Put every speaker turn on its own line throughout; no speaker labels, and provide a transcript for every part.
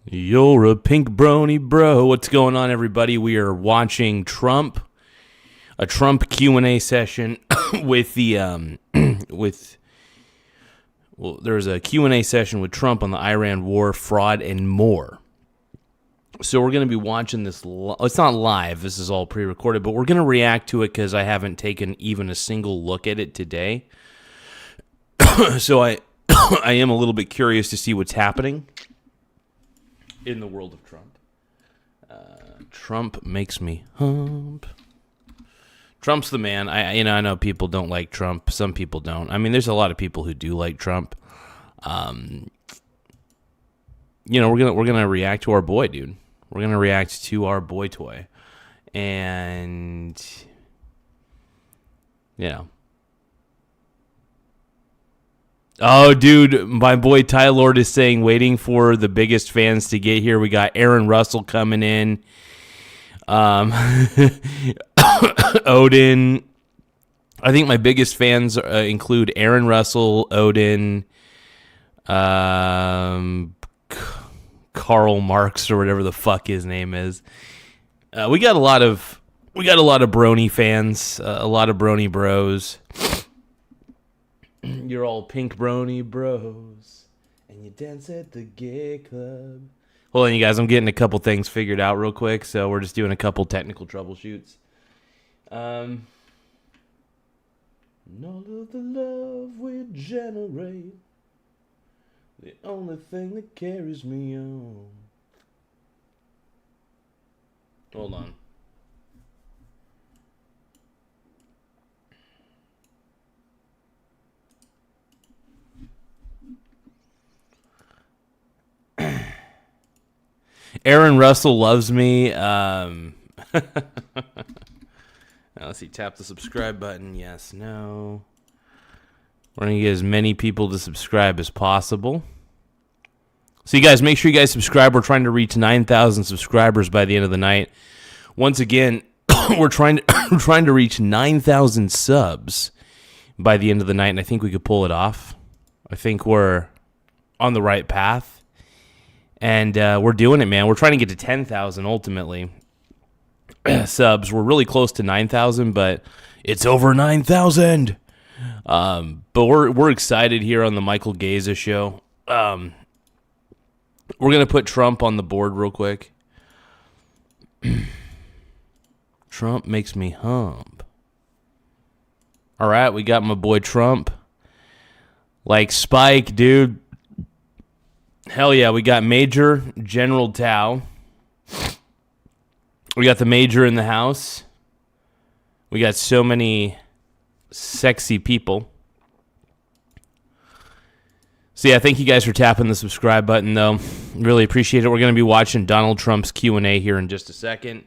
You're a pink brony bro. What's going on, everybody? We are watching a Trump Q&A session with the there's a Q&A session with Trump on the Iran war, fraud, and more. So we're going to be watching this. It's not live. This is all pre-recorded, but we're going to react to it because I haven't taken even a single look at it today. So I am a little bit curious to see what's happening in the world of Trump. Trump makes me hump. Trump's the man. I know people don't like Trump. Some people don't. I mean, there's a lot of people who do like Trump. We're gonna react to our boy, dude. We're gonna react to our boy toy, and Oh, dude, my boy Ty Lord is saying, waiting for the biggest fans to get here. We got Aaron Russell coming in. Odin. I think my biggest fans include Aaron Russell, Odin, Karl Marx, or whatever the fuck his name is. We got a lot of brony fans, a lot of brony bros. You're all pink brony bros, and you dance at the gay club. Hold on, you guys. I'm getting a couple things figured out real quick, so we're just doing a couple technical troubleshoots. And all of the love we generate, the only thing that carries me on. Hold on. Aaron Russell loves me. Now let's see. Tap the subscribe button. Yes, no. We're going to get as many people to subscribe as possible. So you guys, make sure you guys subscribe. We're trying to reach 9,000 subscribers by the end of the night. Once again, we're trying to reach 9,000 subs by the end of the night, and I think we could pull it off. I think we're on the right path. And we're doing it, man. We're trying to get to 10,000 ultimately subs. We're really close to 9,000, but it's over 9,000. But we're excited here on the Michael Garza show. We're gonna put Trump on the board real quick. Trump makes me hump. All right, we got my boy Trump. Like Spike, dude. Hell yeah, we got Major General Tao. We got the Major in the house. We got so many sexy people. So yeah, thank you guys for tapping the subscribe button, though. Really appreciate it. We're going to be watching Donald Trump's Q&A here in just a second.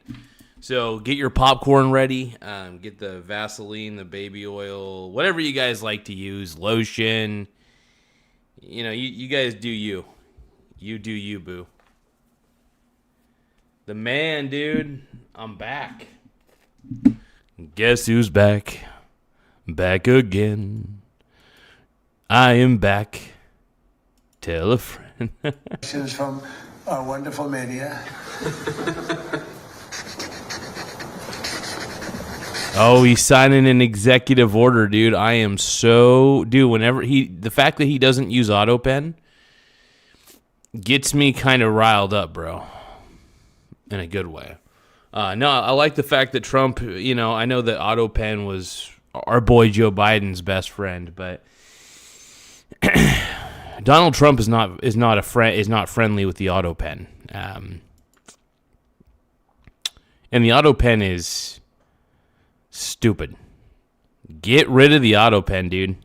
So get your popcorn ready. Get the Vaseline, the baby oil, whatever you guys like to use, lotion. You guys do you. You do you, boo. The man, dude. I'm back. Guess who's back? Back again. I am back. Tell a friend.
Questions from our wonderful media.
Oh, he's signing an executive order, dude. I am so... Dude, the fact that he doesn't use AutoPen gets me kind of riled up, bro, in a good way. No, I like the fact that Trump, I know that AutoPen was our boy Joe Biden's best friend, but Donald Trump is not friendly with the AutoPen. And the AutoPen is stupid. Get rid of the AutoPen, dude.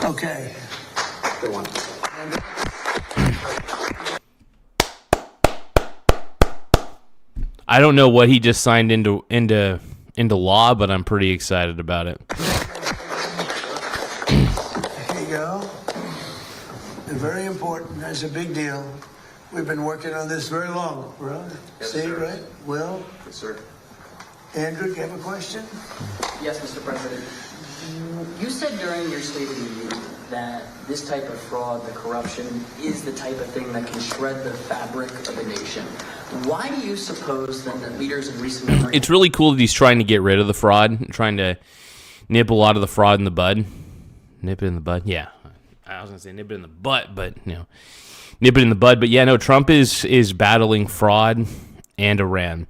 Okay. Good one.
I don't know what he just signed into law, but I'm pretty excited about it.
Here you go. They're very important. That's a big deal. We've been working on this very long, right?
Yes,
See,
sir.
right? Will?
Yes, sir.
Andrew, do you have a question?
Yes, Mr. President. You said during your State of the Union
that this type of fraud, the corruption, is the type of thing that can shred the fabric of a nation. Why do you suppose then that leaders in recent memory...
It's really cool that he's trying to get rid of the fraud, trying to nip a lot of the fraud in the bud. Nip it in the bud? Yeah. I was going to say nip it in the butt, but, nip it in the bud. But, yeah, no, Trump is battling fraud and Iran.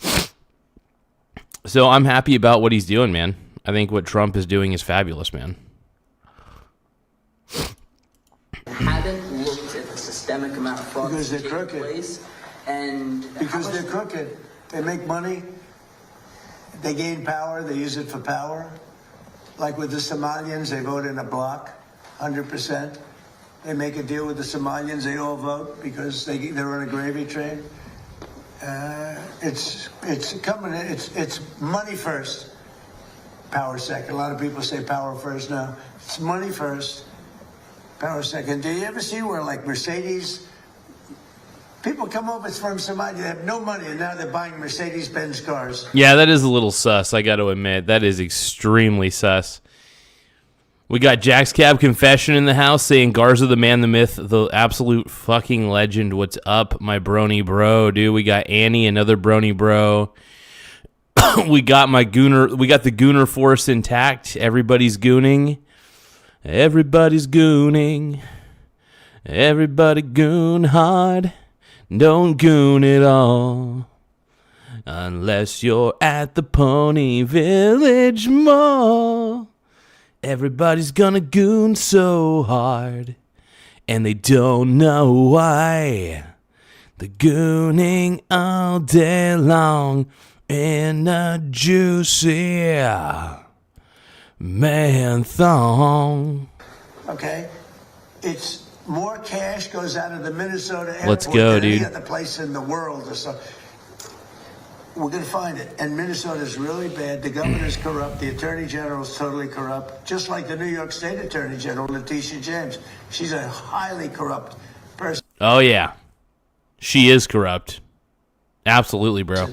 So I'm happy about what he's doing, man. I think what Trump is doing is fabulous, man.
Haven't looked at the systemic amount of fraud
Because
that's
they're
taking
crooked.
place, and
Because they're crooked. They make money. They gain power. They use it for power. Like with the Somalians, they vote in a block, 100%. They make a deal with the Somalians. They all vote because they're on a gravy train. It's coming. It's money first, power second. A lot of people say power first. No, it's money first, power second. Do you ever see where like Mercedes? People come over from Somalia, they have no money, and now they're buying Mercedes-Benz cars.
Yeah, that is a little sus, I got to admit. That is extremely sus. We got Jack's Cab Confession in the house saying Garza, the man, the myth, the absolute fucking legend. What's up, my brony bro, dude? We got Annie, another brony bro. We got my gooner. We got the gooner force intact. Everybody's gooning. Everybody's gooning. Everybody goon hard. Don't goon it all. Unless you're at the Pony Village Mall. Everybody's gonna goon so hard, and they don't know why. They're gooning all day long in a juicy man thong.
Okay, it's more cash goes out of the Minnesota airport
Let's go,
than
dude.
any other place in the world or so. We're going to find it. And Minnesota's really bad. The governor's corrupt. The attorney general's totally corrupt. Just like the New York State attorney general, Letitia James. She's a highly corrupt person.
Oh, yeah. She is corrupt. Absolutely, bro.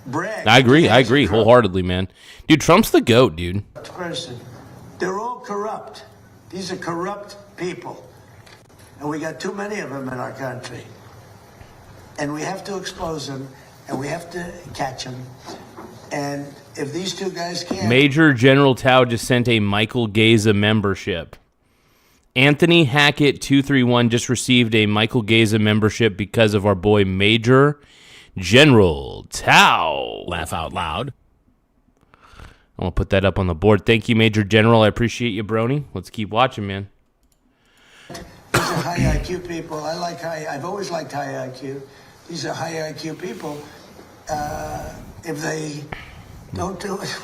Bragg.
I agree
Corrupt
wholeheartedly, man. Dude, Trump's the GOAT, dude.
person. They're all corrupt. These are corrupt people. And we got too many of them in our country. And we have to expose them. And we have to catch them. And if these two guys can't...
Major General Tao just sent a Michael Garza membership. Anthony Hackett 231 just received a Michael Garza membership because of our boy Major General Tao. Laugh out loud. I'm going to put that up on the board. Thank you, Major General. I appreciate you, Brony. Let's keep watching, man.
These are high IQ people. I've always liked high IQ. These are high IQ people. If they don't do it,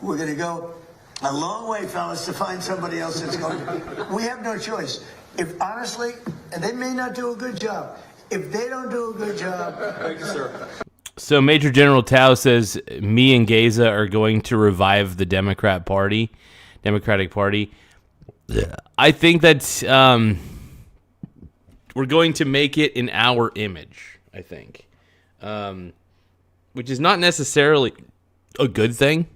we're going to go a long way, fellas, to find somebody else that's going to. We have no choice. If honestly, and they may not do a good job. If they don't do a good job. Thank you, sir.
So Major General Tao says me and Garza are going to revive the Democratic Party. I think that we're going to make it in our image, I think. Which is not necessarily a good thing.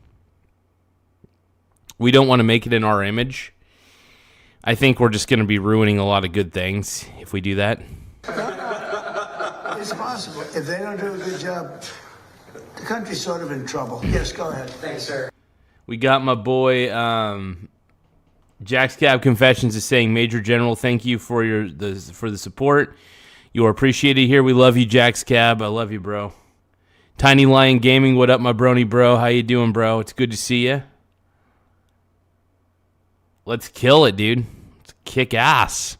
We don't want to make it in our image. I think we're just going to be ruining a lot of good things if we do that.
It's possible. If they don't do a good job, the country's sort of in trouble. Yes, go ahead.
Thanks, sir.
We got my boy Jack's Cab Confessions is saying, Major General, thank you for the support. You are appreciated here. We love you, Jack's Cab. I love you, bro. Tiny Lion Gaming, what up, my brony bro? How you doing, bro? It's good to see you. Let's kill it, dude. Let's kick ass.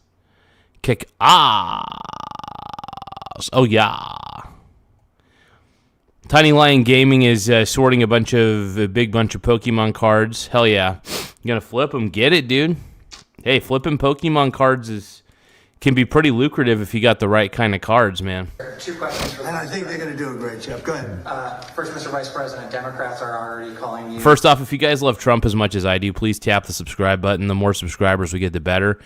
Kick ass. Oh, yeah. Tiny Lion Gaming is sorting a big bunch of Pokemon cards. Hell yeah. You gonna flip them? Get it, dude. Hey, flipping Pokemon cards can be pretty lucrative if you got the right kind of cards, man.
2 questions for
And I think they're going to do a great job. Go ahead.
First, Mr. Vice President, Democrats are already calling you.
First off, if you guys love Trump as much as I do, please tap the subscribe button. The more subscribers we get, the better.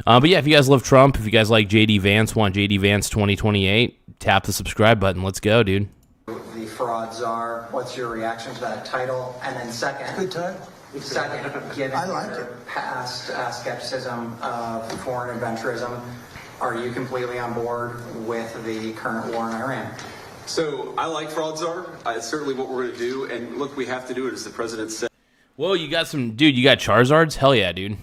But yeah, if you guys love Trump, if you guys like JD Vance, want JD Vance 2028, tap the subscribe button. Let's go, dude.
The fraud czar. What's your reaction to that title? And then second,
Good time.
Second, given
I like
your
it.
past skepticism of foreign adventurism, are you completely on board with the current war in Iran?
So I like fraud czar. It's certainly what we're going to do. And look, we have to do it, as the president said.
Whoa, you got you got Charizards? Hell yeah, dude.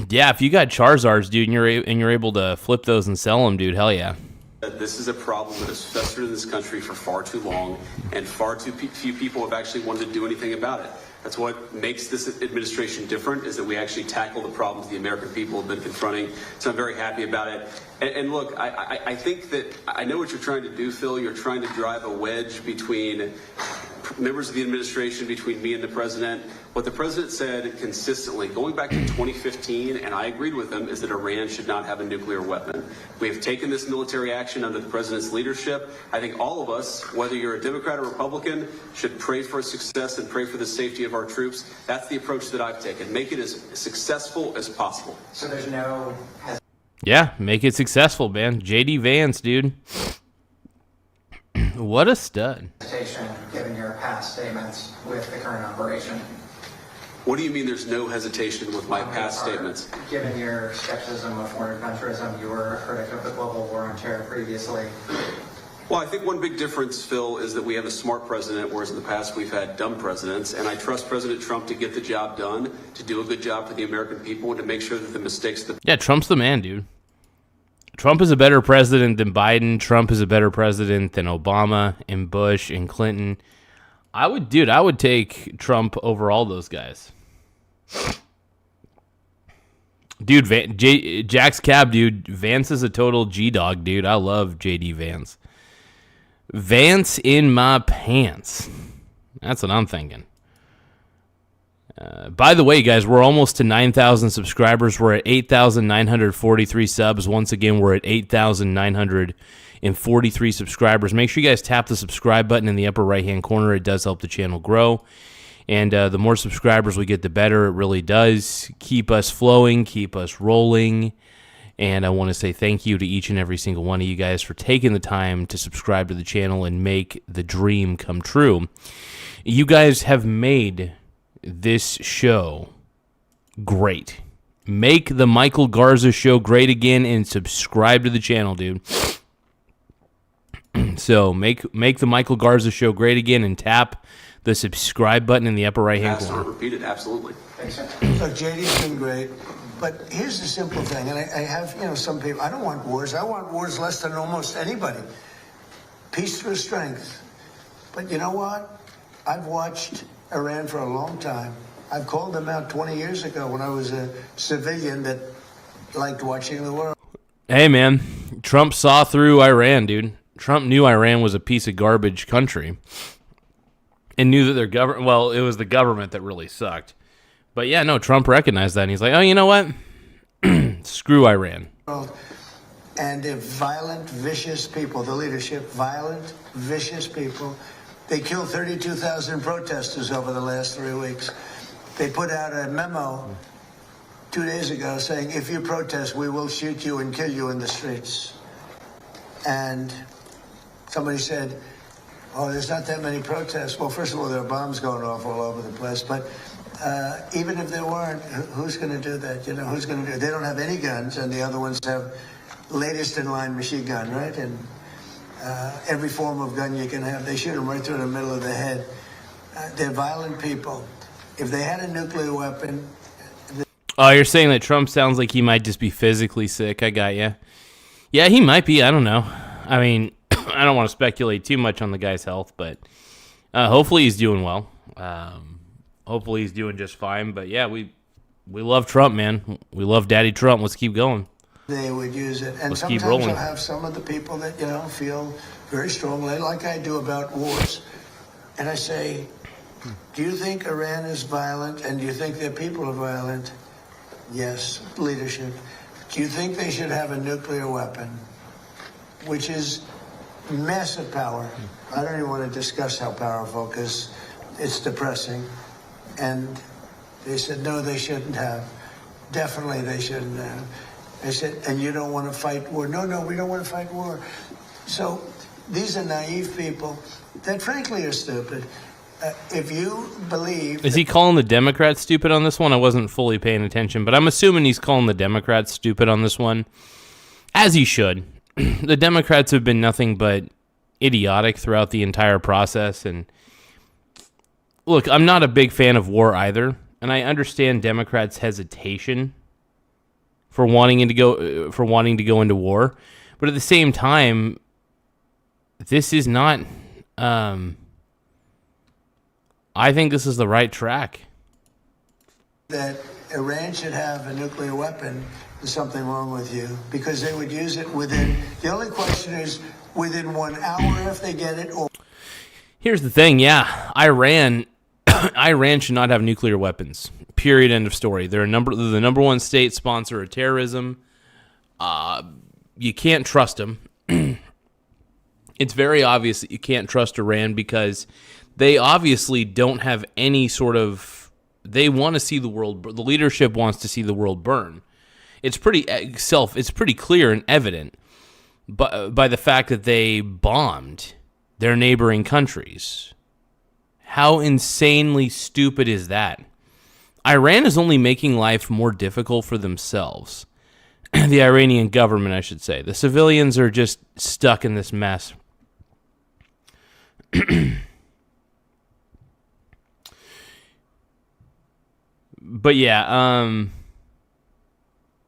Yeah, if you got Charizards, dude, and you're able to flip those and sell them, dude, hell yeah.
This is a problem that has festered in this country for far too long, and far too few people have actually wanted to do anything about it. That's what makes this administration different, is that we actually tackle the problems the American people have been confronting. So I'm very happy about it. And look, I think that I know what you're trying to do, Phil. You're trying to drive a wedge between members of the administration, between me and the president. What the president said consistently, going back to 2015, and I agreed with him, is that Iran should not have a nuclear weapon. We have taken this military action under the president's leadership. I think all of us, whether you're a Democrat or Republican, should pray for success and pray for the safety of our troops. That's the approach that I've taken. Make it as successful as possible.
So there's no
Yeah, make it successful, man. JD Vance, dude. What a stud.
hesitation given your past statements with the current operation.
What do you mean there's no hesitation with my past statements?
Given your skepticism of foreign adventurism, you were a critic of the global war on terror previously.
Well, I think one big difference, Phil, is that we have a smart president, whereas in the past we've had dumb presidents. And I trust President Trump to get the job done, to do a good job for the American people, and to make sure that the mistakes that
Yeah, Trump's the man, dude. Trump is a better president than Biden. Trump is a better president than Obama and Bush and Clinton. I would take Trump over all those guys. Dude, Jack's Cab, dude. Vance is a total G-dog, dude. I love JD Vance. Vance in my pants. That's what I'm thinking. By the way, guys, we're almost to 9,000 subscribers. We're at 8,943 subs. Once again, we're at 8,943 subscribers. Make sure you guys tap the subscribe button in the upper right-hand corner. It does help the channel grow. And the more subscribers we get, the better. It really does keep us flowing, keep us rolling. And I want to say thank you to each and every single one of you guys for taking the time to subscribe to the channel and make the dream come true. You guys have made this show great. Make the Michael Garza show great again and subscribe to the channel, dude. So make the Michael Garza show great again and tap the subscribe button in the upper right-hand corner.
repeat it, absolutely.
Look, JD's been great, but here's the simple thing, and I have, some people, I don't want wars. I want wars less than almost anybody. Peace through strength. But you know what? I've watched Iran for a long time. I've called them out 20 years ago when I was a civilian that liked watching the world.
Hey, man, Trump saw through Iran, dude. Trump knew Iran was a piece of garbage country and knew that their government, well, it was the government that really sucked. But yeah, no, Trump recognized that, and he's like, oh, you know what? Screw Iran.
And if violent, vicious people, the leadership, violent, vicious people, they killed 32,000 protesters over the last 3 weeks. They put out a memo 2 days ago saying, if you protest, we will shoot you and kill you in the streets. And somebody said, oh, there's not that many protests. Well, first of all, there are bombs going off all over the place. But even if there weren't, who's going to do that? Who's going to do it? They don't have any guns, and the other ones have latest in line machine gun, right? And every form of gun you can have. They shoot them right through the middle of the head. They're violent people. If they had a nuclear weapon...
Oh, you're saying that Trump sounds like he might just be physically sick. I got you. Yeah, he might be. I don't know. I mean, I don't want to speculate too much on the guy's health, but hopefully he's doing well. Hopefully he's doing just fine. But yeah, we love Trump, man. We love Daddy Trump. Let's keep going.
They would use it. And
Let's keep
sometimes
rolling.
I'll have some of the people that, feel very strongly, like I do about wars. And I say, do you think Iran is violent? And do you think their people are violent? Yes, leadership. Do you think they should have a nuclear weapon? Which is massive power. I don't even want to discuss how powerful, because it's depressing. And they said, no, they shouldn't have. Definitely they shouldn't have. I said, and you don't want to fight war? No, we don't want to fight war. So these are naive people that frankly are stupid. if you believe...
Is he calling the Democrats stupid on this one? I wasn't fully paying attention, but I'm assuming he's calling the Democrats stupid on this one, as he should. The Democrats have been nothing but idiotic throughout the entire process, and look, I'm not a big fan of war either, and I understand Democrats' hesitation for wanting to go into war, but at the same time, this is not. I think this is the right track.
That Iran should have a nuclear weapon, there's something wrong with you, because they would use it within. The only question is within 1 hour if they get it, or.
Here's the thing, yeah, Iran should not have nuclear weapons. Period. End of story. They're the number one state sponsor of terrorism. You can't trust them. It's very obvious that you can't trust Iran because they obviously don't have any sort of. They want to see the world. The leadership wants to see the world burn. It's pretty clear and evident, by the fact that they bombed their neighboring countries. How insanely stupid is that? Iran is only making life more difficult for themselves. The Iranian government, I should say. The civilians are just stuck in this mess. But yeah,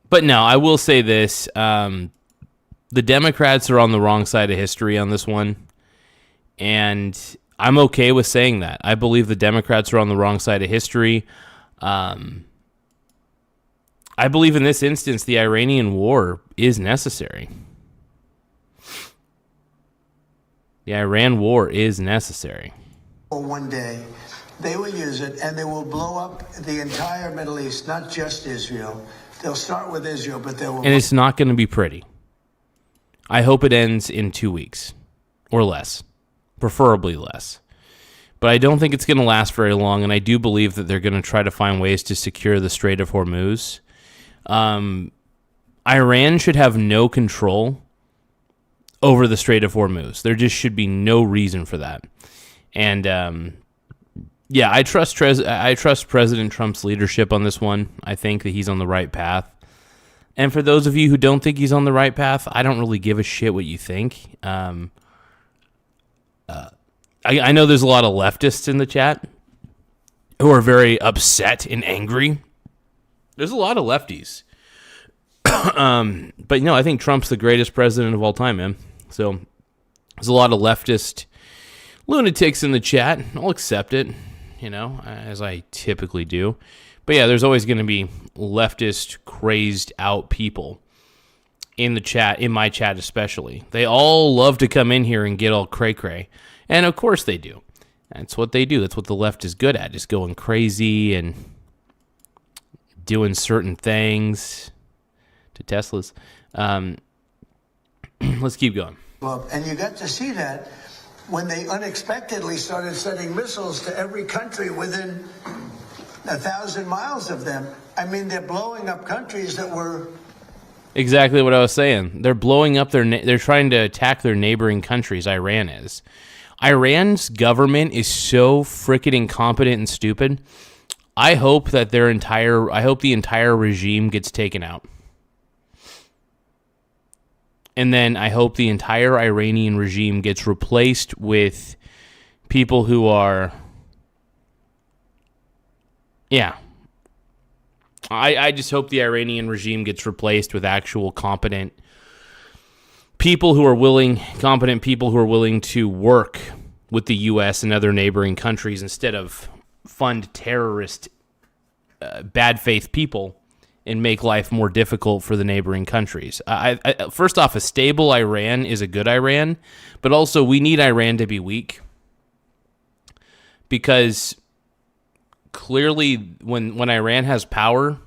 but no, I will say this. The Democrats are on the wrong side of history on this one. And I'm okay with saying that. I believe the Democrats are on the wrong side of history. I believe in this instance, the Iranian war is necessary. The Iran war is necessary.
One day, they will use it and they will blow up the entire Middle East, not just Israel. They'll start with Israel, but they will.
And it's not going to be pretty. I hope it ends in 2 weeks or less, preferably less. But I don't think it's going to last very long, and I do believe that they're going to try to find ways to secure the Strait of Hormuz. Iran should have no control over the Strait of Hormuz. There just should be no reason for that. And yeah, I trust President Trump's leadership on this one. I think that he's on the right path. And for those of you who don't think he's on the right path, I don't really give a shit what you think. I know there's a lot of leftists in the chat who are very upset and angry. There's a lot of lefties. But no, I think Trump's the greatest president of all time, man. So there's a lot of leftist lunatics in the chat. I'll accept it, as I typically do. But yeah, there's always going to be leftist, crazed out people in the chat, in my chat especially. They all love to come in here and get all cray-cray. And of course they do. That's what they do. That's what the left is good at, just going crazy and doing certain things to Teslas. Let's keep going.
Well, and you got to see that when they unexpectedly started sending missiles to every country within 1,000 miles of them. I mean, they're blowing up countries that were...
Exactly what I was saying. They're blowing up they're trying to attack their neighboring countries, Iran is. Iran's government is so freaking incompetent and stupid. I hope that the entire regime gets taken out. And then I hope the entire Iranian regime gets replaced with people who are... Yeah. I just hope the Iranian regime gets replaced with actual competent people who are willing to work with the U.S. and other neighboring countries instead of fund terrorist, bad faith people and make life more difficult for the neighboring countries. First off, a stable Iran is a good Iran, but also we need Iran to be weak because clearly when Iran has power,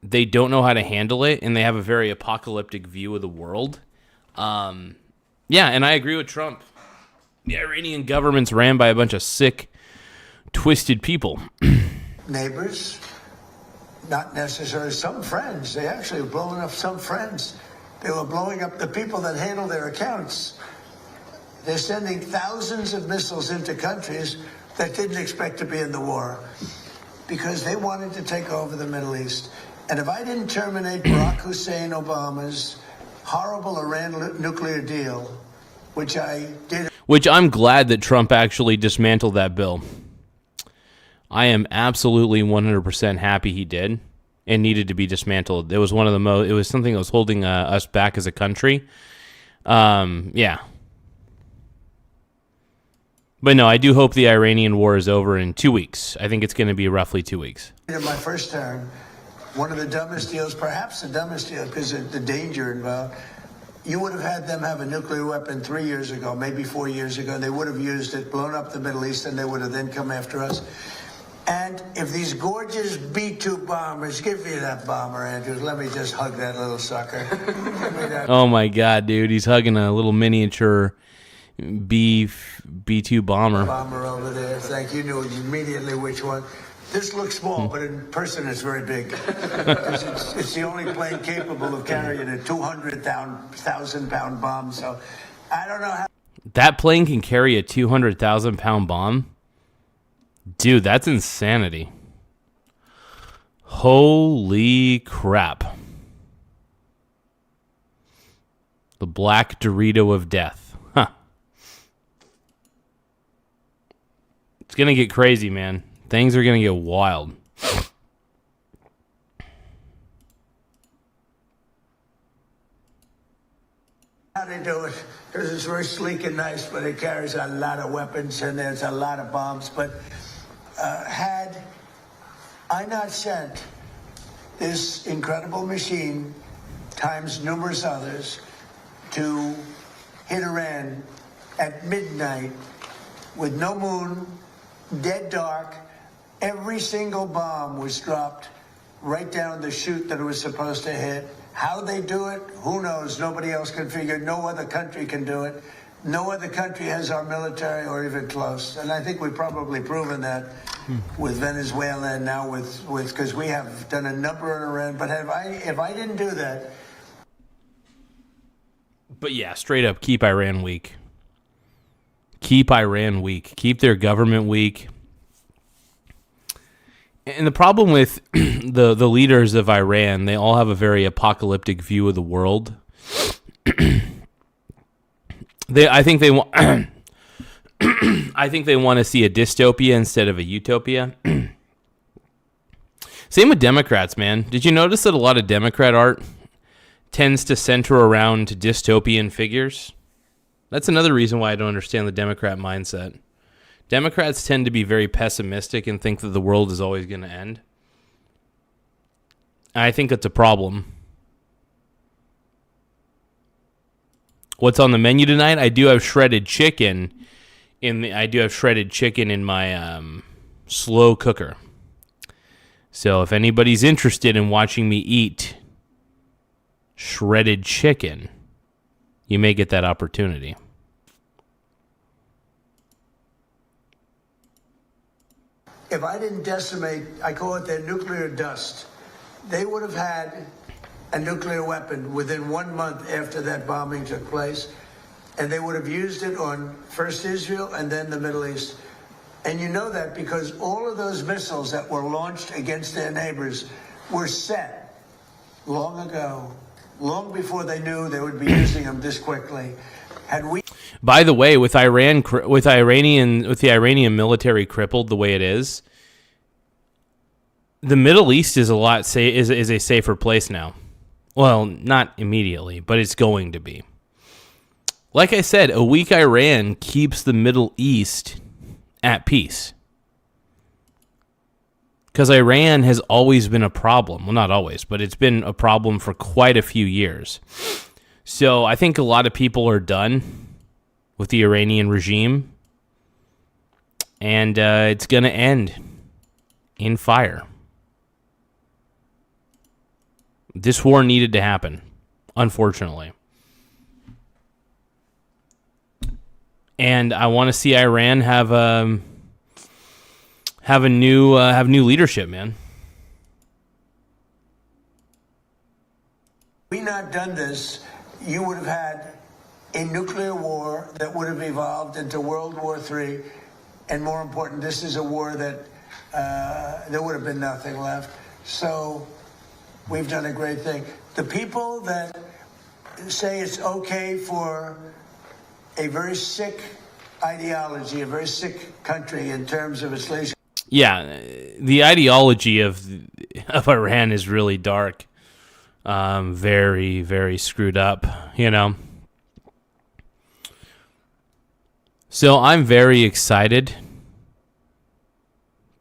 they don't know how to handle it, and they have a very apocalyptic view of the world. Yeah, and I agree with Trump. The Iranian government's ran by a bunch of sick, twisted people.
Neighbors, not necessarily some friends. They actually were blowing up some friends. They were blowing up the people that handle their accounts. They're sending thousands of missiles into countries that didn't expect to be in the war because they wanted to take over the Middle East. And if I didn't terminate Barack Hussein Obama's horrible Iran nuclear deal, which I did.
Which I'm glad that Trump actually dismantled that bill. I am absolutely 100% happy he did and needed to be dismantled. It was one of the most, it was something that was holding us back as a country. Yeah. But no, I do hope the Iranian war is over in 2 weeks. I think it's going to be roughly 2 weeks.
In my first term, one of the dumbest deals, perhaps the dumbest deal, because of the danger involved. You would have had them have a nuclear weapon 3 years ago, maybe 4 years ago. They would have used it, blown up the Middle East, and they would have then come after us. And if these gorgeous B-2 bombers, give me that bomber, Andrews. Let me just hug that little sucker.
Oh my God, dude. He's hugging a little miniature B-2 bomber.
Bomber over there. Thank you. You knew immediately which one. This looks small, but in person it's very big. It's the only plane capable of carrying a 200,000-pound bomb. So I don't know how.
That plane can carry a 200,000-pound bomb? Dude, that's insanity. Holy crap. The black Dorito of death. Huh. It's going to get crazy, man. Things are going to get wild.
How they do it, because it's very sleek and nice, but it carries a lot of weapons and there's a lot of bombs. But had I not sent this incredible machine times numerous others to hit Iran at midnight with no moon, dead dark, every single bomb was dropped right down the chute that it was supposed to hit. How they do it, who knows? Nobody else can figure. No other country can do it. No other country has our military or even close. And I think we've probably proven that with Venezuela and now with because we have done a number in Iran. But if I didn't do that.
But yeah, straight up, keep Iran weak. Keep Iran weak. Keep their government weak. And the problem with the leaders of Iran, they all have a very apocalyptic view of the world. I think they want to see a dystopia instead of a utopia. Same with Democrats, man. Did you notice that a lot of Democrat art tends to center around dystopian figures? That's another reason why I don't understand the Democrat mindset. Democrats tend to be very pessimistic and think that the world is always going to end. I think that's a problem. What's on the menu tonight? I do have shredded chicken in my slow cooker. So if anybody's interested in watching me eat shredded chicken, you may get that opportunity.
If I didn't decimate, I call it their nuclear dust, they would have had a nuclear weapon within 1 month after that bombing took place, and they would have used it on first Israel and then the Middle East. And you know that because all of those missiles that were launched against their neighbors were set long ago, long before they knew they would be using them this quickly. Had we...
By the way, with the Iranian military crippled the way it is, the Middle East is is a safer place now. Well, not immediately, but it's going to be. Like I said, a weak Iran keeps the Middle East at peace. Because Iran has always been a problem. Well, not always, but it's been a problem for quite a few years. So I think a lot of people are done with the Iranian regime. And it's going to end in fire. This war needed to happen, unfortunately. And I want to see Iran have new leadership, man.
We not done this, you would have had a nuclear war that would have evolved into World War III, And more important, this is a war that there would have been nothing left. So we've done a great thing. The people that say it's okay for a very sick ideology, a very sick country in terms of its leadership.
Yeah, the ideology of Iran is really dark. Very, very screwed up, you know. So I'm very excited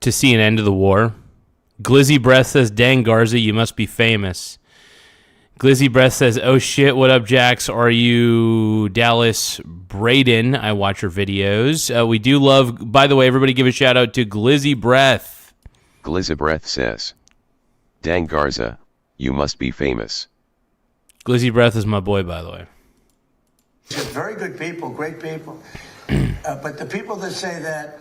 to see an end to the war. Glizzy Breath says, dang, Garza, you must be famous. Glizzy Breath says, oh shit, what up, Jax? Are you Dallas Braden? I watch your videos. We do love, by the way, everybody give a shout out to Glizzy Breath.
Glizzy Breath says, dang, Garza, you must be famous.
Glizzy Breath is my boy, by the way.
Very good people, great people. But the people that say that,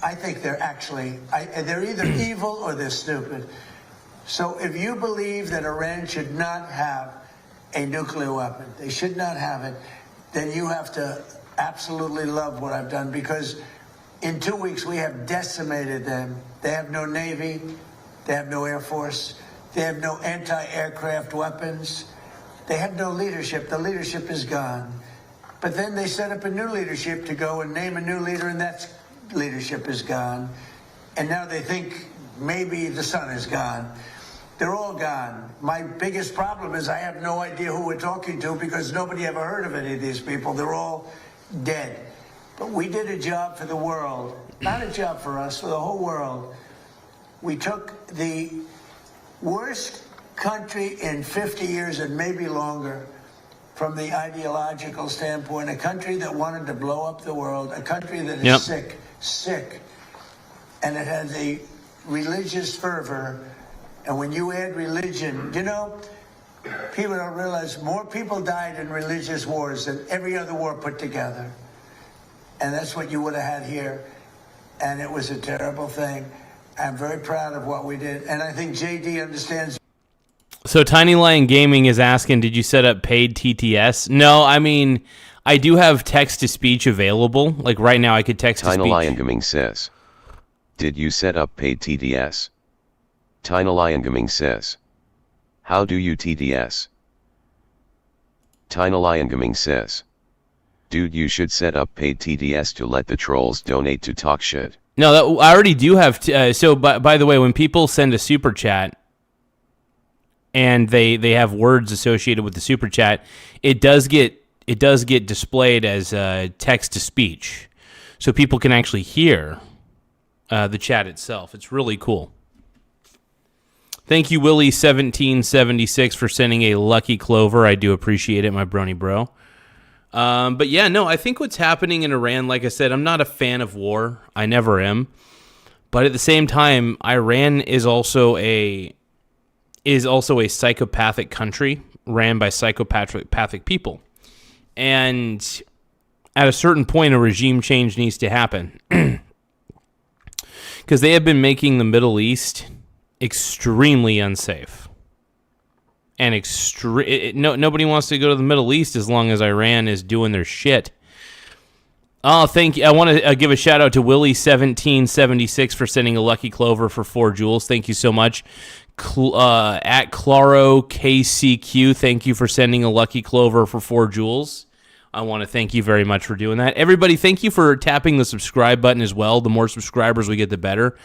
I think they're actually, they're either evil or they're stupid. So if you believe that Iran should not have a nuclear weapon, they should not have it, then you have to absolutely love what I've done, because in 2 weeks we have decimated them. They have no Navy, they have no Air Force, they have no anti-aircraft weapons, they have no leadership. The leadership is gone. But then they set up a new leadership to go and name a new leader, and that leadership is gone. And now they think maybe the sun is gone. They're all gone. My biggest problem is I have no idea who we're talking to, because nobody ever heard of any of these people. They're all dead. But we did a job for the world, not a job for us, for the whole world. We took the worst country in 50 years and maybe longer from the ideological standpoint, a country that wanted to blow up the world, a country that is sick, and it has a religious fervor. And when you add religion, you know, people don't realize more people died in religious wars than every other war put together. And that's what you would have had here. And it was a terrible thing. I'm very proud of what we did. And I think JD understands.
So Tiny Lion Gaming is asking, did you set up paid TTS? No, I mean, I do have text-to-speech available. Like right now I could text-to-speech.
Tiny Lion Gaming says, did you set up paid TTS? Tiny Lion Gaming says, how do you TTS? Tiny Lion Gaming says, dude, you should set up paid TTS to let the trolls donate to talk shit.
No, I already do have. So, by the way, when people send a super chat and they have words associated with the super chat, it does get displayed as text to speech, so people can actually hear the chat itself. It's really cool. Thank you, Willie1776, for sending a lucky clover. I do appreciate it, my brony bro. But yeah, no, I think what's happening in Iran, like I said, I'm not a fan of war. I never am. But at the same time, Iran is also a psychopathic country ran by psychopathic people. And at a certain point, a regime change needs to happen. Because they have been making the Middle East extremely unsafe. And nobody wants to go to the Middle East as long as Iran is doing their shit. Oh, thank you. I want to give a shout out to Willie1776 for sending a lucky clover for 4 jewels. Thank you so much. At Claro KCQ, thank you for sending a lucky clover for 4 jewels. I want to thank you very much for doing that. Everybody, thank you for tapping the subscribe button as well. The more subscribers we get, the better.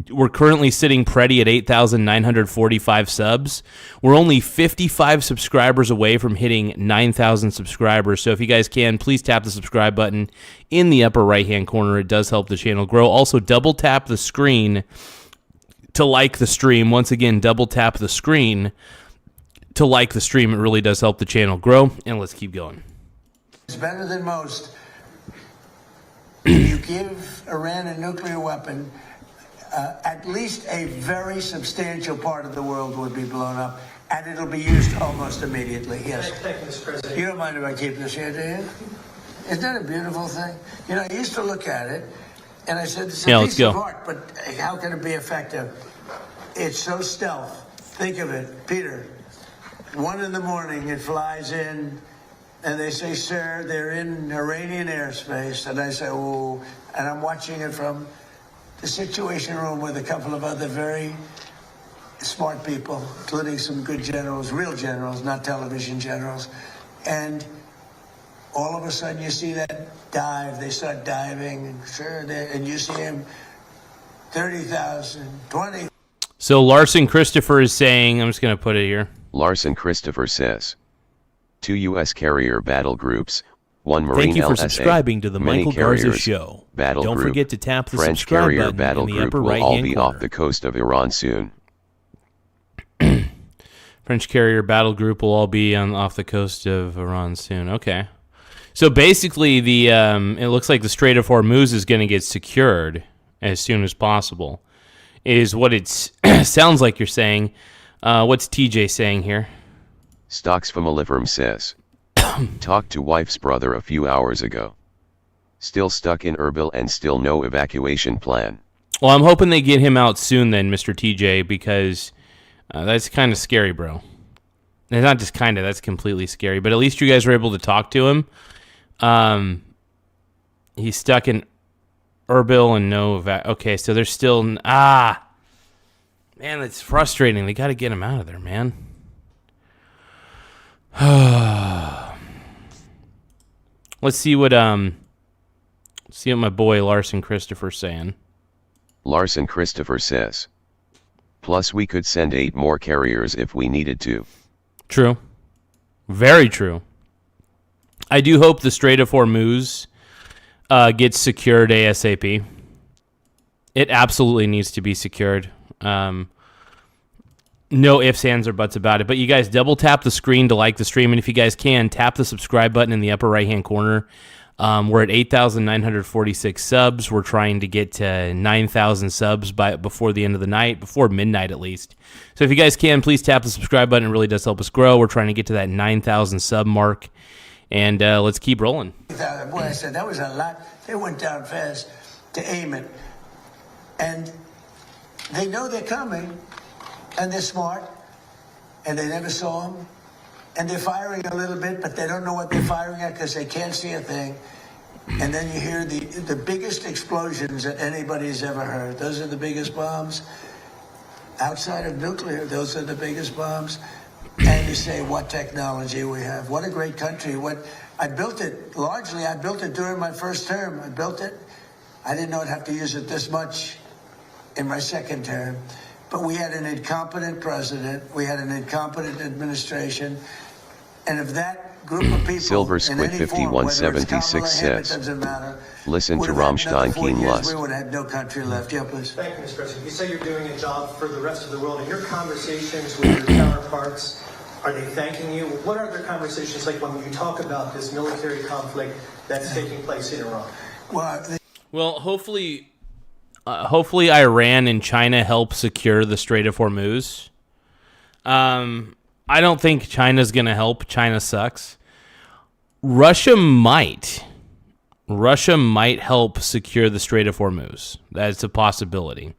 We're currently sitting pretty at 8,945 subs. We're only 55 subscribers away from hitting 9,000 subscribers. So if you guys can, please tap the subscribe button in the upper right-hand corner. It does help the channel grow. Also, double tap the screen to like the stream. Once again, double tap the screen to like the stream. It really does help the channel grow. And let's keep going.
It's better than most. If you give Iran a nuclear weapon, at least a very substantial part of the world would be blown up, and it'll be used almost immediately. Yes. You don't mind if I keep this here, do you? Isn't that a beautiful thing? You know, I used to look at it, and I said, it's a piece of art, but how can it be effective? It's so stealth. Think of it, Peter. 1 in the morning, it flies in, and they say, sir, they're in Iranian airspace. And I say, oh, and I'm watching it from the Situation Room with a couple of other very smart people, including some good generals, real generals, not television generals. And all of a sudden you see that dive, they start diving, and sure, and you see him 30,000, 20.
So Larson Christopher is saying, I'm just going to put it here.
Larson Christopher says, 2 U.S. carrier battle groups, 1 Marine
Thank you for
LSA,
subscribing to the
many
Michael Garza
carriers,
Show.
battle
Don't
group,
forget to tap the
French
subscribe
carrier
button
battle
in the
group
upper
will all
right-hand
be
corner.
off the coast of Iran soon.
French carrier battle group will all be off the coast of Iran soon. Okay. So basically, it looks like the Strait of Hormuz is going to get secured as soon as possible, is what it sounds like you're saying. What's TJ saying here?
Stocks Famaliferm says, talked to wife's brother a few hours ago. Still stuck in Erbil and still no evacuation plan.
Well, I'm hoping they get him out soon then, Mr. TJ, because that's kind of scary, bro. It's not just kind of, that's completely scary. But at least you guys were able to talk to him. He's stuck in Erbil and no okay, so there's still... man, it's frustrating. They got to get him out of there, man. Let's see what my boy Larson Christopher's saying.
Larson Christopher says, plus we could send 8 more carriers if we needed to.
True. Very true. I do hope the Strait of Hormuz gets secured ASAP. It absolutely needs to be secured. No ifs, ands, or buts about it. But you guys double tap the screen to like the stream. And if you guys can, tap the subscribe button in the upper right-hand corner. We're at 8,946 subs. We're trying to get to 9,000 subs before the end of the night, before midnight at least. So if you guys can, please tap the subscribe button. It really does help us grow. We're trying to get to that 9,000 sub mark. And let's keep rolling.
Boy, I said, that was a lot. They went down fast to aim it. And they know they're coming, and they're smart, and they never saw them. And they're firing a little bit, but they don't know what they're firing at because they can't see a thing. And then you hear the biggest explosions that anybody's ever heard. Those are the biggest bombs. Outside of nuclear, those are the biggest bombs. And you say, what technology we have. What a great country. I built it during my first term. I built it. I didn't know I'd have to use it this much in my second term. But we had an incompetent president. We had an incompetent administration. And if that group of people,
Silver Squid 5176 says, listen to Rammstein Keen Lust.
We would have had no country left. Yeah, please.
Thank you, Mr. President. You say you're doing a job for the rest of the world. In your conversations with your counterparts, are they thanking you? What are their conversations like when you talk about this military conflict that's taking place in Iran?
Well, hopefully Iran and China help secure the Strait of Hormuz. I don't think China's going to help. China sucks. Russia might help secure the Strait of Hormuz. That's a possibility.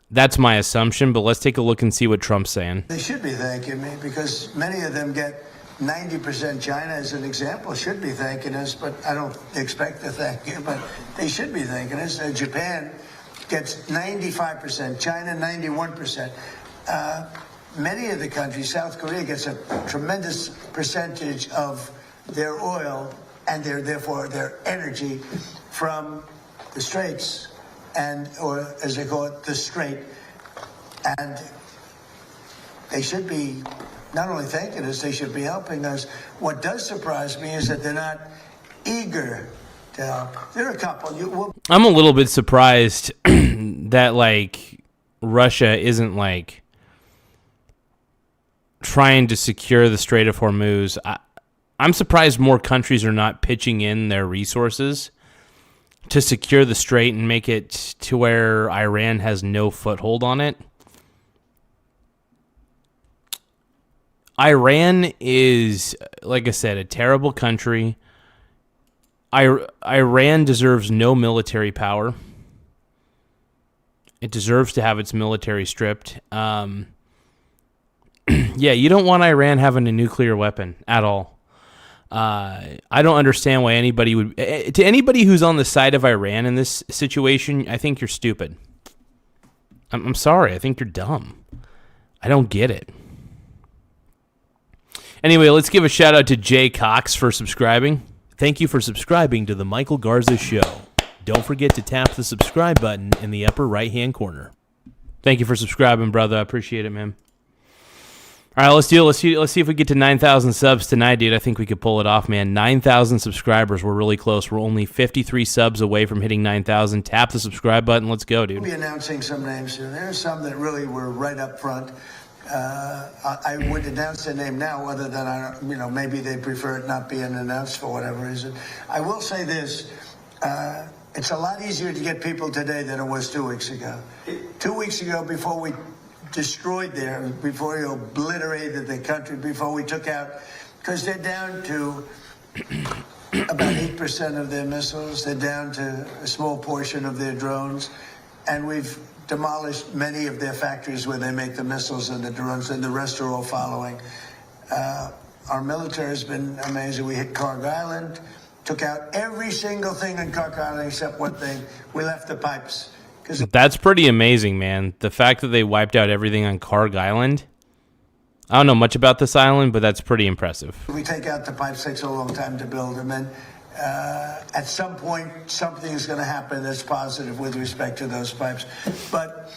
That's my assumption, but let's take a look and see what Trump's saying.
They should be thanking me because many of them get 90%. China, as an example, should be thanking us, but I don't expect to thank you, but they should be thanking us. Japan gets 95%, China 91%. Many of the countries, South Korea gets a tremendous percentage of their oil and therefore their energy from the straits, or as they call it, the strait. And they should be not only thanking us, they should be helping us. What does surprise me is that they're not eager to help. There are a couple.
I'm a little bit surprised that Russia isn't trying to secure the Strait of Hormuz. I'm surprised more countries are not pitching in their resources to secure the strait and make it to where Iran has no foothold on it. Iran is, like I said, a terrible country. Iran deserves no military power. It deserves to have its military stripped. Yeah, you don't want Iran having a nuclear weapon at all. I don't understand why anybody would... To anybody who's on the side of Iran in this situation, I think you're stupid. I'm sorry. I think you're dumb. I don't get it. Anyway, let's give a shout out to Jay Cox for subscribing. Thank you for subscribing to the Michael Garza Show. Don't forget to tap the subscribe button in the upper right-hand corner. Thank you for subscribing, brother. I appreciate it, man. All right, let's do it. Let's see if we get to 9,000 subs tonight, dude. I think we could pull it off, man. 9,000 subscribers. We're really close. We're only 53 subs away from hitting 9,000. Tap the subscribe button. Let's go, dude.
We'll be announcing some names soon. There are some that really were right up front. I would announce their name now, other than maybe they prefer it not being announced for whatever reason. I will say this: it's a lot easier to get people today than it was 2 weeks ago. 2 weeks ago, before we destroyed before we obliterated the country, before we took out, because they're down to about 8% of their missiles. They're down to a small portion of their drones, and we've demolished many of their factories where they make the missiles and the drones, and the rest are all following. Our military has been amazing. We hit Karg Island, took out every single thing in Karg Island except one thing. We left the pipes.
That's pretty amazing, man. The fact that they wiped out everything on Karg Island. I don't know much about this island, but that's pretty impressive.
We take out the pipes, takes a long time to build them, and at some point, something is going to happen that's positive with respect to those pipes. But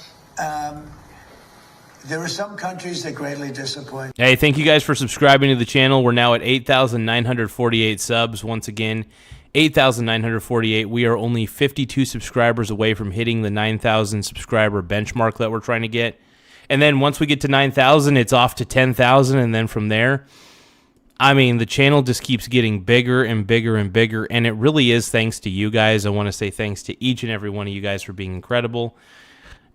there are some countries that greatly disappoint.
Hey, thank you guys for subscribing to the channel. We're now at 8,948 subs. Once again, 8,948. We are only 52 subscribers away from hitting the 9,000 subscriber benchmark that we're trying to get. And then once we get to 9,000, it's off to 10,000, and then from there... I mean, the channel just keeps getting bigger and bigger and bigger, and it really is thanks to you guys. I want to say thanks to each and every one of you guys for being incredible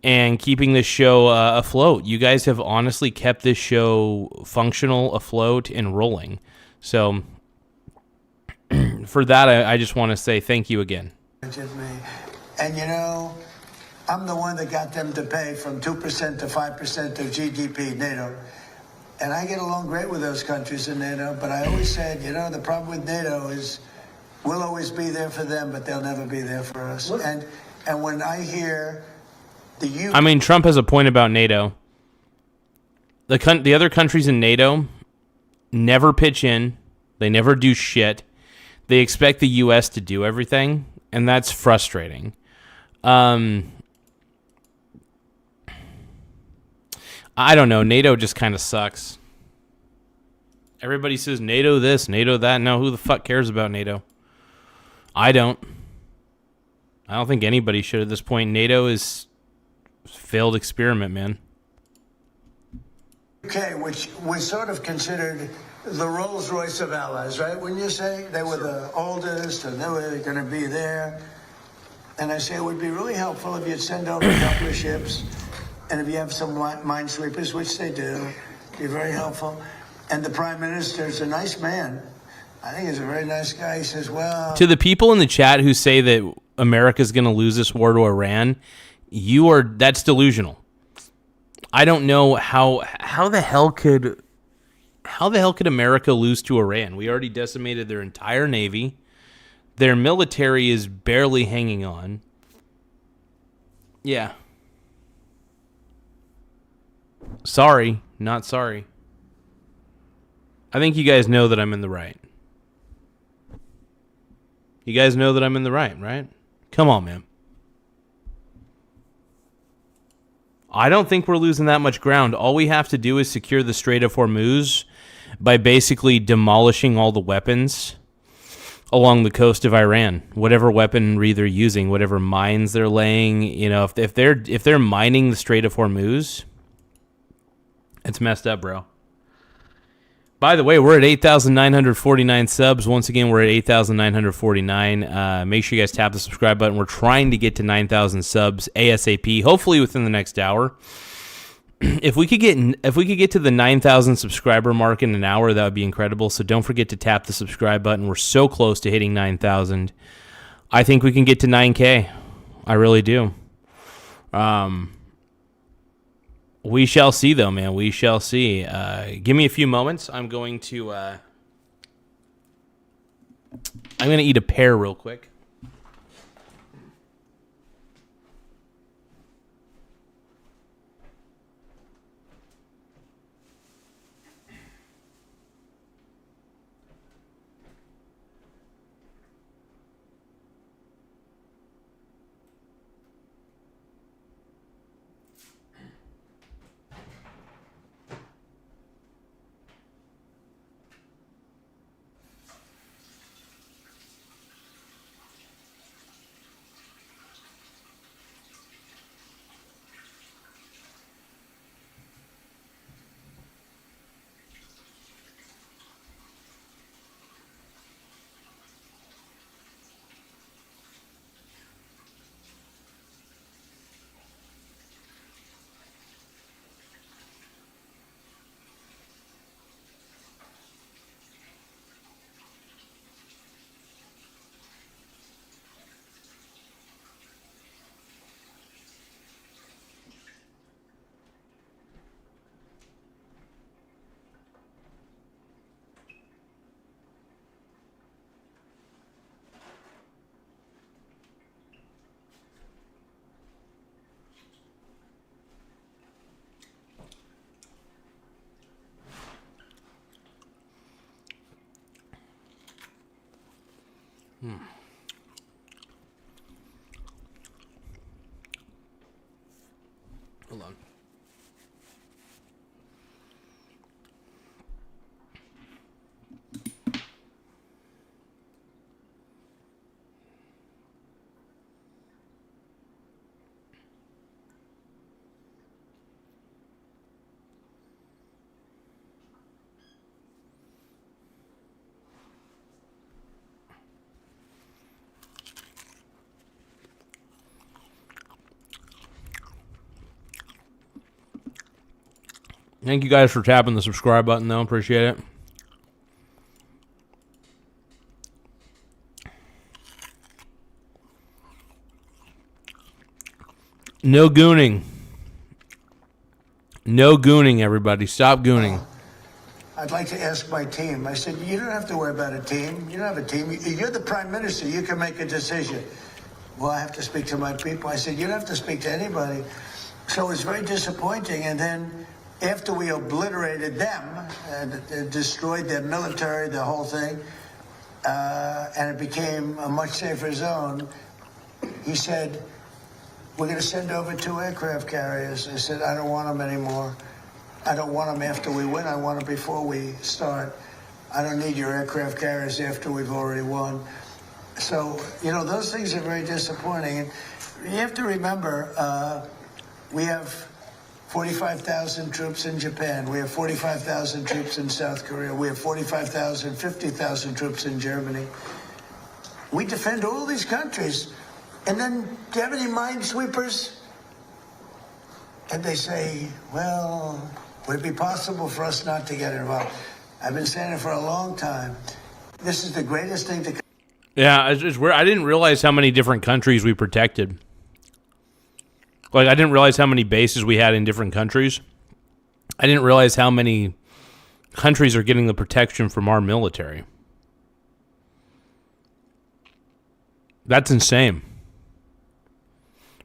and keeping this show afloat. You guys have honestly kept this show functional, afloat, and rolling. So for that, I just want to say thank you again.
And I'm the one that got them to pay from 2% to 5% of GDP, NATO. And I get along great with those countries in NATO, but I always said, the problem with NATO is we'll always be there for them, but they'll never be there for us. And when I hear
I mean, Trump has a point about NATO. The other countries in NATO never pitch in. They never do shit. They expect the U.S. to do everything, and that's frustrating. I don't know. NATO just kind of sucks. Everybody says NATO this, NATO that. No, who the fuck cares about NATO? I don't. I don't think anybody should at this point. NATO is a failed experiment, man.
UK, which was sort of considered the Rolls-Royce of allies, right? Wouldn't you say? They were the oldest, and they were going to be there. And I say it would be really helpful if you'd send over a couple of ships. And if you have some minesweepers, which they do, be very helpful. And the Prime Minister's a nice man. I think he's a very nice guy. He says, well...
To the people in the chat who say that America's going to lose this war to Iran, that's delusional. I don't know how the hell could America lose to Iran? We already decimated their entire navy. Their military is barely hanging on. Yeah. Sorry, not sorry. I think you guys know that I'm in the right. You guys know that I'm in the right? Come on, man. I don't think we're losing that much ground. All we have to do is secure the Strait of Hormuz by basically demolishing all the weapons along the coast of Iran. Whatever weaponry they're using, whatever mines they're laying, if they're mining the Strait of Hormuz, it's messed up, bro. By the way, we're at 8,949 subs. Once again, we're at 8,949. Make sure you guys tap the subscribe button. We're trying to get to 9,000 subs ASAP, hopefully within the next hour. If we could get to the 9,000 subscriber mark in an hour, that would be incredible. So don't forget to tap the subscribe button. We're so close to hitting 9,000. I think we can get to 9K. I really do. We shall see, though, man. We shall see. Give me a few moments. I'm going to I'm going to eat a pear real quick. Hold on. Thank you guys for tapping the subscribe button, though. Appreciate it. No gooning. No gooning, everybody. Stop gooning.
I'd like to ask my team. I said, you don't have to worry about a team. You don't have a team. You're the prime minister. You can make a decision. Well, I have to speak to my people. I said, you don't have to speak to anybody. So it was very disappointing. And then after we obliterated them and destroyed their military, the whole thing, and it became a much safer zone, he said, we're going to send over 2 aircraft carriers. I said, I don't want them anymore. I don't want them after we win. I want them before we start. I don't need your aircraft carriers after we've already won. So, you know, those things are very disappointing. And you have to remember, we have 45,000 troops in Japan. We have 45,000 troops in South Korea. We have 45,000, 50,000 troops in Germany. We defend all these countries. And then, do you have any minesweepers? And they say, well, would it be possible for us not to get involved? I've been saying it for a long time. This is the greatest thing to...
Yeah, it's weird. I didn't realize how many different countries we protected. Like, I didn't realize how many bases we had in different countries. I didn't realize how many countries are getting the protection from our military. That's insane.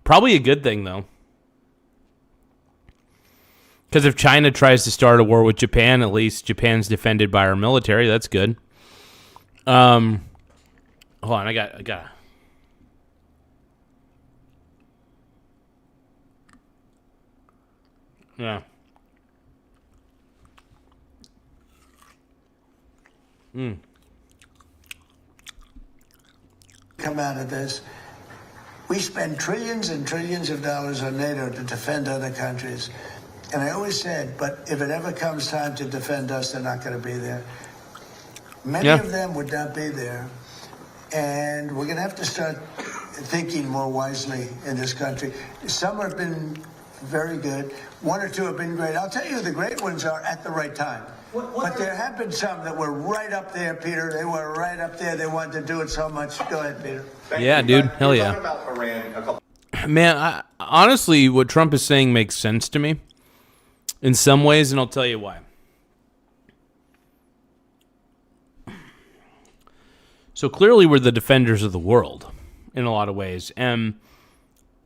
Probably a good thing, though. Because if China tries to start a war with Japan, at least Japan's defended by our military. That's good. Hold on, I got. Yeah.
Come out of this. We spend trillions and trillions of dollars on NATO to defend other countries. And I always said, but if it ever comes time to defend us, they're not going to be there. Many of them would not be there. And we're going to have to start thinking more wisely in this country. Some have been very good. 1 or 2 have been great. I'll tell you, the great ones are at the right time. But there have been some that were right up there, Peter. They were right up there. They wanted to do it so much. Go ahead, Peter.
Yeah, dude. Hell yeah. Man, honestly, what Trump is saying makes sense to me in some ways, and I'll tell you why. So clearly we're the defenders of the world in a lot of ways. And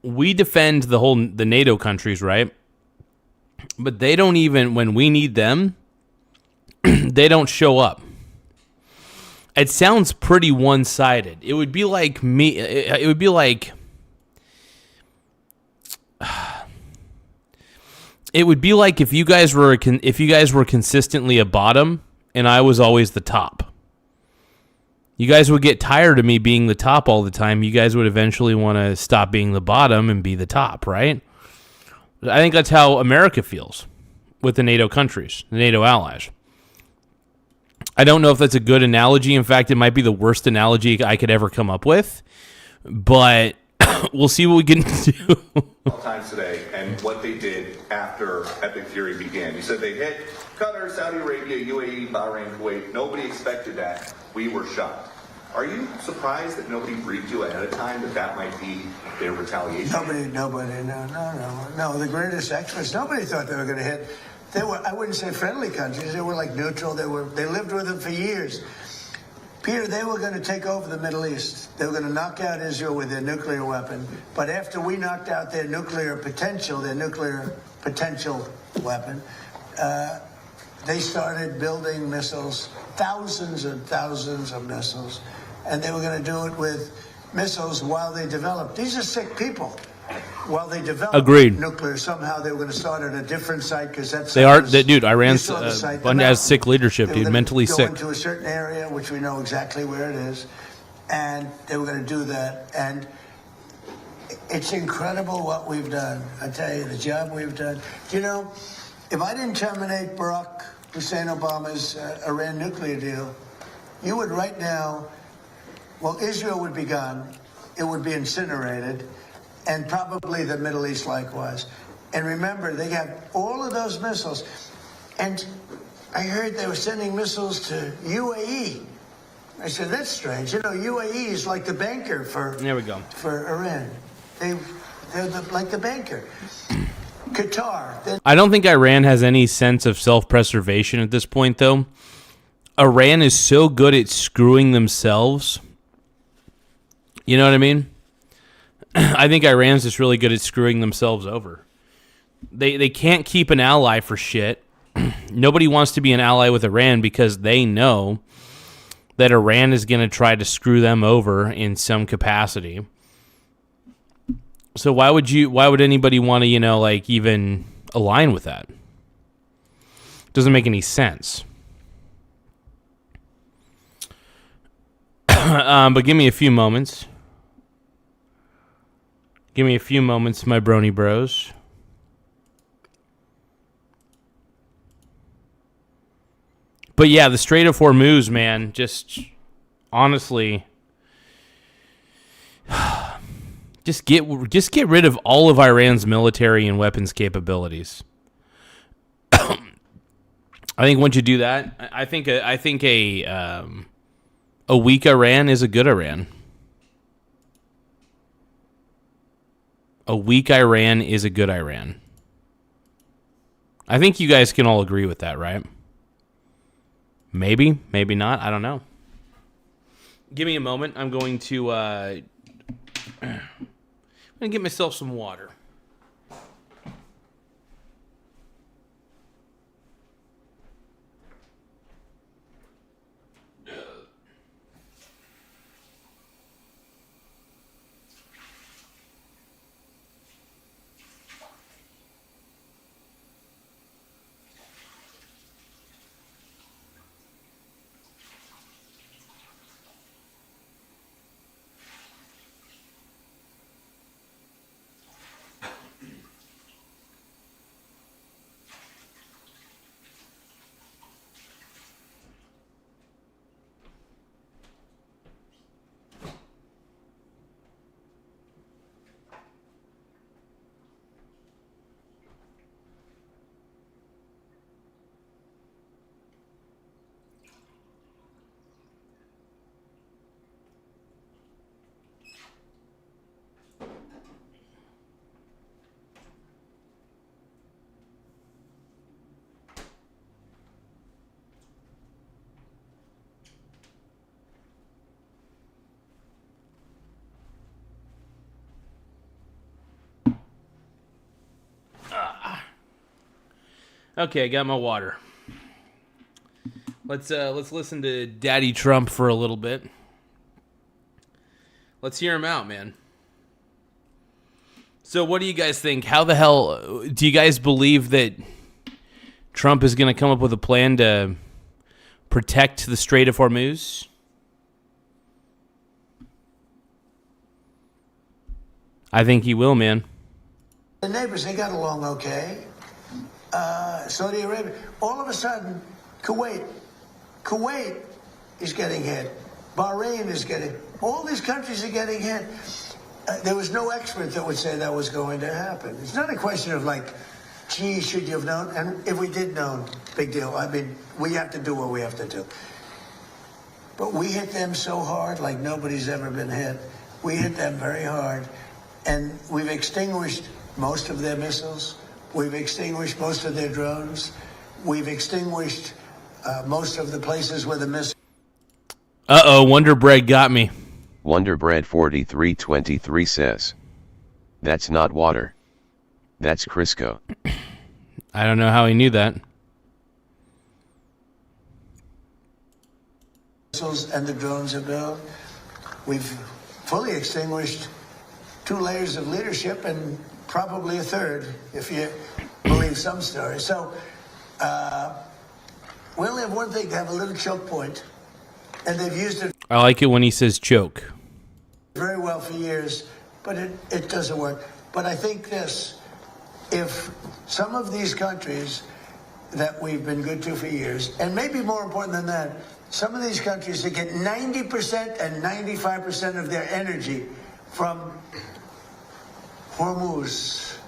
we defend the NATO countries, right? But they don't even, when we need them, they don't show up. It sounds pretty one-sided. It would be like me. It would be like. It would be like if you guys were consistently a bottom and I was always the top. You guys would get tired of me being the top all the time. You guys would eventually want to stop being the bottom and be the top, right? I think that's how America feels with the NATO countries, the NATO allies. I don't know if that's a good analogy. In fact, it might be the worst analogy I could ever come up with. But we'll see what we can do.
Times today and what they did after Epic Fury began. You said they hit Qatar, Saudi Arabia, UAE, Bahrain, Kuwait. Nobody expected that. We were shocked. Are you surprised that nobody briefed you ahead of time that might be their retaliation?
Nobody, no. The greatest experts, nobody thought they were going to hit. They were, I wouldn't say friendly countries. They were like neutral. They lived with them for years. Peter, they were going to take over the Middle East. They were going to knock out Israel with their nuclear weapon. But after we knocked out their nuclear potential weapon, they started building missiles, thousands and thousands of missiles. And they were going to do it with missiles while they developed. These are sick people. While they developed nuclear, somehow they were going to start at a different site because that's
dude. Iran's has sick leadership, dude. Mentally sick.
Go into a certain area, which we know exactly where it is, and they were going to do that. And it's incredible what we've done. I tell you, the job we've done. You know, if I didn't terminate Barack Hussein Obama's Iran nuclear deal, you would right now. Well, Israel would be gone. It would be incinerated. And probably the Middle East likewise. And remember, they have all of those missiles. And I heard they were sending missiles to UAE. I said, that's strange. You know, UAE is like the banker for Iran. They're like the banker. Qatar.
I don't think Iran has any sense of self-preservation at this point, though. Iran is so good at screwing themselves. You know what I mean? I think Iran's just really good at screwing themselves over. They can't keep an ally for shit. Nobody wants to be an ally with Iran because they know that Iran is going to try to screw them over in some capacity. So why would anybody want to, even align with that? Doesn't make any sense. But give me a few moments. Give me a few moments, my brony bros. But yeah, the Strait of Hormuz, man, just honestly, just get rid of all of Iran's military and weapons capabilities. I think once you do that, I think a weak Iran is a good Iran. A weak Iran is a good Iran. I think you guys can all agree with that, right? Maybe, maybe not. I don't know. Give me a moment. I'm going to get myself some water. Okay, I got my water. Let's listen to Daddy Trump for a little bit. Let's hear him out, man. So what do you guys think? How the hell do you guys believe that Trump is going to come up with a plan to protect the Strait of Hormuz? I think he will, man.
The neighbors, they got along okay. Saudi Arabia, all of a sudden, Kuwait is getting hit. Bahrain is getting, all these countries are getting hit. There was no expert that would say that was going to happen. It's not a question of like, gee, should you have known? And if we did know, big deal. I mean, we have to do what we have to do. But we hit them so hard like nobody's ever been hit. We hit them very hard. And we've extinguished most of their missiles. We've extinguished most of their drones. We've extinguished most of the places where the missiles...
Uh-oh, Wonder Bread got me.
Wonder Bread 4323 says, that's not water. That's Crisco.
I don't know how he knew that.
Missiles and the drones are built. We've fully extinguished 2 layers of leadership and probably a third, if you believe some stories. So we only have one thing, to have a little choke point, and they've used it
I like it when he says choke.
very well for years, but it doesn't work. But I think this, if some of these countries that we've been good to for years, and maybe more important than that, some of these countries that get 90% and 95% of their energy from Hormuz,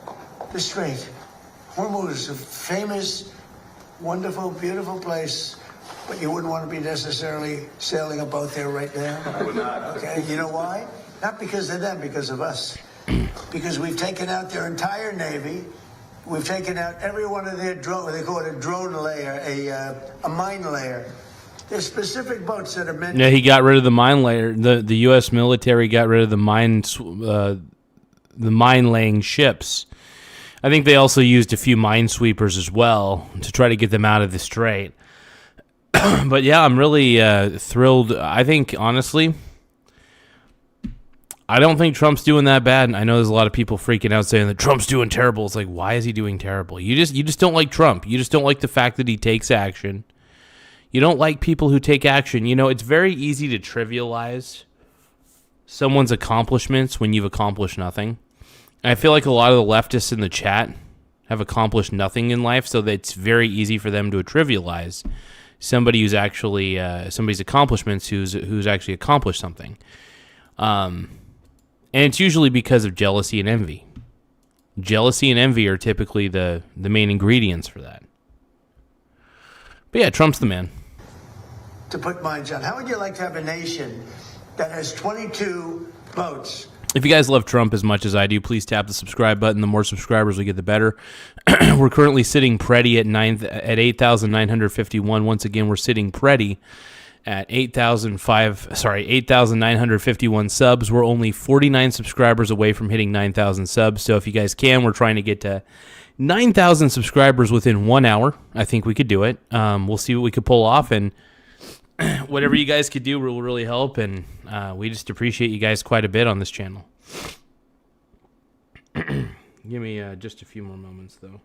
the Strait. Hormuz, a famous, wonderful, beautiful place, but you wouldn't want to be necessarily sailing a boat there right now.
I would not.
Okay, you know why? Not because of them, because of us. Because we've taken out their entire Navy. We've taken out every one of their drone, they call it a drone layer, a mine layer. There's specific boats that are meant...
Yeah, he got rid of the mine layer. The U.S. military got rid of the mine-laying ships. I think they also used a few minesweepers as well to try to get them out of the strait. But yeah, I'm really thrilled. I think, honestly, I don't think Trump's doing that bad. I know there's a lot of people freaking out saying that Trump's doing terrible. It's like, why is he doing terrible? You just don't like Trump. You just don't like the fact that he takes action. You don't like people who take action. You know, it's very easy to trivialize someone's accomplishments when you've accomplished nothing. And I feel like a lot of the leftists in the chat have accomplished nothing in life, so that it's very easy for them to trivialize somebody who's actually somebody's accomplishments who's actually accomplished something. And it's usually because of jealousy and envy. Jealousy and envy are typically the main ingredients for that. But yeah, Trump's the man.
To put mines on. How would you like to have a nation that has 22 boats?
If you guys love Trump as much as I do, please tap the subscribe button. The more subscribers we get, the better. We're currently sitting pretty at 8,951. Once again, we're sitting pretty at 8,951 subs. We're only 49 subscribers away from hitting 9,000 subs. So if you guys can, we're trying to get to 9,000 subscribers within 1 hour. I think we could do it. We'll see what we could pull off, and whatever you guys could do will really help, and we just appreciate you guys quite a bit on this channel. Give me just a few more moments, though.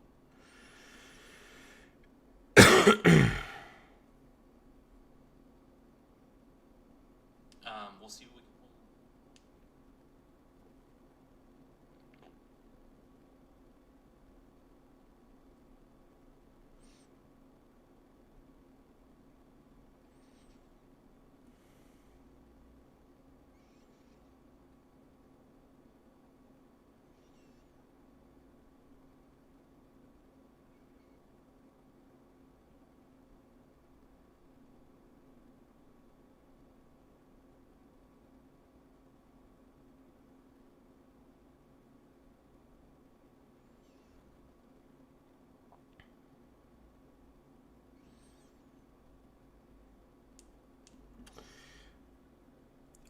We'll see what we can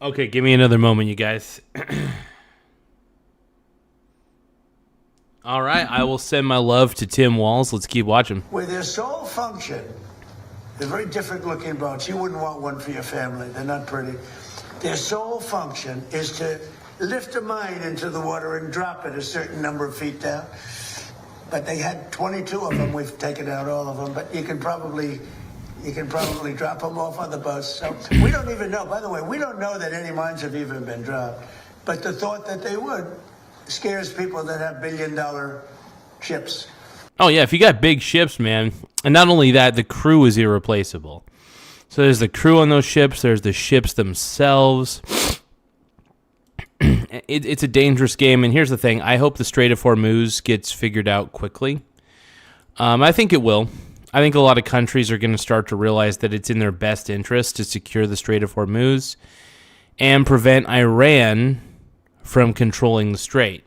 pull. Okay, give me another moment, you guys. All right, I will send my love to Tim Walls. Let's keep watching.
Where their sole function, they're very different looking boats. You wouldn't want one for your family. They're not pretty. Their sole function is to lift a mine into the water and drop it a certain number of feet down. But they had 22 of them. We've taken out all of them. But you can probably drop them off on the boats. So we don't even know. By the way, we don't know that any mines have even been dropped. But the thought that they would scares people that have billion-dollar ships.
Oh, yeah, if you got big ships, man, and not only that, the crew is irreplaceable. So there's the crew on those ships, there's the ships themselves. It's a dangerous game, and here's the thing. I hope the Strait of Hormuz gets figured out quickly. I think it will. I think a lot of countries are going to start to realize that it's in their best interest to secure the Strait of Hormuz and prevent Iran from controlling the strait.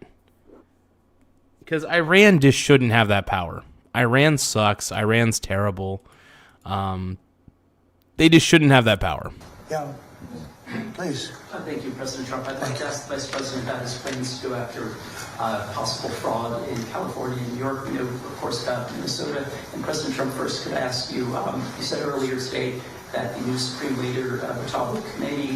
Because Iran just shouldn't have that power. Iran sucks. Iran's terrible. They just shouldn't have that power.
Yeah, please.
Thank you, President Trump. I'd like to ask the Vice President about his plans to go after possible fraud in California and New York. We know, of course, about Minnesota. And President Trump, first could I ask you, you said earlier today that the new Supreme Leader, Retaliation,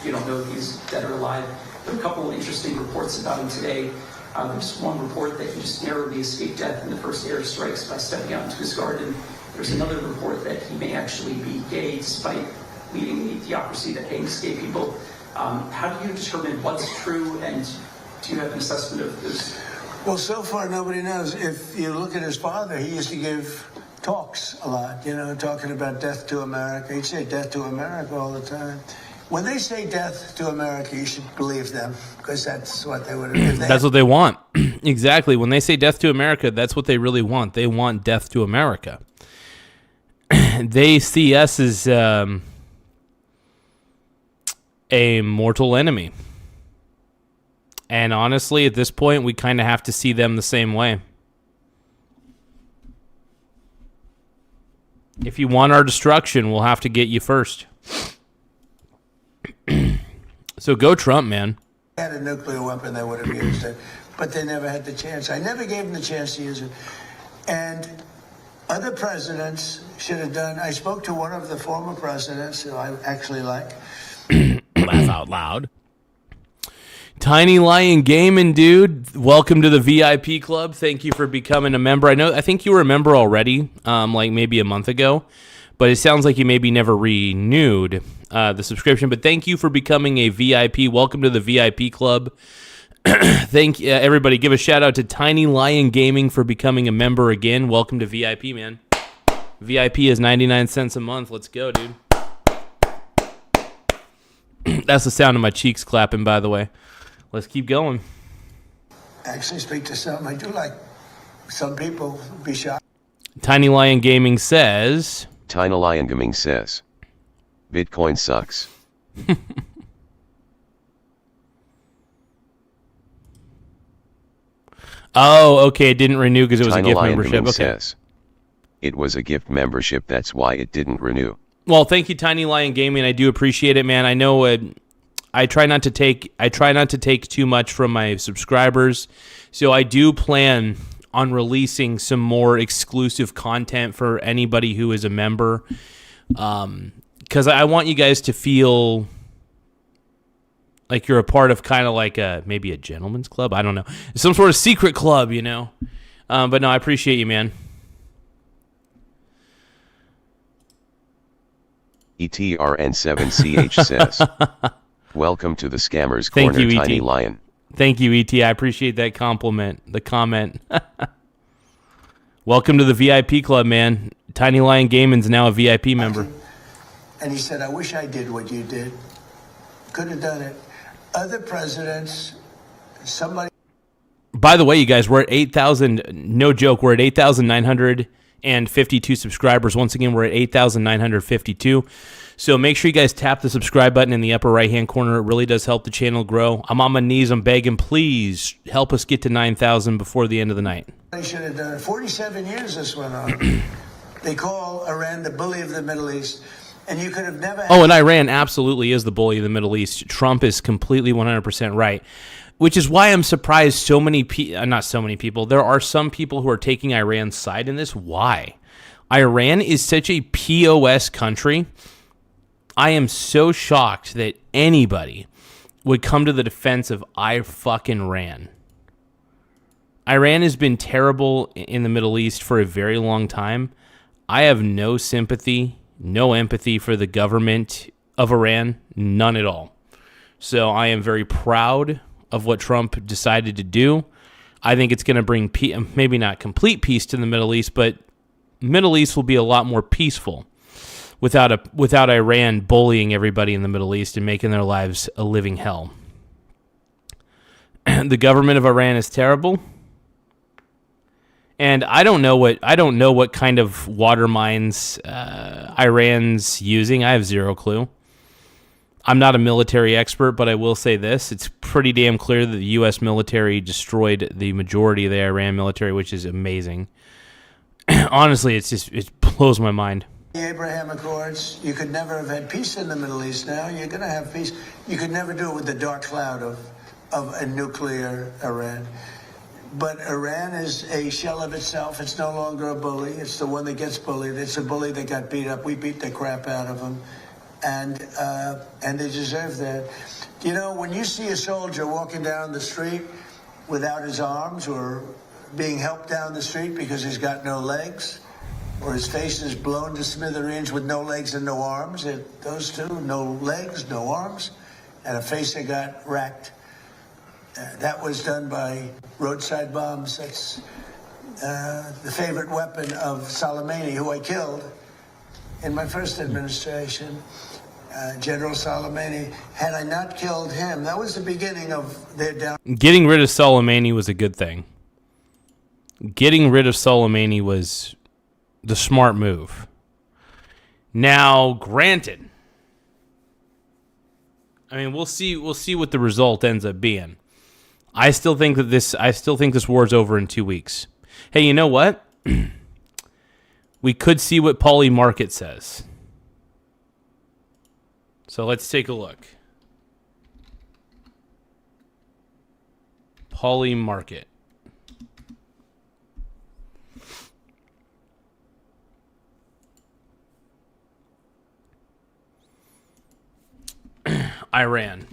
you don't know if he's dead or alive. There are a couple of interesting reports about him today. There's one report that he just narrowly escaped death in the first airstrikes by stepping out into his garden. There's another report that he may actually be gay despite leading a theocracy that hangs gay people. How do you determine what's true, and do you have an assessment of this?
Well, so far nobody knows. If you look at his father, he used to give talks a lot, talking about death to America. He'd say death to America all the time. When they say death to America, you should believe them, because that's what they would have.
That's what they want. Exactly. When they say death to America, that's what they really want. They want death to America. They see us as a mortal enemy. And honestly, at this point, we kind of have to see them the same way. If you want our destruction, we'll have to get you first. So go Trump, man.
They had a nuclear weapon, they would have used it. But they never had the chance. I never gave them the chance to use it. And other presidents should have done. I spoke to one of the former presidents who I actually like.
Laugh out loud. Tiny Lion Gaming, dude. Welcome to the VIP club. Thank you for becoming a member. I think you were a member already, like maybe a month ago. But it sounds like you maybe never renewed the subscription. But thank you for becoming a VIP. Welcome to the VIP club. Thank everybody. Give a shout out to Tiny Lion Gaming for becoming a member again. Welcome to VIP, man. VIP is 99 cents a month. Let's go, dude. That's the sound of my cheeks clapping, by the way. Let's keep going.
Actually speak to some. I do like some people be shocked.
Tiny Lion Gaming says...
Tiny Lion Gaming says, Bitcoin sucks.
Oh, okay. It didn't renew because it was
Tiny
a gift
Lion
membership.
Gaming
Okay.
says, it was a gift membership, that's why it didn't renew.
Well, thank you, Tiny Lion Gaming. I do appreciate it, man. I know I try not to take too much from my subscribers, so I do plan on releasing some more exclusive content for anybody who is a member, because I want you guys to feel like you're a part of kind of like maybe a gentleman's club. I don't know, some sort of secret club, But no, I appreciate you, man.
ETRN7CH says, welcome to the Scammers Corner,
Thank you,
Tiny
ET.
Lion.
Thank you, ET. I appreciate that compliment, the comment. Welcome to the VIP club, man. Tiny Lion Gaming's now a VIP member.
And he said, I wish I did what you did. Could have done it. Other presidents, somebody...
By the way, you guys, we're at 8,000, no joke, we're at 8,952 subscribers. Once again, we're at 8,952. So make sure you guys tap the subscribe button in the upper right-hand corner. It really does help the channel grow. I'm on my knees. I'm begging. Please help us get to 9,000 before the end of the night.
They should have done it. 47 years this went on. They call Iran the bully of the Middle East. And you could have never...
Oh, and Iran absolutely is the bully of the Middle East. Trump is completely 100% right. which is why I'm surprised so many people, not so many people, there are some people who are taking Iran's side in this. Why? Iran is such a POS country. I am so shocked that anybody would come to the defense of I fucking ran. Iran has been terrible in the Middle East for a very long time. I have no sympathy, no empathy for the government of Iran, none at all. So I am very proud of what Trump decided to do. I think it's going to bring maybe not complete peace to the Middle East, but Middle East will be a lot more peaceful without Iran bullying everybody in the Middle East and making their lives a living hell. The government of Iran is terrible. And I don't know what kind of water mines Iran's using. I have zero clue. I'm not a military expert, but I will say this. It's pretty damn clear that the U.S. military destroyed the majority of the Iran military, which is amazing. Honestly, it blows my mind.
The Abraham Accords, you could never have had peace in the Middle East. Now you're going to have peace. You could never do it with the dark cloud of a nuclear Iran. But Iran is a shell of itself. It's no longer a bully. It's the one that gets bullied. It's a bully that got beat up. We beat the crap out of them. And they deserve that. You know, when you see a soldier walking down the street without his arms or being helped down the street because he's got no legs, or his face is blown to smithereens with no legs and no arms, those two, no legs, no arms, and a face that got racked. That was done by roadside bombs. That's the favorite weapon of Soleimani, who I killed in my first administration. General Soleimani. Had I not killed him, that was the beginning of their down.
Getting rid of Soleimani was a good thing. Getting rid of Soleimani was the smart move. Now, granted, I mean, we'll see what the result ends up being. I still think this war's over in 2 weeks. Hey, you know what? We could see what Polly Market says. So let's take a look. Polly Market. Iran.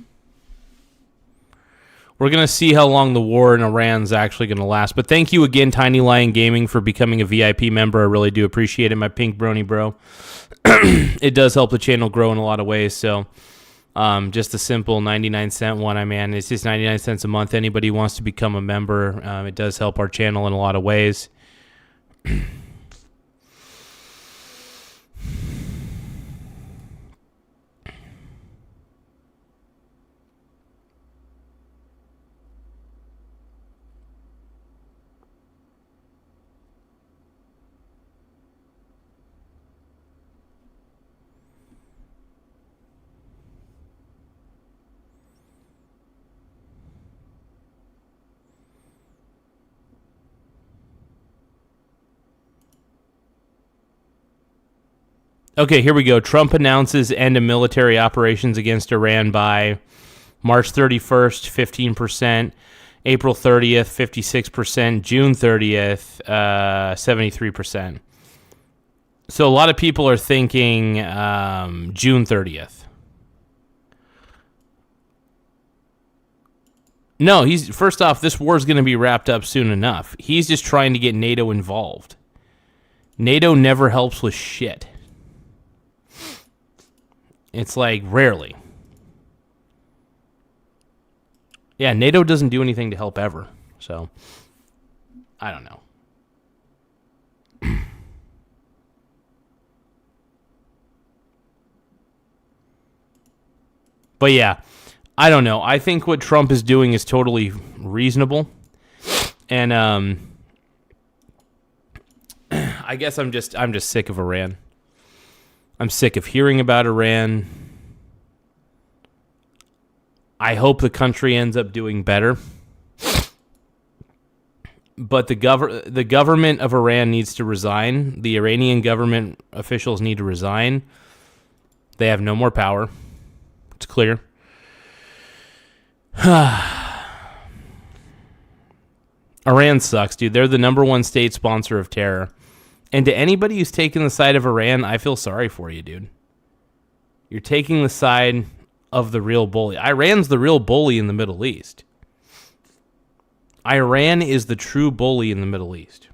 We're going to see how long the war in Iran's actually going to last. But thank you again, Tiny Lion Gaming, for becoming a VIP member. I really do appreciate it, my pink brony bro. It does help the channel grow in a lot of ways. So just a simple 99-cent one. I mean, it's just 99 cents a month. Anybody who wants to become a member, it does help our channel in a lot of ways. Okay, here we go. Trump announces end of military operations against Iran by March 31st, 15%, April 30th, 56%, June 30th, 73%. So a lot of people are thinking June 30th. No, first off, this war is going to be wrapped up soon enough. He's just trying to get NATO involved. NATO never helps with shit. It's like rarely. Yeah, NATO doesn't do anything to help ever. So, I don't know. But yeah, I don't know. I think what Trump is doing is totally reasonable. And I guess I'm just sick of Iran. I'm sick of hearing about Iran. I hope the country ends up doing better. But the government of Iran needs to resign. The Iranian government officials need to resign. They have no more power. It's clear. Iran sucks, dude. They're the number one state sponsor of terror. And to anybody who's taking the side of Iran, I feel sorry for you, dude. You're taking the side of the real bully. Iran's the real bully in the Middle East. Iran is the true bully in the Middle East.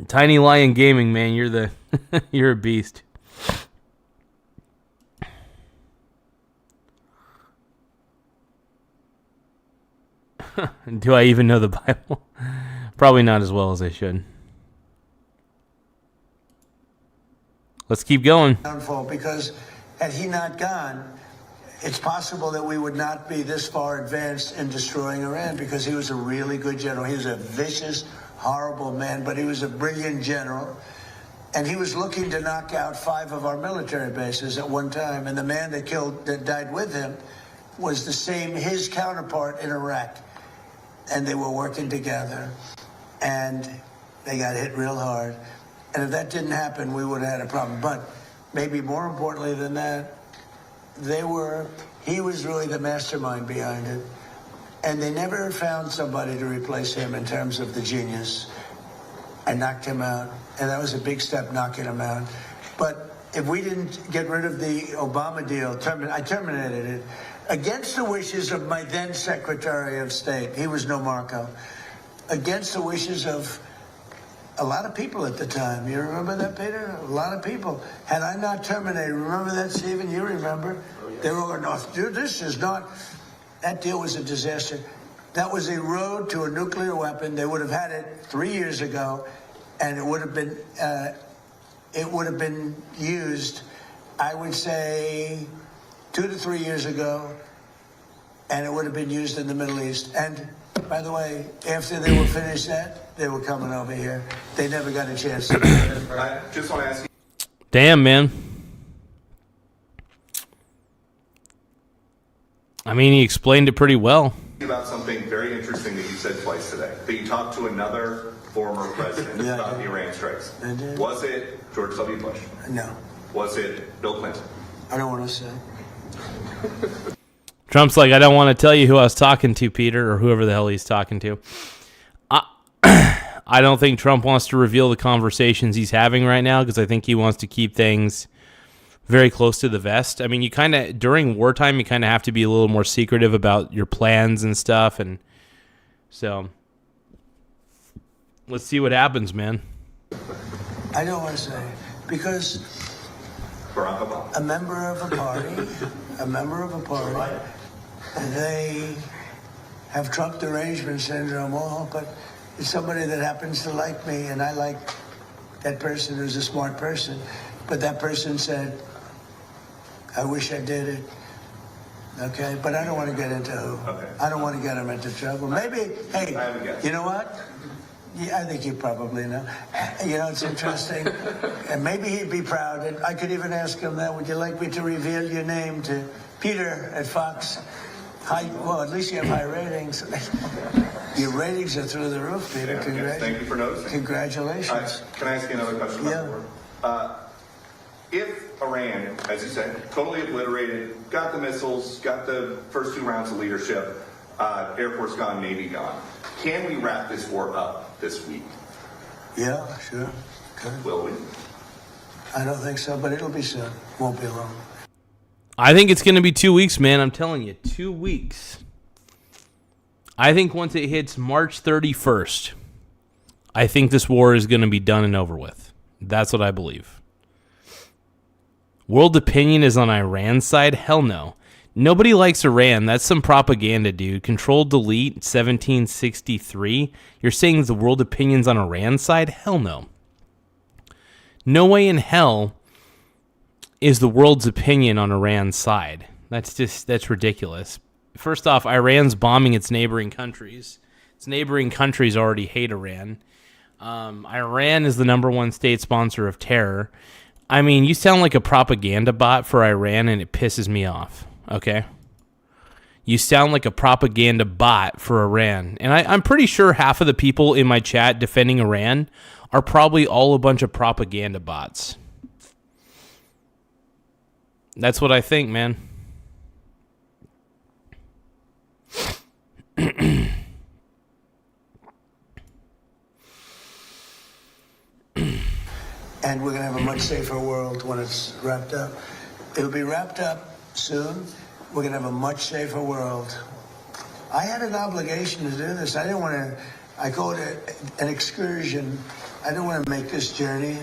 Tiny Lion Gaming, man, you're the you're a beast. Do I even know the Bible? Probably not as well as I should. Let's keep going.
Downfall, because had he not gone, it's possible that we would not be this far advanced in destroying Iran, because he was a really good general. He was a vicious, horrible man, but he was a brilliant general. And he was looking to knock out 5 of our military bases at one time. And the man that died with him was his counterpart in Iraq. And they were working together, and they got hit real hard. And if that didn't happen, we would have had a problem. But maybe more importantly than that, he was really the mastermind behind it. And they never found somebody to replace him in terms of the genius, and knocked him out. And that was a big step, knocking him out. But if we didn't get rid of the Obama deal, I terminated it, against the wishes of my then Secretary of State. He was no Marco. Against the wishes of a lot of people at the time. You remember that, Peter? A lot of people. Had I not terminated, remember that, Stephen? You remember? Oh, yes. They were going, no, dude, this is not... That deal was a disaster. That was a road to a nuclear weapon. They would have had it 3 years ago, and it would have been used, I would say, 2 to 3 years ago, and it would have been used in the Middle East. And by the way, after they were finished that, they were coming over here. They never got a chance to do it.
I just want to ask you.
Damn, man. I mean, he explained it pretty well.
About something very interesting that you said twice today. That you talked to another former president about the Iran strikes.
I did.
Was it George W. Bush?
No.
Was it Bill Clinton?
I don't want to say.
Trump's like, I don't want to tell you who I was talking to, Peter, or whoever the hell he's talking to. I don't think Trump wants to reveal the conversations he's having right now, because I think he wants to keep things very close to the vest. I mean, you kind of, during wartime, you kind of have to be a little more secretive about your plans and stuff. And so, let's see what happens, man.
I don't want to say, because a member of a party, they have Trump derangement syndrome, but it's somebody that happens to like me, and I like that person who's a smart person. But that person said, I wish I did it. Okay, but I don't want to get into who.
Okay.
I don't want to get him into trouble. Maybe, hey, you know what? Yeah, I think you probably know. You know, it's interesting. And maybe he'd be proud. And I could even ask him that. Would you like me to reveal your name to Peter at Fox? Well, at least you have high ratings. Your ratings are through the roof, Peter.
Yeah, thank you for noticing.
Congratulations.
Can I ask you another question?
Yeah.
If Iran, as you said, totally obliterated, got the missiles, got the first 2 rounds of leadership, Air Force gone, Navy gone, can we wrap this war up this week?
Yeah, sure. Good.
Will we?
I don't think so, but it'll be soon. Won't be long.
I think it's going to be 2 weeks, man. I'm telling you, 2 weeks. I think once it hits March 31st, I think this war is going to be done and over with. That's what I believe. World opinion is on Iran's side? Hell no. Nobody likes Iran. That's some propaganda, dude. Control Delete 1763. You're saying the world opinion's on Iran's side? Hell no. No way in hell is the world's opinion on Iran's side. That's ridiculous. First off, Iran's bombing its neighboring countries. Its neighboring countries already hate Iran. Iran is the number one state sponsor of terror. I mean, you sound like a propaganda bot for Iran, and it pisses me off, okay? You sound like a propaganda bot for Iran. And I'm pretty sure half of the people in my chat defending Iran are probably all a bunch of propaganda bots. That's what I think, man.
And we're going to have a much safer world when it's wrapped up. It'll be wrapped up soon. We're going to have a much safer world. I had an obligation to do this. I didn't want to, I called it an excursion. I didn't want to make this journey.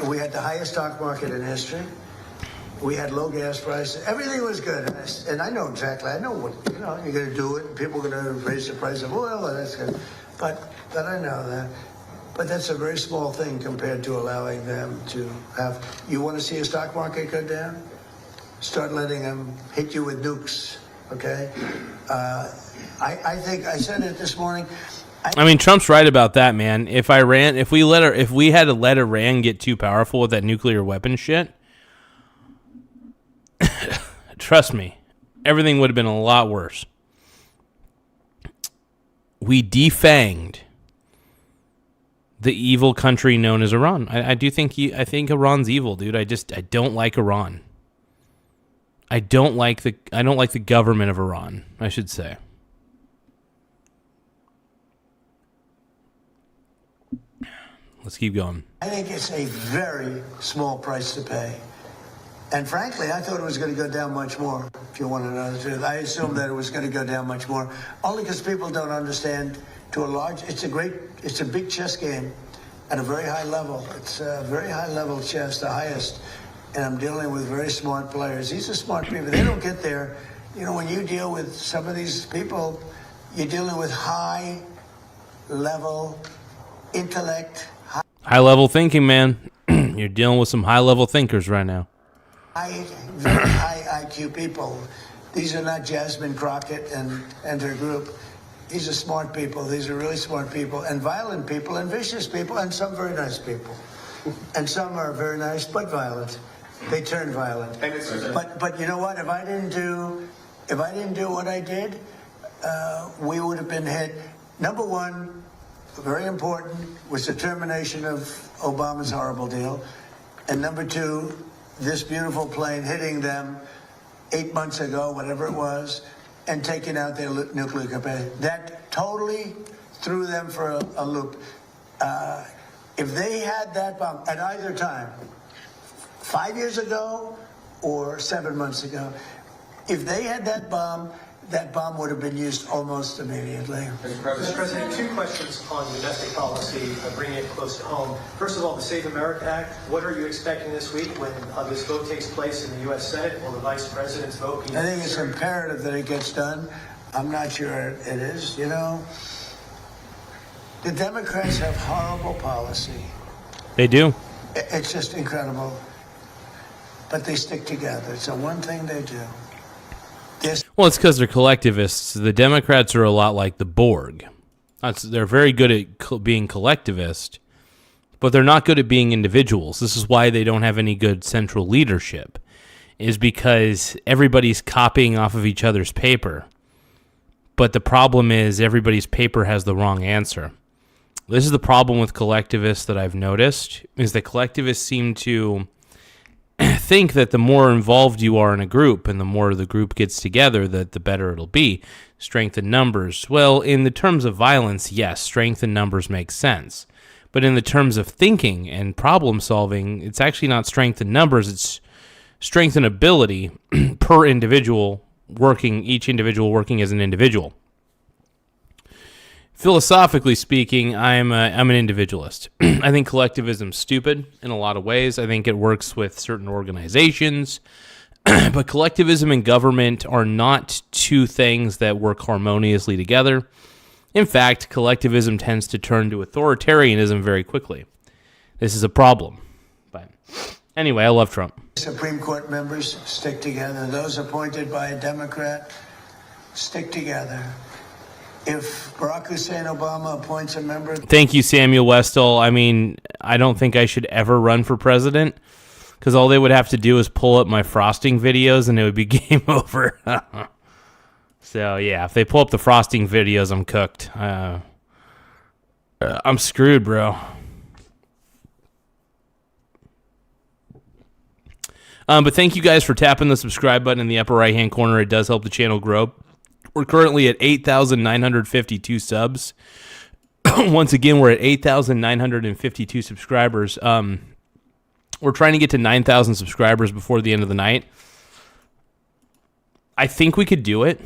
We had the highest stock market in history. We had low gas prices. Everything was good. And I know exactly, I know what, you're going to do it. And people are going to raise the price of oil. And that's good. But I know that. But that's a very small thing compared to allowing them to have, you want to see a stock market go down? Start letting them hit you with nukes, okay? I think, I said it this morning.
I mean, Trump's right about that, man. If we had to let Iran get too powerful with that nuclear weapon shit, trust me, everything would have been a lot worse. We defanged the evil country known as Iran. I think Iran's evil, dude. I don't like Iran. I don't like the government of Iran, I should say. Let's keep going.
I think it's a very small price to pay. And frankly, I thought it was going to go down much more, if you want to know the truth. I assumed that it was going to go down much more, only because people don't understand to a large, it's a big chess game at a very high level. It's a very high level chess, the highest. And I'm dealing with very smart players. These are smart people. They don't get there. You know, when you deal with some of these people, you're dealing with high level intellect.
High level thinking, man. You're dealing with some high level thinkers right now.
Very high IQ people. These are not Jasmine Crockett and her group. These are smart people. These are really smart people, and violent people, and vicious people, and some very nice people. And some are very nice but violent. They turn violent. But you know what? If I didn't do what I did, we would have been hit. Number one, very important, was the termination of Obama's horrible deal, and number two, this beautiful plane hitting them 8 months ago, whatever it was, and taking out their nuclear capacity. That totally threw them for a loop. If they had that bomb at either time, 5 years ago or 7 months ago, if they had that bomb would have been used almost immediately.
Mr. President, two questions on domestic policy, bringing it close to home. First of all, the Save America Act. What are you expecting this week when this vote takes place in the U.S. Senate? Will the Vice President's vote be
I think it's imperative that it gets done. I'm not sure it is. You know, the Democrats have horrible policy.
They do.
It's just incredible. But they stick together. It's the one thing they do.
Well, it's because they're collectivists. The Democrats are a lot like the Borg. They're very good at being collectivist, but they're not good at being individuals. This is why they don't have any good central leadership, is because everybody's copying off of each other's paper. But the problem is everybody's paper has the wrong answer. This is the problem with collectivists that I've noticed, is that collectivists seem to think that the more involved you are in a group and the more the group gets together, that the better it'll be. Strength in numbers. Well, in the terms of violence, yes, strength in numbers makes sense. But in the terms of thinking and problem solving, it's actually not strength in numbers, it's strength in ability per individual each individual working as an individual. Philosophically speaking, I'm an individualist. I think collectivism's stupid in a lot of ways. I think it works with certain organizations. But collectivism and government are not two things that work harmoniously together. In fact, collectivism tends to turn to authoritarianism very quickly. This is a problem. But anyway, I love Trump.
Supreme Court members stick together. Those appointed by a Democrat stick together. If Barack Hussein Obama appoints a member...
Thank you, Samuel Westall. I mean, I don't think I should ever run for president, because all they would have to do is pull up my frosting videos and it would be game over. So, yeah, if they pull up the frosting videos, I'm cooked. I'm screwed, bro. But thank you guys for tapping the subscribe button in the upper right-hand corner. It does help the channel grow. We're currently at 8,952 subs. Once again, we're at 8,952 subscribers. We're trying to get to 9,000 subscribers before the end of the night. I think we could do it,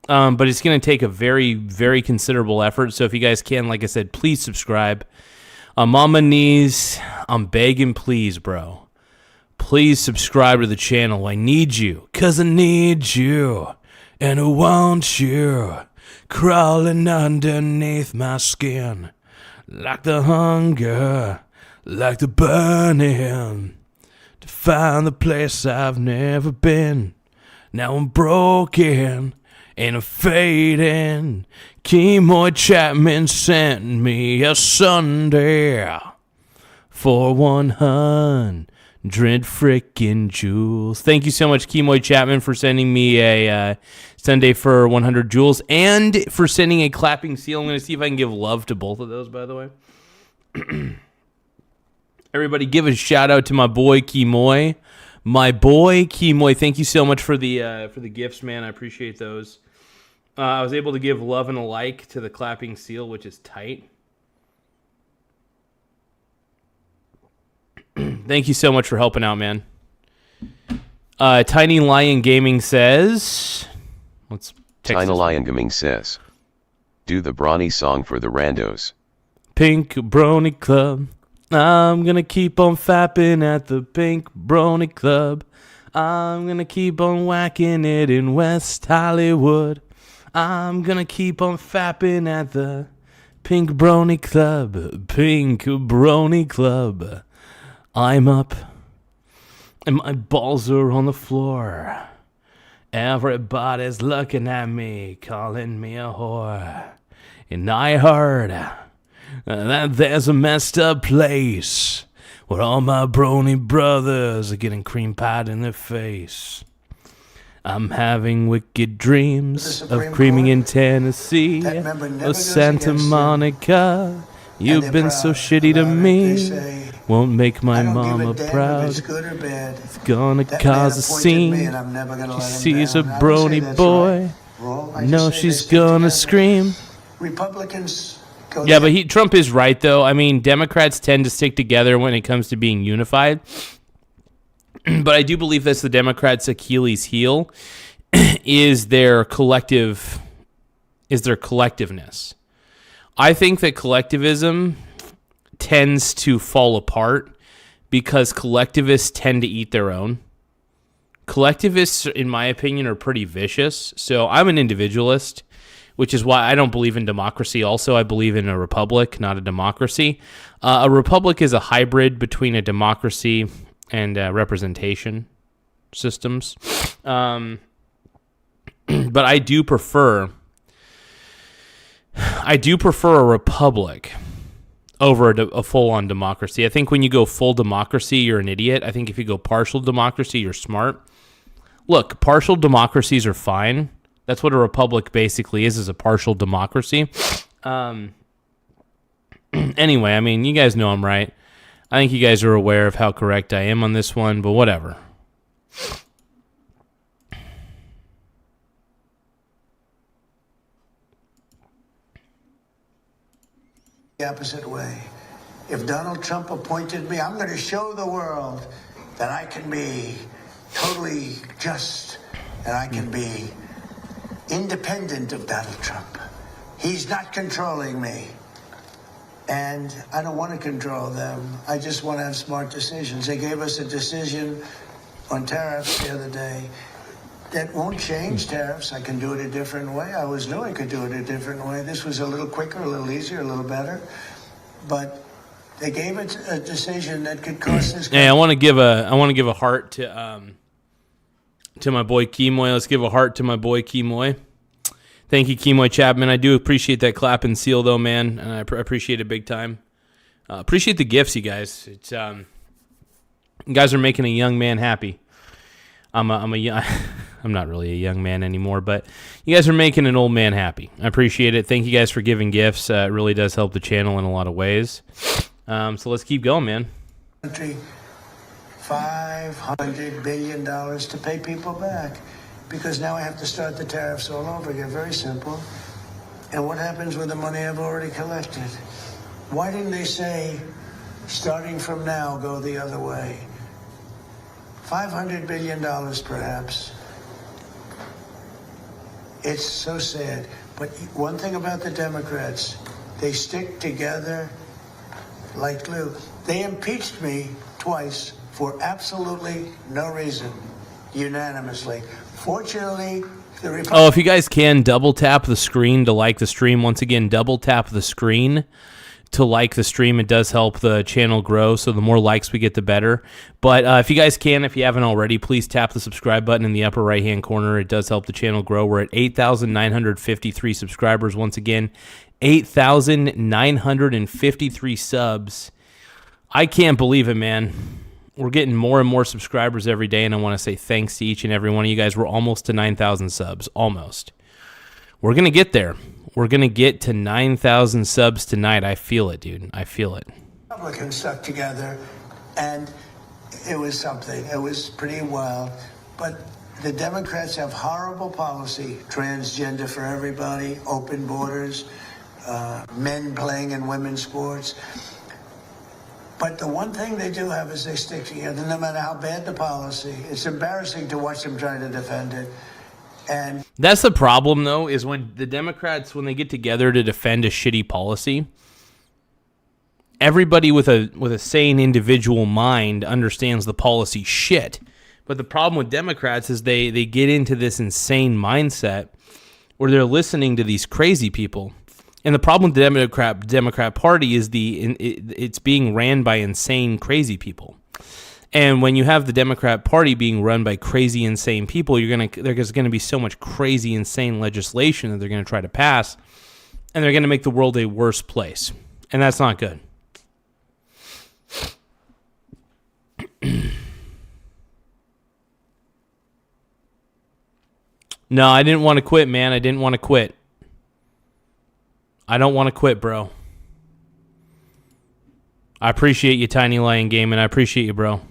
but it's going to take a very, very considerable effort. So if you guys can, like I said, please subscribe. I'm on my knees. I'm begging, please, bro. Please subscribe to the channel. I need you, 'cause I need you, and I want you crawling underneath my skin, like the hunger, like the burning, to find the place I've never been. Now I'm broken and I'm fading. Kemoy Chapman sent me a Sunday for 100 frickin' jewels. Thank you so much, Kemoy Chapman, for sending me a Sunday for 100 jewels and for sending a clapping seal. I'm going to see if I can give love to both of those, by the way. Everybody give a shout out to my boy Kemoy. My boy Kemoy, thank you so much for the gifts, man. I appreciate those. I was able to give love and a like to the clapping seal, which is tight. Thank you so much for helping out, man. Tiny Lion Gaming says,
Tiny Lion Gaming says, do the Brawny song for the randos.
Pink Brony Club. I'm gonna keep on fapping at the Pink Brony Club. I'm gonna keep on whacking it in West Hollywood. I'm gonna keep on fapping at the Pink Brony Club. Pink Brony Club. I'm up and my balls are on the floor. Everybody's looking at me, calling me a whore. And I heard that there's a messed up place where all my brony brothers are getting cream pied in their face. I'm having wicked dreams of creaming in Tennessee or Santa Monica. You've been so shitty to me. Won't make my mama proud. It's gonna cause a scene. She sees a brony boy. No, she's gonna scream.
Republicans.
Yeah, but Trump is right, though. I mean, Democrats tend to stick together when it comes to being unified. But I do believe that's the Democrats' Achilles heel is their collectiveness. I think that collectivism tends to fall apart because collectivists tend to eat their own. Collectivists, in my opinion, are pretty vicious. So I'm an individualist, which is why I don't believe in democracy. Also, I believe in a republic, not a democracy. A republic is a hybrid between a democracy and representation systems. But I do prefer a republic over a full-on democracy. I think when you go full democracy, you're an idiot. I think if you go partial democracy, you're smart. Look, partial democracies are fine. That's what a republic basically is a partial democracy. Anyway, I mean, you guys know I'm right. I think you guys are aware of how correct I am on this one, but whatever.
The opposite way. If Donald Trump appointed me, I'm going to show the world that I can be totally just and I can be independent of Donald Trump. He's not controlling me. And I don't want to control them. I just want to have smart decisions. They gave us a decision on tariffs the other day that won't change tariffs. I can do it a different way. I always knew I could do it a different way. This was a little quicker, a little easier, a little better. But they gave it a decision that could cost this country.
Hey, I want to give a heart to my boy Kemoy. Let's give a heart to my boy Kemoy. Thank you, Kemoy Chapman. I do appreciate that clap and seal, though, man, and I appreciate it big time. Appreciate the gifts, you guys. It's you guys are making a young man happy. I'm not really a young man anymore, but you guys are making an old man happy. I appreciate it. Thank you guys for giving gifts. It really does help the channel in a lot of ways. So let's keep going, man.
Country $500 billion to pay people back. Because now I have to start the tariffs all over again. Very simple. And what happens with the money I've already collected? Why didn't they say, starting from now, go the other way? $500 billion, perhaps. It's so sad. But one thing about the Democrats, they stick together like glue. They impeached me twice for absolutely no reason, unanimously. Fortunately, the Republicans...
Oh, if you guys can, double tap the screen to like the stream. Once again, double tap the screen to like the stream. It does help the channel grow, so the more likes we get, the better. But if you guys can, if you haven't already, please tap the subscribe button in the upper right-hand corner. It does help the channel grow. We're at 8,953 subscribers. Once again, 8,953 subs. I can't believe it, man. We're getting more and more subscribers every day, and I want to say thanks to each and every one of you guys. We're almost to 9,000 subs. Almost. We're going to get there. We're going to get to 9,000 subs tonight. I feel it, dude. I feel it.
Republicans stuck together, and it was something. It was pretty wild. But the Democrats have horrible policy, transgender for everybody, open borders, men playing in women's sports. But the one thing they do have is they stick together, no matter how bad the policy. It's embarrassing to watch them trying to defend it. And
that's the problem, though, is when the Democrats, when they get together to defend a shitty policy, everybody with a sane individual mind understands the policy shit. But the problem with Democrats is they get into this insane mindset where they're listening to these crazy people. And the problem with the Democrat Party is it's being ran by insane, crazy people. And when you have the Democrat Party being run by crazy, insane people, there's going to be so much crazy, insane legislation that they're going to try to pass, and they're going to make the world a worse place. And that's not good. No, I didn't want to quit, man. I didn't want to quit. I don't want to quit, bro. I appreciate you, Tiny Lion Gaming. I appreciate you, bro.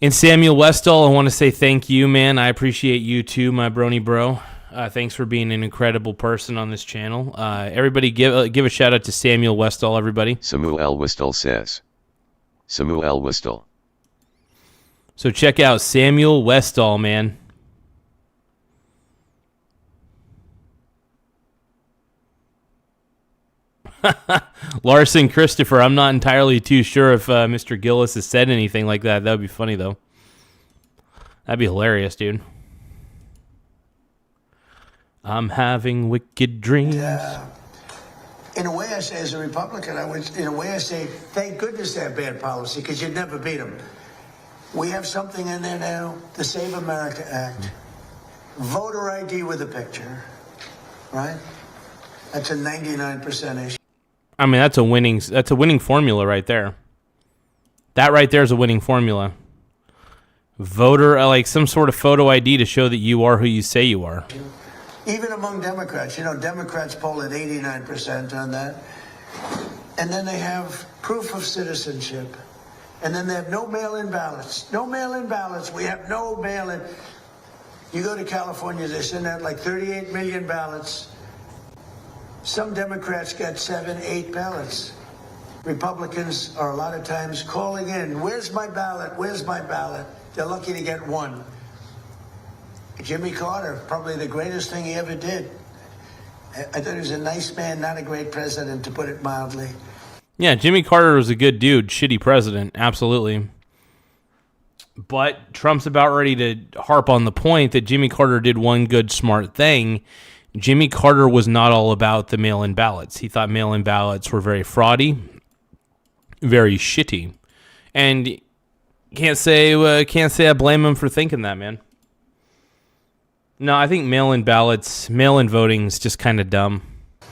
And Samuel Westall, I want to say thank you, man. I appreciate you too, my brony bro. Thanks for being an incredible person on this channel. Everybody give a shout out to Samuel Westall, everybody.
Samuel Westall says. Samuel Westall.
So check out Samuel Westall, man. Larson Christopher, I'm not entirely too sure if Mr. Gillis has said anything like that. That would be funny, though. That'd be hilarious, dude. I'm having wicked dreams.
In a way, I say, as a Republican, I say, thank goodness they have bad policy, because you'd never beat them. We have something in there now, the Save America Act. Voter ID with a picture, right? That's a 99% issue.
I mean, that's a winning formula right there. That right there is a winning formula. Voter, like some sort of photo ID to show that you are who you say you are.
Even among Democrats, Democrats poll at 89% on that. And then they have proof of citizenship. And then they have no mail-in ballots. No mail-in ballots. We have no mail-in. You go to California, they send out like 38 million ballots. Some Democrats get 7, 8 ballots. Republicans are a lot of times calling in, where's my ballot? Where's my ballot? They're lucky to get one. Jimmy Carter, probably the greatest thing he ever did. I thought he was a nice man, not a great president, to put it mildly.
Yeah, Jimmy Carter was a good dude, shitty president, absolutely. But Trump's about ready to harp on the point that Jimmy Carter did one good, smart thing. Jimmy Carter was not all about the mail-in ballots. He thought mail-in ballots were very fraudy, very shitty, and can't say I blame him for thinking that, man. No, I think mail-in ballots, mail-in voting is just kind of dumb.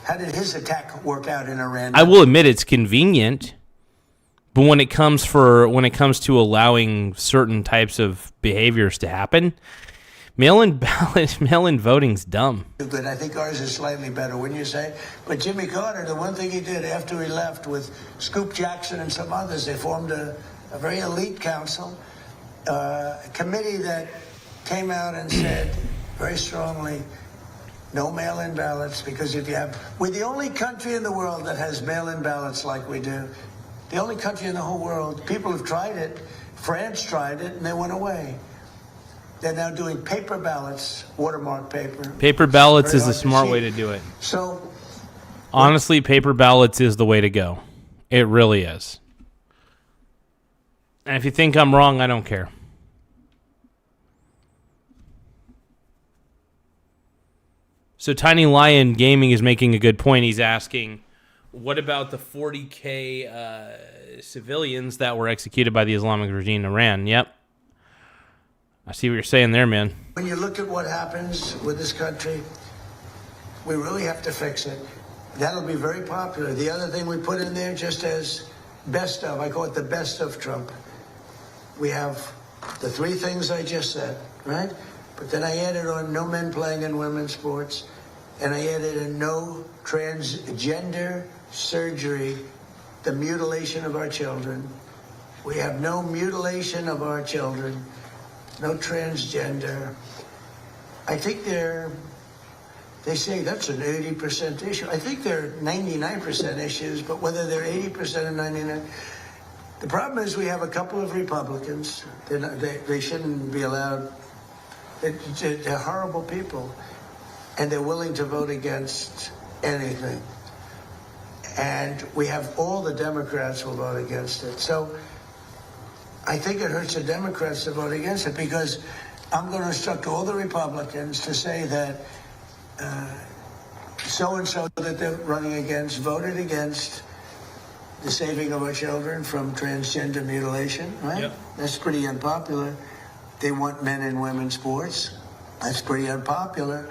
How did his attack work out in Iran?
I will admit it's convenient, but when it comes to allowing certain types of behaviors to happen, mail-in voting's dumb.
Good. I think ours is slightly better, wouldn't you say? But Jimmy Carter, the one thing he did after he left with Scoop Jackson and some others, they formed a a very elite council, a committee that came out and said very strongly, no mail-in ballots, because if you have, we're the only country in the world that has mail-in ballots like we do. The only country in the whole world. People have tried it. France tried it, and they went away. They're now doing paper ballots, watermark paper.
Paper ballots is the smart way to do it.
So,
honestly, paper ballots is the way to go. It really is. And if you think I'm wrong, I don't care. So Tiny Lion Gaming is making a good point. He's asking, what about the 40K civilians that were executed by the Islamic regime in Iran? Yep. I see what you're saying there, man.
when you look at what happens with this country, we really have to fix it. That'll be very popular. The other thing we put in there, just as best of, I call it the best of Trump. We have the three things I just said, right? But then I added on no men playing in women's sports, and I added in no transgender surgery, the mutilation of our children. We have no mutilation of our children, no transgender. I think they say that's an 80% issue. I think they're 99% issues, but whether they're 80% or 99%, the problem is we have a couple of Republicans. They shouldn't be allowed. They're horrible people, and they're willing to vote against anything. And we have all the Democrats will vote against it. So I think it hurts the Democrats to vote against it, because I'm going to instruct all the Republicans to say that so-and-so that they're running against voted against the saving of our children from transgender mutilation, right? Yep. That's pretty unpopular. They want men and women's sports. That's pretty unpopular.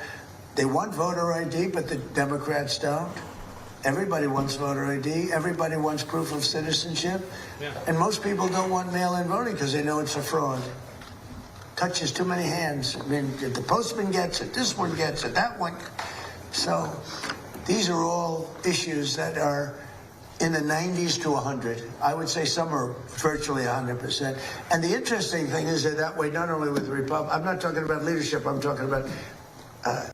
They want voter ID, but the Democrats don't. Everybody wants voter ID. Everybody wants proof of citizenship. Yeah. And most people don't want mail-in voting because they know it's a fraud. Touches too many hands. I mean, the postman gets it, this one gets it, that one. So these are all issues that are in the 90s to 100. I would say some are virtually 100%. And the interesting thing is that way not only with the Republic, I'm not talking about leadership, I'm talking about...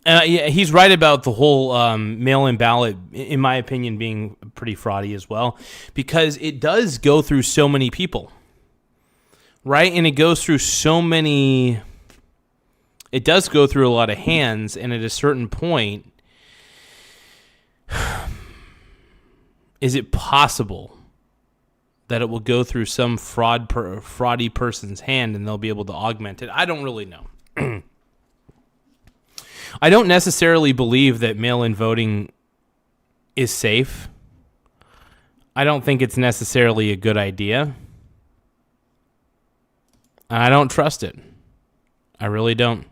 yeah, he's right about the whole mail-in ballot, in my opinion, being pretty fraudy as well, because it does go through so many people, right? And it goes through so many... It does go through a lot of hands, and at a certain point... Is it possible that it will go through some fraudy person's hand and they'll be able to augment it? I don't really know. I don't necessarily believe that mail-in voting is safe. I don't think it's necessarily a good idea. I don't trust it. I really don't.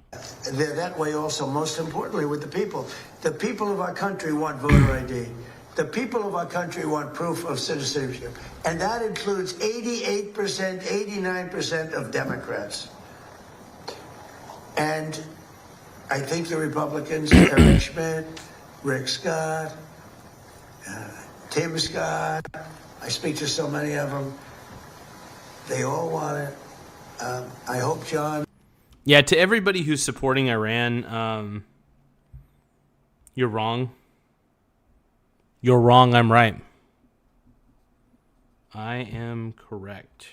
They're that way also, most importantly, with the people. The people of our country want voter ID. The people of our country want proof of citizenship. And that includes 88%, 89% of Democrats. And I think the Republicans, Eric Schmidt, Rick Scott, Tim Scott, I speak to so many of them, they all want it. I hope John...
Yeah, to everybody who's supporting Iran, you're wrong. You're wrong, I'm right. I am correct.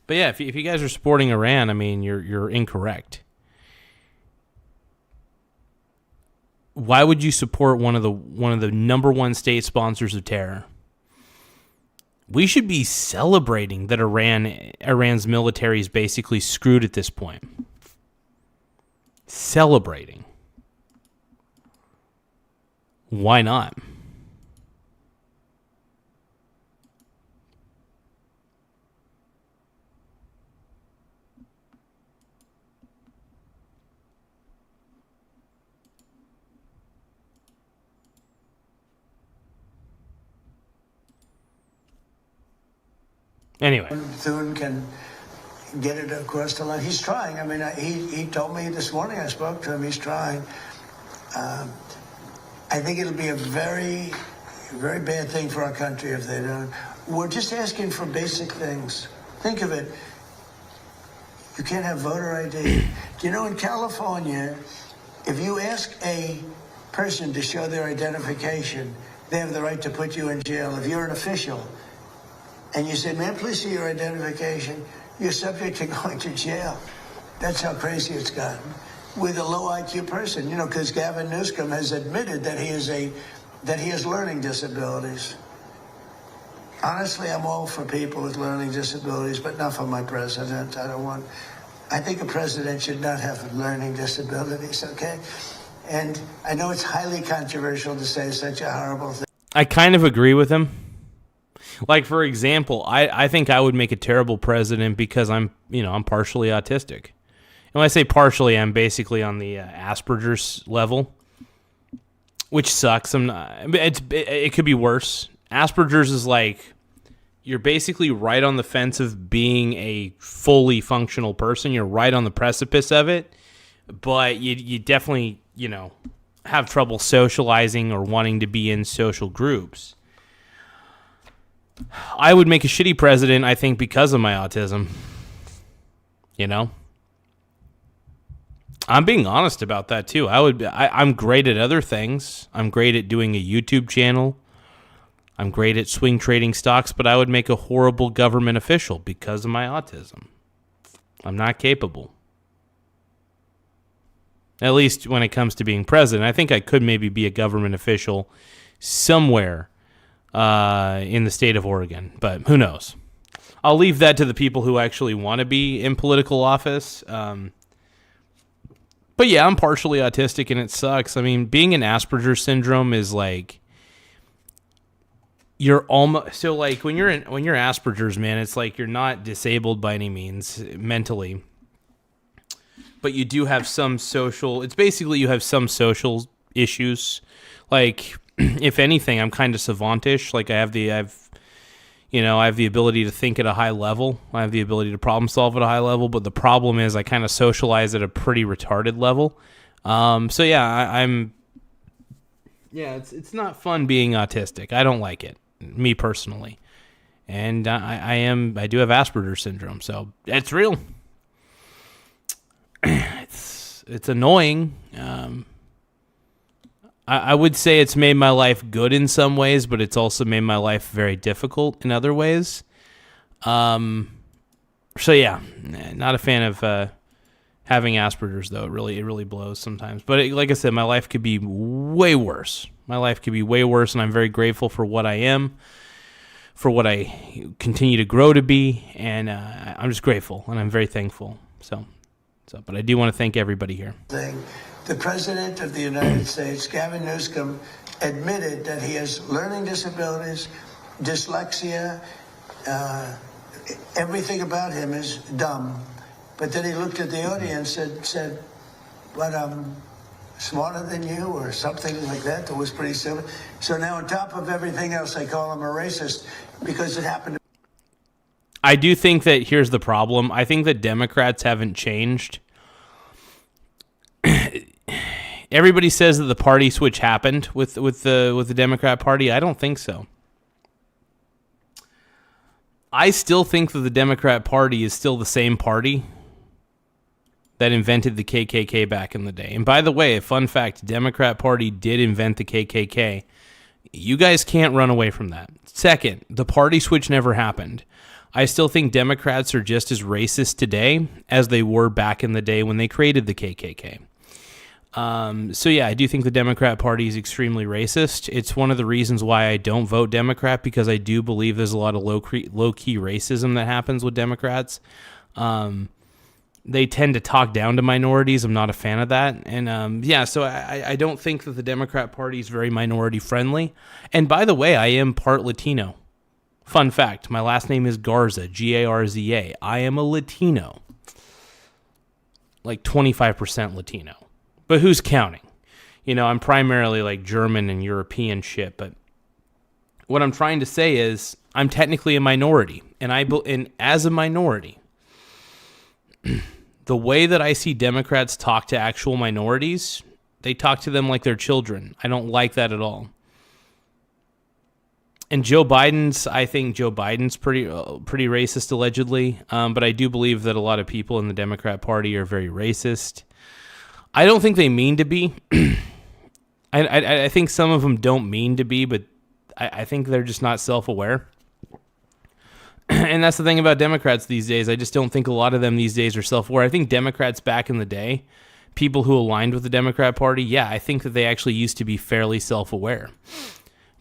But yeah, if you guys are supporting Iran, I mean, you're incorrect. Why would you support one of the number one state sponsors of terror? We should be celebrating that Iran's military is basically screwed at this point. Celebrating. Why not? Anyway.
Thune can get it across the line. He's trying. I mean, he told me this morning, I spoke to him, he's trying. I think it'll be a very, a very bad thing for our country if they don't. We're just asking for basic things. Think of it. You can't have voter ID. Do you know in California, if you ask a person to show their identification, they have the right to put you in jail. If you're an official and you say, "May I please see your identification?" you're subject to going to jail. That's how crazy it's gotten with a low IQ person, you know, because Gavin Newsom has admitted that he has learning disabilities. Honestly, I'm all for people with learning disabilities, but not for my president. I think a president should not have learning disabilities, okay? And I know it's highly controversial to say such a horrible thing.
I kind of agree with him. Like, for example, I think I would make a terrible president because I'm partially autistic. And when I say partially, I'm basically on the Asperger's level, which sucks. It could be worse. Asperger's is like you're basically right on the fence of being a fully functional person. You're right on the precipice of it, but you definitely, have trouble socializing or wanting to be in social groups. I would make a shitty president, I think, because of my autism. I'm being honest about that too. I'm great at other things. I'm great at doing a YouTube channel. I'm great at swing trading stocks, but I would make a horrible government official because of my autism. I'm not capable. At least when it comes to being president. I think I could maybe be a government official somewhere in the state of Oregon, but who knows? I'll leave that to the people who actually want to be in political office. But yeah, I'm partially autistic and it sucks. I mean, being an Asperger's syndrome is like you're almost so like when you're Asperger's, man, it's like you're not disabled by any means mentally, but you do have some social. It's basically you have some social issues. Like, if anything, I'm kind of savantish. Like I have the ability to think at a high level. I have the ability to problem solve at a high level, but the problem is I kind of socialize at a pretty retarded level. So yeah, it's not fun being autistic. I don't like it, me personally. And I do have Asperger's syndrome, so it's real. It's annoying. I would say it's made my life good in some ways, but it's also made my life very difficult in other ways. So yeah, not a fan of having Asperger's though. It really blows sometimes. But like I said, my life could be way worse. And I'm very grateful for what I am, for what I continue to grow to be, and I'm just grateful and I'm very thankful. So, but I do want to thank everybody here.
The President of the United States, Gavin Newsom, admitted that he has learning disabilities, dyslexia, everything about him is dumb. But then he looked at the audience and said, "But I'm smarter than you," or something like that. That was pretty simple. So now on top of everything else, I call him a racist because it happened to...
I do think that here's the problem. I think that Democrats haven't changed. Everybody says that the party switch happened with the Democrat Party. I don't think so. I still think that the Democrat Party is still the same party that invented the KKK back in the day. And by the way, a fun fact, Democrat Party did invent the KKK. You guys can't run away from that. Second, the party switch never happened. I still think Democrats are just as racist today as they were back in the day when they created the KKK. So yeah, I do think the Democrat Party is extremely racist. It's one of the reasons why I don't vote Democrat, because I do believe there's a lot of low-key racism that happens with Democrats. They tend to talk down to minorities. I'm not a fan of that. And so I don't think that the Democrat Party is very minority-friendly. And by the way, I am part Latino. Fun fact, my last name is Garza, Garza. I am a Latino. Like 25% Latino. But who's counting? I'm primarily like German and European shit, but what I'm trying to say is I'm technically a minority, and as a minority, the way that I see Democrats talk to actual minorities, they talk to them like they're children. I don't like that at all. And I think Joe Biden's pretty racist, allegedly. But I do believe that a lot of people in the Democrat Party are very racist. I don't think they mean to be. I think some of them don't mean to be, but I think they're just not self-aware. And that's the thing about Democrats these days. I just don't think a lot of them these days are self-aware. I think Democrats back in the day, people who aligned with the Democrat Party, yeah, I think that they actually used to be fairly self-aware.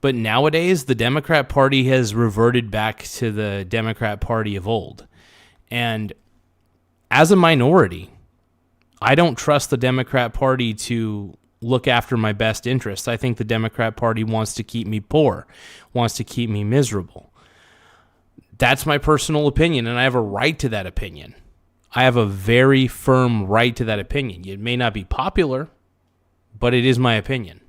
But nowadays, the Democrat Party has reverted back to the Democrat Party of old. And as a minority, I don't trust the Democrat Party to look after my best interests. I think the Democrat Party wants to keep me poor, wants to keep me miserable. That's my personal opinion, and I have a right to that opinion. I have a very firm right to that opinion. It may not be popular, but it is my opinion.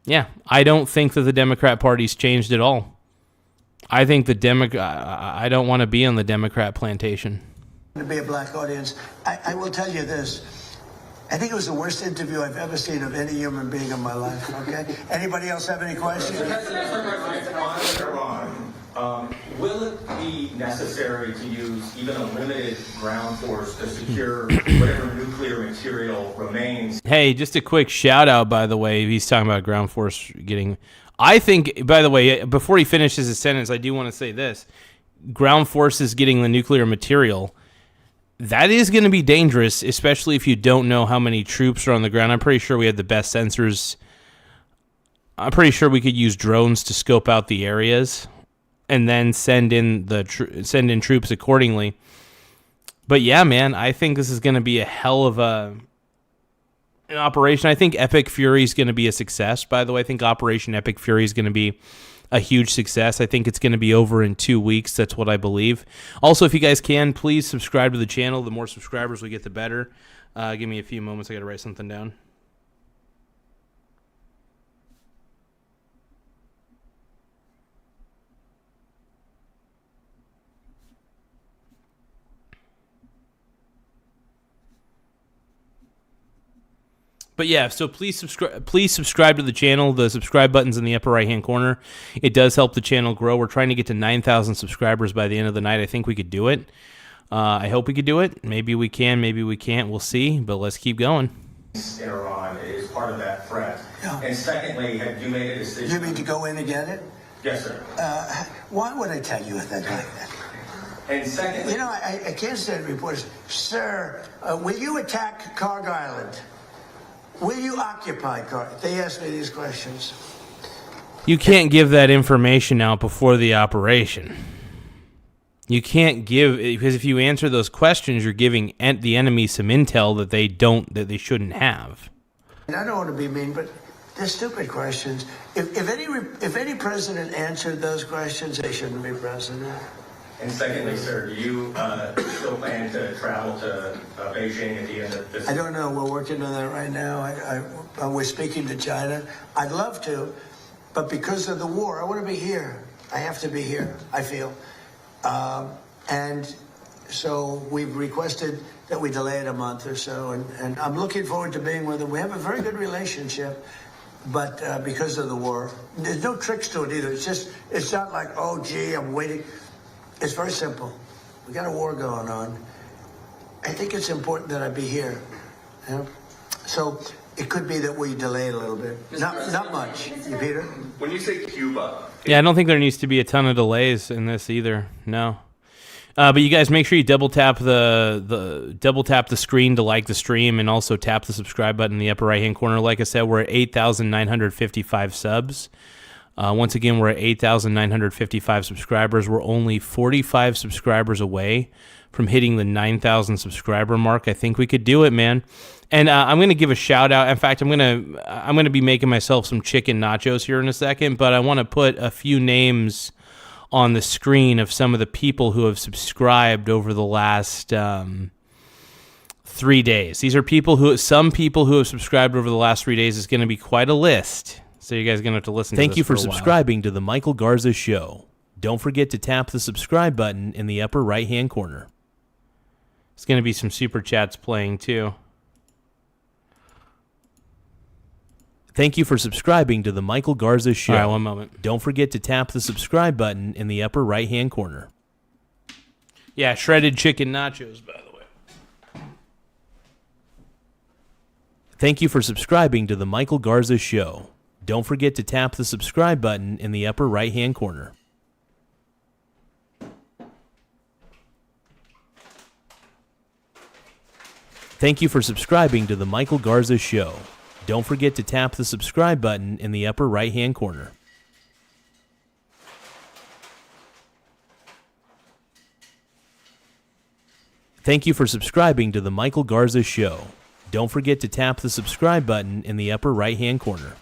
Yeah, I don't think that the Democrat Party's changed at all. I think I don't want to be on the Democrat plantation.
To be a black audience, I will tell you this. I think it was the worst interview I've ever seen of any human being in my life, okay? Anybody else have any questions?
Will it be necessary to use even a limited ground force to secure whatever nuclear material remains?
Hey, just a quick shout out, by the way. He's talking about ground force getting... I think, by the way, before he finishes his sentence, I do want to say this. Ground forces getting the nuclear material, that is going to be dangerous, especially if you don't know how many troops are on the ground. I'm pretty sure we had the best sensors. I'm pretty sure we could use drones to scope out the areas and then send in troops accordingly. But yeah, man, I think this is going to be a hell of an operation. I think Epic Fury is going to be a success. By the way, I think Operation Epic Fury is going to be a huge success. I think it's going to be over in 2 weeks. That's what I believe. Also, if you guys can, please subscribe to the channel. The more subscribers we get, the better. Give me a few moments. I got to write something down. But yeah, so please subscribe to the channel. The subscribe button's in the upper right-hand corner. It does help the channel grow. We're trying to get to 9,000 subscribers by the end of the night. I think we could do it. I hope we could do it. Maybe we can, maybe we can't. We'll see, but let's keep going.
In Iran is part of that threat.
Yeah.
And secondly, have you made a decision?
You mean to go in and get it?
Yes, sir.
Why would I tell you that like that?
And secondly...
You know, I can't stand reporters. Sir, will you attack Carg Island? Will you occupy Carg? They ask me these questions.
You can't give that information out before the operation. You can't give, because if you answer those questions, you're giving the enemy some intel that they shouldn't have.
And I don't want to be mean, but they're stupid questions. If any president answered those questions, they shouldn't be president.
And secondly, sir, do you still plan to travel to Beijing at the end of this?
I don't know. We're working on that right now. We're speaking to China. I'd love to, but because of the war, I want to be here. I have to be here, I feel. And so we've requested that we delay it a month or so, and I'm looking forward to being with them. We have a very good relationship, but because of the war, there's no tricks to it either. It's not like, oh, gee, I'm waiting. It's very simple. We got a war going on. I think it's important that I be here. You know? So it could be that we delay it a little bit. Not much. You, Peter?
When you say Cuba...
Yeah, I don't think there needs to be a ton of delays in this either. No. But you guys make sure you double tap the screen to like the stream, and also tap the subscribe button in the upper right hand corner. Like I said, we're at 8,955 subs. Once again, we're at 8,955 subscribers. We're only 45 subscribers away from hitting the 9,000 subscriber mark. I think we could do it, man. And I'm going to give a shout out. In fact, I'm going to be making myself some chicken nachos here in a second, but I want to put a few names on the screen of some of the people who have subscribed over the last 3 days. These are some people who have subscribed over the last 3 days. Is going to be quite a list. So you guys are going to have to listen to this.
Thank you for subscribing to the Michael Garza Show. Don't forget to tap the subscribe button in the upper right-hand corner.
There's going to be some super chats playing too.
Thank you for subscribing to the Michael Garza Show.
All right, one moment.
Don't forget to tap the subscribe button in the upper right-hand corner.
Yeah, shredded chicken nachos, by the way.
Thank you for subscribing to the Michael Garza Show. Don't forget to tap the subscribe button in the upper right-hand corner. Thank you for subscribing to the Michael Garza Show. Don't forget to tap the subscribe button in the upper right-hand corner. Thank you for subscribing to the Michael Garza Show. Don't forget to tap the subscribe button in the upper right-hand corner.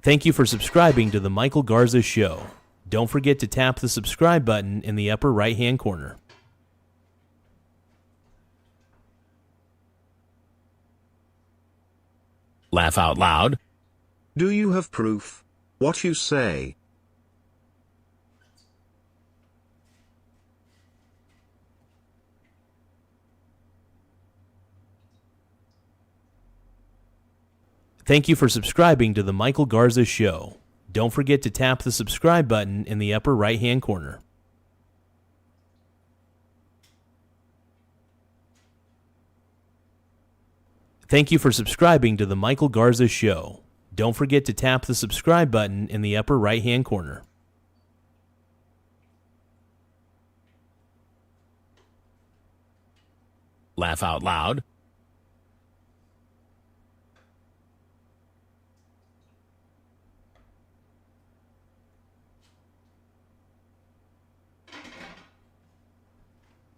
Thank you for subscribing to the Michael Garza Show. Don't forget to tap the subscribe button in the upper right-hand corner.
Laugh out loud.
Do you have proof? What you say?
Thank you for subscribing to the Michael Garza Show. Don't forget to tap the subscribe button in the upper right-hand corner. Thank you for subscribing to the Michael Garza Show. Don't forget to tap the subscribe button in the upper right-hand corner.
Laugh out loud.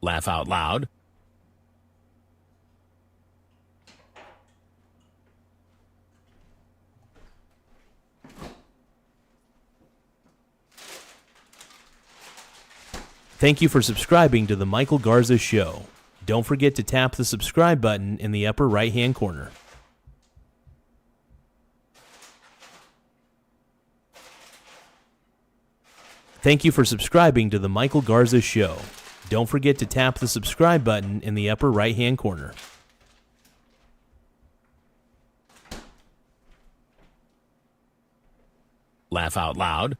Laugh out loud.
Thank you for subscribing to the Michael Garza Show. Don't forget to tap the subscribe button in the upper right-hand corner. Thank you for subscribing to the Michael Garza Show. Don't forget to tap the subscribe button in the upper right-hand corner.
Laugh out loud.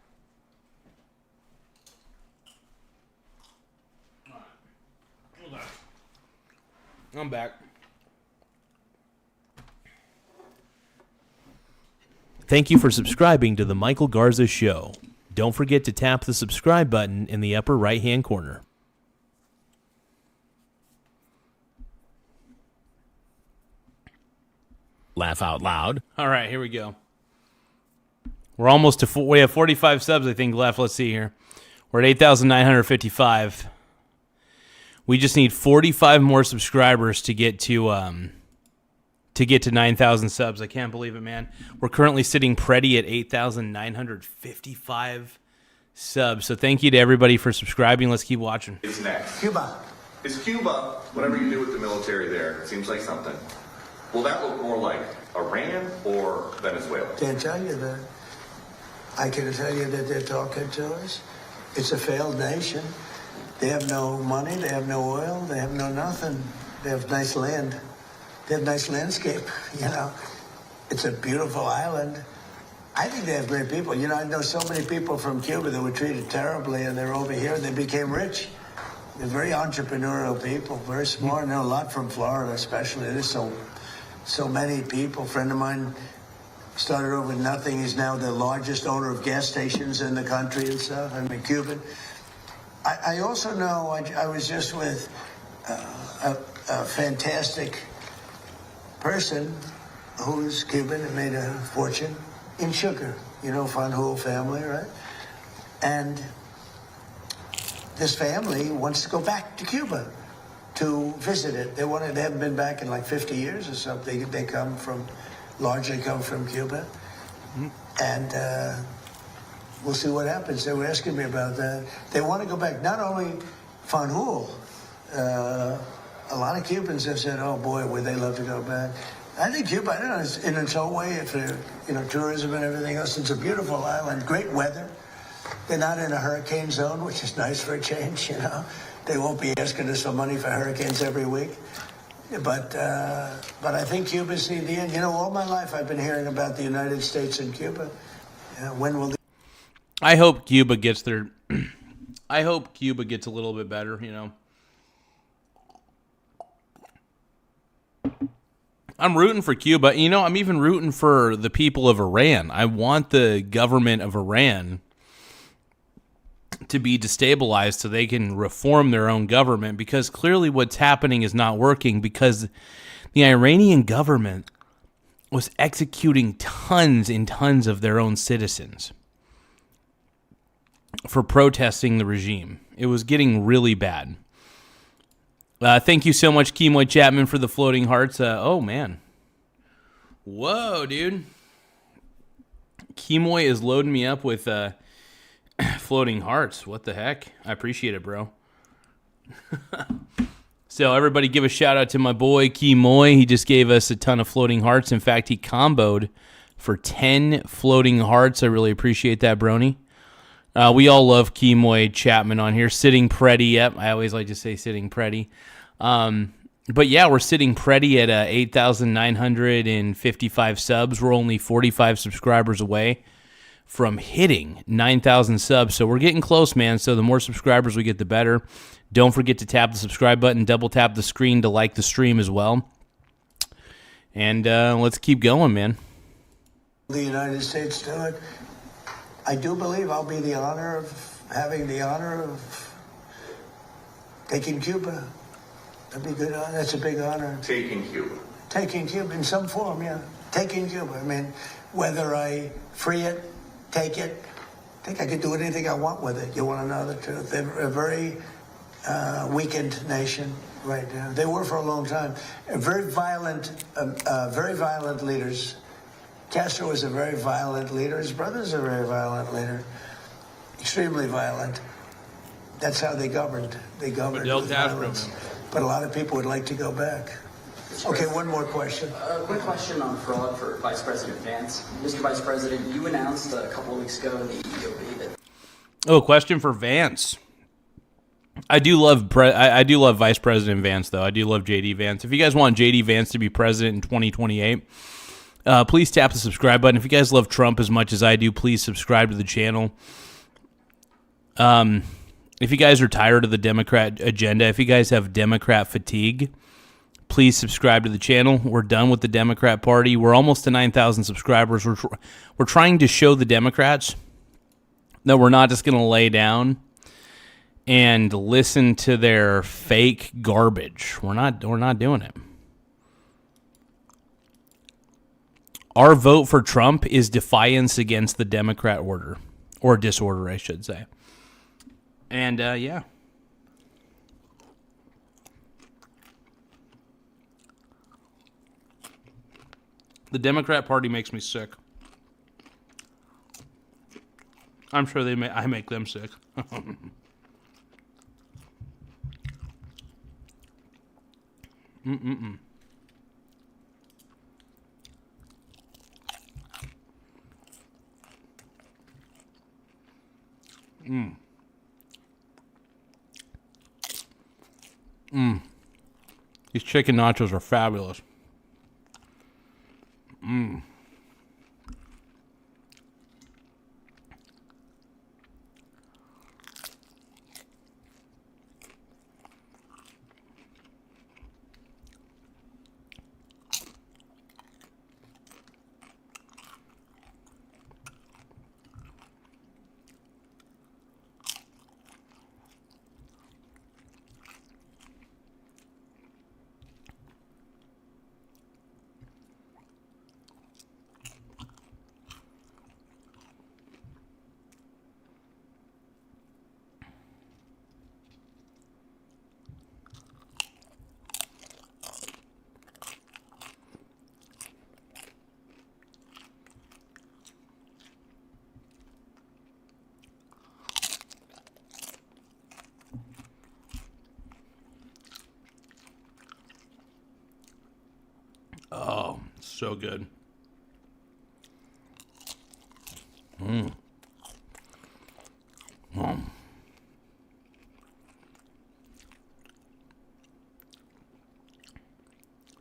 I'm back.
Thank you for subscribing to the Michael Garza Show. Don't forget to tap the subscribe button in the upper right-hand corner.
Laugh out loud.
All right, here we go. We're almost to we have 45 subs, I think, left. Let's see here. We're at 8,955. We just need 45 more subscribers to get to 9,000 subs. I can't believe it, man. We're currently sitting pretty at 8,955 subs. So thank you to everybody for subscribing. Let's keep watching.
It's next.
Cuba.
Is Cuba, whatever you do with the military there, it seems like something. Will that look more like Iran or Venezuela?
Can't tell you that. I can tell you that they're talking to us. It's a failed nation. They have no money, they have no oil, they have no nothing. They have nice land. They have nice landscape, you know. It's a beautiful island. I think they have great people. You know, I know so many people from Cuba that were treated terribly and they're over here and they became rich. They're very entrepreneurial people, very smart. I know a lot from Florida especially. There's so many people. A friend of mine started over with nothing. He's now the largest owner of gas stations in the country and stuff. I mean, Cuban. I also know, I was just with a fantastic person who's Cuban and made a fortune in sugar. You know, Fanjul family, right? And this family wants to go back to Cuba to visit it. They haven't been back in like 50 years or something. They largely come from Cuba. And we'll see what happens. They were asking me about that. They want to go back. Not only Fanjul, a lot of Cubans have said, "Oh boy, would they love to go back." I think Cuba, I don't know, in its own way, for tourism and everything else, it's a beautiful island. Great weather. They're not in a hurricane zone, which is nice for a change. You know, They won't be asking us for money for hurricanes every week. But I think Cuba's the end. You know, all my life I've been hearing about the United States and Cuba. When will
I hope Cuba gets their... I hope Cuba gets a little bit better, you know. I'm rooting for Cuba. You know, I'm even rooting for the people of Iran. I want the government of Iran to be destabilized so they can reform their own government, because clearly what's happening is not working, because the Iranian government was executing tons and tons of their own citizens for protesting the regime. It was getting really bad. Thank you so much, Kemoy Chapman, for the floating hearts. Oh, man. Whoa, dude. Kemoy is loading me up with floating hearts. What the heck? I appreciate it, bro. So everybody give a shout out to my boy, Kemoy. He just gave us a ton of floating hearts. In fact, he comboed for 10 floating hearts. I really appreciate that, Brony. We all love Kemoy Chapman on here. Sitting pretty. Yep, I always like to say sitting pretty. But yeah, we're sitting pretty at 8,955 subs. We're only 45 subscribers away from hitting 9,000 subs. So we're getting close, man. So the more subscribers we get, the better. Don't forget to tap the subscribe button. Double tap the screen to like the stream as well. And let's keep going, man.
the United States do it? I do believe I'll be having the honor of taking Cuba. That'd be good. That's a big honor.
Taking Cuba.
Taking Cuba in some form, yeah. Taking Cuba. I mean, whether I free it, take it, I think I could do anything I want with it. You want to know the truth? They're a very weakened nation right now. They were for a long time. Very violent leaders. Castro was a very violent leader. His brother's a very violent leader. Extremely violent. That's how they governed. They governed with violence. But a lot of people would like to go back. Okay, one more question.
A quick question on fraud for Vice President Vance. Mr. Vice President, you announced a couple of weeks ago in the EOB that...
Oh, question for Vance. I do love Vice President Vance, though. I do love J.D. Vance. If you guys want J.D. Vance to be president in 2028, please tap the subscribe button. If you guys love Trump as much as I do, please subscribe to the channel. If you guys are tired of the Democrat agenda, if you guys have Democrat fatigue, please subscribe to the channel. We're done with the Democrat Party. We're almost to 9,000 subscribers. We're trying to show the Democrats that we're not just going to lay down and listen to their fake garbage. We're not doing it. Our vote for Trump is defiance against the Democrat order, or disorder, I should say. And, yeah. The Democrat Party makes me sick. I'm sure I make them sick. Mm-mm-mm. These chicken nachos are fabulous. Oh, so good.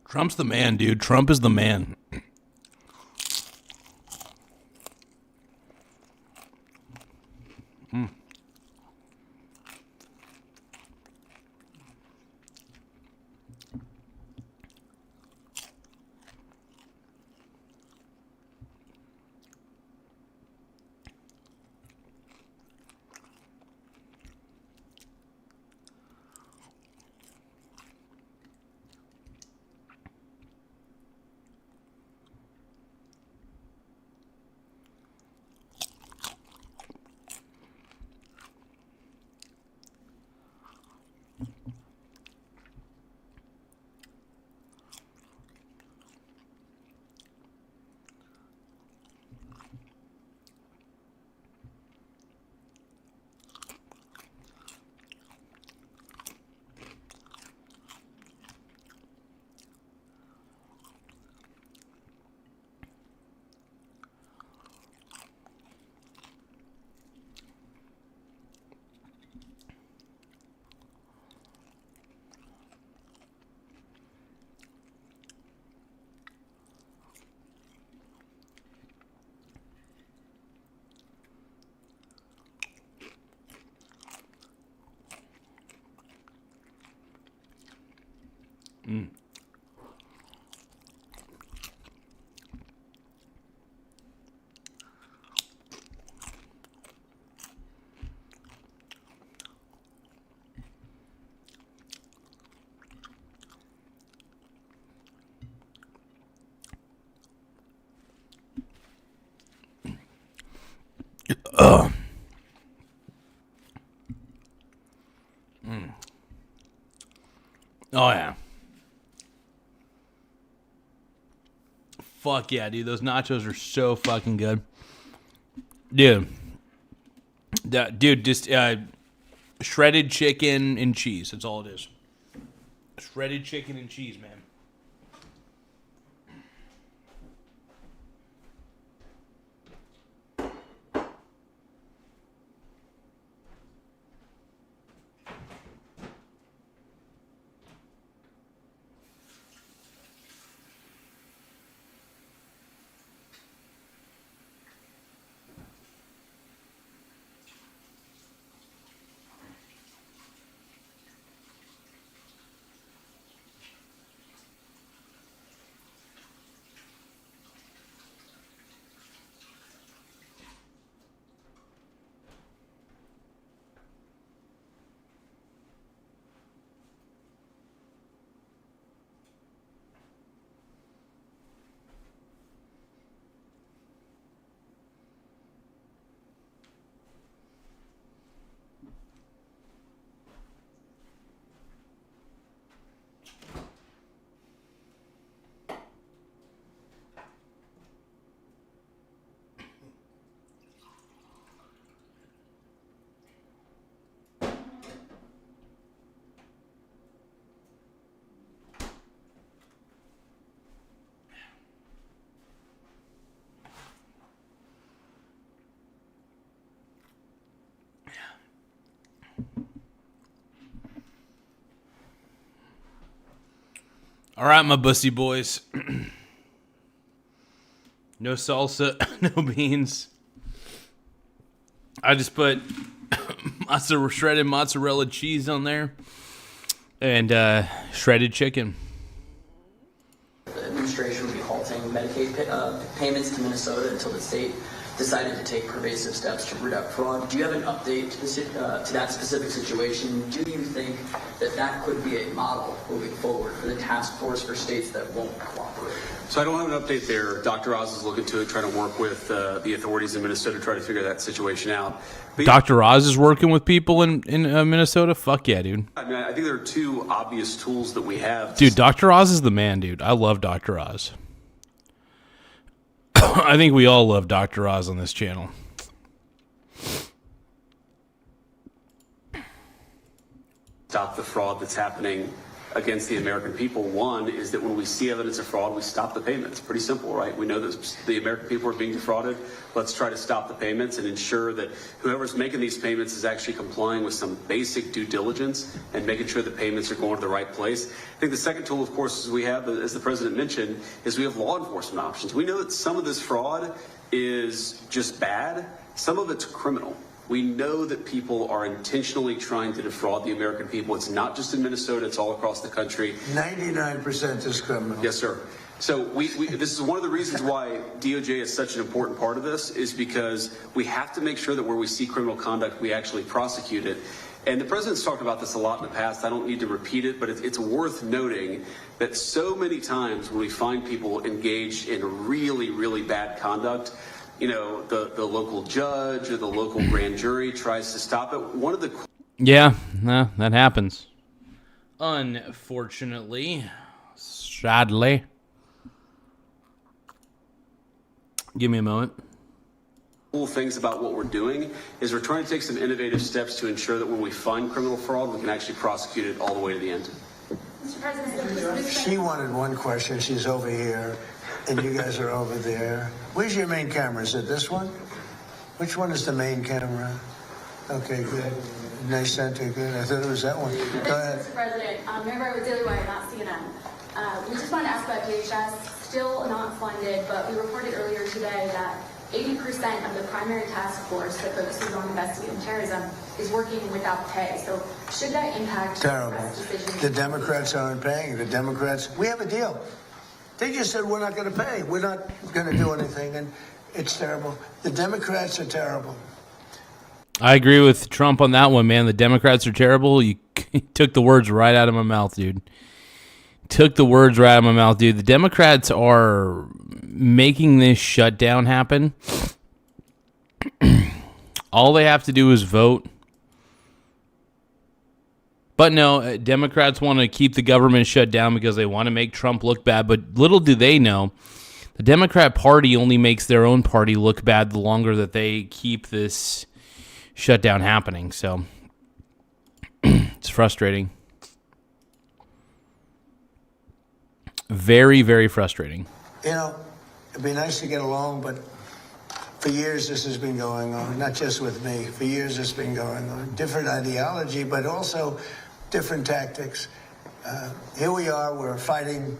Trump's the man, dude. Trump is the man. Oh, yeah. Fuck yeah, dude. Those nachos are so fucking good. Dude. Dude, just shredded chicken and cheese. That's all it is. Shredded chicken and cheese, man. All right, my bussy boys. No salsa, no beans. I just put shredded mozzarella cheese on there and shredded chicken.
The administration would be halting Medicaid payments to Minnesota until the state decided to take pervasive steps to root out fraud. Do you have an update to that specific situation? Do you think that that could be a model moving forward for the task force for states that won't cooperate?
So I don't have an update there. Dr. Oz is looking to it, trying to work with the authorities in Minnesota to try to figure that situation out. But
Dr. Oz is working with people in Minnesota? Fuck yeah, dude.
I mean, I think there are two obvious tools that we have.
Dude, Dr. Oz is the man, dude. I love Dr. Oz. I think we all love Dr. Oz on this channel.
Stop the fraud that's happening against the American people. One is that when we see evidence of fraud, we stop the payments. Pretty simple, right? We know that the American people are being defrauded. Let's try to stop the payments and ensure that whoever's making these payments is actually complying with some basic due diligence and making sure the payments are going to the right place. I think the second tool, of course, is we have, as the president mentioned, is we have law enforcement options. We know that some of this fraud is just bad. Some of it's criminal. We know that people are intentionally trying to defraud the American people. It's not just in Minnesota, it's all across the country.
99% is criminal.
Yes, sir. So this is one of the reasons why DOJ is such an important part of this, is because we have to make sure that where we see criminal conduct, we actually prosecute it. And the president's talked about this a lot in the past. I don't need to repeat it, but it's worth noting that so many times when we find people engaged in really, really bad conduct, you know, the local judge or the local grand jury tries to stop it. One of the
that happens. Unfortunately, sadly. Give me a moment.
Cool things about what we're doing is we're trying to take some innovative steps to ensure that when we find criminal fraud, we can actually prosecute it all the way to the end.
Mr. President,
She wanted one question. She's over here, and you guys are over there. Where's your main camera? Is it this one? Which one is the main camera? Okay, good. Nice center, good. I thought it was that one. Go ahead.
Mr. President, remember with Daily Wire, not CNN. We just wanted to ask about DHS, still not funded, but we reported earlier today that 80% of the primary task force that focuses on investigating terrorism is working without pay. So should that impact
Terrible.
decisions?
The Democrats aren't paying. The Democrats, we have a deal. They just said we're not going to pay. We're not going to do anything, and it's terrible. The Democrats are terrible.
I agree with Trump on that one, man. The Democrats are terrible. You took the words right out of my mouth, dude. Took the words right out of my mouth, dude. The Democrats are making this shutdown happen. All they have to do is vote. But no, Democrats want to keep the government shut down because they want to make Trump look bad. But little do they know, the Democrat Party only makes their own party look bad the longer that they keep this shutdown happening. So it's frustrating. Very, very frustrating.
You know, it'd be nice to get along, but for years this has been going on, not just with me. For years it's been going on. Different ideology, but also different tactics. Here we are, we're fighting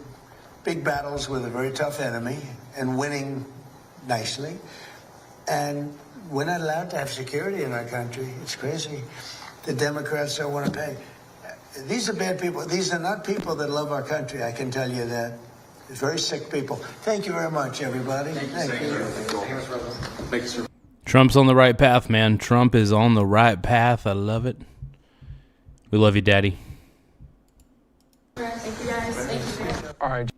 big battles with a very tough enemy and winning nicely. And we're not allowed to have security in our country. It's crazy. The Democrats don't want to pay. These are bad people. These are not people that love our country, I can tell you that. Very sick people. Thank you very much, everybody. Thank you.
Thank you, sir.
Trump's on the right path, man. Trump is on the right path. I love it. We love you, Daddy.
Thank you, guys. Thank you.
All right.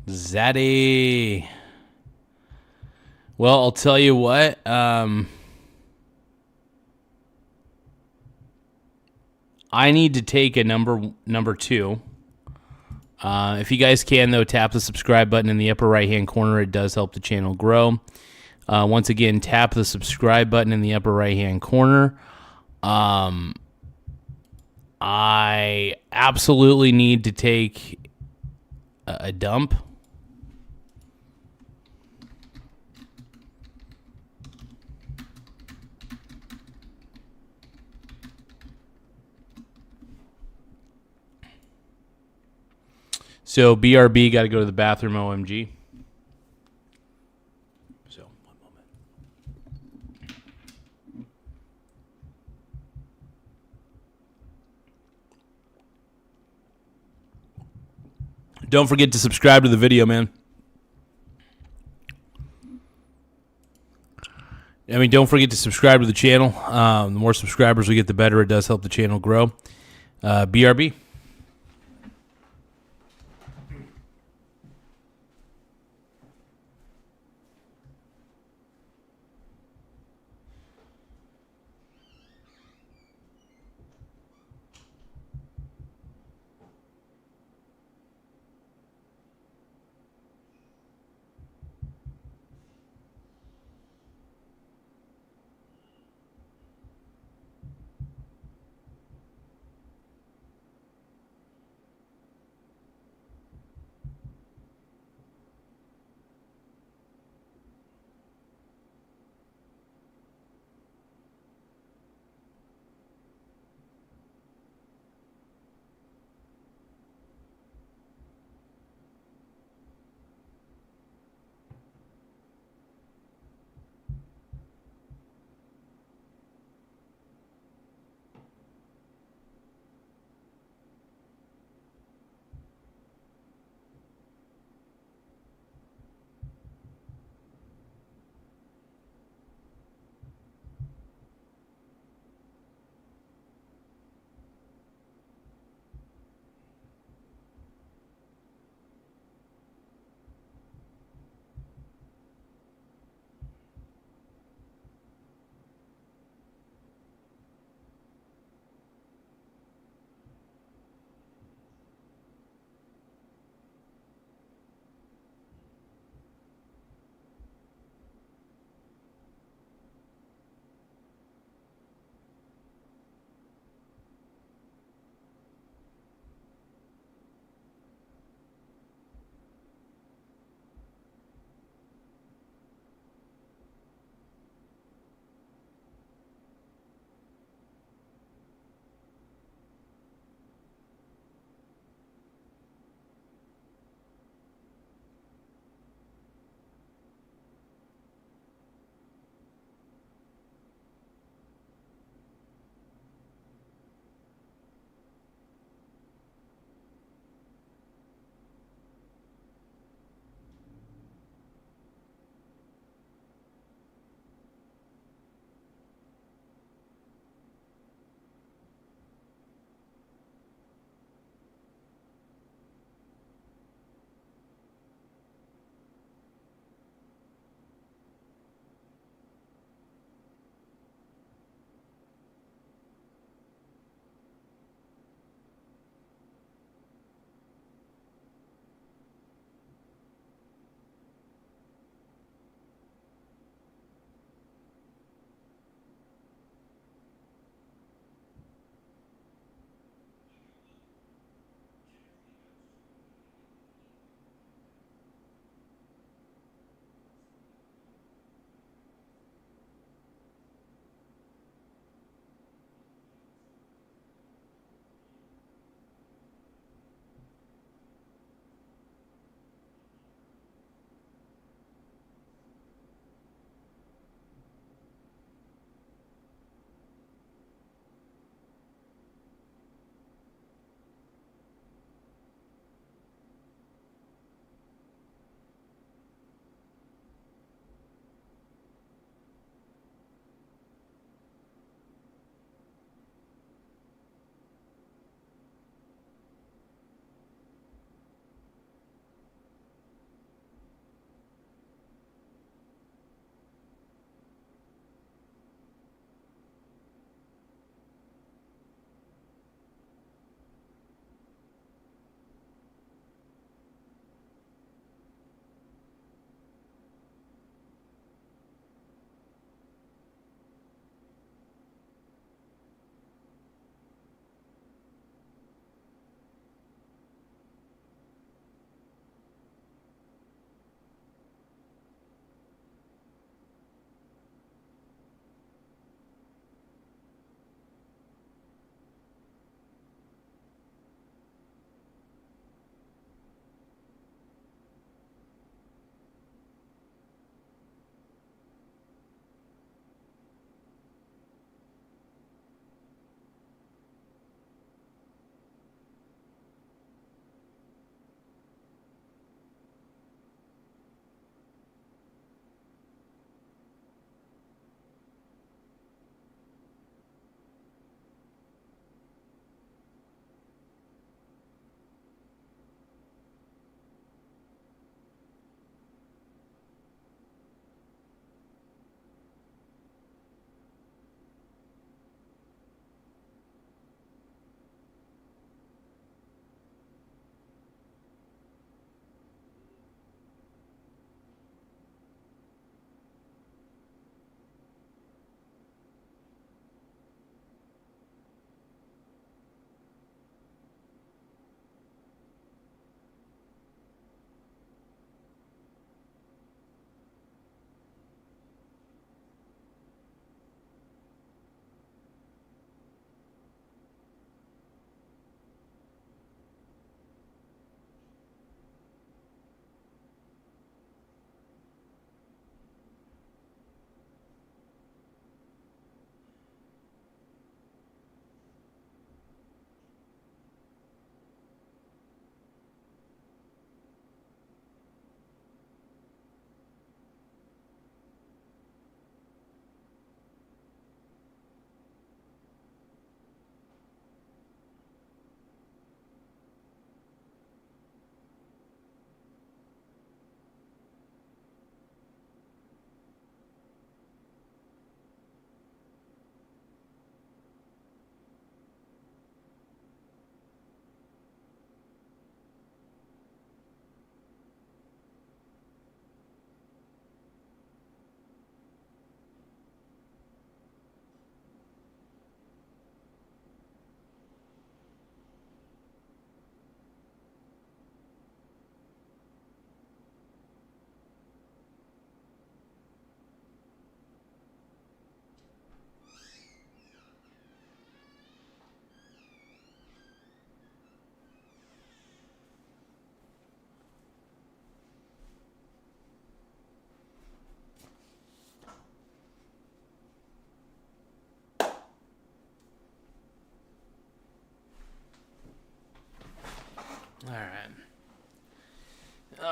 Zaddy. Well, I'll tell you what. I need to take a number 2. If you guys can, though, tap the subscribe button in the upper right-hand corner. It does help the channel grow. Once again, tap the subscribe button in the upper right-hand corner. I absolutely need to take a dump. So BRB, got to go to the bathroom, OMG. So, one moment. Don't forget to subscribe to the video, man. I mean, don't forget to subscribe to the channel. The more subscribers we get, the better. It does help the channel grow. BRB.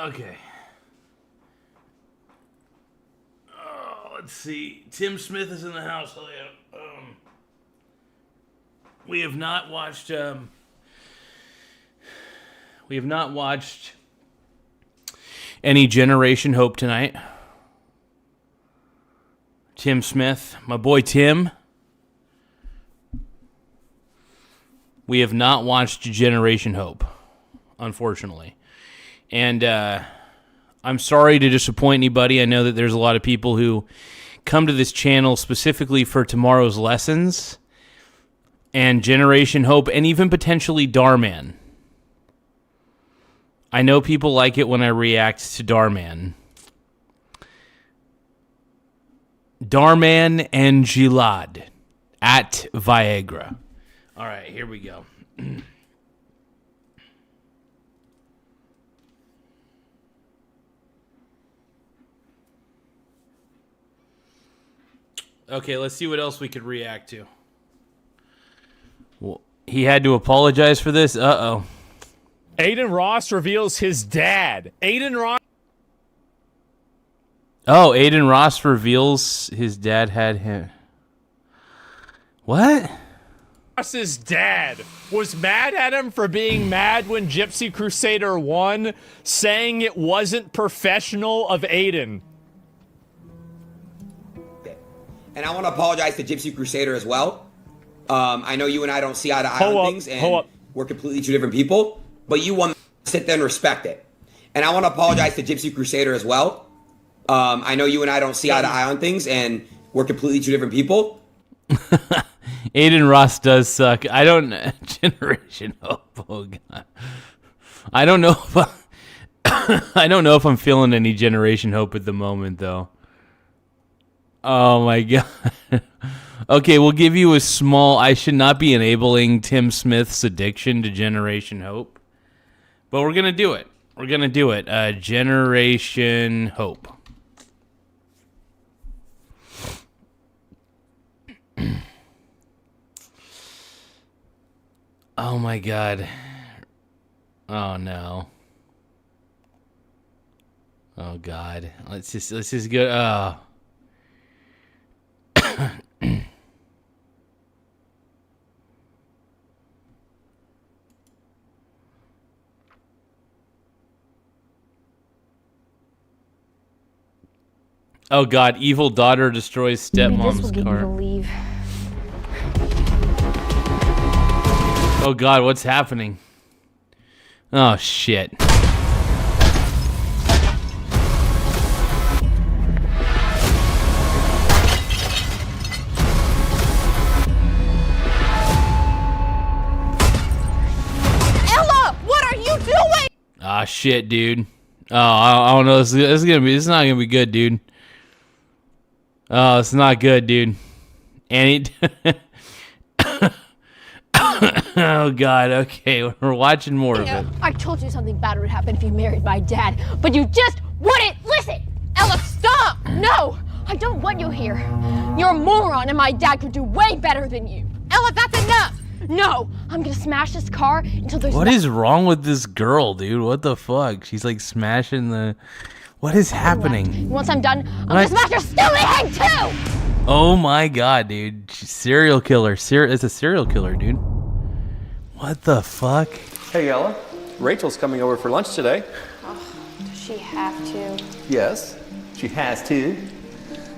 Okay. Let's see. Tim Smith is in the house. Oh, yeah. We have not watched. We have not watched any Generation Hope tonight. Tim Smith, my boy Tim. We have not watched Generation Hope, unfortunately. And I'm sorry to disappoint anybody. I know that there's a lot of people who come to this channel specifically for tomorrow's lessons and Generation Hope and even potentially Darman. I know people like it when I react to Darman. Darman and Gilad at Viagra. All right, here we go. Okay, let's see what else we could react to. Well, he had to apologize for this? Uh-oh.
Aiden Ross reveals his dad. Aiden Ross.
Oh, Aiden Ross reveals his dad had him. What?
Ross's dad was mad at him for being mad when Gypsy Crusader won, saying it wasn't professional of Aiden.
And I want to apologize to Gypsy Crusader as well. I know you and I don't see eye to eye on things, and we're completely two different people. But you want to sit there and respect it. And I want to apologize to Gypsy Crusader as well. I know you and I don't see eye to eye on things, and we're completely two different people.
Aiden Ross does suck. I don't... Generation Hope. Oh, God. I don't know if I don't know if I'm feeling any Generation Hope at the moment, though. Oh, my God. Okay, we'll give you a small... I should not be enabling Tim Smith's addiction to Generation Hope. But we're going to do it. We're going to do it. Generation Hope. Oh, my God. Oh, no. Oh, God. Let's just go... Oh. Oh God! Evil daughter destroys stepmom's car. Oh God! What's happening? Oh shit!
Ella, what are you doing?
Ah shit, dude. Oh, I don't know. This is not gonna be good, dude. Oh, it's not good, dude. And oh, God. Okay, we're watching more of it.
I told you something bad would happen if you married my dad, but you just wouldn't listen. Ella, stop! No, I don't want you here. You're a moron, and my dad could do way better than you. Ella, that's enough. No, I'm gonna smash this car until there's...
What is wrong with this girl, dude? What the fuck? She's like smashing the... What is happening?
Once I'm done, I'm gonna smash your stupid head too!
Oh my God, dude. She's serial killer. It's a serial killer, dude. What the fuck?
Hey, Ella. Rachel's coming over for lunch today.
Oh, does she have to?
Yes, she has to.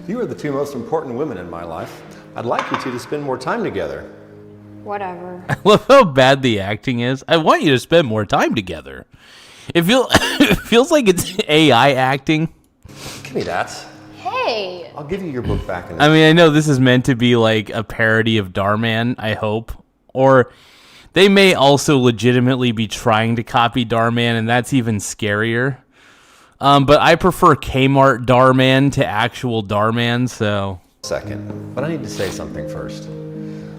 You are the two most important women in my life. I'd like you two to spend more time together.
Whatever.
I love how bad the acting is. I want you to spend more time together. It feels like it's AI acting.
Give me that.
Hey.
I'll give you your book back.
I mean, I know this is meant to be like a parody of Darman, I hope. Or they may also legitimately be trying to copy Darman, and that's even scarier. But I prefer Kmart Darman to actual Darman, so...
Second, but I need to say something first.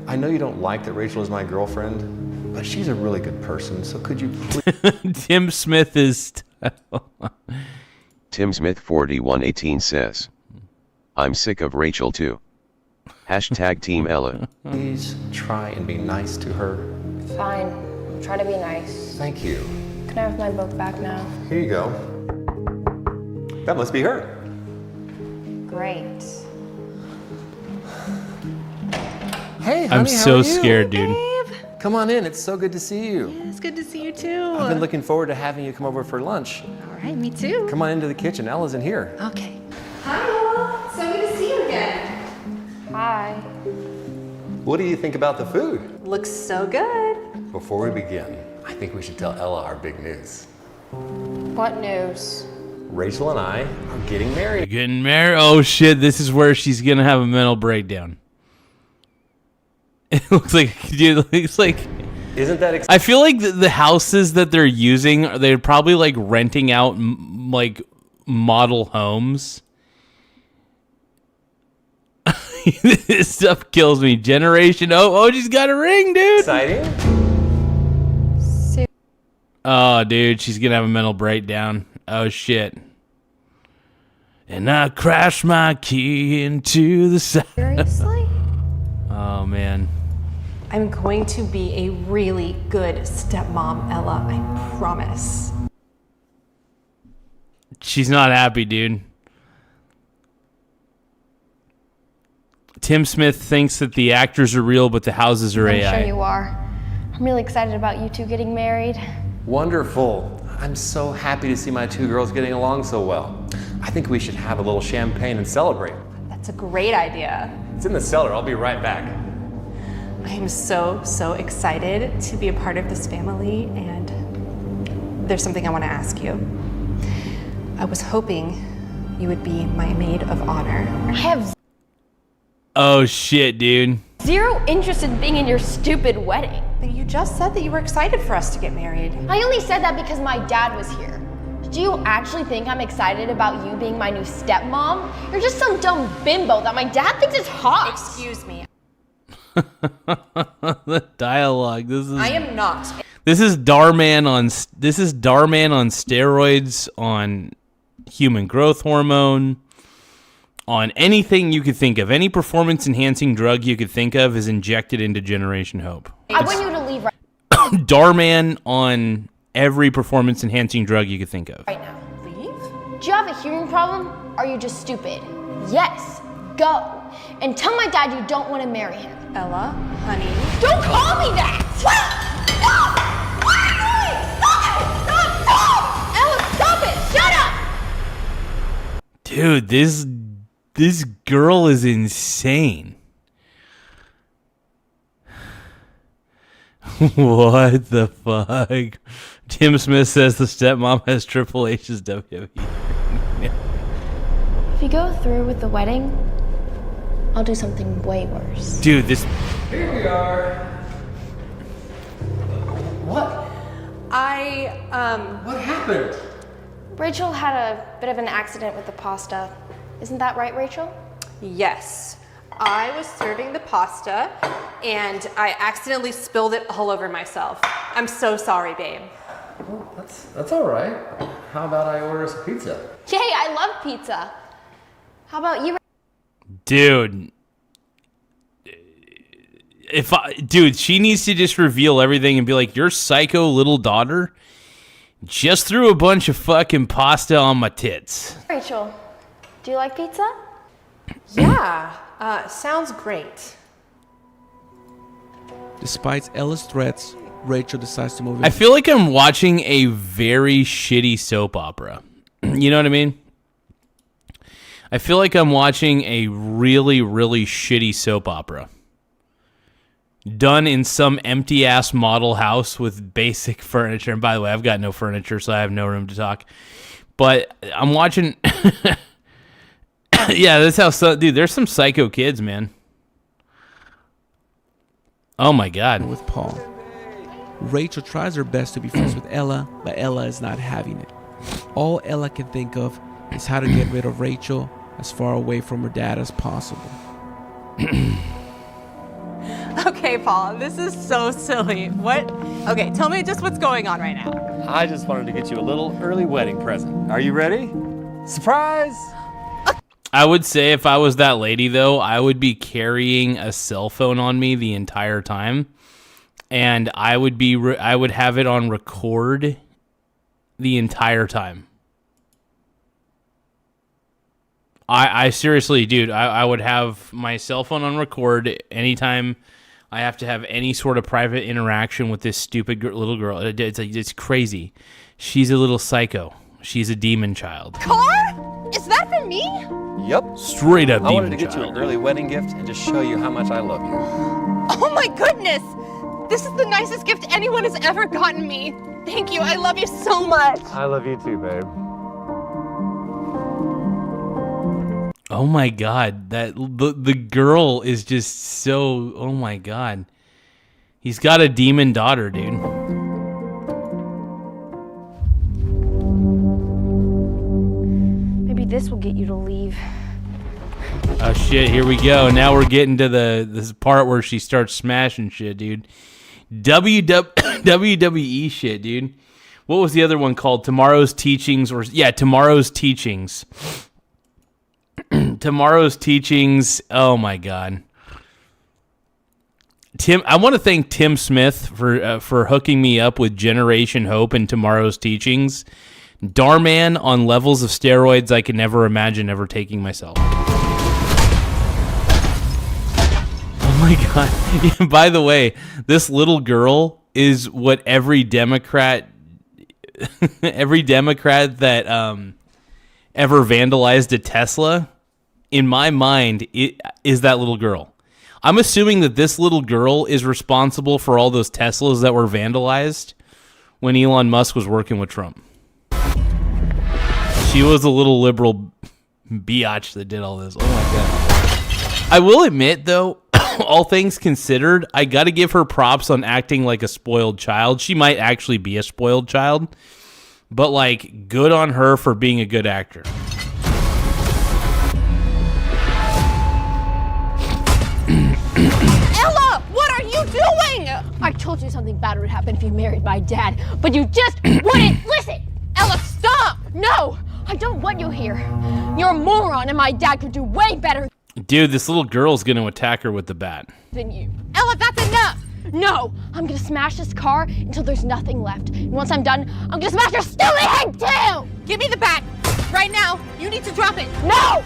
I know you don't like that Rachel is my girlfriend, but she's a really good person, so could you please...
Tim Smith is...
Tim Smith 4118 says, I'm sick of Rachel too. Hashtag Team Ella.
Please try and be nice to her.
Fine. Try to be nice.
Thank you.
Can I have my book back now?
Here you go. That must be her.
Great.
Hey, honey,
I'm
how
so
are you?
scared, dude.
Come on in. It's so good to see you.
Yeah, it's good to see you too.
I've been looking forward to having you come over for lunch.
All right, me too.
Come on into the kitchen. Ella's in here.
Okay. Hi, Ella. So good to see you again.
Hi.
What do you think about the food?
Looks so good.
Before we begin, I think we should tell Ella our big news.
What news?
Rachel and I are getting married.
Getting married? Oh shit! This is where she's gonna have a mental breakdown. It looks like, dude. It looks like.
Isn't that?
I feel like the houses that they're using, they're probably like renting out like model homes. This stuff kills me. Generation. Oh, she's got a ring, dude.
Exciting.
Oh, dude, she's gonna have a mental breakdown. Oh shit. And I crashed my key into the side.
Seriously?
Oh man.
I'm going to be a really good stepmom, Ella. I promise.
She's not happy, dude. Tim Smith thinks that the actors are real, but the houses are
I'm
AI.
sure you are. I'm really excited about you two getting married.
Wonderful. I'm so happy to see my two girls getting along so well. I think we should have a little champagne and celebrate.
That's a great idea.
It's in the cellar. I'll be right back.
I am so excited to be a part of this family, and there's something I want to ask you. I was hoping you would be my maid of honor.
I have
Oh shit, dude.
zero interest in being in your stupid wedding.
But you just said that you were excited for us to get married.
I only said that because my dad was here. Do you actually think I'm excited about you being my new stepmom? You're just some dumb bimbo that my dad thinks is hot.
Excuse me.
The dialogue.
I am not.
This is Darman on steroids, on human growth hormone, on anything you could think of. Any performance enhancing drug you could think of is injected into Generation Hope.
I want you to leave
Darman on every performance enhancing drug you could think of.
right now. Leave? Do you have a hearing problem? Or are you just stupid? Yes, go. And tell my dad you don't want to marry him.
Ella, honey.
Don't call me that! Stop! Stop! Ella, stop it! Shut up!
Dude, this girl is insane. What the fuck? Tim Smith says the stepmom has Triple H's WWE.
If you go through with the wedding, I'll do something way worse.
Dude, this...
Here we are. What? What happened?
Rachel had a bit of an accident with the pasta. Isn't that right, Rachel?
Yes. I was serving the pasta and I accidentally spilled it all over myself. I'm so sorry, babe.
Well, that's all right. How about I order us a pizza?
Yay, I love pizza. How about you?
Dude. Dude, she needs to just reveal everything and be like, your psycho little daughter just threw a bunch of fucking pasta on my tits.
Rachel, do you like pizza?
Yeah, sounds great.
Despite Ella's threats, Rachel decides to move in.
I feel like I'm watching a very shitty soap opera. You know what I mean? I feel like I'm watching a really, really shitty soap opera. Done in some empty-ass model house with basic furniture. And by the way, I've got no furniture, so I have no room to talk. But I'm watching... Yeah, that's how... Dude, there's some psycho kids, man. Oh, my God.
With Paul. Rachel tries her best to be friends with Ella, but Ella is not having it. All Ella can think of is how to get rid of Rachel as far away from her dad as possible.
Okay, Paul, this is so silly. What? Okay, tell me just what's going on right now.
I just wanted to get you a little early wedding present. Are you ready? Surprise!
I would say if I was that lady, though, I would be carrying a cell phone on me the entire time. And I would have it on record the entire time. I seriously, dude, I would have my cell phone on record anytime I have to have any sort of private interaction with this stupid little girl. It's crazy. She's a little psycho. She's a demon child.
Car? Is that for me?
Yep.
Straight up
I wanted
demon
to get you
child.
an early wedding gift and just show you how much I love you.
Oh my goodness! This is the nicest gift anyone has ever gotten me. Thank you. I love you so much.
I love you too, babe.
Oh my god, the girl is just so, oh my god. He's got a demon daughter, dude.
Maybe this will get you to leave.
Oh shit, here we go. Now we're getting to this part where she starts smashing shit, dude. WWE shit, dude. What was the other one called? Tomorrow's Teachings, Tomorrow's Teachings. Tomorrow's Teachings. Oh my god. Tim, I want to thank Tim Smith for hooking me up with Generation Hope and Tomorrow's Teachings. Darman on levels of steroids I could never imagine ever taking myself. Oh my god. Yeah, by the way, this little girl is what every Democrat that ever vandalized a Tesla, in my mind, it is that little girl. I'm assuming that this little girl is responsible for all those Teslas that were vandalized when Elon Musk was working with Trump. She was a little liberal biatch that did all this. Oh my god. I will admit, though, all things considered, I got to give her props on acting like a spoiled child. She might actually be a spoiled child, but like, good on her for being a good actor.
Ella, what are you doing? I told you something bad would happen if you married my dad, but you just wouldn't listen. Ella, stop! No, I don't want you here. You're a moron, and my dad could do way better
Dude, this little girl's going to attack her with the bat.
than you. Ella, that's enough! No, I'm gonna smash this car until there's nothing left. And once I'm done, I'm gonna smash your stupid head too! Give me the bat! Right now, you need to drop it. No!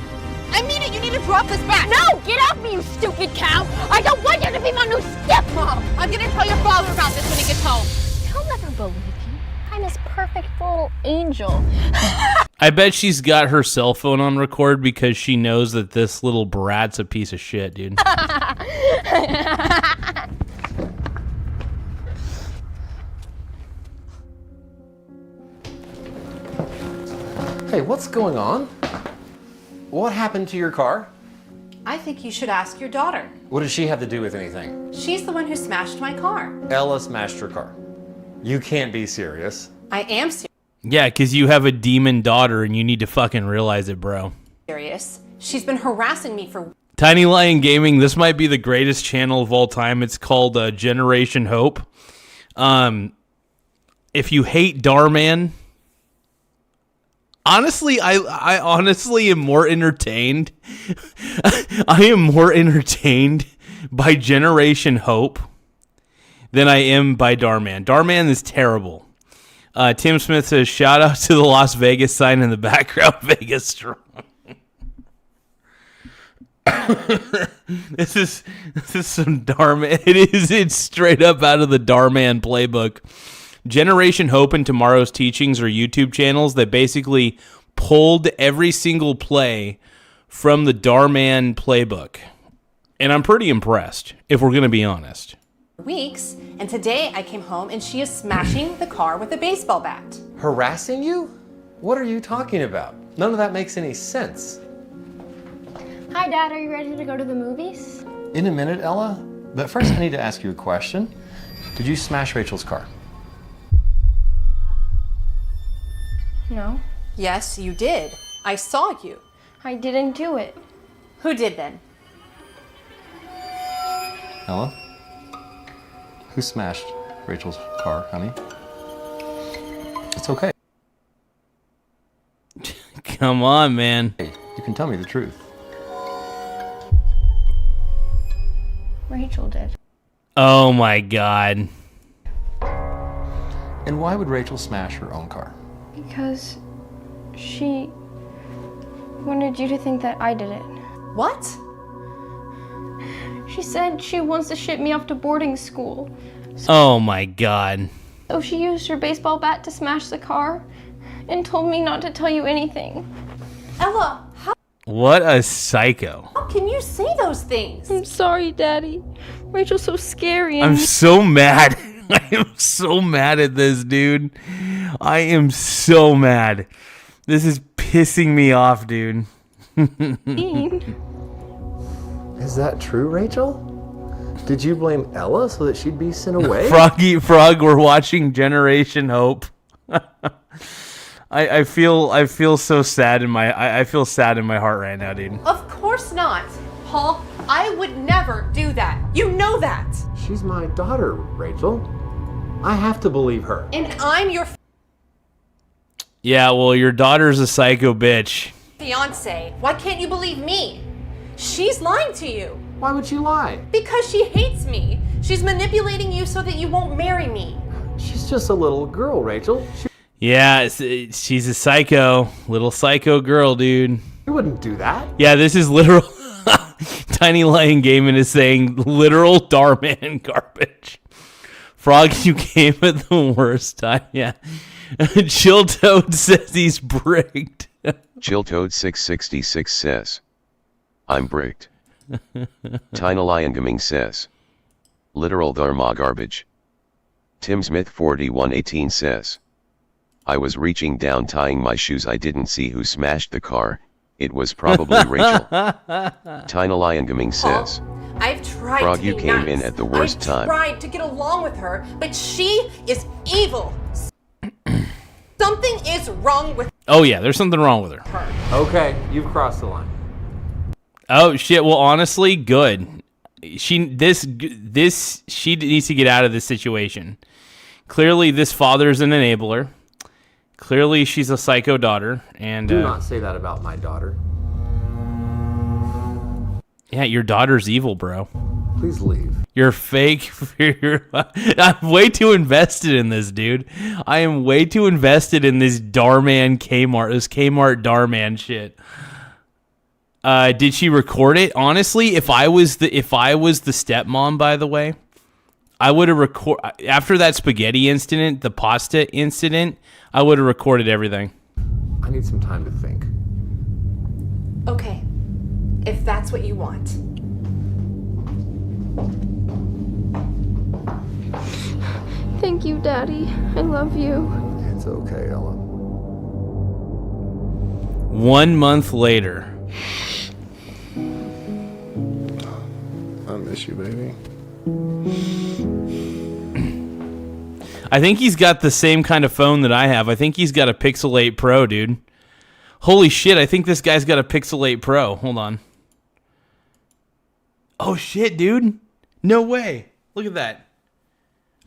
I mean it, you need to drop this bat. No, get off me, you stupid cow! I don't want you to be my new stepmom! I'm gonna tell your father about this when he gets home. He'll never believe you. I'm his perfect little angel.
I bet she's got her cell phone on record because she knows that this little brat's a piece of shit, dude.
Hey, what's going on? What happened to your car?
I think you should ask your daughter.
What does she have to do with anything?
She's the one who smashed my car.
Ella smashed your car. You can't be serious.
I am
Yeah, because you have a demon daughter and you need to fucking realize it, bro.
serious. She's been harassing me for
Tiny Lion Gaming, this might be the greatest channel of all time. It's called Generation Hope. If you hate Darman, honestly, I honestly am more entertained. I am more entertained by Generation Hope than I am by Darman. Darman is terrible. Tim Smith says, shout out to the Las Vegas sign in the background. Vegas strong. This is some Darman. It's straight up out of the Darman playbook. Generation Hope and Tomorrow's Teachings are YouTube channels that basically pulled every single play from the Darman playbook. And I'm pretty impressed, if we're going to be honest.
weeks, and today I came home and she is smashing the car with a baseball bat.
Harassing you? What are you talking about? None of that makes any sense.
Hi, Dad. Are you ready to go to the movies?
In a minute, Ella. But first, I need to ask you a question. Did you smash Rachel's car?
No.
Yes, you did. I saw you.
I didn't do it.
Who did then?
Ella? Who smashed Rachel's car, honey? It's okay.
Come on, man.
Hey, you can tell me the truth.
Rachel did.
Oh my God.
And why would Rachel smash her own car?
Because she
wanted you to think that I did it.
What?
She said she wants to ship me off to boarding school.
Oh my god.
So she used her baseball bat to smash the car and told me not to tell you anything.
Ella, how
What a psycho.
can you say those things?
I'm sorry, Daddy. Rachel's so scary.
I'm so mad. I am so mad at this, dude. I am so mad. This is pissing me off, dude.
Is that true, Rachel? Did you blame Ella so that she'd be sent away?
Frog, we're watching Generation Hope. I feel so sad in my I feel sad in my heart right now, dude.
Of course not. Paul, I would never do that. You know that.
She's my daughter, Rachel. I have to believe her.
And I'm your
Yeah, well, your daughter's a psycho bitch.
fiance. Why can't you believe me? She's lying to you.
Why would she lie?
Because she hates me. She's manipulating you so that you won't marry me.
She's just a little girl, Rachel.
Yeah, she's a little psycho girl, dude.
You wouldn't do that.
Yeah, this is literal. Tiny Lion Gaiman is saying literal Darman garbage. Frog, you came at the worst time. Yeah. Chill Toad says he's bricked.
Chill Toad 666 says, I'm bricked. Tina Lion Gaming says, literal Dharma garbage. Tim Smith 4118 says, I was reaching down tying my shoes. I didn't see who smashed the car. It was probably Rachel. Tina Lion Gaming says,
I've tried
Frog,
to
you
be
came
nice.
in at the worst
I've
time.
tried to get along with her, but she is evil. Something is wrong with
Oh yeah, there's something wrong with her.
her.
Okay, you've crossed the line.
Oh shit. Well, honestly, good. She needs to get out of this situation. Clearly, this father's an enabler. Clearly, she's a psycho daughter, and
Do not say that about my daughter.
yeah, your daughter's evil, bro.
Please leave.
You're fake. I'm way too invested in this, dude. I am way too invested in this Darman Kmart, this Kmart Darman shit. Did she record it? Honestly, if I was the stepmom, by the way, I would have after that spaghetti incident, the pasta incident, I would have recorded everything.
I need some time to think.
Okay, if that's what you want.
Thank you, Daddy. I love you.
It's okay, Ella.
1 month later.
I miss you, baby.
I think he's got the same kind of phone that I have. I think he's got a Pixel 8 Pro, dude. Holy shit, I think this guy's got a Pixel 8 Pro. Hold on. Oh shit, dude. No way. Look at that.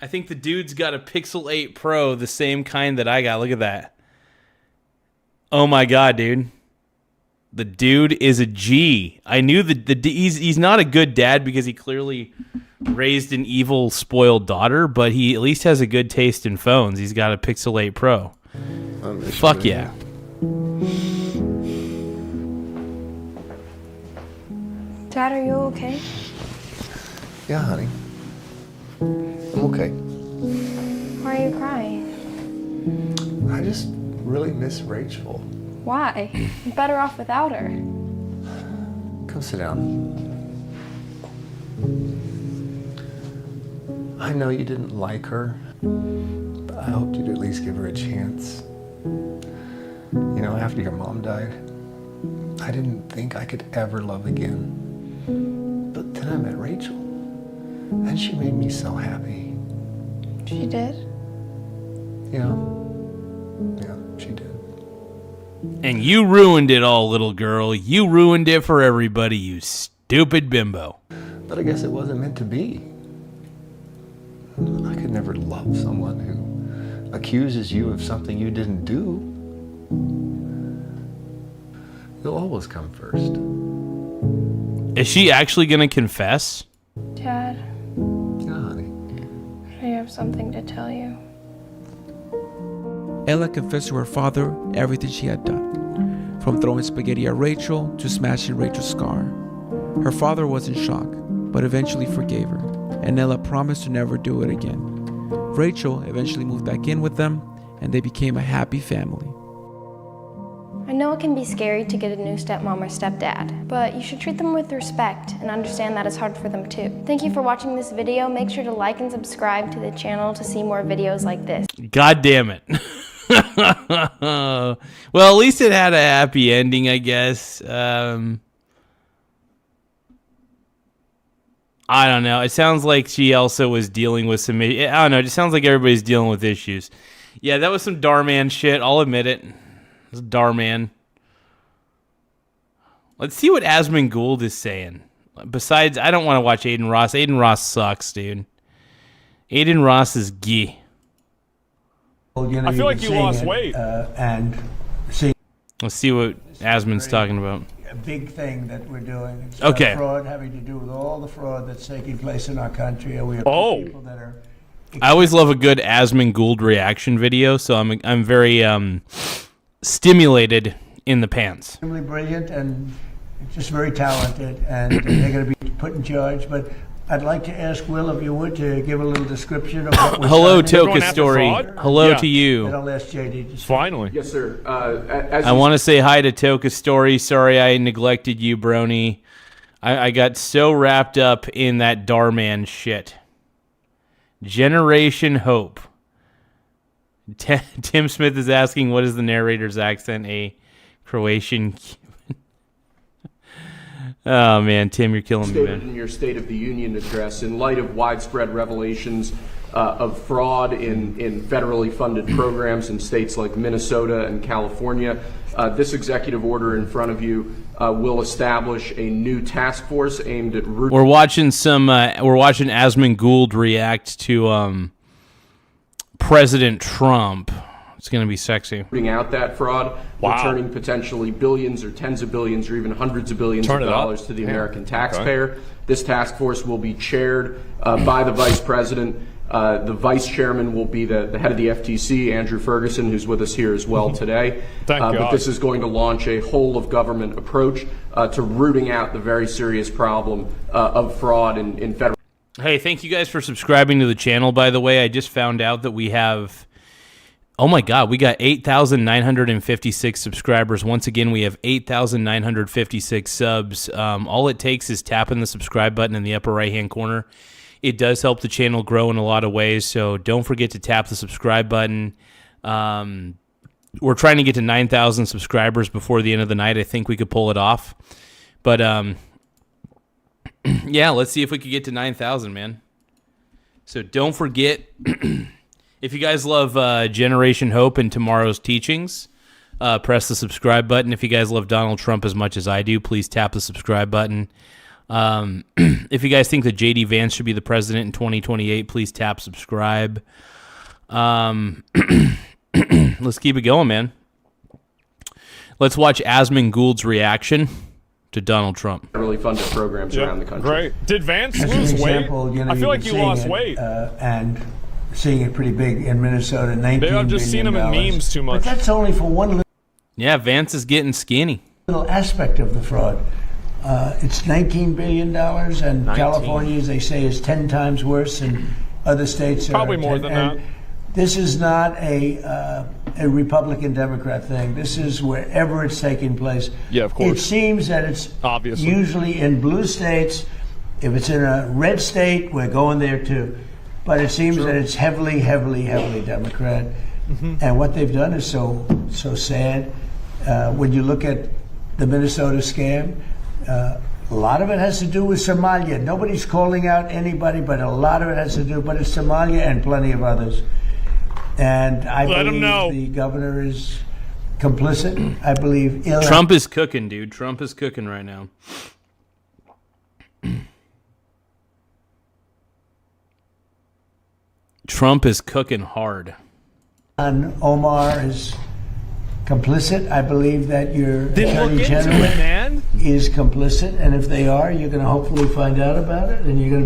I think the dude's got a Pixel 8 Pro, the same kind that I got. Look at that. Oh my god, dude. The dude is a G. I knew he's not a good dad because he clearly raised an evil, spoiled daughter, but he at least has a good taste in phones. He's got a Pixel 8 Pro. Fuck yeah.
Dad, are you okay?
Yeah, honey. I'm okay.
Why are you crying?
I just really miss Rachel.
Why? You're better off without her.
Come sit down. I know you didn't like her, but I hoped you'd at least give her a chance. You know, after your mom died, I didn't think I could ever love again. But then I met Rachel, and she made me so happy.
She did?
Yeah, she did.
And you ruined it all, little girl. You ruined it for everybody, you stupid bimbo.
But I guess it wasn't meant to be. I could never love someone who accuses you of something you didn't do. You'll always come first.
Is she actually going to confess?
Dad,
Yeah, honey.
I have something to tell you.
Ella confessed to her father everything she had done. from throwing spaghetti at Rachel to smashing Rachel's car. Her father was in shock, but eventually forgave her, and Ella promised to never do it again. Rachel eventually moved back in with them, and they became a happy family.
I know it can be scary to get a new stepmom or stepdad, but you should treat them with respect and understand that it's hard for them too. Thank you for watching this video. Make sure to like and subscribe to the channel to see more videos like this.
God damn it. Well, at least it had a happy ending, I guess. I don't know. It sounds like she also was dealing with some... I don't know. It just sounds like everybody's dealing with issues. Yeah, that was some Darman shit. I'll admit it. It's Darman. Let's see what Asmund Gould is saying. Besides, I don't want to watch Aiden Ross. Aiden Ross sucks, dude. Aiden Ross is gay.
Well,
I feel like you lost weight.
And see,
let's see what Asmund's talking about.
A big thing that we're doing. It's
Okay.
Fraud having to do with all the fraud that's taking place in our country. We have people that are...
I always love a good Asmund Gould reaction video, so I'm very stimulated in the pants.
Extremely brilliant and just very talented, and they're going to be put in charge. But I'd like to ask Will, if you would, to give a little description of what we're
Hello,
signing.
Toka Story. Hello to you.
And I'll ask JD to
Finally.
Yes, sir.
I want to say hi to Toka Story. Sorry I neglected you, Brony. I got so wrapped up in that Darman shit. Generation Hope. Tim Smith is asking, what is the narrator's accent? A Croatian Cuban. Oh, man. Tim, you're killing me, man.
In your State of the Union address, in light of widespread revelations of fraud in federally funded programs in states like Minnesota and California, this executive order in front of you will establish a new task force aimed at...
We're watching Asmund Gould react to President Trump. It's going to be sexy.
Rooting out that fraud, returning potentially billions or tens of billions or even hundreds of billions of dollars to the American taxpayer. This task force will be chaired by the vice president. The vice chairman will be the head of the FTC, Andrew Ferguson, who's with us here as well today. But this is going to launch a whole of government approach to rooting out the very serious problem of fraud in federal.
Hey, thank you guys for subscribing to the channel, by the way. I just found out that we have... Oh my God, we got 8,956 subscribers. Once again, we have 8,956 subs. All it takes is tapping the subscribe button in the upper right-hand corner. It does help the channel grow in a lot of ways, so don't forget to tap the subscribe button. We're trying to get to 9,000 subscribers before the end of the night. I think we could pull it off. But, yeah, let's see if we could get to 9,000, man. So don't forget... If you guys love Generation Hope and tomorrow's teachings, press the subscribe button. If you guys love Donald Trump as much as I do, please tap the subscribe button. If you guys think that J.D. Vance should be the president in 2028, please tap subscribe. Let's keep it going, man. Let's watch Asmund Gould's reaction to Donald Trump.
Federally funded programs around the country.
Great. Did Vance lose weight? I feel like you lost weight.
And seeing it pretty big in Minnesota, $19 billion.
Maybe I've just seen him in memes too much.
But that's only for one little...
Yeah, Vance is getting skinny.
Little aspect of the fraud. It's $19 billion, and
19.
California, as they say, is 10 times worse, and other states are...
Probably more than that.
This is not a Republican-Democrat thing. This is wherever it's taking place.
Yeah, of course.
It seems that it's usually in blue states. If it's in a red state, we're going there too. But it seems that it's heavily, heavily, heavily Democrat. And what they've done is so sad. When you look at the Minnesota scam, a lot of it has to do with Somalia. Nobody's calling out anybody, but a lot of it has to do, but it's Somalia and plenty of others. And I believe the governor is complicit. I believe
Trump is cooking, dude. Trump is cooking right now. Trump is cooking hard.
And Omar is complicit. I believe that your attorney general is complicit, and if they are, you're going to hopefully find out about it, and you're going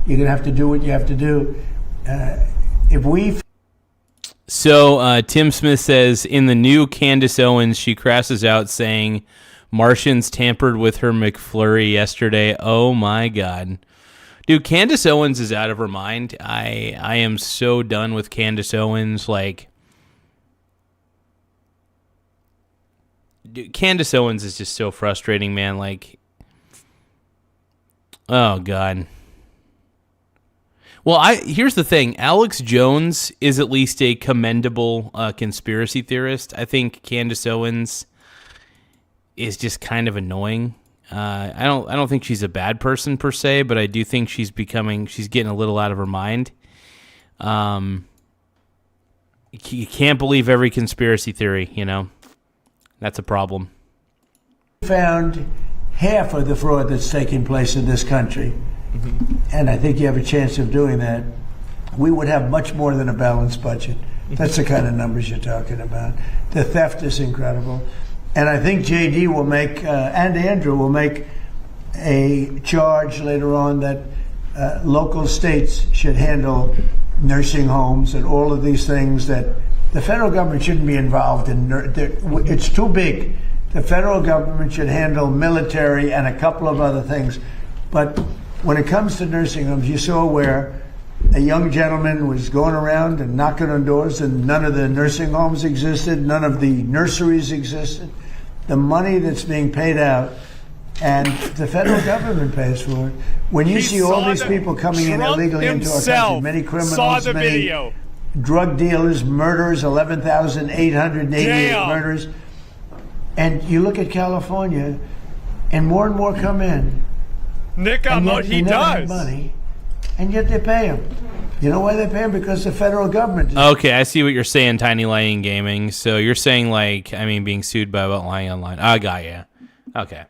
to have to do what you have to do. If we
So Tim Smith says, in the new Candace Owens, she crashes out saying, Martians tampered with her McFlurry yesterday. Oh, my God. Dude, Candace Owens is out of her mind. I am so done with Candace Owens. Like, dude, Candace Owens is just so frustrating, man. Like, oh, God. Well, here's the thing. Alex Jones is at least a commendable conspiracy theorist. I think Candace Owens is just kind of annoying. I don't think she's a bad person per se, but I do think she's getting a little out of her mind. You can't believe every conspiracy theory, you know. That's a problem.
Found half of the fraud that's taking place in this country. And I think you have a chance of doing that. We would have much more than a balanced budget. That's the kind of numbers you're talking about. The theft is incredible. And I think JD will make, and Andrew will make a charge later on that local states should handle nursing homes and all of these things that the federal government shouldn't be involved in. It's too big. The federal government should handle military and a couple of other things. But when it comes to nursing homes, you saw where a young gentleman was going around and knocking on doors and none of the nursing homes existed, none of the nurseries existed. The money that's being paid out, and the federal government pays for it. When you see all these people coming in illegally into our country, many criminals, many drug dealers, murderers, 11,888 murders, and you look at California, and more come in.
Nick,
and
what he does.
Money, and yet they pay him. You know why they pay him? Because the federal government.
Okay, I see what you're saying, Tiny Lying Gaming. So you're saying, like, I mean, being sued by about lying online. I got you. Okay.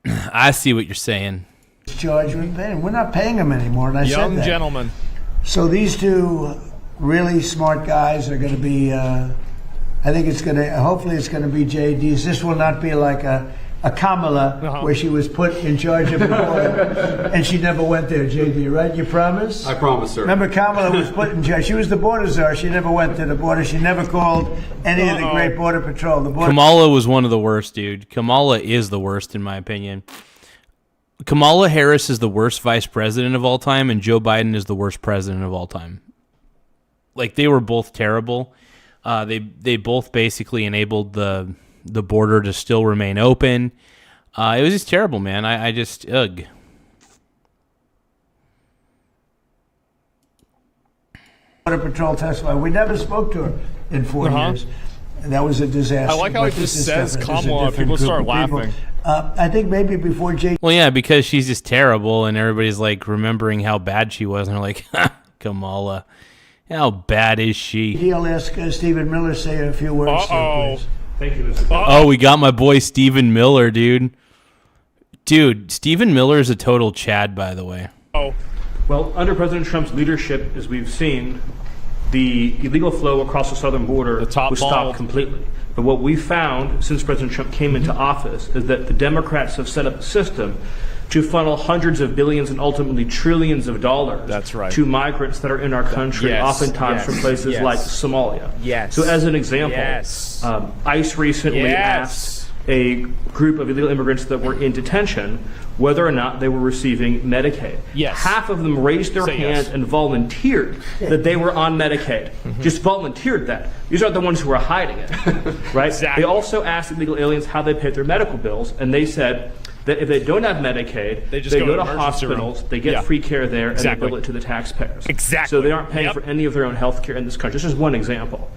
I see what you're saying.
Charged with paying. We're not paying them anymore, and I said that.
Young gentleman.
So these two really smart guys are going to be. I think it's going to. Hopefully, it's going to be JD's. This will not be like a Kamala, where she was put in charge of the border, and she never went there, JD, right? You promise?
I promise, sir.
Remember, Kamala was put in charge. She was the border czar. She never went to the border. She never called any of the great border patrol.
Kamala was one of the worst, dude. Kamala is the worst, in my opinion. Kamala Harris is the worst vice president of all time, and Joe Biden is the worst president of all time. Like, they were both terrible. They both basically enabled the border to still remain open. It was just terrible, man. I just, ugh.
Border Patrol testified. We never spoke to her in 4 years. And that was a disaster.
I like how it just says Kamala. People start laughing.
I think maybe before Jay.
Well, yeah, because she's just terrible, and everybody's like remembering how bad she was, and they're like, Kamala, how bad is she?
He'll ask Stephen Miller to say a few words. Please.
Thank you, Mr.
Oh, we got my boy Stephen Miller, dude. Dude, Stephen Miller is a total Chad, by the way.
Well, under President Trump's leadership, as we've seen, the illegal flow across the southern border was stopped completely. But what we found since President Trump came into office is that the Democrats have set up a system to funnel hundreds of billions and ultimately trillions of dollars to migrants that are in our country, oftentimes from places like Somalia. So as an example, ICE recently asked a group of illegal immigrants that were in detention whether or not they were receiving Medicaid. Half of them raised their hand and volunteered that they were on Medicaid. Just volunteered that. These aren't the ones who are hiding it, right? They also asked illegal aliens how they paid their medical bills, and they said that if they don't have Medicaid, they go to hospitals, they get free care there, and they bill it to the taxpayers. So they aren't paying for any of their own health care in this country. This is one example.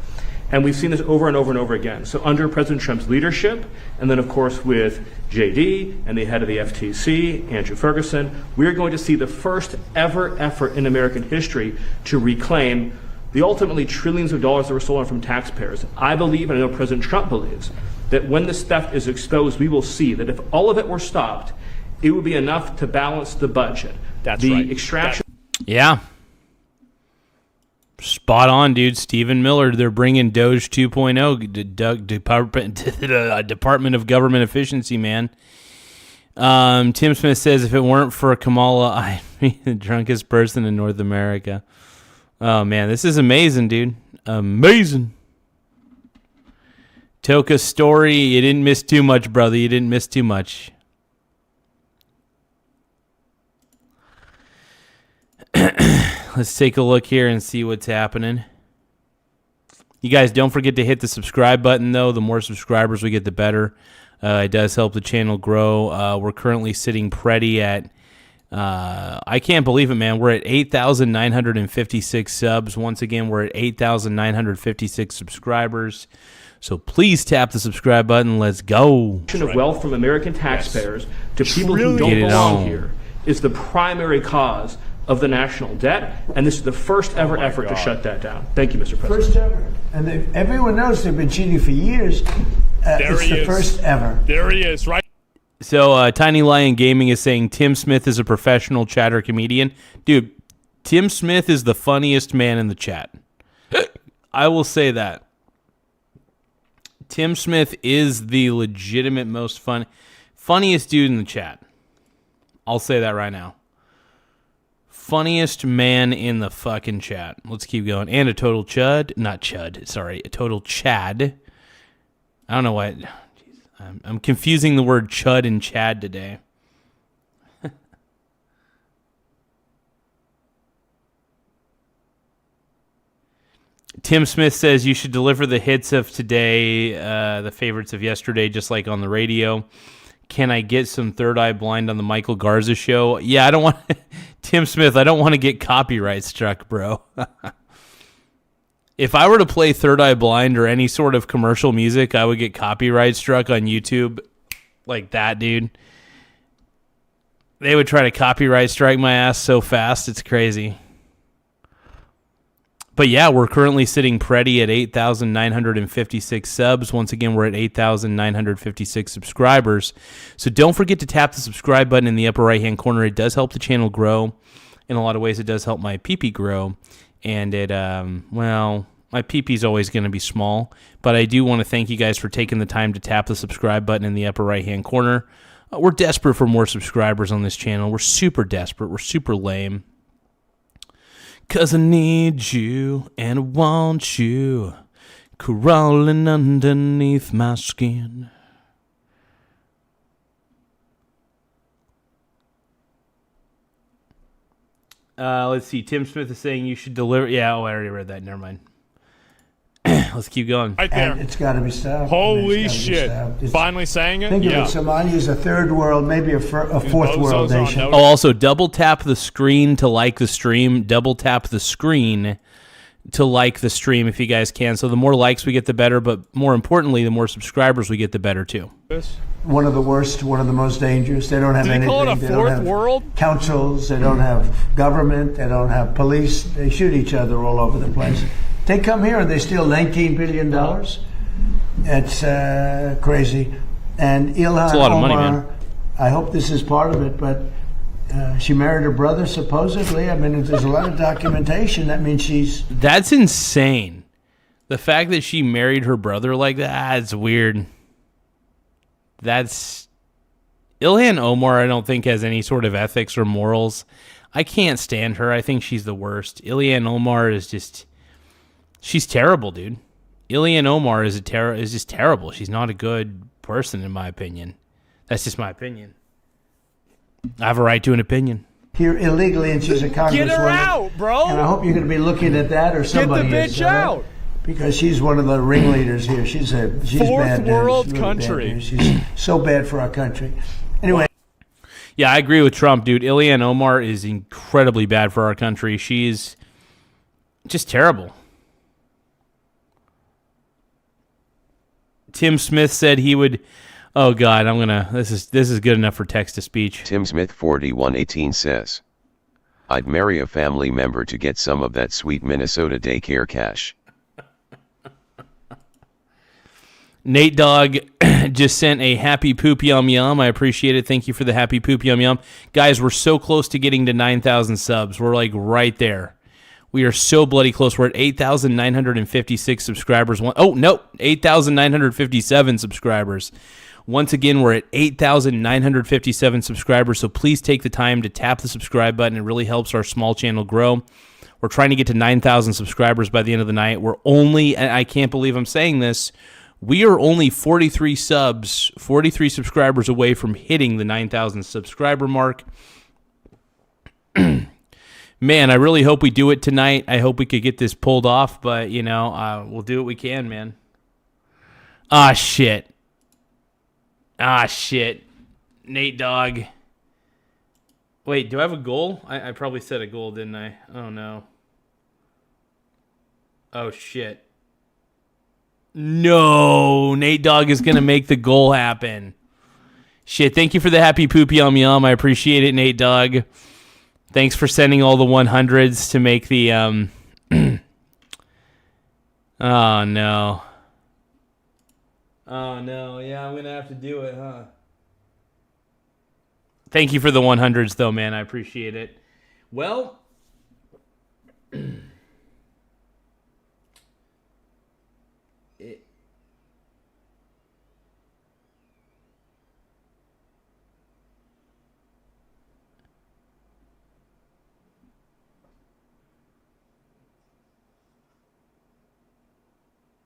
And we've seen this over and over and over again. So under President Trump's leadership, and then of course with JD and the head of the FTC, Andrew Ferguson, we're going to see the first ever effort in American history to reclaim the ultimately trillions of dollars that were stolen from taxpayers. I believe, and I know President Trump believes, that when this theft is exposed, we will see that if all of it were stopped, it would be enough to balance the budget. The extraction.
Yeah. Spot on, dude. Stephen Miller. They're bringing Doge 2.0, Department of Government Efficiency, man. Tim Smith says, if it weren't for Kamala, I'd be the drunkest person in North America. Oh, man, this is amazing, dude. Amazing. Toka Story, you didn't miss too much, brother. You didn't miss too much. Let's take a look here and see what's happening. You guys don't forget to hit the subscribe button, though. The more subscribers we get, the better. It does help the channel grow. We're currently sitting pretty at, I can't believe it, man. We're at 8,956 subs. Once again, we're at 8,956 subscribers. So please tap the subscribe button. Let's go.
Of wealth from American taxpayers to people who don't belong here is the primary cause of the national debt, and this is the first ever effort to shut that down. Thank you, Mr. President.
First ever. And everyone knows they've been cheating for years. It's the first ever.
There he is, right?
So Tiny Lion Gaming is saying Tim Smith is a professional chatter comedian. Dude, Tim Smith is the funniest man in the chat. I will say that. Tim Smith is the legitimate most funniest dude in the chat. I'll say that right now. Funniest man in the fucking chat. Let's keep going. And a total chud. Not chud. Sorry. A total chad. I don't know why. I'm confusing the word chud and chad today. Tim Smith says you should deliver the hits of today, the favorites of yesterday, just like on the radio. Can I get some Third Eye Blind on the Michael Garza show? Yeah, I don't want Tim Smith, I don't want to get copyright struck, bro. If I were to play Third Eye Blind or any sort of commercial music, I would get copyright struck on YouTube like that, dude. They would try to copyright strike my ass so fast, it's crazy. But yeah, we're currently sitting pretty at 8,956 subs. Once again, we're at 8,956 subscribers. So don't forget to tap the subscribe button in the upper right-hand corner. It does help the channel grow. In a lot of ways, it does help my pee-pee grow. And it, well, my pee-pee's always going to be small. But I do want to thank you guys for taking the time to tap the subscribe button in the upper right-hand corner. We're desperate for more subscribers on this channel. We're super desperate. We're super lame. 'Cause I need you and I want you crawling underneath my skin. Let's see. Tim Smith is saying you should deliver. Yeah, I already read that. Never mind. Let's keep going.
Right there.
And it's got to be stopped.
Holy shit. Finally saying it?
Think of it, Somalia is a third world, maybe a fourth world nation.
Oh, also, double tap the screen to like the stream. Double tap the screen to like the stream if you guys can. So the more likes we get, the better. But more importantly, the more subscribers we get, the better, too.
One of the worst, one of the most dangerous. They don't have anything.
Call it a
They
fourth
don't have
world?
councils. They don't have government. They don't have police. They shoot each other all over the place. They come here and they steal $19 billion. It's crazy. And Ilhan
That's a lot of money,
Omar,
man.
I hope this is part of it, but she married her brother, supposedly. I mean, if there's a lot of documentation, that means she's...
That's insane. The fact that she married her brother like that, it's weird. That's... Ilhan Omar, I don't think, has any sort of ethics or morals. I can't stand her. I think she's the worst. Ilhan Omar is just... She's terrible, dude. Ilhan Omar is just terrible. She's not a good person, in my opinion. That's just my opinion. I have a right to an opinion.
Here illegally, and she's a congresswoman.
Get her out, bro!
And I hope you're going to be looking at that, or somebody
Get the
is,
bitch out!
Because she's one of the ringleaders here. She's
Fourth
bad news,
world
really
country.
bad news. She's so bad for our country. Anyway.
Yeah, I agree with Trump, dude. Ilhan Omar is incredibly bad for our country. She's just terrible. Tim Smith said he would... Oh, God, I'm going to... This is good enough for text-to-speech.
Tim Smith 4118 says, I'd marry a family member to get some of that sweet Minnesota daycare cash.
Nate Dogg just sent a happy poop yum yum. I appreciate it. Thank you for the happy poop yum yum. Guys, we're so close to getting to 9,000 subs. We're like right there. We are so bloody close. We're at 8,956 subscribers. Oh, no, 8,957 subscribers. Once again, we're at 8,957 subscribers, so please take the time to tap the subscribe button. It really helps our small channel grow. We're trying to get to 9,000 subscribers by the end of the night. We're only, and I can't believe I'm saying this, we are only 43 subscribers away from hitting the 9,000 subscriber mark. Man, I really hope we do it tonight. I hope we could get this pulled off, but, you know, we'll do what we can, man. Ah, shit. Nate Dogg. Wait, do I have a goal? I probably set a goal, didn't I? Oh, no. Oh, shit. No, Nate Dogg is going to make the goal happen. Shit, thank you for the happy poop yum yum. I appreciate it, Nate Dogg. Thanks for sending all the 100s to make the, Oh, no. Oh, no. Yeah, I'm going to have to do it, huh? Thank you for the 100s, though, man. I appreciate it. Well,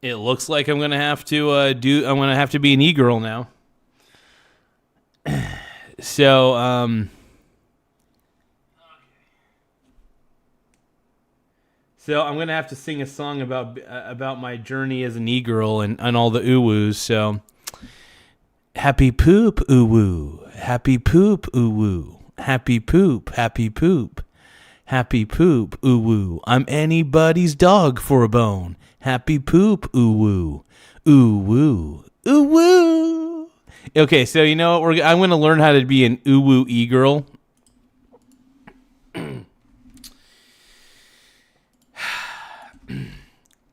it looks like I'm gonna have to I'm gonna have to be an e-girl now. So I'm gonna have to sing a song about my journey as an e-girl and all the ooh-woos. So happy poop ooh-woo, happy poop ooh-woo, happy poop, happy poop, happy poop ooh-woo. I'm anybody's dog for a bone. Happy poop ooh-woo, ooh-woo, ooh-woo. Okay, so you know what? I'm going to learn how to be an ooh-woo e-girl. I'm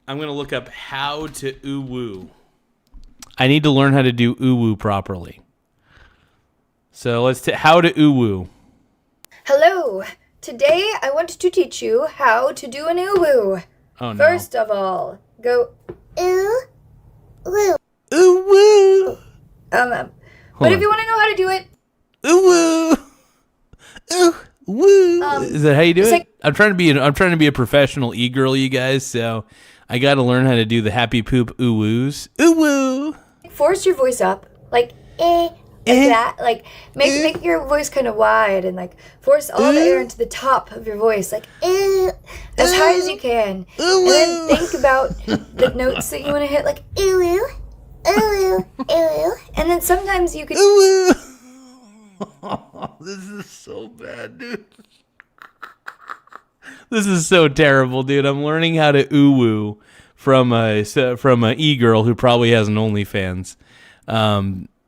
going to look up how to ooh-woo. I need to learn how to do ooh-woo properly. So let's how to ooh-woo.
Hello. Today I want to teach you how to do an ooh-woo.
Oh, no.
First of all, go ooh-woo.
Ooh-woo.
But if you want to know how to do it,
ooh-woo. Ooh-woo. Is that how you do it?
like-
I'm trying to be a professional e-girl, you guys, so I got to learn how to do the happy poop ooh-woos. Ooh-woo.
force your voice up, like that. Like make your voice kind of wide and like force all the air into the top of your voice, like as high as you can. And then think about the notes that you want to hit, like ooh, ooh, ooh. And then sometimes you could.
This is so bad, dude. This is so terrible, dude. I'm learning how to ooh-woo from a e-girl who probably has an OnlyFans.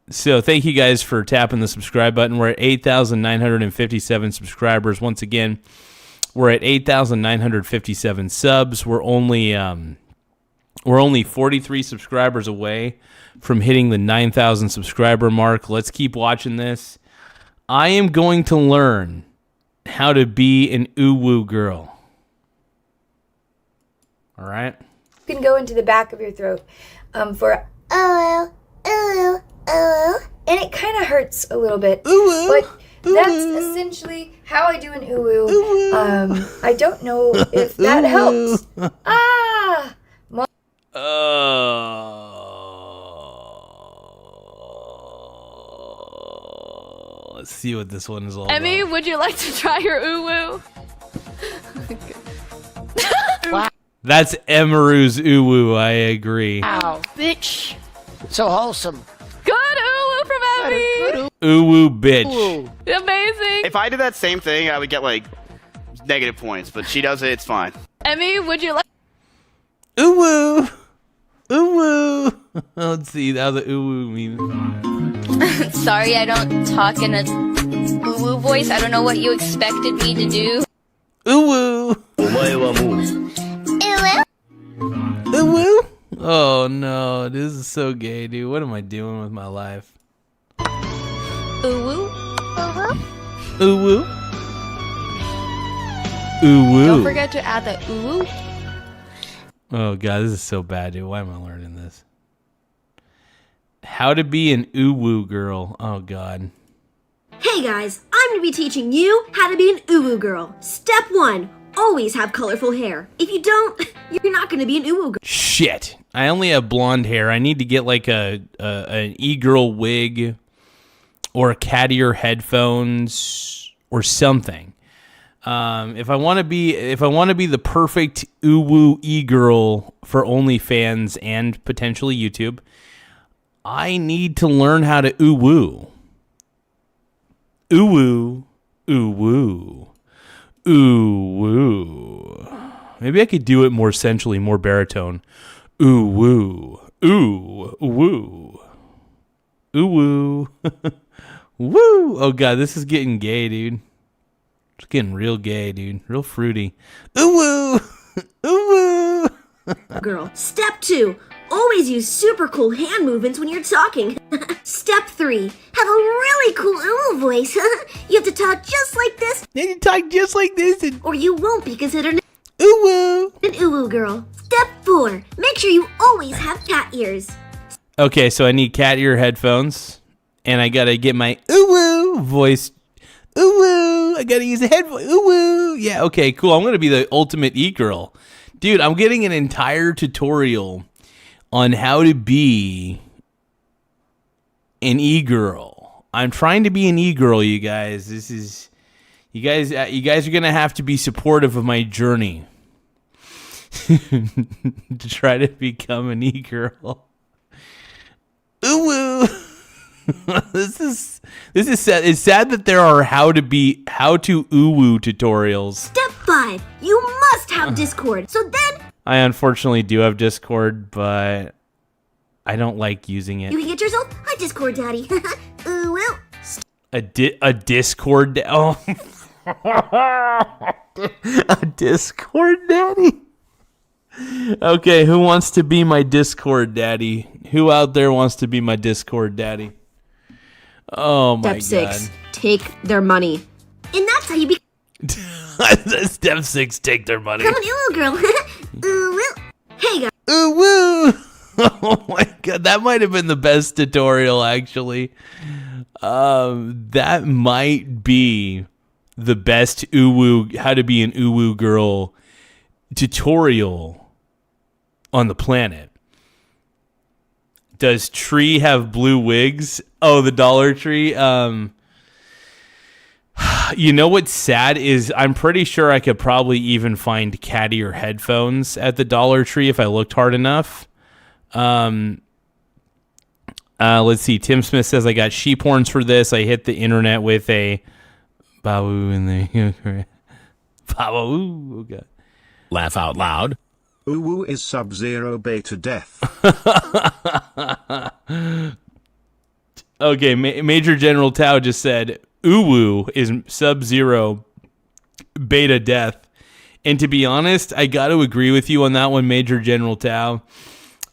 So thank you guys for tapping the subscribe button. We're at 8,957 subscribers. Once again, we're at 8,957 subs. We're only 43 subscribers away from hitting the 9,000 subscriber mark. Let's keep watching this. I am going to learn how to be an ooh-woo girl. All right?
You can go into the back of your throat for oh, oh, oh, and it kind of hurts a little bit, but that's essentially how I do an ooh-woo. I don't know if that helps.
Let's see what this one is all
Emmy,
about.
would you like to try your ooh-woo?
That's Emaru's ooh-woo, I agree.
Ow. Bitch.
So wholesome.
Good ooh-woo from Emmy.
Ooh-woo bitch.
Amazing.
If I did that same thing, I would get like negative points, but she does it, it's fine.
Emmy, would you like...
Ooh-woo. Ooh-woo. Let's see, how's the ooh-woo mean?
Sorry, I don't talk in a ooh-woo voice. I don't know what you expected me to do.
Ooh-woo. Ooh-woo. Oh, no. This is so gay, dude. What am I doing with my life?
Ooh-woo.
Ooh-woo. Ooh-woo.
Don't forget to add the ooh-woo.
Oh, God. This is so bad, dude. Why am I learning this? How to be an uwu girl. Oh, God.
Hey guys, I'm going to be teaching you how to be an uwu girl. Step 1, always have colorful hair. If you don't, you're not going to be an uwu girl.
Shit. I only have blonde hair. I need to get like an e-girl wig or cat ear headphones or something. If I want to be the perfect uwu e-girl for OnlyFans and potentially YouTube, I need to learn how to uwu. Uwu, uwu, uwu. Maybe I could do it more sensually, more baritone. Uwu, ooh, woo, uwu, woo. Oh God, this is getting gay, dude. It's getting real gay, dude. Real fruity. Uwu, uwu.
Girl. Step 2, always use super cool hand movements when you're talking. Step 3, have a really cool uwu voice. You have to talk just like this.
Then you talk just like this,
or you won't be considered an
uwu
girl. Step 4, make sure you always have cat ears.
Okay, so I need cat ear headphones, and I gotta get my uwu voice. Uwu, I gotta use a headphone. Uwu, yeah, okay, cool. I'm gonna be the ultimate e-girl. Dude, I'm getting an entire tutorial on how to be an e-girl. I'm trying to be an e-girl, you guys. You guys are gonna have to be supportive of my journey to try to become an e-girl. Uwu. This is sad. It's sad that there are how to uwu tutorials.
Step 5, you must have Discord. So then
I unfortunately do have Discord, but I don't like using it.
you can get yourself a Discord daddy. Ooh, well.
A Discord a Discord daddy? Okay, who wants to be my Discord daddy? Who out there wants to be my Discord daddy? Oh my God.
Step 6, take their money. And that's how you become
Step 6, take their money.
an uwu girl. Ooh, well. Hey guys.
Ooh, woo. Oh my God, that might have been the best tutorial, actually. That might be the best uwu, how to be an uwu girl tutorial on the planet. Does Tree have blue wigs? Oh, the Dollar Tree. You know what's sad is I'm pretty sure I could probably even find cat ear headphones at the Dollar Tree if I looked hard enough. Let's see. Tim Smith says I got sheep horns for this. I hit the internet with a babu in the babu. Oh God.
Laugh out loud.
Uwu is Sub-Zero Beta Death.
Okay, Major General Tao just said Uwu is Sub-Zero Beta Death. And to be honest, I got to agree with you on that one, Major General Tao.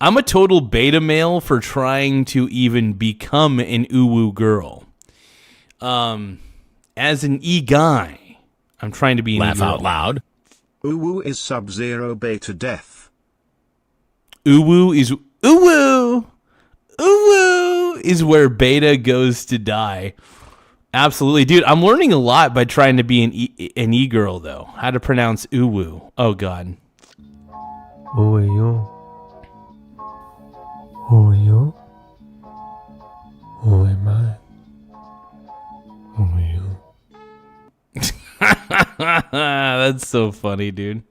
I'm a total beta male for trying to even become an Uwu girl. As an e-guy, I'm trying to be an
Laugh
e-girl.
out loud.
Uwu is Sub-Zero Beta Death.
Uwu is where Beta goes to die. Absolutely. Dude, I'm learning a lot by trying to be an e-girl, though. How to pronounce Uwu. Oh, God.
Uwu. Uwu. Who am I? Uwu.
That's so funny, dude.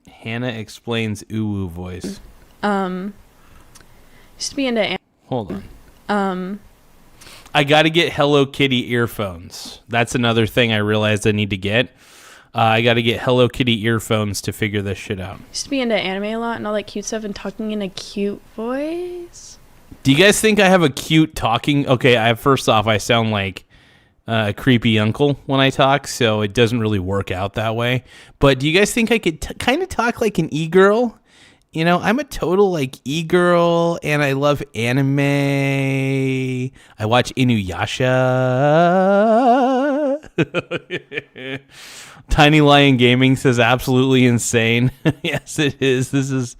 Hannah explains Uwu voice.
Used to be into.
Hold on. I got to get Hello Kitty earphones. That's another thing I realized I need to get. I got to get Hello Kitty earphones to figure this shit out.
Used to be into anime a lot and all that cute stuff and talking in a cute voice.
Do you guys think I have a cute talking? Okay, first off, I sound like a creepy uncle when I talk, so it doesn't really work out that way. But do you guys think I could kind of talk like an e-girl You know, I'm a total like e-girl, and I love anime. I watch Inuyasha. Tiny Lion Gaming says absolutely insane. Yes, it is. This is,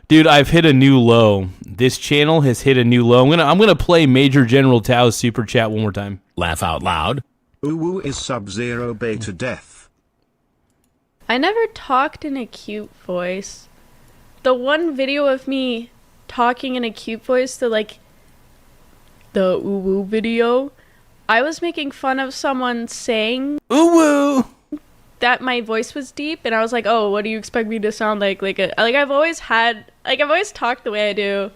dude, I've hit a new low. This channel has hit a new low. I'm gonna play Major General Tao's super chat one more time.
Laugh out loud.
Uwu is Sub-Zero Beta Death.
I never talked in a cute voice. The one video of me talking in a cute voice, the uwu video, I was making fun of someone saying
uwu
that my voice was deep, and I was like, oh, what do you expect me to sound like? I've always talked the way I do.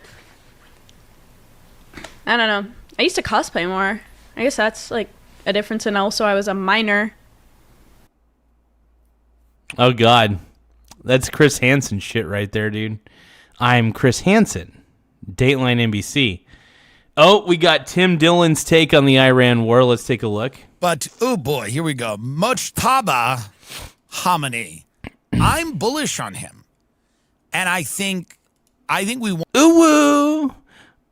I don't know. I used to cosplay more. I guess that's like a difference, and also I was a minor.
Oh God, that's Chris Hansen shit right there, dude. I'm Chris Hansen, Dateline NBC. Oh, we got Tim Dillon's take on the Iran war. Let's take a look.
But, oh boy, here we go. Mujtaba Khamenei. I'm bullish on him. And I think we want...
Ooh-woo.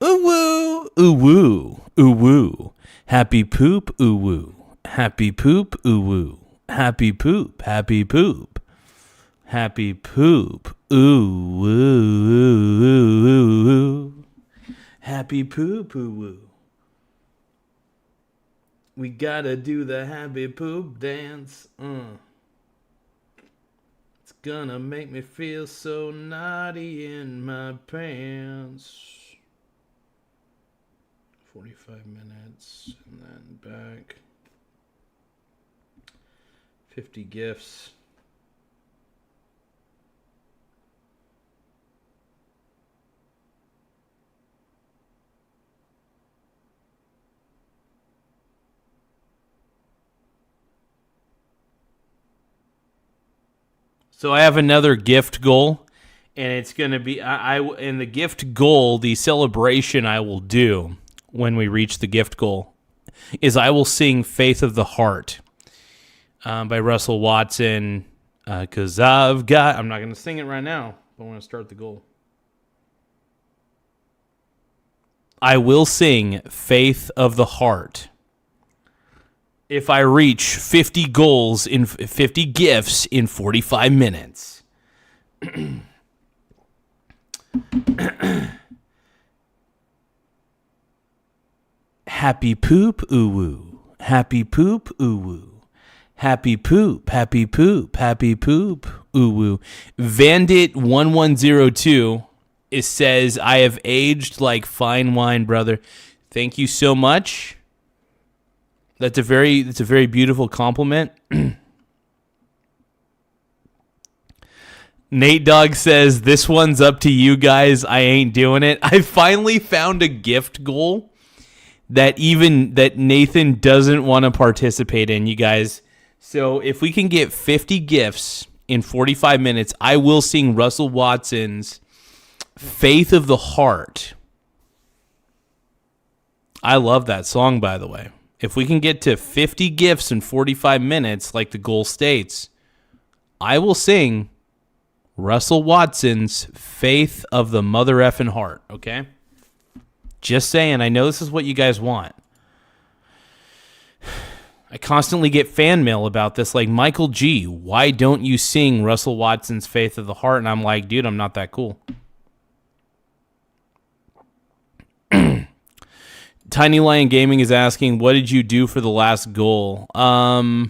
Ooh-woo. Ooh-woo. Ooh-woo. Happy poop. Ooh-woo. Happy poop. Ooh-woo. Happy poop. Happy poop. Happy poop. Ooh-woo. Happy poop. Ooh-woo. We gotta do the happy poop dance. It's gonna make me feel so naughty in my pants. 45 minutes and then back. 50 gifts. So I have another gift goal, and it's going to be in the gift goal, the celebration I will do when we reach the gift goal is I will sing Faith of the Heart by Russell Watson, because I'm not going to sing it right now, but I want to start the goal. I will sing Faith of the Heart if I reach 50 goals in 50 gifts in 45 minutes. Happy poop, ooh-woo. Happy poop, ooh-woo. Happy poop, happy poop, happy poop, ooh-woo. Vandit1102 says, I have aged like fine wine, brother. Thank you so much. That's a very beautiful compliment. Nate Dogg says, this one's up to you guys. I ain't doing it. I finally found a gift goal that Nathan doesn't want to participate in, you guys. So if we can get 50 gifts in 45 minutes, I will sing Russell Watson's Faith of the Heart. I love that song, by the way. If we can get to 50 gifts in 45 minutes, like the goal states, I will sing Russell Watson's Faith of the Mother Effin' Heart, okay? Just saying, I know this is what you guys want. I constantly get fan mail about this, like, Michael G., why don't you sing Russell Watson's Faith of the Heart? And I'm like, dude, I'm not that cool. Tiny Lion Gaming is asking, what did you do for the last goal? I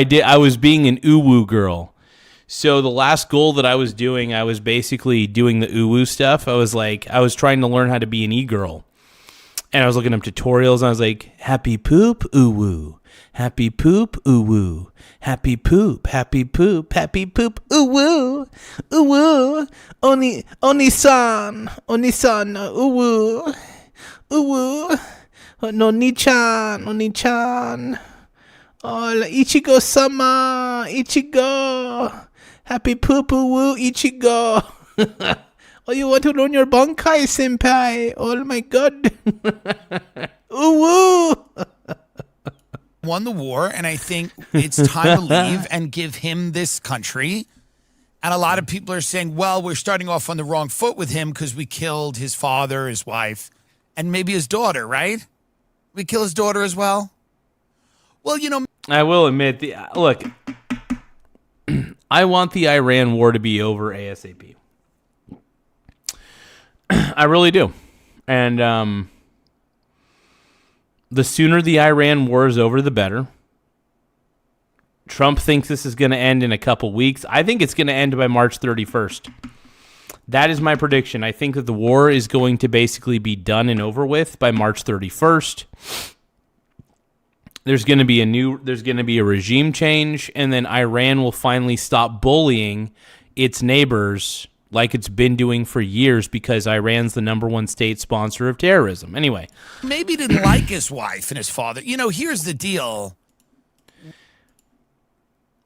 did. I was being an uwu girl. So the last goal that I was doing, I was basically doing the uwu stuff. I was trying to learn how to be an e-girl. And I was looking up tutorials, and I was like, happy poop, uwu. Happy poop, uwu. Happy poop, happy poop, happy poop, uwu. Uwu. Oni-san, uwu. Uwu. No, Oni-chan. Oh, Ichigo-sama, Ichigo. Happy poop, uwu, Ichigo. Oh, you want to learn your bankai, senpai? Oh my god. Uwu.
won the war, and I think it's time to leave and give him this country. And a lot of people are saying, well, we're starting off on the wrong foot with him because we killed his father, his wife, and maybe his daughter, right? We kill his daughter as well? Well, you know...
I will admit, look, I want the Iran war to be over ASAP. I really do. And the sooner the Iran war is over, the better. Trump thinks this is going to end in a couple weeks. I think it's going to end by March 31st. That is my prediction. I think that the war is going to basically be done and over with by March 31st. There's going to be a regime change, and then Iran will finally stop bullying its neighbors like it's been doing for years, because Iran's the #1 state sponsor of terrorism. Anyway.
Maybe he didn't like his wife and his father. You know, here's the deal.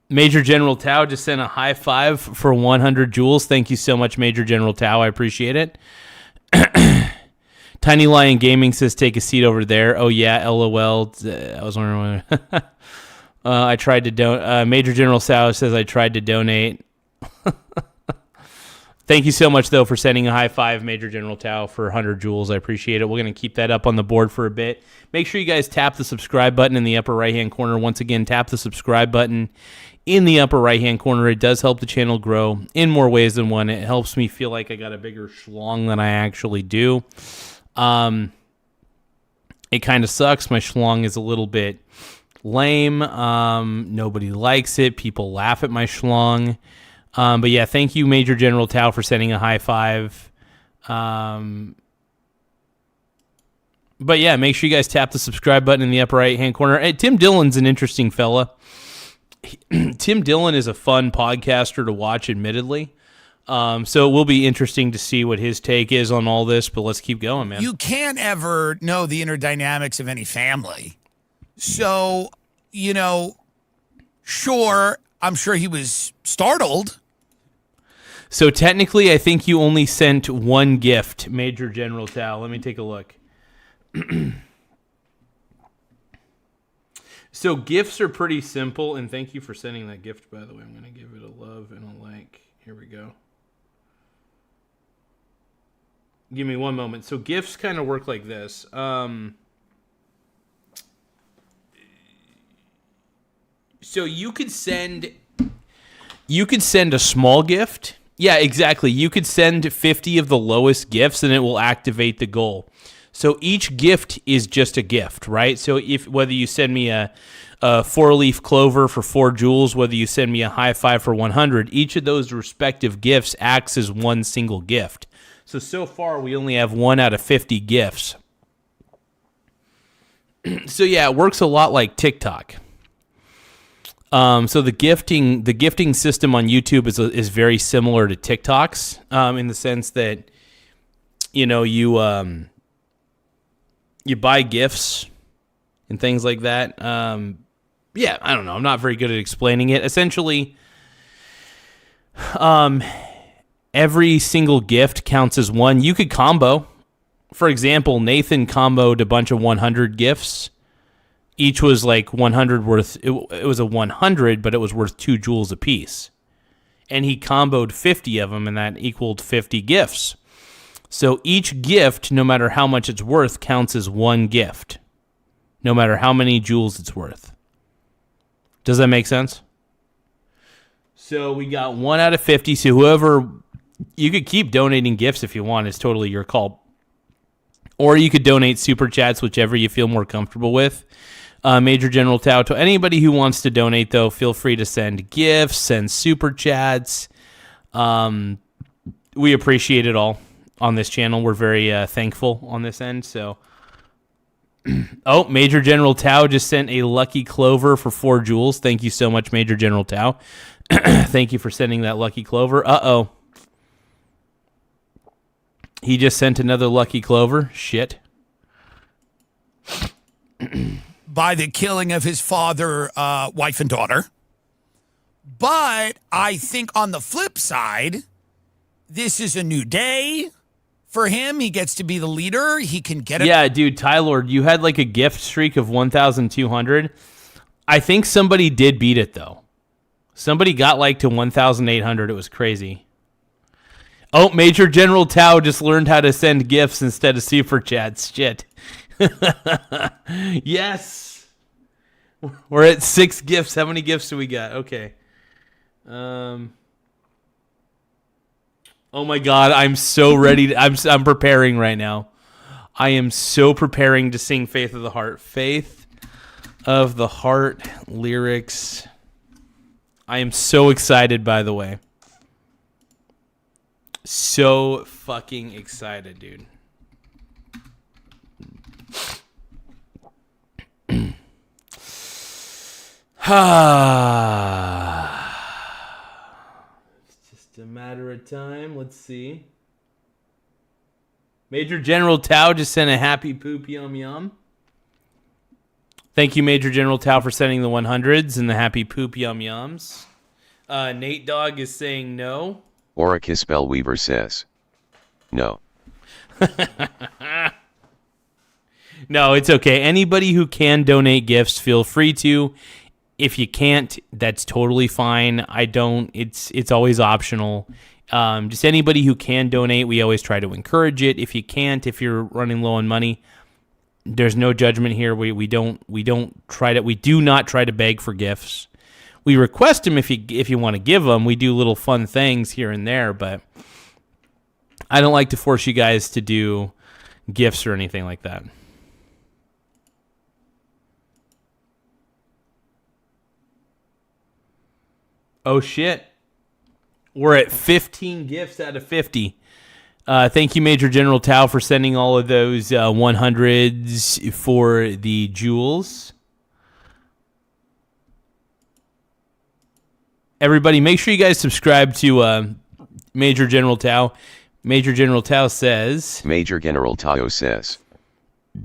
Major General Tao just sent a high five for 100 joules. Thank you so much, Major General Tao. I appreciate it. Tiny Lion Gaming says, take a seat over there. Oh, yeah, LOL. I was wondering whether... I tried to donate. Major General Tao says, I tried to donate. Thank you so much, though, for sending a high five, Major General Tao, for 100 joules. I appreciate it. We're going to keep that up on the board for a bit. Make sure you guys tap the subscribe button in the upper right-hand corner. Once again, tap the subscribe button in the upper right-hand corner. It does help the channel grow in more ways than one. It helps me feel like I got a bigger schlong than I actually do. It kind of sucks. My schlong is a little bit lame. Nobody likes it. People laugh at my schlong. But yeah, thank you, Major General Tao, for sending a high five. But yeah, make sure you guys tap the subscribe button in the upper right-hand corner. Hey, Tim Dillon's an interesting fella. Tim Dillon is a fun podcaster to watch, admittedly. So it will be interesting to see what his take is on all this, but let's keep going, man.
You can't ever know the inner dynamics of any family. So, you know, sure, I'm sure he was startled.
So technically, I think you only sent one gift, Major General Tao. Let me take a look. So gifts are pretty simple, and thank you for sending that gift, by the way. I'm going to give it a love and a like. Here we go. Give me one moment. So gifts kind of work like this. So you could send a small gift. Yeah, exactly. You could send 50 of the lowest gifts, and it will activate the goal. So each gift is just a gift, right? So whether you send me a 4-leaf clover for 4 joules, whether you send me a high five for 100, each of those respective gifts acts as one single gift. So far, we only have 1 out of 50 gifts. So yeah, it works a lot like TikTok. So the gifting system on YouTube is very similar to TikTok's, in the sense that, you know, you buy gifts and things like that. Yeah, I don't know. I'm not very good at explaining it. Essentially, every single gift counts as one. You could combo. For example, Nathan comboed a bunch of 100 gifts. Each was like 100 worth. It was a 100, but it was worth 2 joules a piece. And he comboed 50 of them, and that equaled 50 gifts. So each gift, no matter how much it's worth, counts as one gift, no matter how many joules it's worth. Does that make sense? So we got 1 out of 50. So whoever, you could keep donating gifts if you want. It's totally your call. Or you could donate super chats, whichever you feel more comfortable with. Major General Tao, to anybody who wants to donate, though, feel free to send gifts, send super chats. We appreciate it all on this channel. We're very thankful on this end. So, oh, Major General Tao just sent a lucky clover for 4 joules. Thank you so much, Major General Tao. Thank you for sending that lucky clover. Uh-oh. He just sent another lucky clover. Shit.
By the killing of his father, wife, and daughter. But I think on the flip side, this is a new day for him. He gets to be the leader. He can get it.
Yeah, dude, Tylord, you had like a gift streak of 1,200. I think somebody did beat it, though. Somebody got like to 1,800. It was crazy. Oh, Major General Tao just learned how to send gifts instead of super chats. Shit. Yes. We're at 6 gifts. How many gifts do we got? Okay. Oh my God. I'm so ready. I'm preparing right now. I am so preparing to sing Faith of the Heart. Faith of the Heart lyrics. I am so excited, by the way. So fucking excited, dude. It's just a matter of time. Let's see. Major General Tao just sent a happy poop yum yum. Thank you, Major General Tao, for sending the 100s and the happy poop yum yums. Nate Dogg is saying no.
Orica Spellweaver says no.
No, it's okay. Anybody who can donate gifts, feel free to. If you can't, that's totally fine. It's always optional. Just anybody who can donate, we always try to encourage it. If you can't, if you're running low on money, there's no judgment here. We do not try to beg for gifts. We request them if you want to give them. We do little fun things here and there, but I don't like to force you guys to do gifts or anything like that. Oh shit. We're at 15 gifts out of 50. Thank you, Major General Tao, for sending all of those 100s for the jewels. Everybody, make sure you guys subscribe to Major General Tao. Major General Tao says...
Major General Tao says,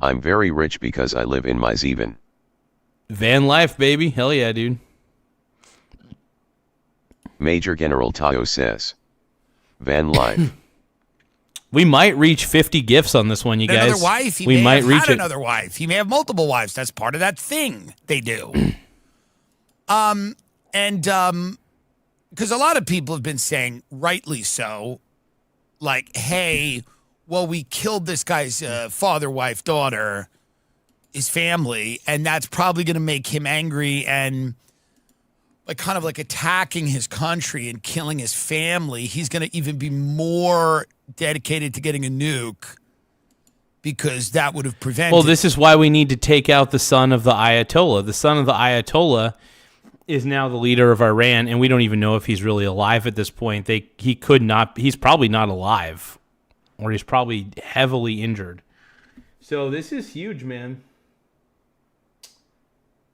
I'm very rich because I live in my Zeven.
Van life, baby. Hell yeah, dude.
Major General Tao says, Van life.
We might reach 50 gifts on this one, you guys. Another wife. He
we
may
might
have
reach
had
it.
another wife. He may have multiple wives. That's part of that thing they do. Because a lot of people have been saying, rightly so, like, hey, well, we killed this guy's father, wife, daughter, his family, and that's probably going to make him angry and like kind of like attacking his country and killing his family. He's going to even be more dedicated to getting a nuke because that would have prevented.
Well, this is why we need to take out the son of the Ayatollah. The son of the Ayatollah is now the leader of Iran, and we don't even know if he's really alive at this point. He could not. He's probably not alive, or he's probably heavily injured. So this is huge, man.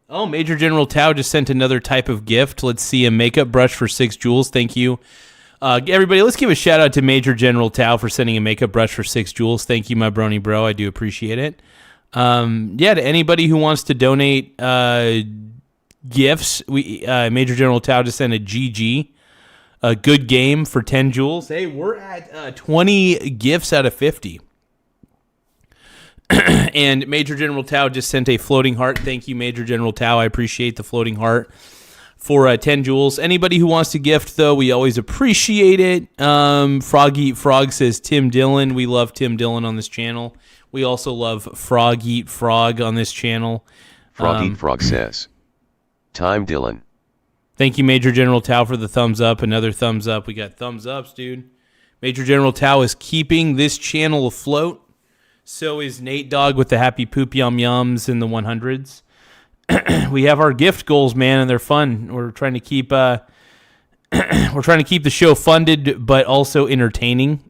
Oh, Major General Tao just sent another type of gift. Let's see, a makeup brush for 6 jewels. Thank you. Everybody, let's give a shout out to Major General Tao for sending a makeup brush for 6 jewels. Thank you, my brony bro. I do appreciate it. To anybody who wants to donate gifts, Major General Tao just sent a GG, a good game for 10 jewels. Hey, we're at 20 gifts out of 50. And Major General Tao just sent a floating heart. Thank you, Major General Tao. I appreciate the floating heart for 10 jewels. Anybody who wants to gift, though, we always appreciate it. Frog Eat Frog says Tim Dillon. We love Tim Dillon on this channel. We also love Frog Eat Frog on this channel.
Frog Eat Frog says, Time Dillon.
Thank you, Major General Tao, for the thumbs up. Another thumbs up. We got thumbs ups, dude. Major General Tao is keeping this channel afloat. So is Nate Dogg with the happy poop yum yums in the 100s. We have our gift goals, man, and they're fun. We're trying to keep the show funded but also entertaining.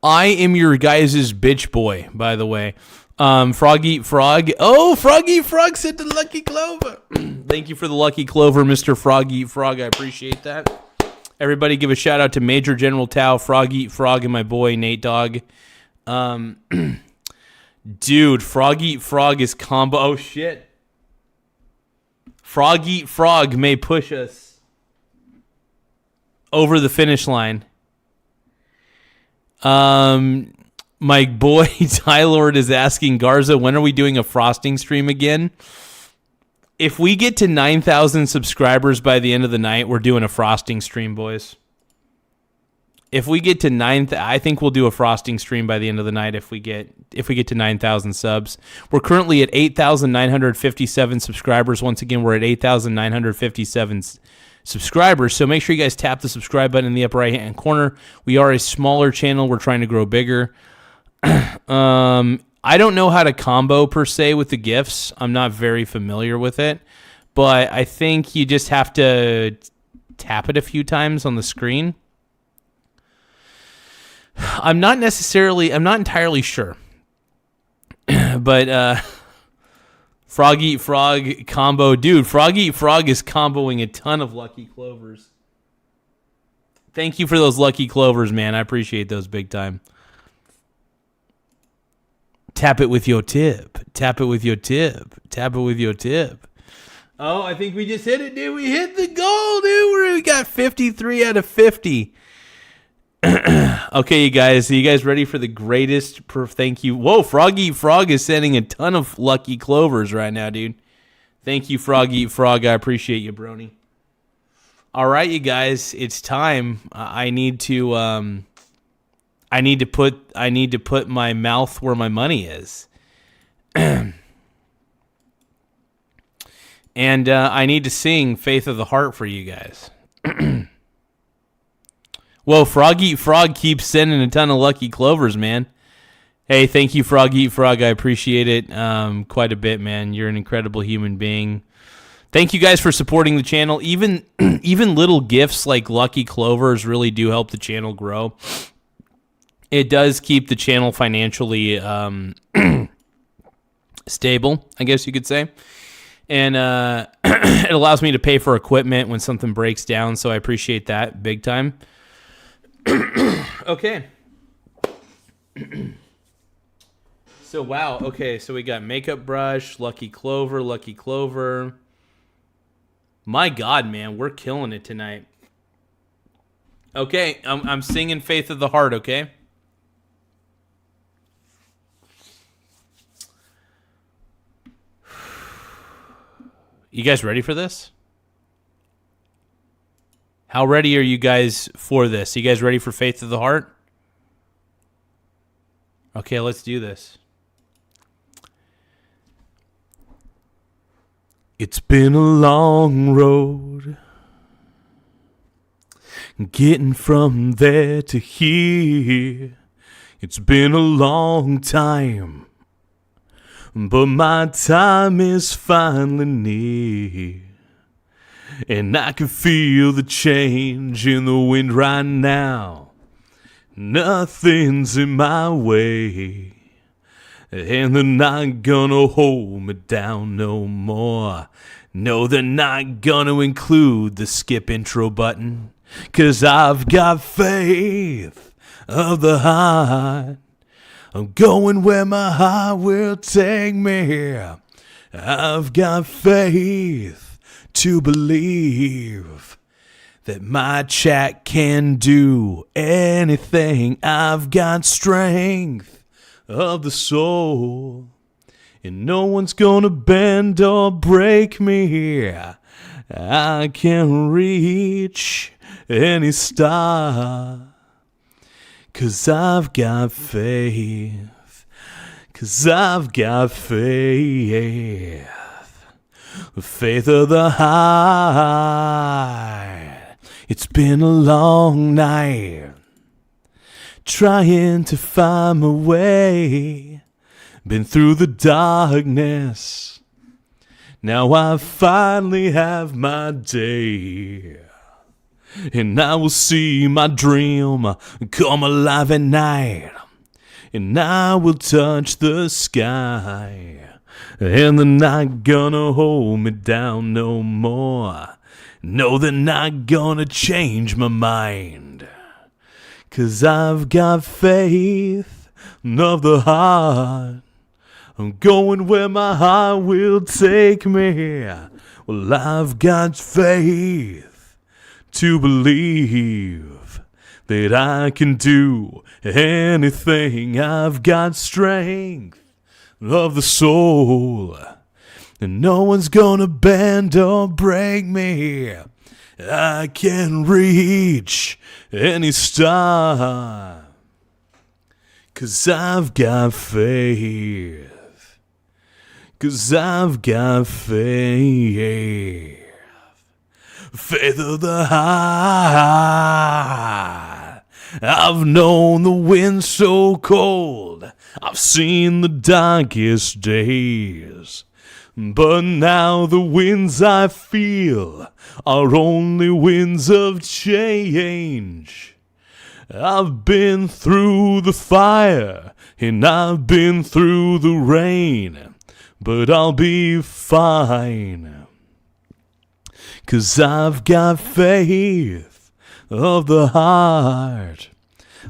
I am your guys' bitch boy, by the way. Frog Eat Frog. Oh, Frog Eat Frog sent the lucky clover. Thank you for the lucky clover, Mr. Frog Eat Frog. I appreciate that. Everybody give a shout out to Major General Tao, Frog Eat Frog, and my boy Nate Dogg. Dude, Frog Eat Frog is combo. Oh shit. Frog Eat Frog may push us over the finish line. My boy Tylord is asking Garza, when are we doing a frosting stream again? If we get to 9,000 subscribers by the end of the night, we're doing a frosting stream, boys. If we get to I think we'll do a frosting stream by the end of the night if we get to 9,000 subs. We're currently at 8,957 subscribers. Once again, we're at 8,957 subscribers. So make sure you guys tap the subscribe button in the upper right-hand corner. We are a smaller channel. We're trying to grow bigger. I don't know how to combo per se with the gifts. I'm not very familiar with it, but I think you just have to tap it a few times on the screen. I'm not entirely sure. But Frog Eat Frog combo. Dude, Frog Eat Frog is comboing a ton of Lucky Clovers. Thank you for those Lucky Clovers, man. I appreciate those big time. Tap it with your tip. Tap it with your tip. Tap it with your tip. Oh, I think we just hit it, dude. We hit the goal, dude. We got 53 out of 50. Okay, you guys. Are you guys ready for the greatest thank you? Whoa, Frog Eat Frog is sending a ton of Lucky Clovers right now, dude. Thank you, Frog Eat Frog. I appreciate you, Brony. All right, you guys. It's time. I need to put my mouth where my money is. And I need to sing Faith of the Heart for you guys. Whoa, Frog Eat Frog keeps sending a ton of Lucky Clovers, man. Hey, thank you, Frog Eat Frog. I appreciate it quite a bit, man. You're an incredible human being. Thank you guys for supporting the channel. Even little gifts like Lucky Clovers really do help the channel grow. It does keep the channel financially stable, I guess you could say. And it allows me to pay for equipment when something breaks down, so I appreciate that big time. Okay. So, wow. Okay, so we got Makeup Brush, Lucky Clover. My God, man, we're killing it tonight. Okay, I'm singing Faith of the Heart, okay? You guys ready for this? How ready are you guys for this? You guys ready for Faith of the Heart? Okay, let's do this. It's been a long road, getting from there to here. It's been a long time, but my time is finally near. And I can feel the change in the wind right now. Nothing's in my way, and they're not gonna hold me down no more. No, they're not gonna include the skip intro button, 'cause I've got faith of the heart. I'm going where my heart will take me. I've got faith to believe that my chat can do anything. I've got strength of the soul, and no one's gonna bend or break me here. I can reach any star, 'cause I've got faith, 'cause I've got faith. The faith of the heart. It's been a long night, trying to find my way. Been through the darkness, now I finally have my day. And I will see my dream come alive at night. And I will touch the sky. And they're not gonna hold me down no more. No, they're not gonna change my mind. 'Cause I've got faith of the heart. I'm going where my heart will take me. Well, I've got faith to believe that I can do anything. I've got strength of the soul, and no one's gonna bend or break me. I can reach any star, 'cause I've got faith. 'Cause I've got faith. Faith of the heart. I've known the wind so cold. I've seen the darkest days. But now the winds I feel are only winds of change. I've been through the fire and I've been through the rain, but I'll be fine. 'Cause I've got faith of the heart.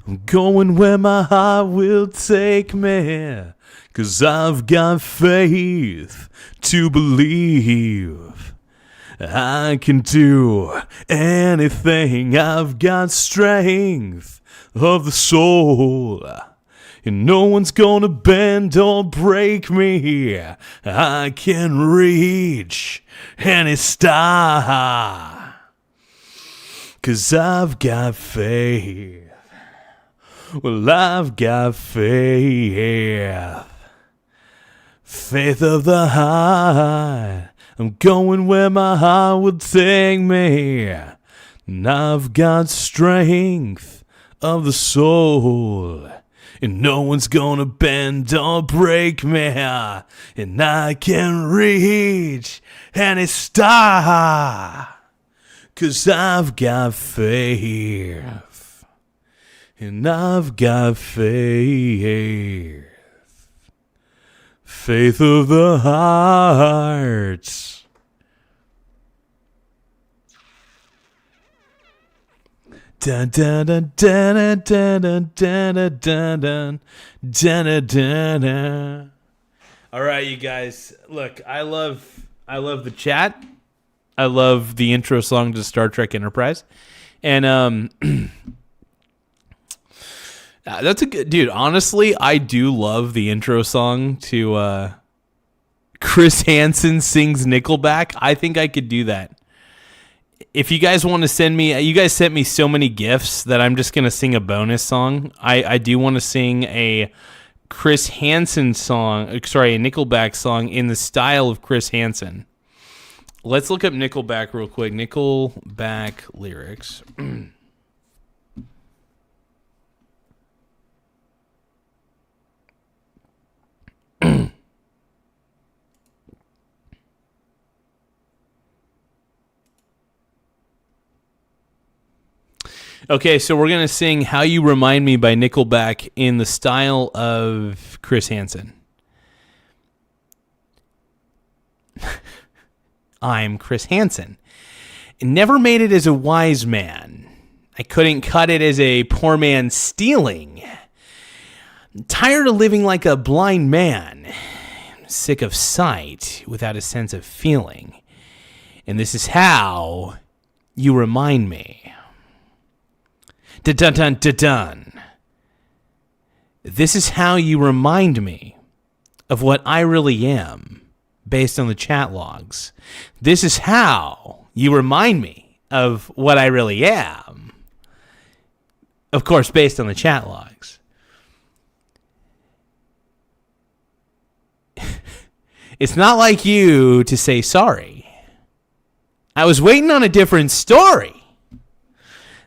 I'm going where my heart will take me. 'Cause I've got faith to believe I can do anything. I've got strength of the soul, and no one's gonna bend or break me. I can reach any star, 'cause I've got faith. Well, I've got faith. Faith of the heart. I'm going where my heart will take me. And I've got strength of the soul, and no one's gonna bend or break me. And I can reach any star, 'cause I've got faith. And I've got faith. Faith of the heart. Dun dun dun dun dun dun dun dun dun dun dun. All right, you guys. Look, I love the chat. I love the intro song to Star Trek Enterprise, and that's a good dude. Honestly, I do love the intro song to Chris Hansen sings Nickelback. I think I could do that. If you guys want to send me, you guys sent me so many gifts that I'm just going to sing a bonus song. I do want to sing a Chris Hansen song, a Nickelback song in the style of Chris Hansen. Let's look up Nickelback real quick. Nickelback lyrics. Okay, so we're going to sing How You Remind Me by Nickelback in the style of Chris Hansen. I'm Chris Hansen. Never made it as a wise man. I couldn't cut it as a poor man stealing. Tired of living like a blind man. Sick of sight without a sense of feeling. And this is how you remind me. Dun-dun-dun-dun-dun. This is how you remind me of what I really am based on the chat logs. This is how you remind me of what I really am. Of course, based on the chat logs. It's not like you to say sorry. I was waiting on a different story.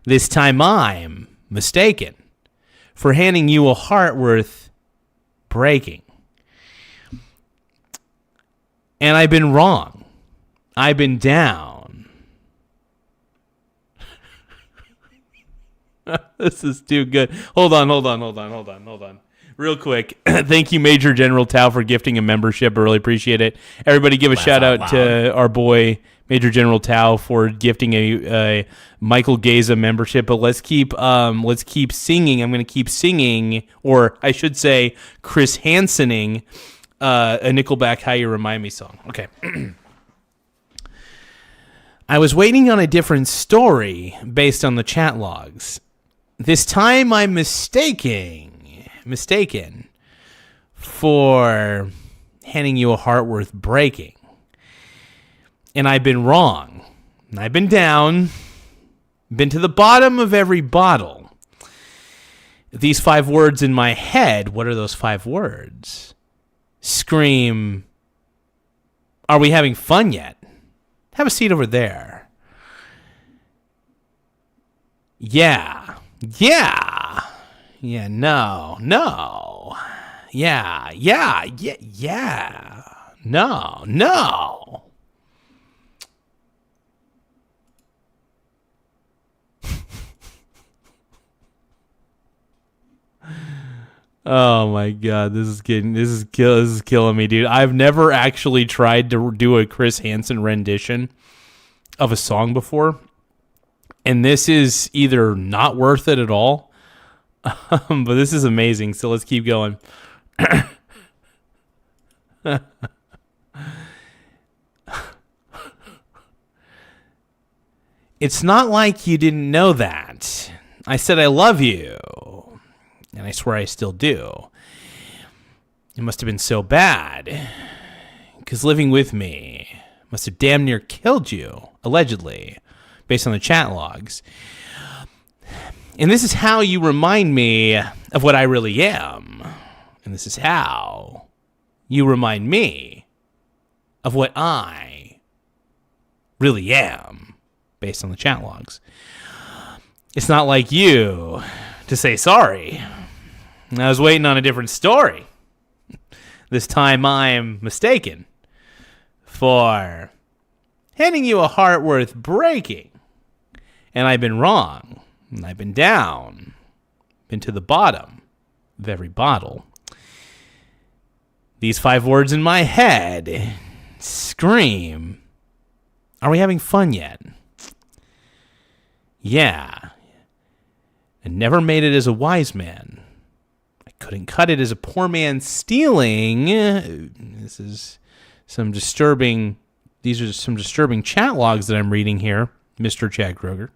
This time I'm mistaken for handing you a heart worth breaking. And I've been wrong. I've been down. This is too good. Hold on. Real quick. Thank you, Major General Tao, for gifting a membership. I really appreciate it. Everybody give a shout out to our boy Major General Tao for gifting a Michael Garza membership. But let's keep singing. I'm going to keep singing, or I should say Chris Hansening a Nickelback How You Remind Me song. Okay. I was waiting on a different story based on the chat logs. This time I'm mistaken for handing you a heart worth breaking. And I've been wrong. And I've been down. Been to the bottom of every bottle. These 5 words in my head, what are those 5 words? Scream, are we having fun yet? Have a seat over there. Yeah. Yeah. Yeah, no. No. Yeah. Yeah. Yeah. Yeah. No. No. Oh my god, this is killing me, dude. I've never actually tried to do a Chris Hansen rendition of a song before, and this is either not worth it at all, but this is amazing. So let's keep going. It's not like you didn't know that. I said I love you. And I swear I still do. It must have been so bad. Because living with me must have damn near killed you, allegedly, based on the chat logs. And this is how you remind me of what I really am. And this is how you remind me of what I really am, based on the chat logs. It's not like you to say sorry. I was waiting on a different story. This time I'm mistaken for handing you a heart worth breaking. And I've been wrong. And I've been down. Been to the bottom of every bottle. These 5 words in my head scream, are we having fun yet? Yeah. And never made it as a wise man. Couldn't cut it as a poor man stealing. This is some disturbing. These are some disturbing chat logs that I'm reading here, Mr. Chad Kroger.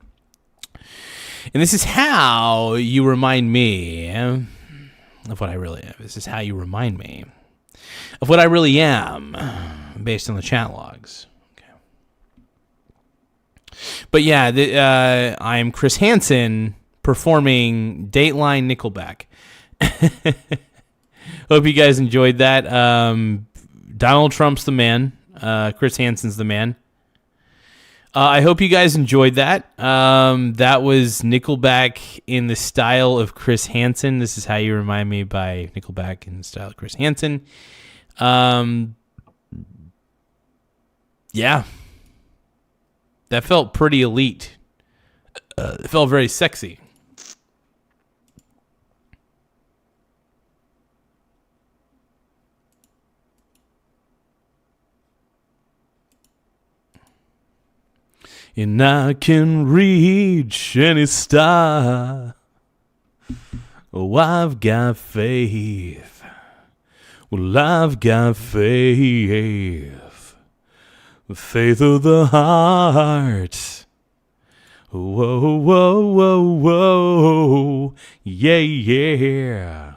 And this is how you remind me of what I really am. This is how you remind me of what I really am, based on the chat logs. Okay. But yeah, I'm Chris Hansen performing Dateline Nickelback. Hope you guys enjoyed that. Donald Trump's the man. Chris Hansen's the man. I hope you guys enjoyed that. That was Nickelback in the style of Chris Hansen. This is how you remind me by Nickelback in the style of Chris Hansen. Yeah. That felt pretty elite. It felt very sexy. And I can reach any star. Oh, I've got faith. Well, I've got faith. The faith of the heart. Whoa, whoa, whoa, whoa. Yeah, yeah.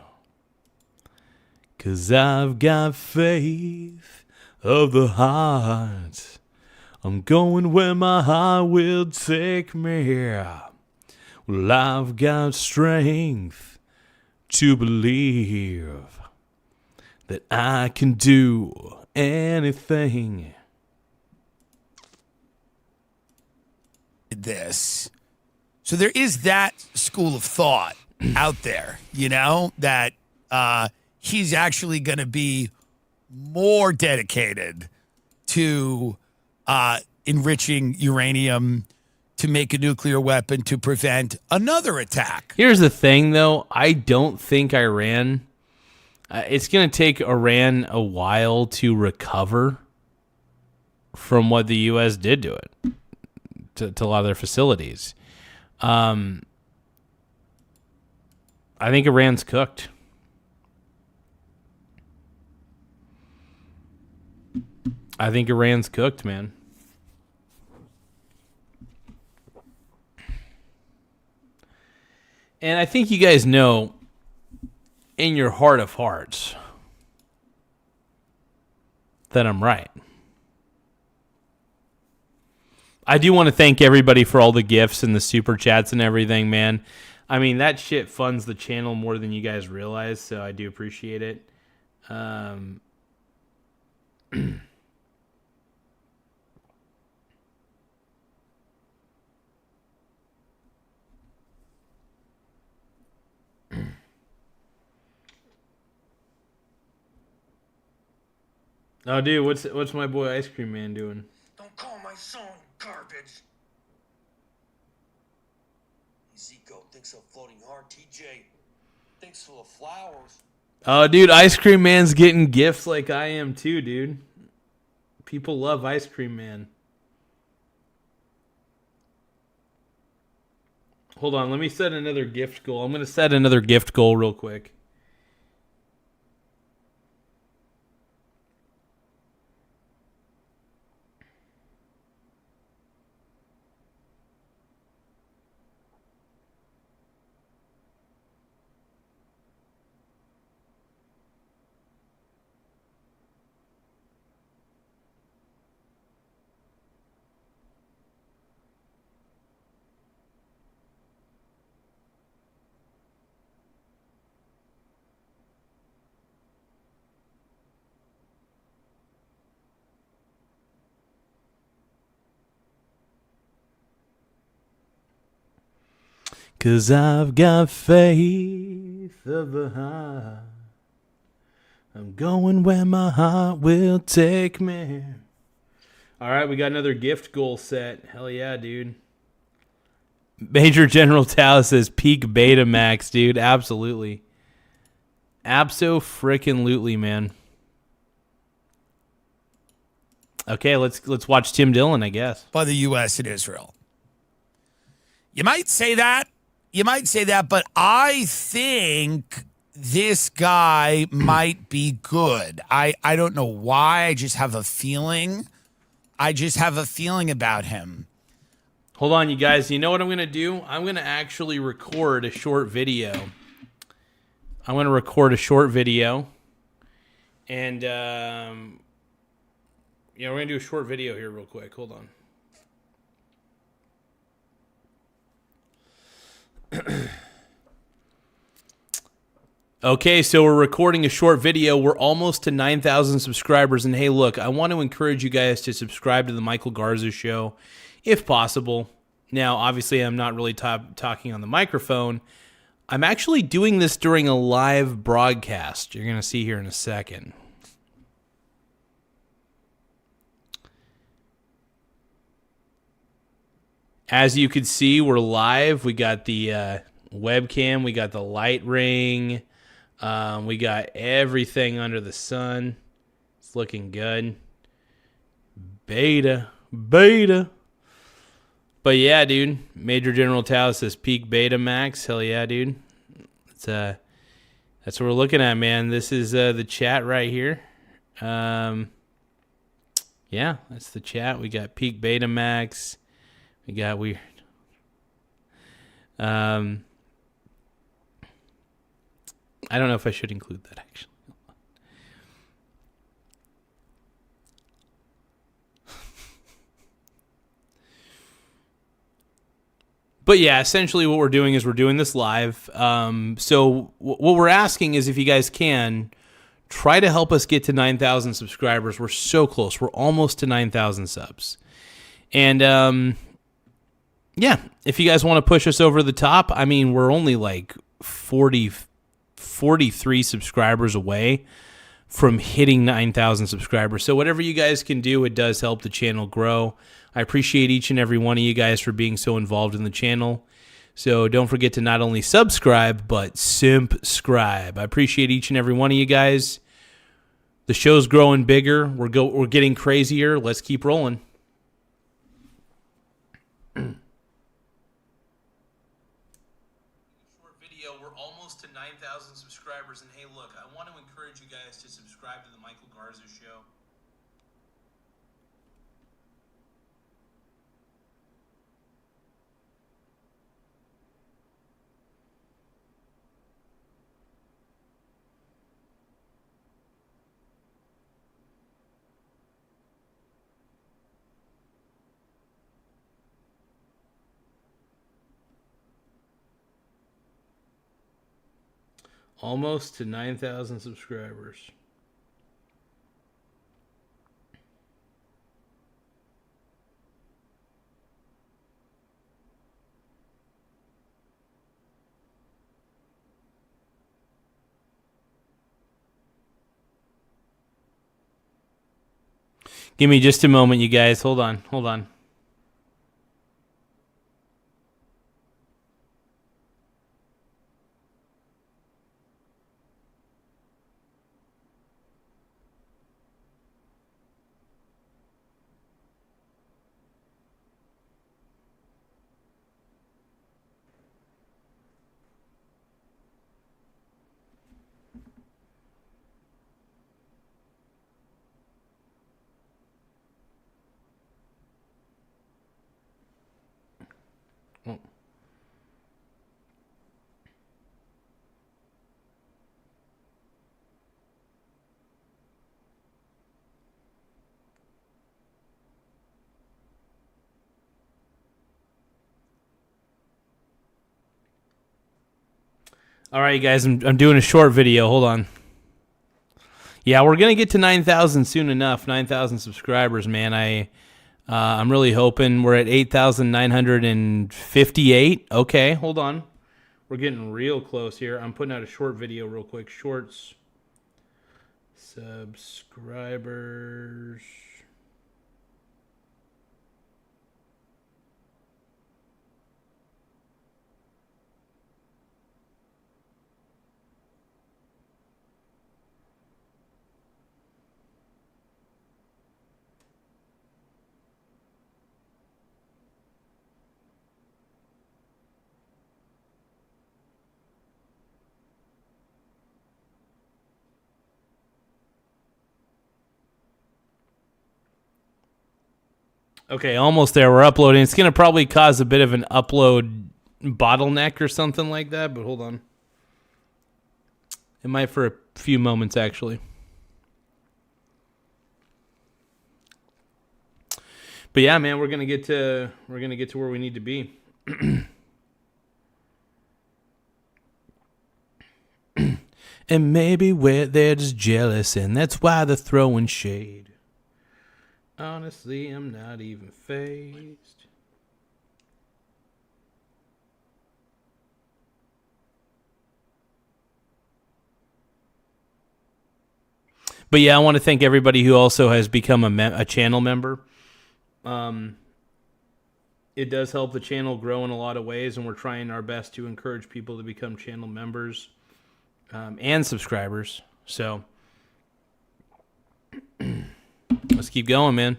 'Cause I've got faith of the heart. I'm going where my heart will take me. Well, I've got strength to believe that I can do anything.
This. So there is that school of thought out there, you know, that he's actually going to be more dedicated to enriching uranium to make a nuclear weapon to prevent another attack.
Here's the thing, though. I don't think Iran... it's going to take Iran a while to recover from what the U.S. did to it, to a lot of their facilities. I think Iran's cooked. I think Iran's cooked, man. And I think you guys know in your heart of hearts that I'm right. I do want to thank everybody for all the gifts and the super chats and everything, man. I mean, that shit funds the channel more than you guys realize, so I do appreciate it. Oh, dude, what's my boy Ice Cream Man doing?
Don't call my song garbage. Zico thinks of floating hard. TJ thinks full of flowers.
Oh, dude, Ice Cream Man's getting gifts like I am too, dude. People love Ice Cream Man. Hold on, let me set another gift goal. I'm going to set another gift goal real quick. Cause I've got faith of a heart. I'm going where my heart will take me. Alright, we got another gift goal set. Hell yeah, dude. Major General Tao says peak beta max, dude. Absolutely. Abso-frickin-lutely, man. Okay, let's watch Tim Dillon, I guess.
By the U.S. and Israel. You might say that. But I think this guy might be good. I don't know why. I just have a feeling. About him.
Hold on, you guys. You know what I'm going to do? I'm going to actually record a short video. And, we're going to do a short video here real quick. Hold on. Okay, so we're recording a short video. We're almost to 9,000 subscribers. And hey, look, I want to encourage you guys to subscribe to the Michael Garza Show, if possible. Now, obviously, I'm not really talking on the microphone. I'm actually doing this during a live broadcast. You're going to see here in a second. As you can see, we're live. We got the webcam. We got the light ring. We got everything under the sun. It's looking good. Beta. But yeah, dude. Major General Tao says peak beta max. Hell yeah, dude. That's what we're looking at, man. This is the chat right here. Yeah, that's the chat. We got peak beta max. We got weird. I don't know if I should include that, actually. But yeah, essentially what we're doing is we're doing this live. So what we're asking is if you guys can, try to help us get to 9,000 subscribers. We're so close. We're almost to 9,000 subs. And yeah, if you guys want to push us over the top, I mean, we're only like 43 subscribers away from hitting 9,000 subscribers. So whatever you guys can do, it does help the channel grow. I appreciate each and every one of you guys for being so involved in the channel. So don't forget to not only subscribe, but simp-scribe. I appreciate each and every one of you guys. The show's growing bigger. We're getting crazier. Let's keep rolling. We're almost to 9,000 subscribers, and hey, look, I want to encourage you guys to subscribe to the Michael Garza Show. Almost to 9,000 subscribers. Give me just a moment, you guys. Hold on. Hold on. Oh. All right, you guys, I'm doing a short video. Hold on. Yeah, we're gonna get to 9,000 soon enough. 9,000 subscribers, man. I'm really hoping we're at 8,958. Okay, hold on. We're getting real close here. I'm putting out a short video real quick. Shorts. Subscribers. Okay, almost there. We're uploading. It's going to probably cause a bit of an upload bottleneck or something like that, but hold on. It might for a few moments, actually. But yeah, man, we're gonna get to where we need to be. And maybe they're just jealous, and that's why they're throwing shade. Honestly, I'm not even fazed. But yeah, I want to thank everybody who also has become a channel member. It does help the channel grow in a lot of ways, and we're trying our best to encourage people to become channel members and subscribers. So let's keep going, man.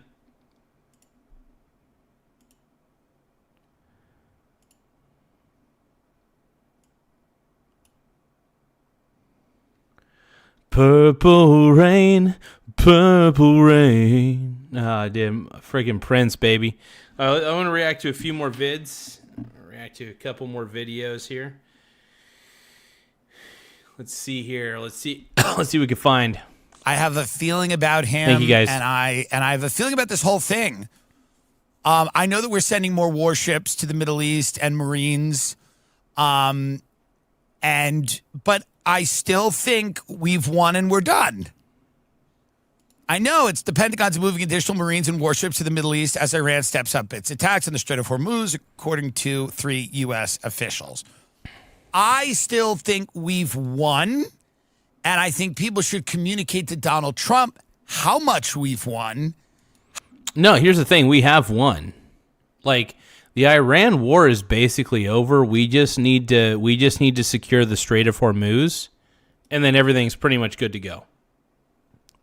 Purple rain, purple rain. Ah, damn, friggin' Prince, baby. I want to react to a few more vids. React to a couple more videos here. Let's see here. Let's see. Let's see what we can find.
I have a feeling about him.
Thank you, guys.
And I have a feeling about this whole thing. I know that we're sending more warships to the Middle East and Marines. But I still think we've won and we're done. I know it's the Pentagon's moving additional Marines and warships to the Middle East as Iran steps up its attacks in the Strait of Hormuz, according to 3 U.S. officials. I still think we've won, and I think people should communicate to Donald Trump how much we've won.
No, here's the thing. We have won. Like, the Iran war is basically over. We just need to secure the Strait of Hormuz, and then everything's pretty much good to go.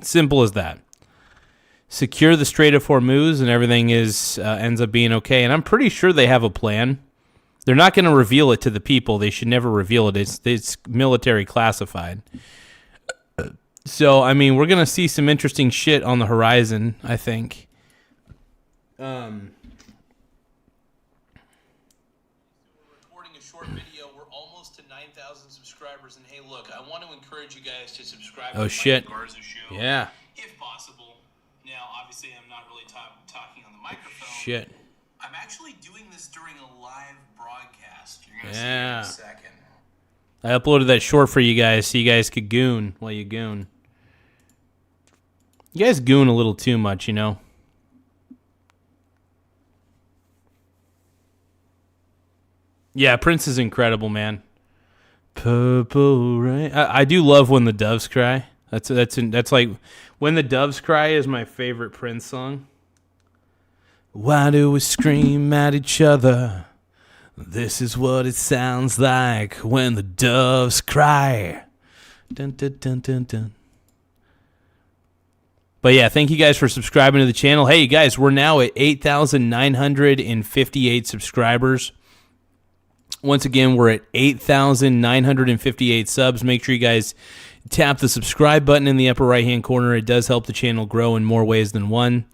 Simple as that. Secure the Strait of Hormuz, and everything ends up being okay. And I'm pretty sure they have a plan. They're not going to reveal it to the people. They should never reveal it. It's military classified. So, I mean, we're going to see some interesting shit on the horizon, I think. Recording a short video. We're almost to 9,000 subscribers. And hey, look, I want to encourage you guys to subscribe to the Garza show. Yeah. If possible. Now, obviously, I'm not really talking on the microphone. Shit. I'm actually doing this during a live broadcast. You're going to see it in a second. I uploaded that short for you guys so you guys could goon while you goon. You guys goon a little too much, you know. Yeah, Prince is incredible, man. Purple rain. I do love When the Doves Cry. That's like When the Doves Cry is my favorite Prince song. Why do we scream at each other? This is what it sounds like when the doves cry. Dun, dun, dun, dun, dun. But yeah, thank you guys for subscribing to the channel. Hey, guys, we're now at 8,958 subscribers. Once again, we're at 8,958 subs. Make sure you guys tap the subscribe button in the upper right-hand corner. It does help the channel grow in more ways than one.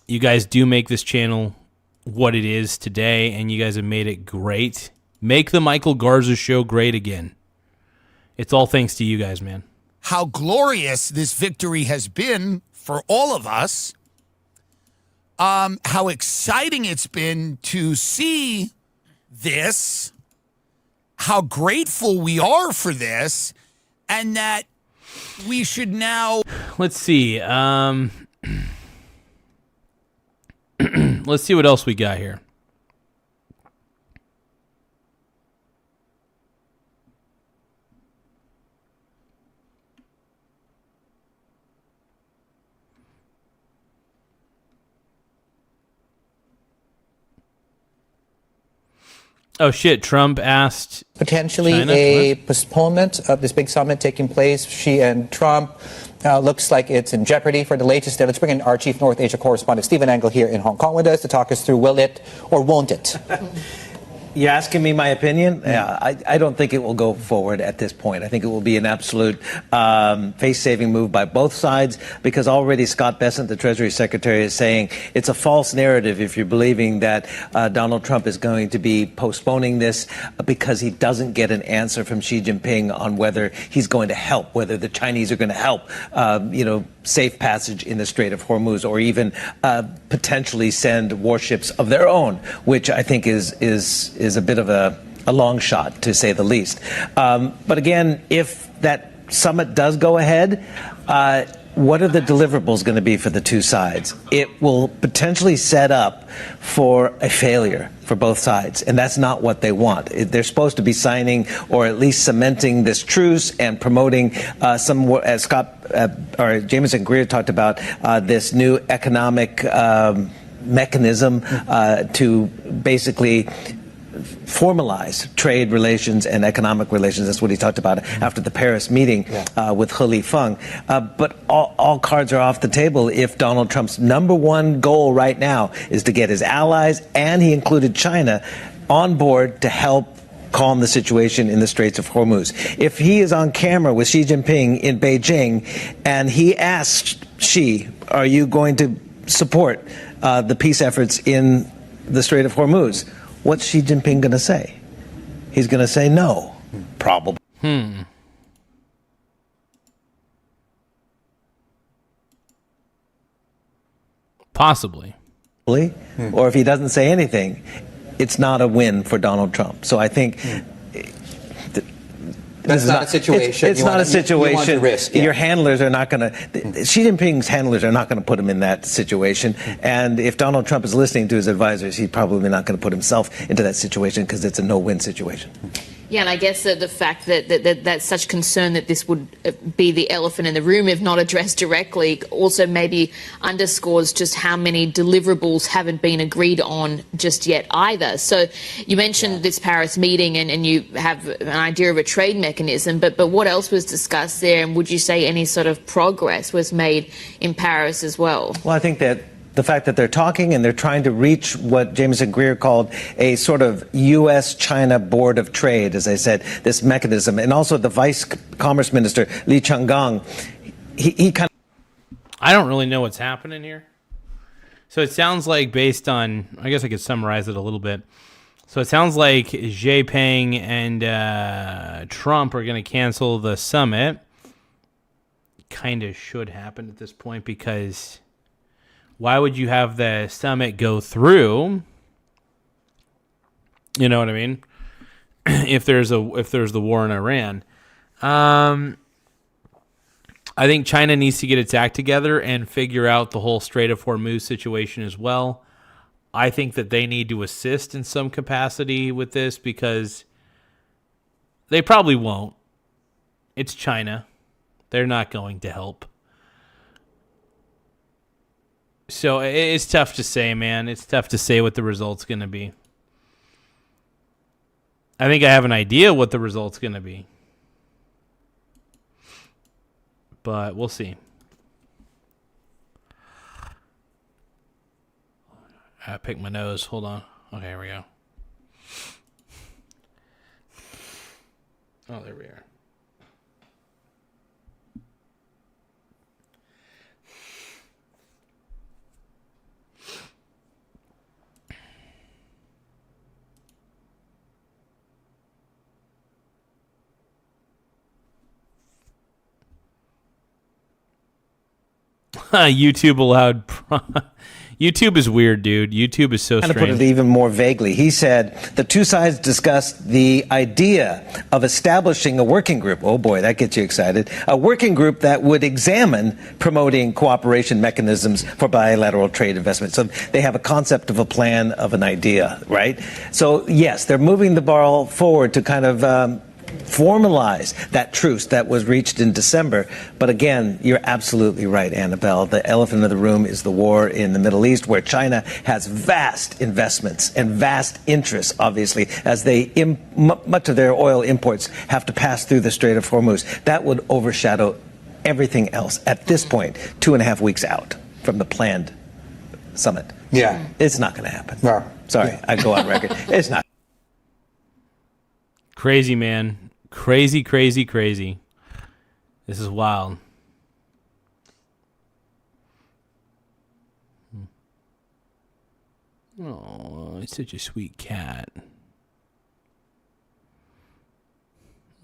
You guys do make this channel what it is today, and you guys have made it great. Make the Michael Garza show great again. It's all thanks to you guys, man.
How glorious this victory has been for all of us. How exciting it's been to see this. How grateful we are for this, and that we should now...
Let's see. Let's see what else we got here. Oh shit, Trump asked
potentially
China?
a
What?
postponement of this big summit taking place. Xi and Trump looks like it's in jeopardy. For the latest, let's bring in our chief North Asia correspondent, Stephen Angle, here in Hong Kong with us to talk us through will it or won't it?
You're asking me my opinion? Yeah, I don't think it will go forward at this point. I think it will be an absolute face-saving move by both sides, because already Scott Bessent, the Treasury Secretary, is saying it's a false narrative if you're believing that Donald Trump is going to be postponing this because he doesn't get an answer from Xi Jinping on whether he's going to help, whether the Chinese are going to help, safe passage in the Strait of Hormuz, or even potentially send warships of their own, which I think is a bit of a long shot, to say the least. But again, if that summit does go ahead, what are the deliverables going to be for the two sides? It will potentially set up for a failure for both sides, and that's not what they want. They're supposed to be signing, or at least cementing, this truce and promoting some, as Jameson Greer talked about, this new economic mechanism to basically formalize trade relations and economic relations. That's what he talked about after the Paris meeting with He Lifeng. But all cards are off the table if Donald Trump's number one goal right now is to get his allies, and he included China, on board to help calm the situation in the Straits of Hormuz. If he is on camera with Xi Jinping in Beijing and he asks Xi, are you going to support the peace efforts in the Strait of Hormuz? What's Xi Jinping going to say? He's going to say no, probably.
Possibly.
Or if he doesn't say anything, it's not a win for Donald Trump. So I think
That's not a situation.
It's
You
not
wanna-
a situation.
you want to risk, yeah.
Your handlers are not going to. Xi Jinping's handlers are not going to put him in that situation. And if Donald Trump is listening to his advisors, he's probably not going to put himself into that situation, because it's a no-win situation.
Yeah, and I guess the fact that that's such concern that this would be the elephant in the room if not addressed directly also maybe underscores just how many deliverables haven't been agreed on just yet either. So you mentioned this Paris meeting and you have an idea of a trade mechanism, but what else was discussed there, and would you say any sort of progress was made in Paris as well?
Well, I think that the fact that they're talking and they're trying to reach what Jameson Greer called a sort of U.S.-China Board of Trade, as I said, this mechanism. And also the Vice Commerce Minister, Li Changgang, he kind of...
I don't really know what's happening here. So it sounds like, based on, I guess I could summarize it a little bit. So it sounds like Xi Jinping and Trump are going to cancel the summit. Kind of should happen at this point, because why would you have the summit go through? You know what I mean? if there's the war in Iran. I think China needs to get its act together and figure out the whole Strait of Hormuz situation as well. I think that they need to assist in some capacity with this because they probably won't. It's China. They're not going to help. So it's tough to say, man. It's tough to say what the result's going to be. I think I have an idea what the result's going to be. But we'll see. I picked my nose. Hold on. Okay, here we go. Oh, there we are. YouTube allowed. YouTube is weird, dude. YouTube is so
To
strange.
put it even more vaguely, he said the two sides discussed the idea of establishing a working group. Oh boy, that gets you excited. A working group that would examine promoting cooperation mechanisms for bilateral trade investment. So they have a concept of a plan of an idea, right? So yes, they're moving the ball forward to kind of formalize that truce that was reached in December. But again, you're absolutely right, Annabelle. The elephant in the room is the war in the Middle East, where China has vast investments and vast interests, obviously, as they much of their oil imports have to pass through the Strait of Hormuz. That would overshadow everything else at this point, 2.5 weeks out from the planned summit.
Yeah.
It's not going to happen.
No.
Sorry, I go on record. It's not.
Crazy, man. Crazy, crazy, crazy. This is wild. Oh, he's such a sweet cat.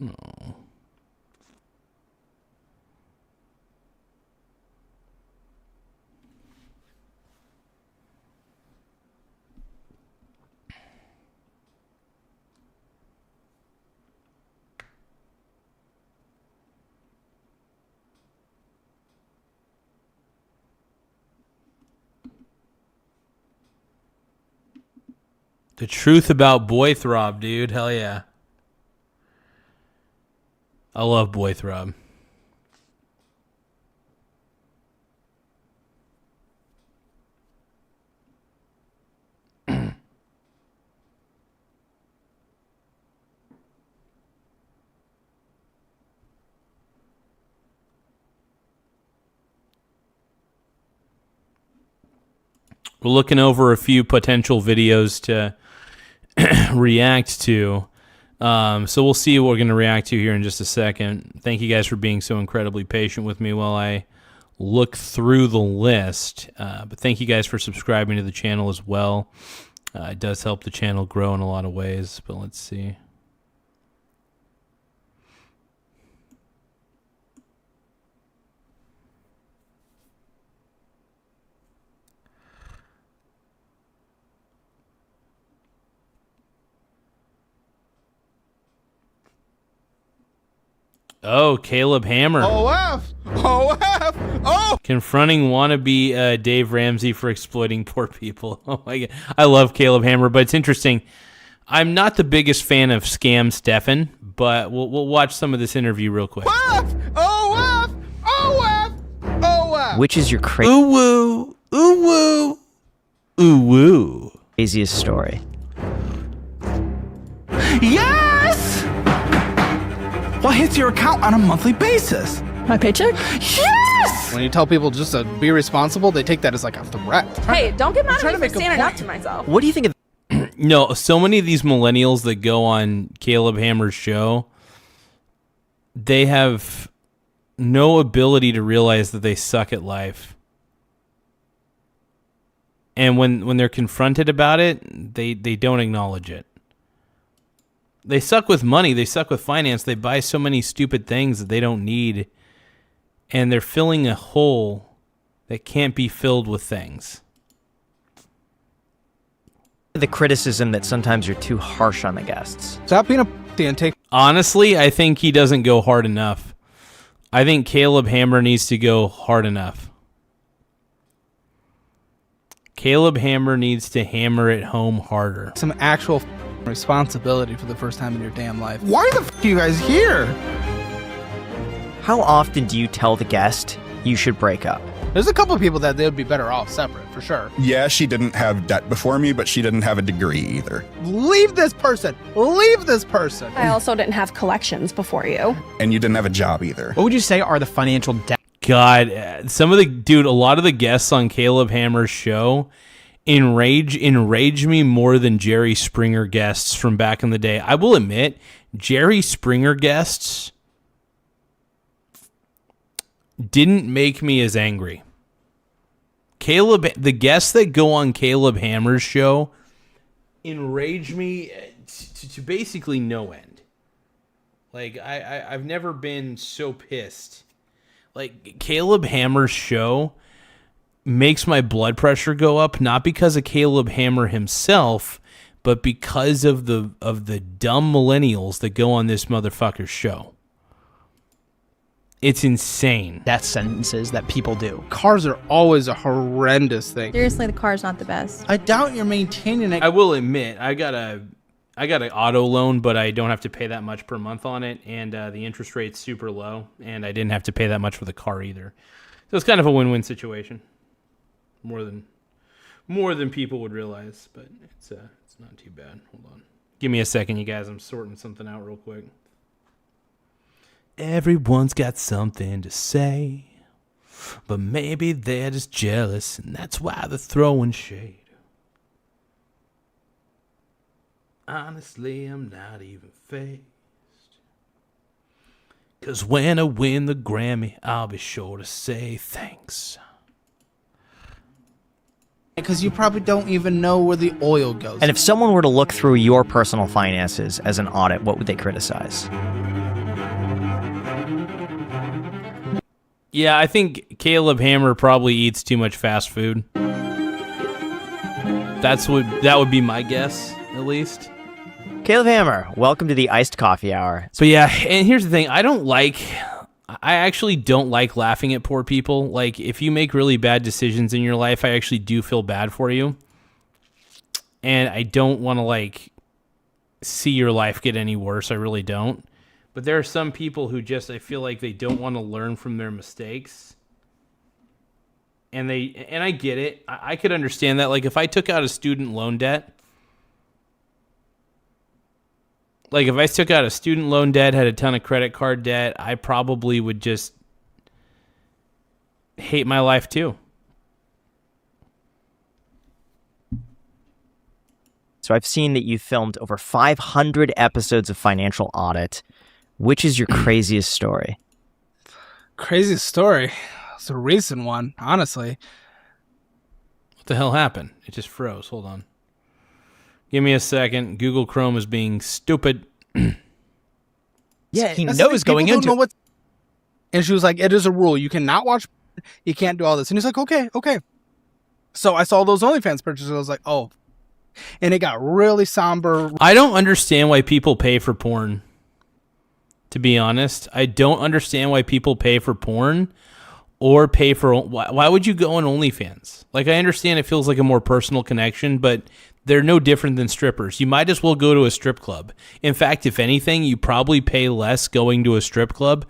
Oh. The truth about Boy Throb, dude. Hell yeah. I love Boy Throb. We're looking over a few potential videos to react to. So we'll see what we're going to react to here in just a second. Thank you guys for being so incredibly patient with me while I look through the list. But thank you guys for subscribing to the channel as well. It does help the channel grow in a lot of ways. But let's see. Oh, Caleb Hammer.
OF! OF! Oh!
Confronting wannabe Dave Ramsey for exploiting poor people. Oh my God. I love Caleb Hammer, but it's interesting. I'm not the biggest fan of Scam Stefan, but we'll watch some of this interview real quick.
OF! OF! OF! OF!
Which is your
Ooh woo. Ooh woo. Ooh woo.
craziest story?
Yes! What hits your account on a monthly basis?
My paycheck?
Yes!
When you tell people just to be responsible, they take that as like a threat.
Hey, don't get mad
trying
at me
to
for
make a
standing up
point.
to myself.
What do you think of
No, so many of these millennials that go on Caleb Hammer's show, they have no ability to realize that they suck at life. And when they're confronted about it, they don't acknowledge it. They suck with money. They suck with finance. They buy so many stupid things that they don't need. And they're filling a hole that can't be filled with things.
The criticism that sometimes you're too harsh on the guests.
Stop being a and take.
Honestly, I think he doesn't go hard enough. I think Caleb Hammer needs to go hard enough. Caleb Hammer needs to hammer it home harder.
Some actual responsibility for the first time in your damn life.
Why the f are you guys here?
How often do you tell the guest you should break up?
There's a couple of people that they would be better off separate, for sure.
Yeah, she didn't have debt before me, but she didn't have a degree either.
Leave this person. Leave this person.
I also didn't have collections before you.
And you didn't have a job either.
What would you say are the financial debt?
God, a lot of the guests on Caleb Hammer's show enrage me more than Jerry Springer guests from back in the day. I will admit, Jerry Springer guests didn't make me as angry. The guests that go on Caleb Hammer's show enrage me to basically no end. Like, I've never been so pissed. Like, Caleb Hammer's show makes my blood pressure go up, not because of Caleb Hammer himself, but because of the dumb millennials that go on this motherfucker's show. It's insane.
Death sentences that people do.
Cars are always a horrendous thing.
Seriously, the car's not the best.
I doubt you're maintaining it.
I will admit, I got an auto loan, but I don't have to pay that much per month on it, and the interest rate's super low, and I didn't have to pay that much for the car either. So it's kind of a win-win situation, more than people would realize, but it's not too bad. Hold on, give me a second, you guys. I'm sorting something out real quick. Everyone's got something to say, but maybe they're just jealous, and that's why they're throwing shade. Honestly, I'm not even phased. 'Cause when I win the Grammy, I'll be sure to say thanks.
Because you probably don't even know where the oil goes.
And if someone were to look through your personal finances as an audit, what would they criticize?
Yeah, I think Caleb Hammer probably eats too much fast food. That would be my guess, at least.
Caleb Hammer, welcome to the Iced Coffee Hour.
So yeah, and here's the thing. I actually don't like laughing at poor people. Like, if you make really bad decisions in your life, I actually do feel bad for you. And I don't want to, see your life get any worse. I really don't. But there are some people who I feel like they don't want to learn from their mistakes. And I get it. I could understand that. Like, if I took out a student loan debt, had a ton of credit card debt, I probably would just hate my life too.
So I've seen that you filmed over 500 episodes of Financial Audit. Which is your craziest story?
Craziest story? It's a recent one, honestly.
What the hell happened? It just froze. Hold on. Give me a second. Google Chrome is being stupid.
Yeah, he knows going into it.
And she was like, it is a rule. You cannot watch. You can't do all this. And he's like, okay. So I saw those OnlyFans purchases. I was like, oh. And it got really somber.
I don't understand why people pay for porn. To be honest, I don't understand why people pay for porn or pay for... Why would you go on OnlyFans? Like, I understand it feels like a more personal connection, but they're no different than strippers. You might as well go to a strip club. In fact, if anything, you probably pay less going to a strip club,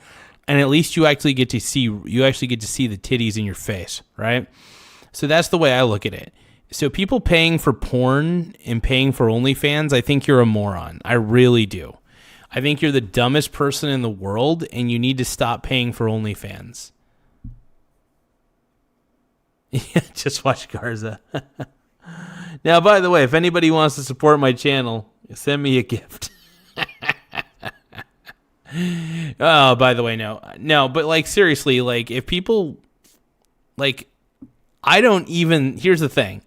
and at least you actually get to see the titties in your face, right? So that's the way I look at it. So people paying for porn and paying for OnlyFans, I think you're a moron. I really do. I think you're the dumbest person in the world, and you need to stop paying for OnlyFans. Yeah, just watch Garza. Now, by the way, if anybody wants to support my channel, send me a gift. Oh, by the way, no, but seriously, if people, I don't even. Here's the thing.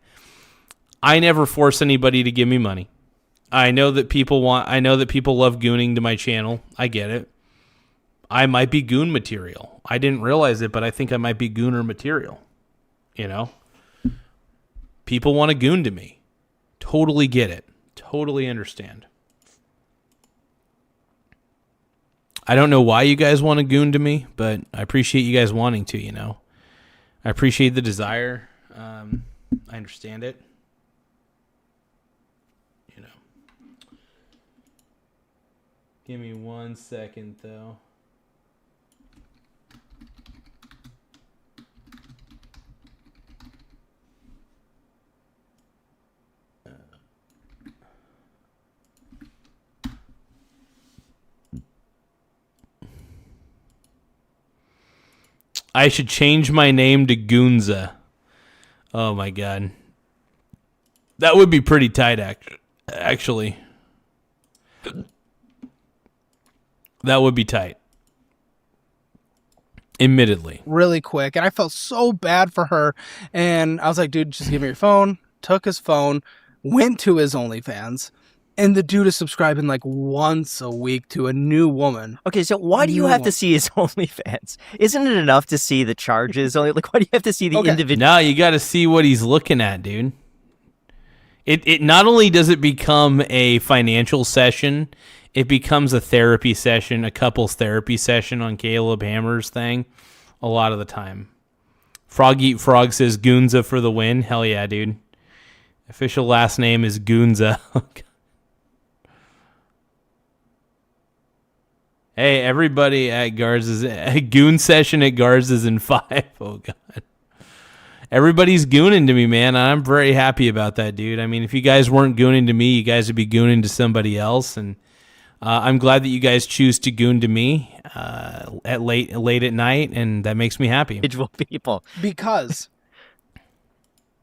I never force anybody to give me money. I know that people love gooning to my channel. I get it. I might be goon material. I didn't realize it, but I think I might be gooner material. You know? People want to goon to me. totally get it. Totally understand. I don't know why you guys want to goon to me, but I appreciate you guys wanting to, you know. I appreciate the desire. I understand it. You know. Give me 1 second, though. I should change my name to Goonza. Oh my god. That would be pretty tight, actually. That would be tight. Admittedly.
Really quick. And I felt so bad for her. And I was like, dude, just give me your phone. Took his phone, went to his OnlyFans. And the dude is subscribing like once a week to a new woman.
Okay, so why do you have to see his OnlyFans? Isn't it enough to see the charges? Like, why do you have to see the individual?
No, you got to see what he's looking at, dude. It not only does it become a financial session, it becomes a therapy session, a couples therapy session on Caleb Hammer's thing a lot of the time. Frog Eat Frog says Goonza for the win. Hell yeah, dude. Official last name is Goonza. Hey, everybody at Garza's goon session at Garza's in 5. Oh god. Everybody's gooning to me, man. I'm very happy about that, dude. I mean, if you guys weren't gooning to me, you guys would be gooning to somebody else, and I'm glad that you guys choose to goon to me at late at night, and that makes me happy.
Individual people.
Because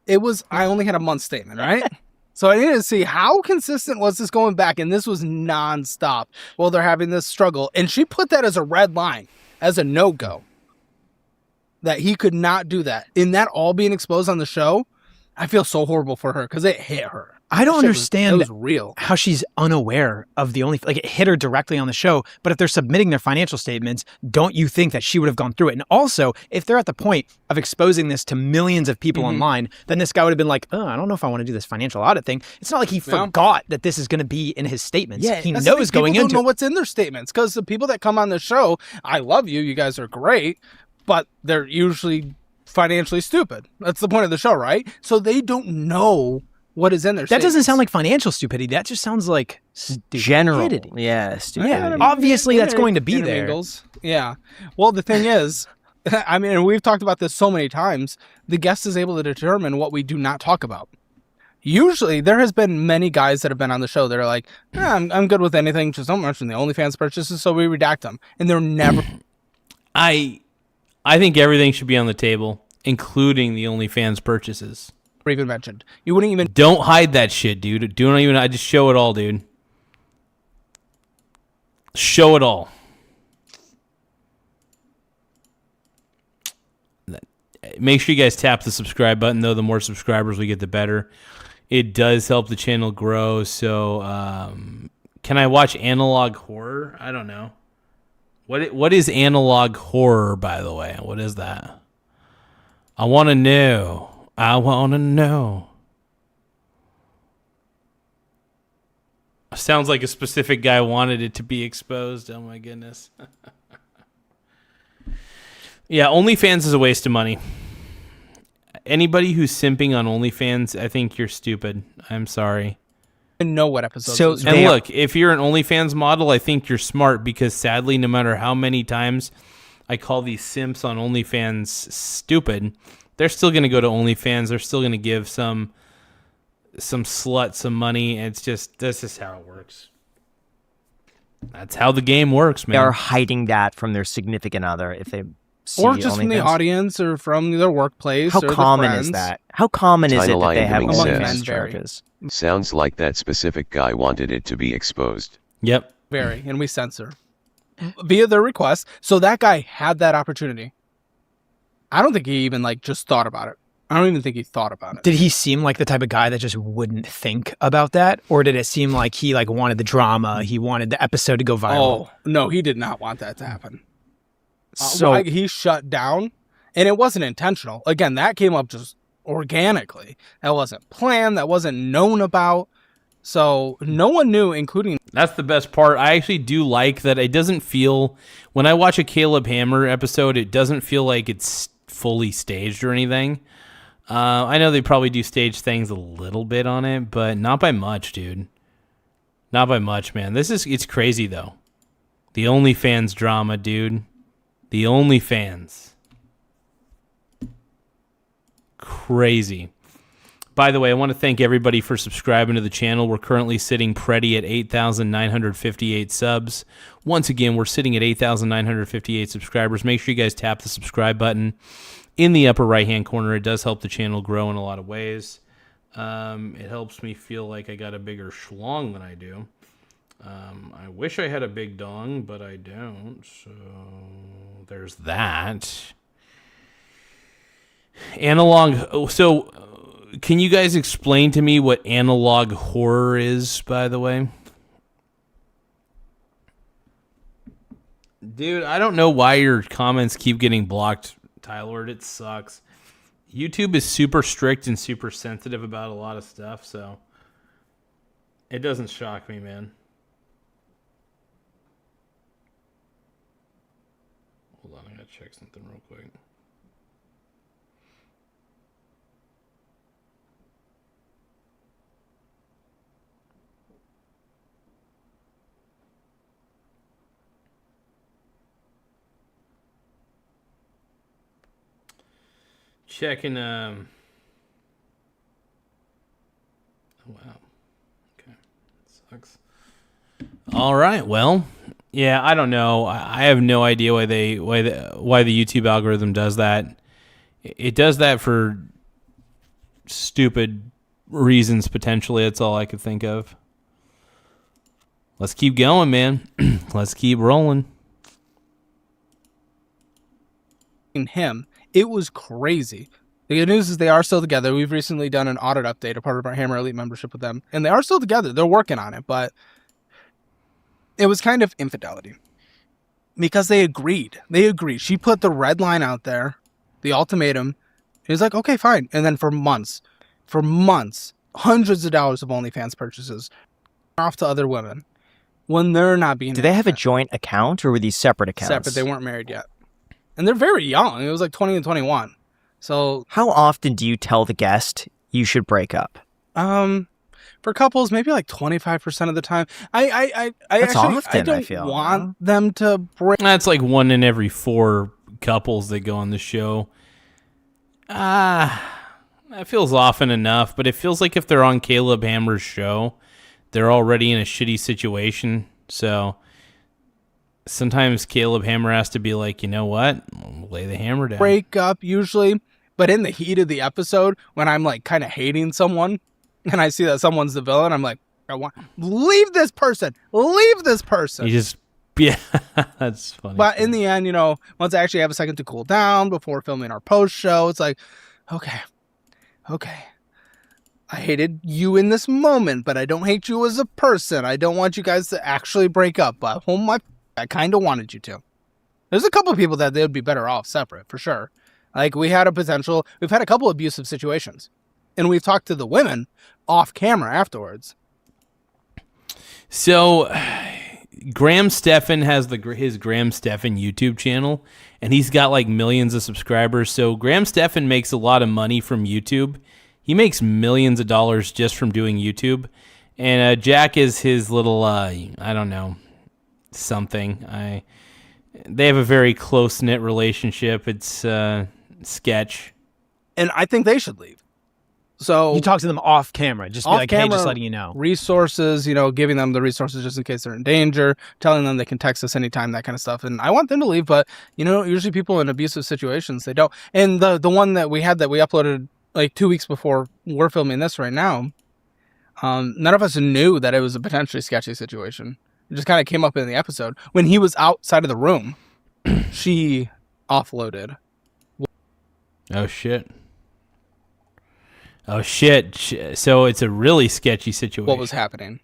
I only had a month statement, right? So I needed to see how consistent was this going back, and this was nonstop while they're having this struggle. And she put that as a red line, as a no-go, that he could not do that. In that all being exposed on the show, I feel so horrible for her because it hit her.
I don't understand
it was real.
How she's unaware of the like it hit her directly on the show. But if they're submitting their financial statements, don't you think that she would have gone through it? And also, if they're at the point of exposing this to millions of people online, then this guy would have been like, oh, I don't know if I want to do this financial audit thing. It's not like he forgot that this is going to be in his statements. Yeah, he knows going into.
People don't know what's in their statements because the people that come on the show, I love you. You guys are great, but they're usually financially stupid. That's the point of the show, right? So they don't know what is in there.
That doesn't sound like financial stupidity. That just sounds like
general. Yeah, stupidity.
Yeah, obviously, that's going to be there.
Yeah. Well, the thing is, I mean, we've talked about this so many times. The guest is able to determine what we do not talk about. Usually, there has been many guys that have been on the show that are like, I'm good with anything. Just don't mention the OnlyFans purchases, so we redact them. And they're never.
I think everything should be on the table, including the OnlyFans purchases.
Even mentioned. You wouldn't even.
Don't hide that shit, dude. I just show it all, dude. Show it all. Make sure you guys tap the subscribe button, though. The more subscribers we get, the better. It does help the channel grow. So, can I watch analog horror? I don't know. What is analog horror, by the way? What is that? I want to know. I want to know. Sounds like a specific guy wanted it to be exposed. Oh my goodness. Yeah, OnlyFans is a waste of money. Anybody who's simping on OnlyFans, I think you're stupid. I'm sorry.
I know what episode.
So, and look, if you're an OnlyFans model, I think you're smart because sadly, no matter how many times I call these simps on OnlyFans stupid, they're still going to go to OnlyFans. They're still going to give some slut some money. That's just how it works. That's how the game works, man.
They are hiding that from their significant other if they see
or just from the audience or from their workplace.
How
or
common
friends.
is that? How common is it that they have
Lion
OnlyFans charges?
Sounds like that specific guy wanted it to be exposed.
Yep.
Very, and we censor via their request. So that guy had that opportunity. I don't think he even just thought about it. I don't even think he thought about it.
Did he seem like the type of guy that just wouldn't think about that? Or did it seem like he wanted the drama? He wanted the episode to go viral?
Oh, no, he did not want that to happen. So he shut down, and it wasn't intentional. Again, that came up just organically. That wasn't planned. That wasn't known about. So no one knew, including...
That's the best part. I actually do like that it doesn't feel... When I watch a Caleb Hammer episode, it doesn't feel like it's fully staged or anything. I know they probably do stage things a little bit on it, but not by much, dude. Not by much, man. It's crazy, though. The OnlyFans drama, dude. The OnlyFans. Crazy. By the way, I want to thank everybody for subscribing to the channel. We're currently sitting pretty at 8,958 subs. Once again, we're sitting at 8,958 subscribers. Make sure you guys tap the subscribe button in the upper right-hand corner. It does help the channel grow in a lot of ways. It helps me feel like I got a bigger schlong than I do. I wish I had a big dong, but I don't. So there's that. Analog. So can you guys explain to me what analog horror is, by the way? Dude, I don't know why your comments keep getting blocked, Tyler. It sucks. YouTube is super strict and super sensitive about a lot of stuff, so it doesn't shock me, man. Hold on, I gotta check something real quick. Checking, oh, wow. Okay. Sucks. All right, well, yeah, I don't know. I have no idea why the YouTube algorithm does that. It does that for stupid reasons, potentially. That's all I could think of. Let's keep going, man. Let's keep rolling.
Him. It was crazy. The good news is they are still together. We've recently done an audit update, a part of our Hammer Elite membership with them, and they are still together. They're working on it, but it was kind of infidelity because they agreed. They agreed. She put the red line out there, the ultimatum. He was like, okay, fine. And then for months, hundreds of dollars of OnlyFans purchases off to other women when they're not being...
Do they have a joint account, or were these separate accounts?
Separate. They weren't married yet. And they're very young. It was like 20 and 21. So
how often do you tell the guest you should break up?
For couples, maybe like 25% of the time. I
That's
actually
often,
I don't
I feel.
want them to break.
That's like 1 in every 4 couples that go on the show. That feels often enough, but it feels like if they're on Caleb Hammer's show, they're already in a shitty situation. So sometimes Caleb Hammer has to be like, you know what? Lay the hammer down.
Break up usually, but in the heat of the episode, when I'm like kind of hating someone and I see that someone's the villain, I'm like, leave this person. Leave this person.
You just, yeah, that's funny.
But in the end, once I actually have a second to cool down before filming our post show, it's like, okay. I hated you in this moment, but I don't hate you as a person. I don't want you guys to actually break up, but I kind of wanted you to. There's a couple of people that they would be better off separate, for sure. Like, we've had a couple abusive situations. And we've talked to the women off camera afterwards.
So, Graham Stephan has his Graham Stephan YouTube channel, and he's got like millions of subscribers. So, Graham Stephan makes a lot of money from YouTube. He makes millions of dollars just from doing YouTube. And Jack is his little, I don't know, something. They have a very close-knit relationship. It's sketch.
And I think they should leave. So
you talk to them off camera, just be like, hey, just letting you know.
Resources, giving them the resources just in case they're in danger, telling them they can text us anytime, that kind of stuff. And I want them to leave, but usually people in abusive situations, they don't. And the one that we uploaded like 2 weeks before we're filming this right now, none of us knew that it was a potentially sketchy situation. It just kind of came up in the episode. When he was outside of the room, she offloaded.
Oh, shit. So it's a really sketchy situation.
What was happening?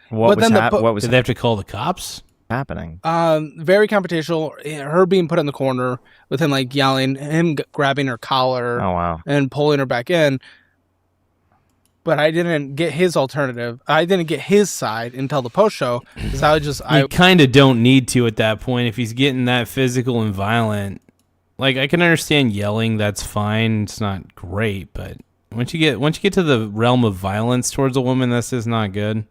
What was happening? Did they have to call the cops?
happening?
Very confrontational. Her being put in the corner with him like yelling, him grabbing her collar.
Oh, wow.
And pulling her back in. But I didn't get his alternative. I didn't get his side until the post show because
You kind of don't need to at that point if he's getting that physical and violent. Like, I can understand yelling, that's fine. It's not great, but once you get to the realm of violence towards a woman, this is not good.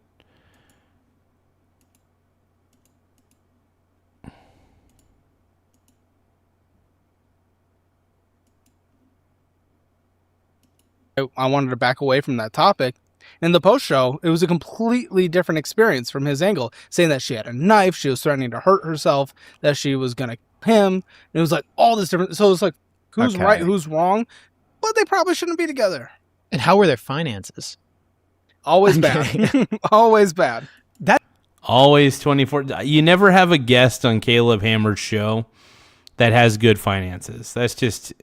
I wanted to back away from that topic. In the post show, it was a completely different experience from his angle, saying that she had a knife, she was threatening to hurt herself, that she was going to kill him. And it was like all this different. So it was like, who's right, who's wrong? But they probably shouldn't be together.
And how were their finances?
Always bad. Always bad.
Always 24. You never have a guest on Caleb Hammer's show that has good finances. That's just,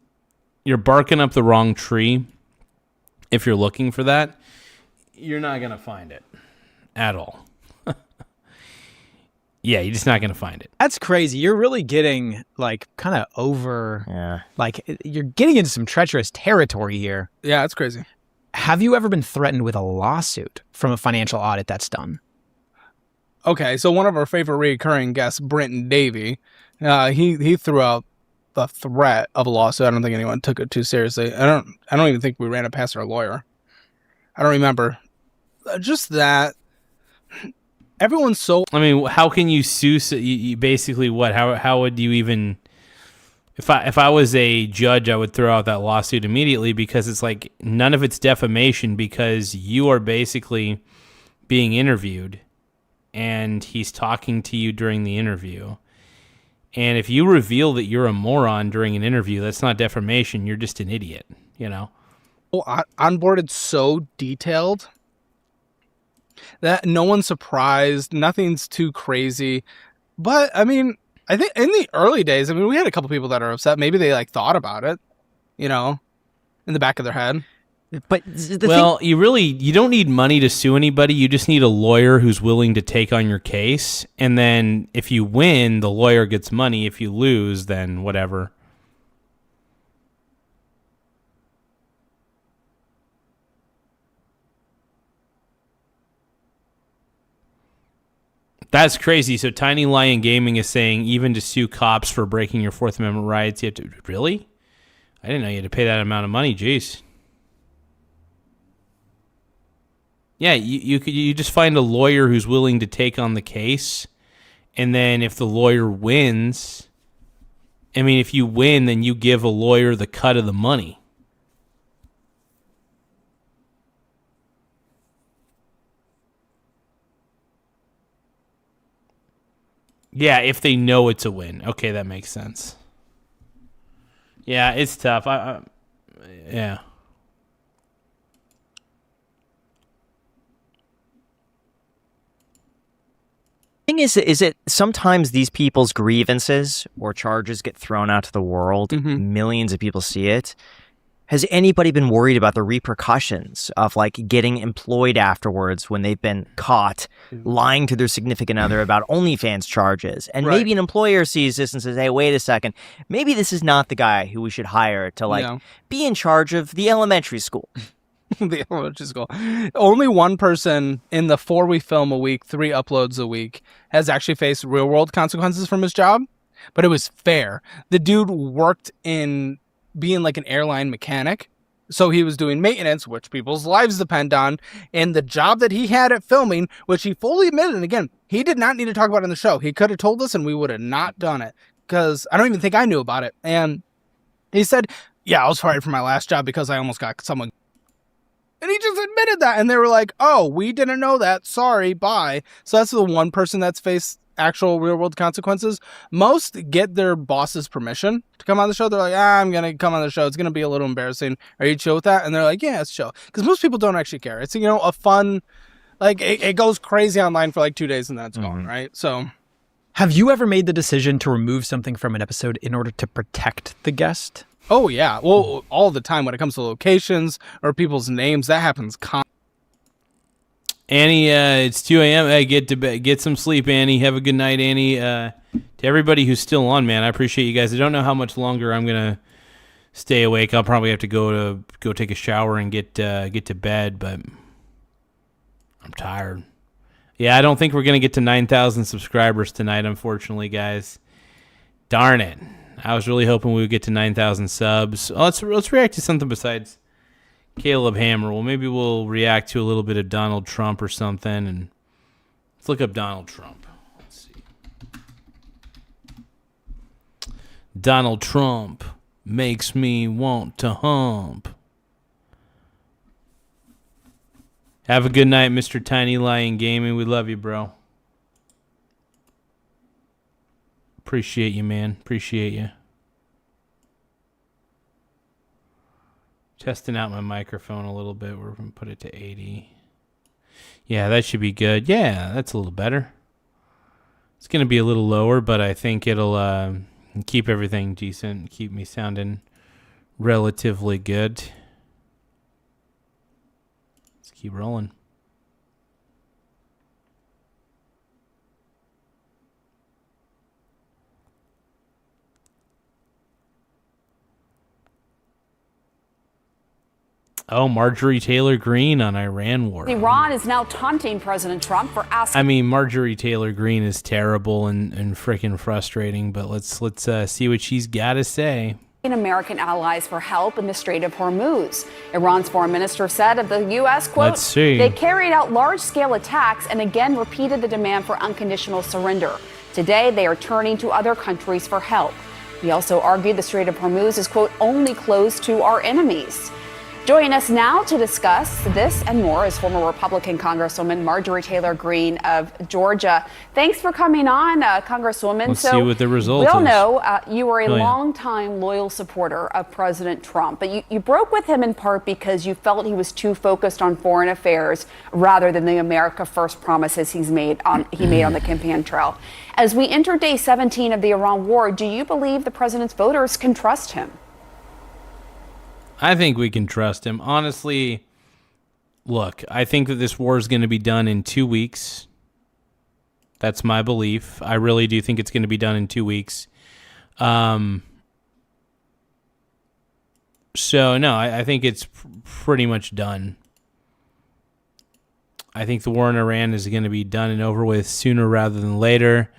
you're barking up the wrong tree. If you're looking for that, you're not going to find it at all. Yeah, you're just not going to find it.
That's crazy. You're really getting like kind of over, like you're getting into some treacherous territory here.
Yeah, that's crazy.
Have you ever been threatened with a lawsuit from a financial audit that's done?
Okay, so one of our favorite recurring guests, Brenton Davey, he threw out the threat of a lawsuit. I don't think anyone took it too seriously. I don't even think we ran it past our lawyer. I don't remember. Just that everyone's so.
I mean, how can you sue? You basically what? How would you even? If I was a judge, I would throw out that lawsuit immediately because it's like none of it's defamation because you are basically being interviewed, and he's talking to you during the interview. And if you reveal that you're a moron during an interview, that's not defamation. You're just an idiot, you know?
Well, onboarded so detailed that no one's surprised. Nothing's too crazy. But, I mean, I think in the early days, I mean, we had a couple people that are upset. Maybe they, like, thought about it, you know, in the back of their head.
But
you don't need money to sue anybody. You just need a lawyer who's willing to take on your case. And then if you win, the lawyer gets money. If you lose, then whatever. That's crazy. So Tiny Lion Gaming is saying even to sue cops for breaking your Fourth Amendment rights, you have to... Really? I didn't know you had to pay that amount of money. Jeez. Yeah, you just find a lawyer who's willing to take on the case, and then if the lawyer wins, I mean, if you win, then you give a lawyer the cut of the money. Yeah, if they know it's a win. Okay, that makes sense. Yeah, it's tough. Yeah.
Thing is it sometimes these people's grievances or charges get thrown out to the world.
Mm-hmm.
Millions of people see it. Has anybody been worried about the repercussions of like getting employed afterwards when they've been caught lying to their significant other about OnlyFans charges? And maybe an employer sees this and says, hey, wait a second, maybe this is not the guy who we should hire to like be in charge of the elementary school.
The elementary school. Only one person in the 4 we film a week, 3 uploads a week, has actually faced real world consequences from his job, but it was fair. The dude worked in being like an airline mechanic, so he was doing maintenance, which people's lives depend on, and the job that he had at filming, which he fully admitted, and again, he did not need to talk about it in the show. He could have told us and we would have not done it, because I don't even think I knew about it. And he said, yeah, I was fired from my last job because I almost got someone. And he just admitted that. And they were like, oh, we didn't know that. Sorry, bye. So that's the one person that's faced actual real world consequences. Most get their boss's permission to come on the show. They're like, I'm going to come on the show. It's going to be a little embarrassing. Are you chill with that? And they're like, yeah, it's chill. Because most people don't actually care. It's, you know, a fun, like, it goes crazy online for like 2 days and then it's gone, right? So.
Have you ever made the decision to remove something from an episode in order to protect the guest?
Oh, yeah. Well, all the time when it comes to locations or people's names, that happens
Annie, it's 2 a.m. Get to bed. Get some sleep, Annie. Have a good night, Annie. To everybody who's still on, man, I appreciate you guys. I don't know how much longer I'm gonna stay awake. I'll probably have to go take a shower and get to bed, but I'm tired. Yeah, I don't think we're gonna get to 9,000 subscribers tonight, unfortunately, guys. Darn it! I was really hoping we would get to 9,000 subs. Oh, let's react to something besides Caleb Hammer. Well, maybe we'll react to a little bit of Donald Trump or something, and let's look up Donald Trump. Let's see. Donald Trump makes me want to hump. Have a good night, Mr. Tiny Lion Gaming. We love you, bro. Appreciate you, man. Appreciate you. Testing out my microphone a little bit. We're going to put it to 80. Yeah, that should be good. Yeah, that's a little better. It's going to be a little lower, but I think it'll keep everything decent, keep me sounding relatively good. Let's keep rolling. Oh, Marjorie Taylor Greene on Iran war.
Iran is now taunting President Trump for asking.
I mean, Marjorie Taylor Greene is terrible and freaking frustrating, but let's see what she's got to say.
American allies for help in the Strait of Hormuz. Iran's foreign minister said of the U.S., quote,
Let's see.
They carried out large-scale attacks and again repeated the demand for unconditional surrender. Today, they are turning to other countries for help. He also argued the Strait of Hormuz is, quote, only closed to our enemies. Joining us now to discuss this and more is former Republican Congresswoman Marjorie Taylor Greene of Georgia. Thanks for coming on, Congresswoman.
Let's see what the result is.
We all know you are a longtime loyal supporter of President Trump, but you broke with him in part because you felt he was too focused on foreign affairs rather than the America First promises he made on the campaign trail. As we enter day 17 of the Iran war, do you believe the president's voters can trust him?
I think we can trust him. Honestly, look, I think that this war is going to be done in 2 weeks. That's my belief. I really do think it's going to be done in 2 weeks. So, no, I think it's pretty much done. I think the war in Iran is going to be done and over with sooner rather than later.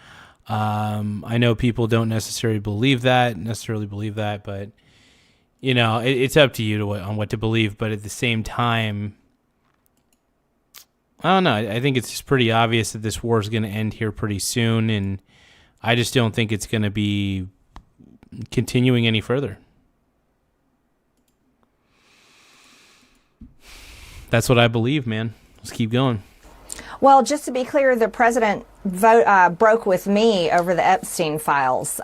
I know people don't necessarily believe that, but you know, it's up to you on what to believe. But at the same time, I don't know. I think it's just pretty obvious that this war is going to end here pretty soon, and I just don't think it's going to be continuing any further. That's what I believe, man. Let's keep going.
Well, just to be clear, the president broke with me over the Epstein files.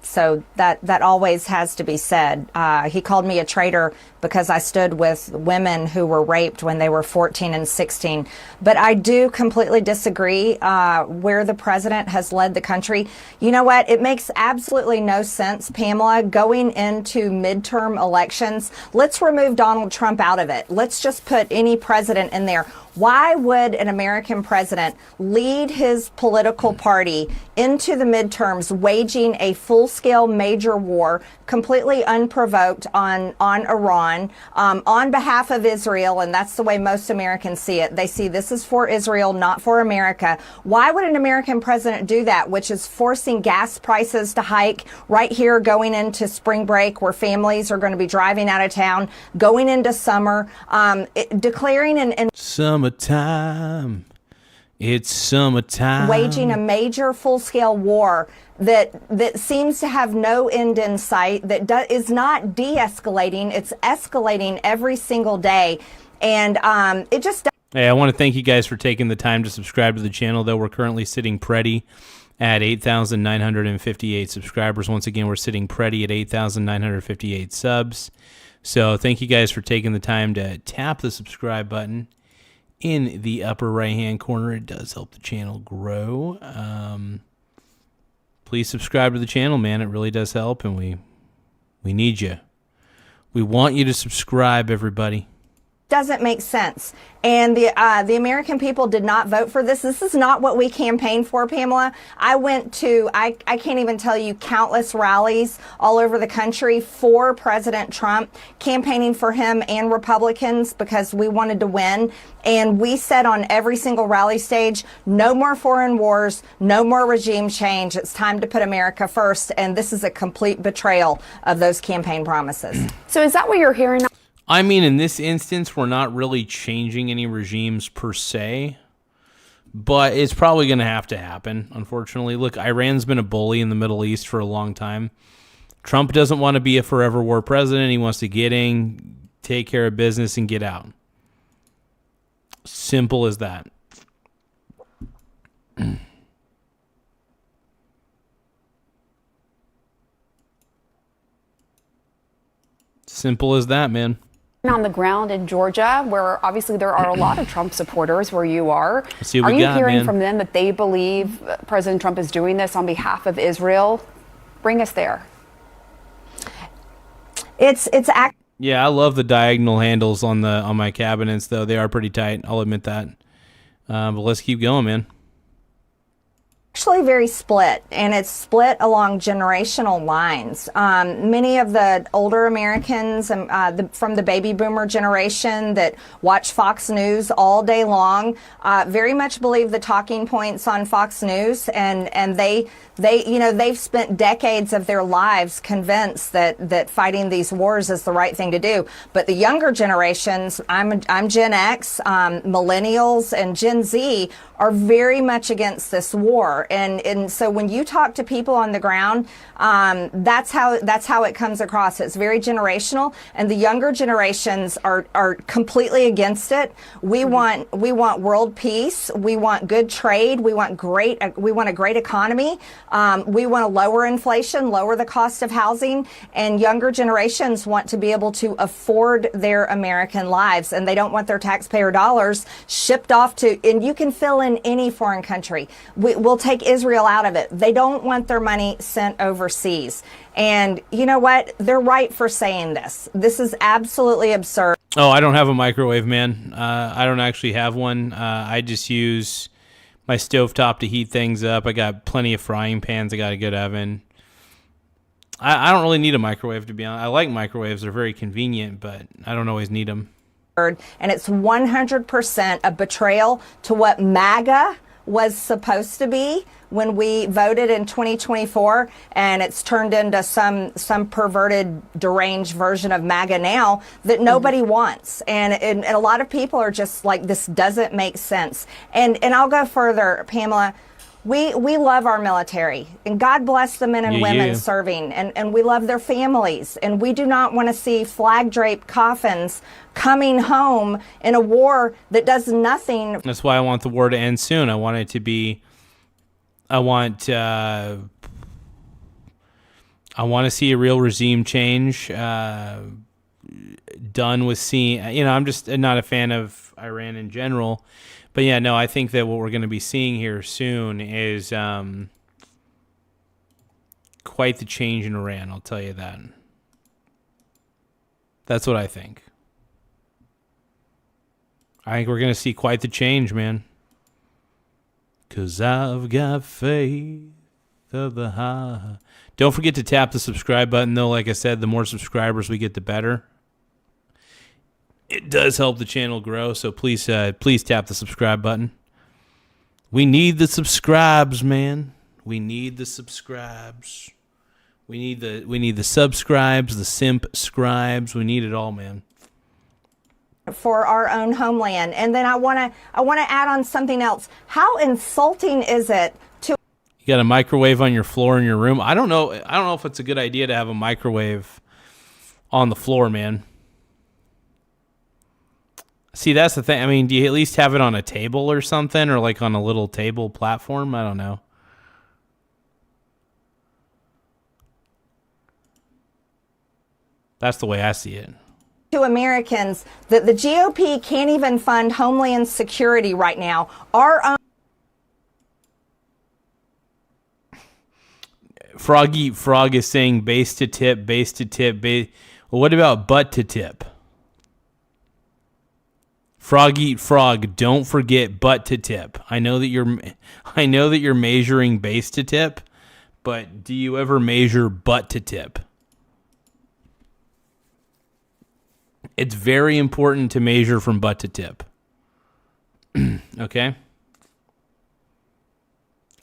So that always has to be said. He called me a traitor because I stood with women who were raped when they were 14 and 16. But I do completely disagree where the president has led the country. You know what? It makes absolutely no sense, Pamela, going into midterm elections. Let's remove Donald Trump out of it. Let's just put any president in there. Why would an American president lead his political party into the midterms, waging a full-scale major war, completely unprovoked on Iran, on behalf of Israel? And that's the way most Americans see it. They see this is for Israel, not for America. Why would an American president do that, which is forcing gas prices to hike right here going into spring break, where families are going to be driving out of town, going into summer, declaring and
Summertime. It's summertime.
Waging a major full-scale war that seems to have no end in sight, that is not de-escalating. It's escalating every single day. And it just...
Hey, I want to thank you guys for taking the time to subscribe to the channel, though. We're currently sitting pretty at 8,958 subscribers. Once again, we're sitting pretty at 8,958 subs. So thank you guys for taking the time to tap the subscribe button in the upper right-hand corner. It does help the channel grow. Please subscribe to the channel, man. It really does help, and we need you. We want you to subscribe, everybody.
doesn't make sense. And the American people did not vote for this. This is not what we campaigned for, Pamela. I went to, I can't even tell you, countless rallies all over the country for President Trump, campaigning for him and Republicans because we wanted to win. And we said on every single rally stage, no more foreign wars, no more regime change. It's time to put America first. And this is a complete betrayal of those campaign promises.
So is that what you're hearing?
I mean, in this instance, we're not really changing any regimes per se, but it's probably going to happen, unfortunately. Look, Iran's been a bully in the Middle East for a long time. Trump doesn't want to be a forever war president. He wants to get in, take care of business, and get out. Simple as that. Simple as that, man.
On the ground in Georgia, where obviously there are a lot of Trump supporters where you are. Are you hearing from them that they believe President Trump is doing this on behalf of Israel? Bring us there.
Yeah, I love the diagonal handles on my cabinets, though. They are pretty tight. I'll admit that. But let's keep going, man.
Actually very split, and it's split along generational lines. Many of the older Americans from the baby boomer generation that watch Fox News all day long very much believe the talking points on Fox News, and they've spent decades of their lives convinced that fighting these wars is the right thing to do. But the younger generations, I'm Gen X, millennials, and Gen Z are very much against this war. And so when you talk to people on the ground, that's how it comes across. It's very generational, and the younger generations are completely against it. We want world peace. We want good trade. We want a great economy. We want to lower inflation, lower the cost of housing, and younger generations want to be able to afford their American lives, and they don't want their taxpayer dollars shipped off to, and you can fill in any foreign country. We'll take Israel out of it. They don't want their money sent overseas. And you know what? They're right for saying this. This is absolutely absurd.
Oh, I don't have a microwave, man. I don't actually have one. I just use my stovetop to heat things up. I got plenty of frying pans. I got a good oven. I don't really need a microwave, to be honest. I like microwaves. They're very convenient, but I don't always need them.
And it's 100% a betrayal to what MAGA was supposed to be when we voted in 2024, and it's turned into some perverted, deranged version of MAGA now that nobody wants. And a lot of people are just like, this doesn't make sense. And I'll go further, Pamela. We love our military, and God bless the men and women serving, and we love their families, and we do not want to see flag-draped coffins coming home in a war that does nothing.
That's why I want the war to end soon. I want it to be, I want to see a real regime change done with seeing, I'm just not a fan of Iran in general. But yeah, no, I think that what we're going to be seeing here soon is quite the change in Iran, I'll tell you that. That's what I think. I think we're going to see quite the change, man. 'Cause I've got faith of the high. Don't forget to tap the subscribe button, though. Like I said, the more subscribers we get, the better. It does help the channel grow, so please tap the subscribe button. We need the subscribes, man. We need the subscribes. We need the subscribes, the simp scribes. We need it all, man.
For our own homeland. And then I want to add on something else. How insulting is it to
You got a microwave on your floor in your room? I don't know if it's a good idea to have a microwave on the floor, man. See, that's the thing. I mean, do you at least have it on a table or something, or like on a little table platform? I don't know. That's the way I see it.
To Americans that the GOP can't even fund Homeland Security right now. Our own
Frog is saying base to tip. Well, what about butt to tip? Frog eat frog. Don't forget butt to tip. I know that you're measuring base to tip, but do you ever measure butt to tip? It's very important to measure from butt to tip. Okay?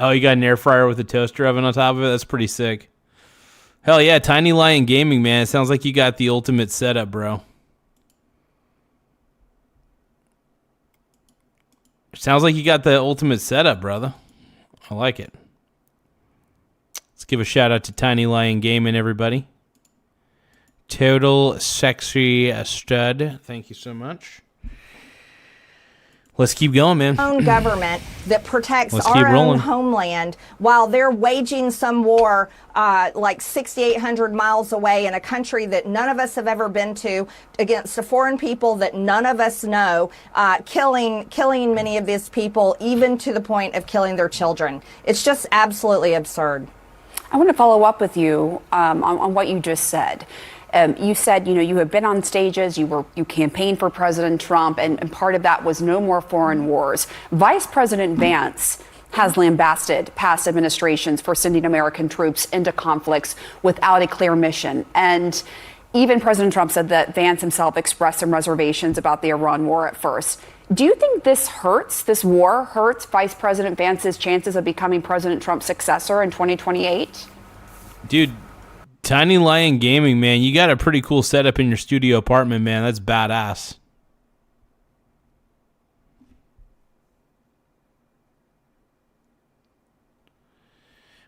Oh, you got an air fryer with a toaster oven on top of it? That's pretty sick. Hell yeah, Tiny Lion Gaming, man. It sounds like you got the ultimate setup, bro. Sounds like you got the ultimate setup, brother. I like it. Let's give a shout out to Tiny Lion Gaming, everybody. Total sexy stud. Thank you so much. Let's keep going, man.
Own government that protects
Let's keep
our own
rolling.
homeland while they're waging some war like 6,800 miles away in a country that none of us have ever been to against a foreign people that none of us know, killing many of these people, even to the point of killing their children. It's just absolutely absurd.
I want to follow up with you on what you just said. You said, you have been on stages, you campaigned for President Trump, and part of that was no more foreign wars. Vice President Vance has lambasted past administrations for sending American troops into conflicts without a clear mission. And even President Trump said that Vance himself expressed some reservations about the Iran war at first. Do you think this war hurts Vice President Vance's chances of becoming President Trump's successor in 2028?
Dude, Tiny Lion Gaming, man, you got a pretty cool setup in your studio apartment, man. That's badass.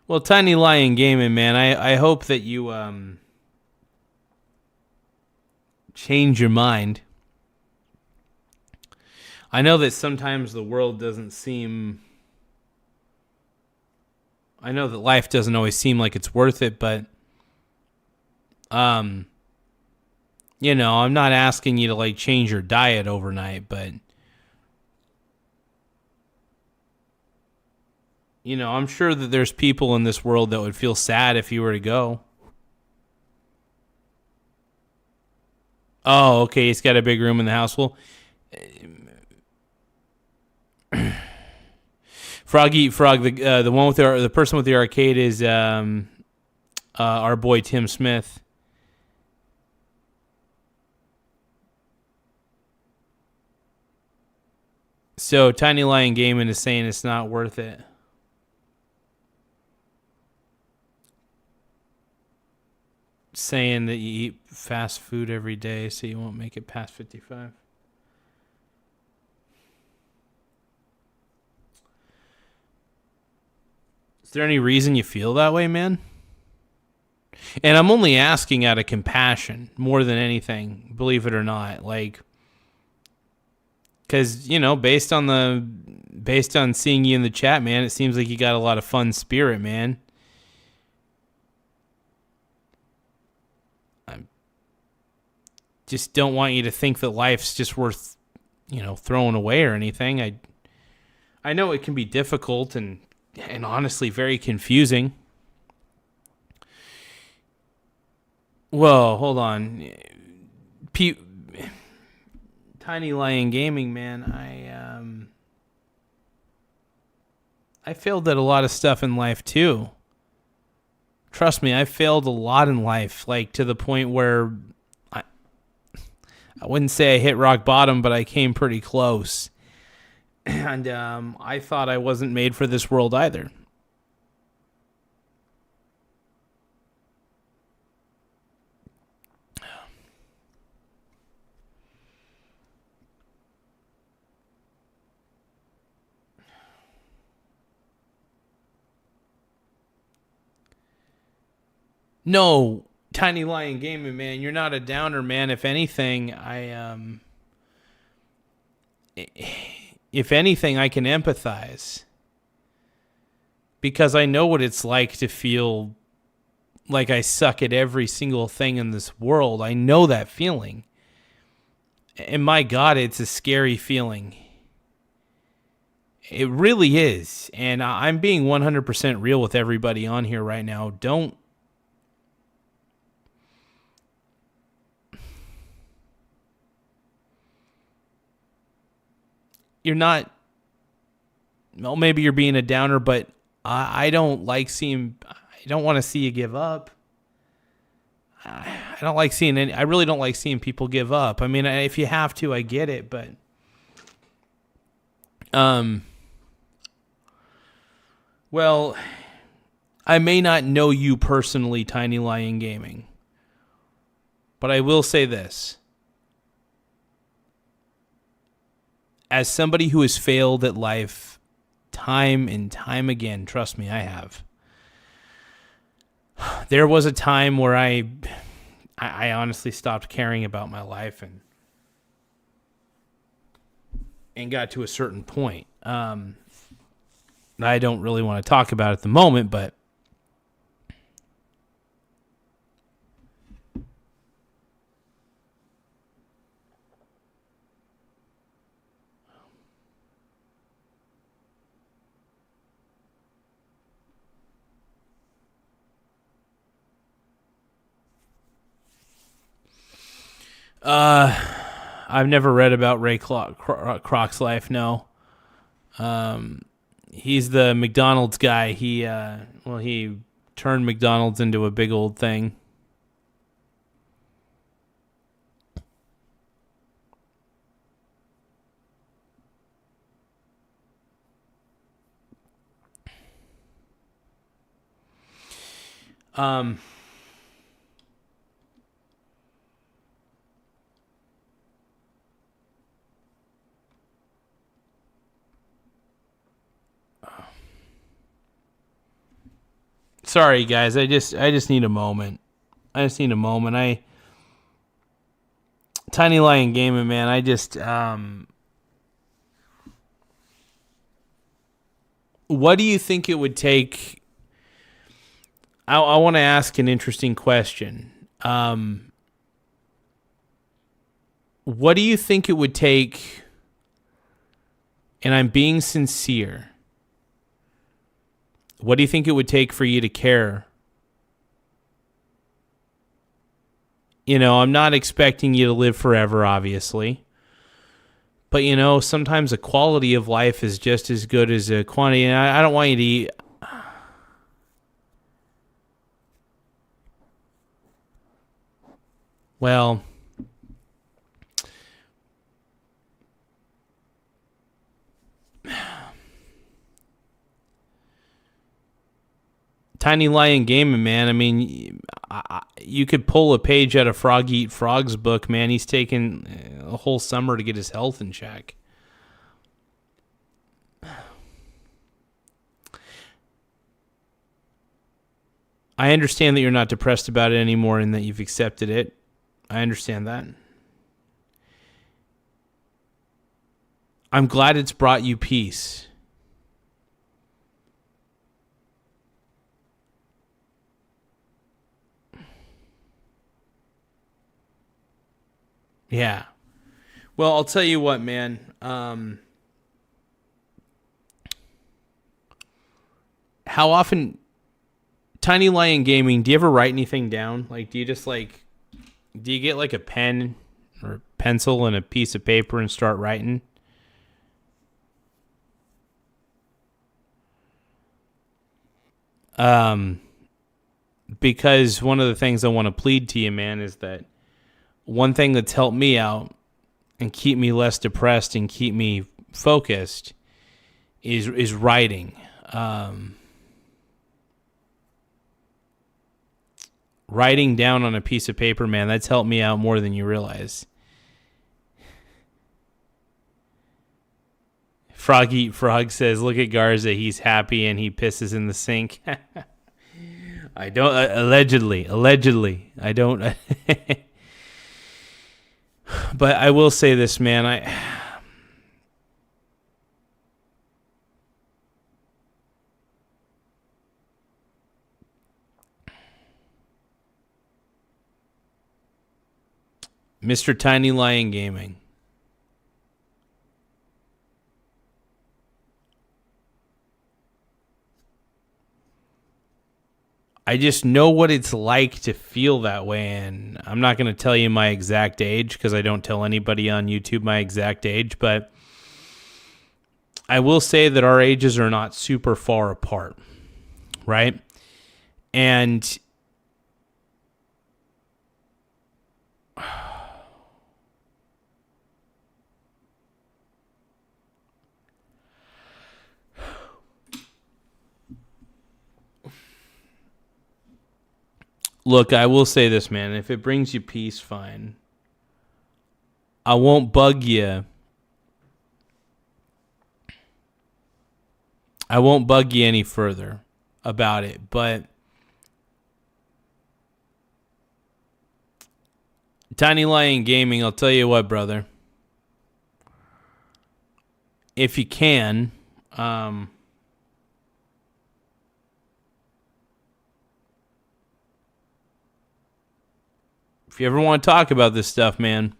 Well, Tiny Lion Gaming, man, I hope that you change your mind. I know that sometimes the world doesn't seem... I know that life doesn't always seem like it's worth it, but... I'm not asking you to change your diet overnight, but I'm sure that there's people in this world that would feel sad if you were to go. Oh, okay, he's got a big room in the house. Well, Frog Eat Frog, the one with the person with the arcade is our boy Tim Smith. So Tiny Lion Gaming is saying it's not worth it. Saying that you eat fast food every day so you won't make it past 55. Is there any reason you feel that way, man? And I'm only asking out of compassion more than anything, believe it or not. Because, based on seeing you in the chat, man, it seems like you got a lot of fun spirit, man. I just don't want you to think that life's just worth, throwing away or anything. I know it can be difficult and honestly very confusing. Whoa, hold on. Tiny Lion Gaming, man, I failed at a lot of stuff in life too. Trust me, I failed a lot in life, to the point where I wouldn't say I hit rock bottom, but I came pretty close. And I thought I wasn't made for this world either. No, Tiny Lion Gaming, man, you're not a downer, man. If anything, I can empathize. Because I know what it's like to feel like I suck at every single thing in this world. I know that feeling. And my God, it's a scary feeling. It really is. And I'm being 100% real with everybody on here right now. you're not, well, maybe you're being a downer, but I don't want to see you give up. I really don't like seeing people give up. I mean, if you have to, I get it, but well, I may not know you personally, Tiny Lion Gaming, but I will say this. As somebody who has failed at life time and time again, trust me, I have. There was a time where I honestly stopped caring about my life and got to a certain point. I don't really want to talk about it at the moment, but I've never read about Ray Kroc's life. No. He's the McDonald's guy. He turned McDonald's into a big old thing. Sorry, guys. I just need a moment. Tiny Lion Gaming, man. What do you think it would take? I want to ask an interesting question. What do you think it would take? And I'm being sincere. What do you think it would take for you to care? You know, I'm not expecting you to live forever, obviously. But, you know, sometimes a quality of life is just as good as a quantity. And I don't want you to eat. Well, Tiny Lion Gaming, man. I mean, you could pull a page out of Frog Eat Frog's book, man. He's taken a whole summer to get his health in check. I understand that you're not depressed about it anymore and that you've accepted it. I understand that. I'm glad it's brought you peace. Yeah. Well, I'll tell you what, man. How often, Tiny Lion Gaming, do you ever write anything down? Like, do you get like a pen or pencil and a piece of paper and start writing? Because one of the things I want to plead to you, man, is that one thing that's helped me out and keep me less depressed and keep me focused is writing. Writing down on a piece of paper, man, that's helped me out more than you realize. Frog Eat Frog says, look at Garza, he's happy and he pisses in the sink. I don't, allegedly, I don't. But I will say this, man, Mr. Tiny Lion Gaming. I just know what it's like to feel that way, and I'm not going to tell you my exact age because I don't tell anybody on YouTube my exact age, but I will say that our ages are not super far apart, right? And look, I will say this, man. If it brings you peace, fine. I won't bug you. I won't bug you any further about it, but Tiny Lion Gaming, I'll tell you what, brother. If you can, if you ever want to talk about this stuff, man,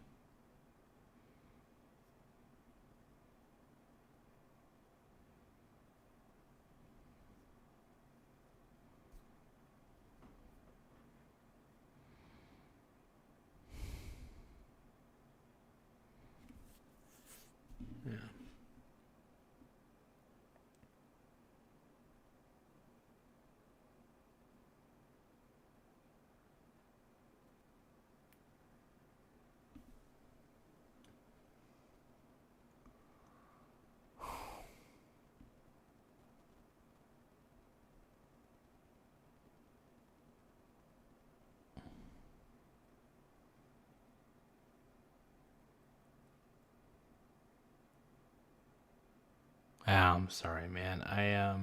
I'm sorry, man. I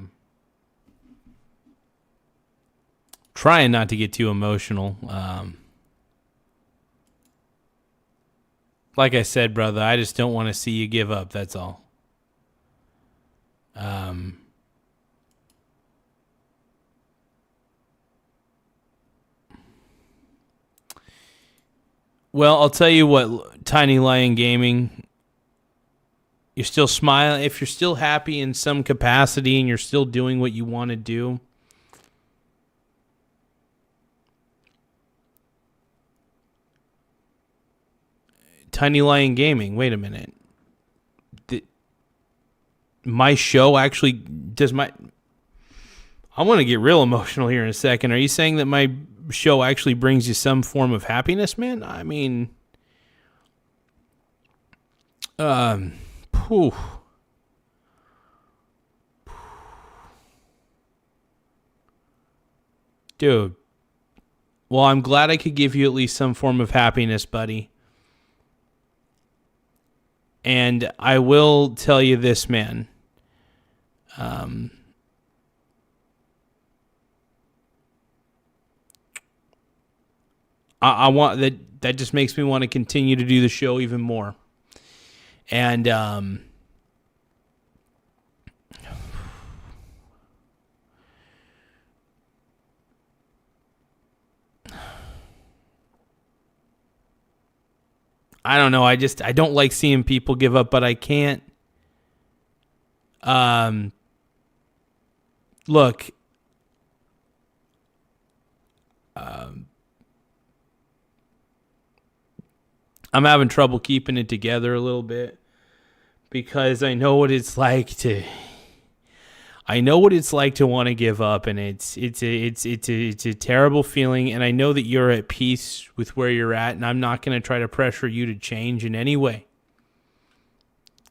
trying not to get too emotional. Like I said, brother, I just don't want to see you give up. That's all. Well, I'll tell you what, Tiny Lion Gaming. You're still smiling. If you're still happy in some capacity and you're still doing what you want to do, Tiny Lion Gaming, wait a minute. My show actually does my... I want to get real emotional here in a second. Are you saying that my show actually brings you some form of happiness, man? I mean... Whew. Dude. Well, I'm glad I could give you at least some form of happiness, buddy. And I will tell you this, man. I want that just makes me want to continue to do the show even more. And I don't know. I don't like seeing people give up, but I can't. Look. I'm having trouble keeping it together a little bit because I know what it's like to want to give up, and it's a terrible feeling, and I know that you're at peace with where you're at, and I'm not going to try to pressure you to change in any way.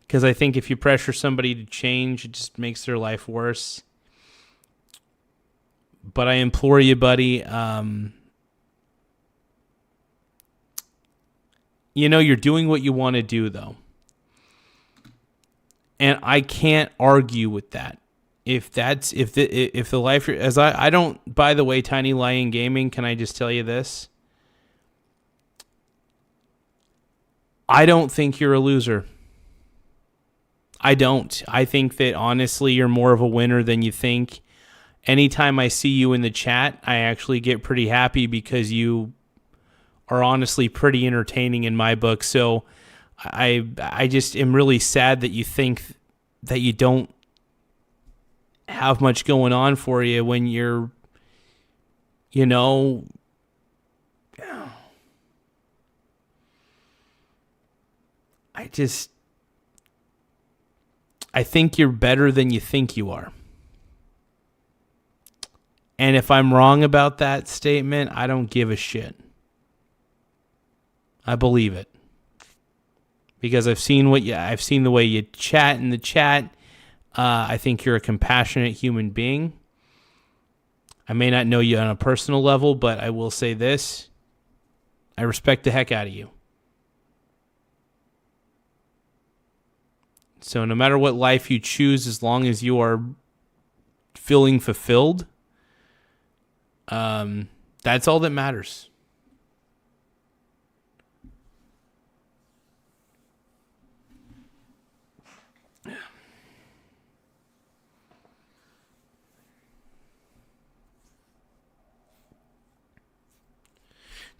Because I think if you pressure somebody to change, it just makes their life worse. But I implore you, buddy, you're doing what you want to do, though. And I can't argue with that. If the life, as I don't, by the way, Tiny Lion Gaming, can I just tell you this? I don't think you're a loser. I don't. I think that honestly, you're more of a winner than you think. Anytime I see you in the chat, I actually get pretty happy because you are honestly pretty entertaining in my book. So I just am really sad that you think that you don't have much going on for you when you're, I think you're better than you think you are. And if I'm wrong about that statement, I don't give a shit. I believe it. Because I've seen the way you chat in the chat. I think you're a compassionate human being. I may not know you on a personal level, but I will say this. I respect the heck out of you. So no matter what life you choose, as long as you are feeling fulfilled, that's all that matters.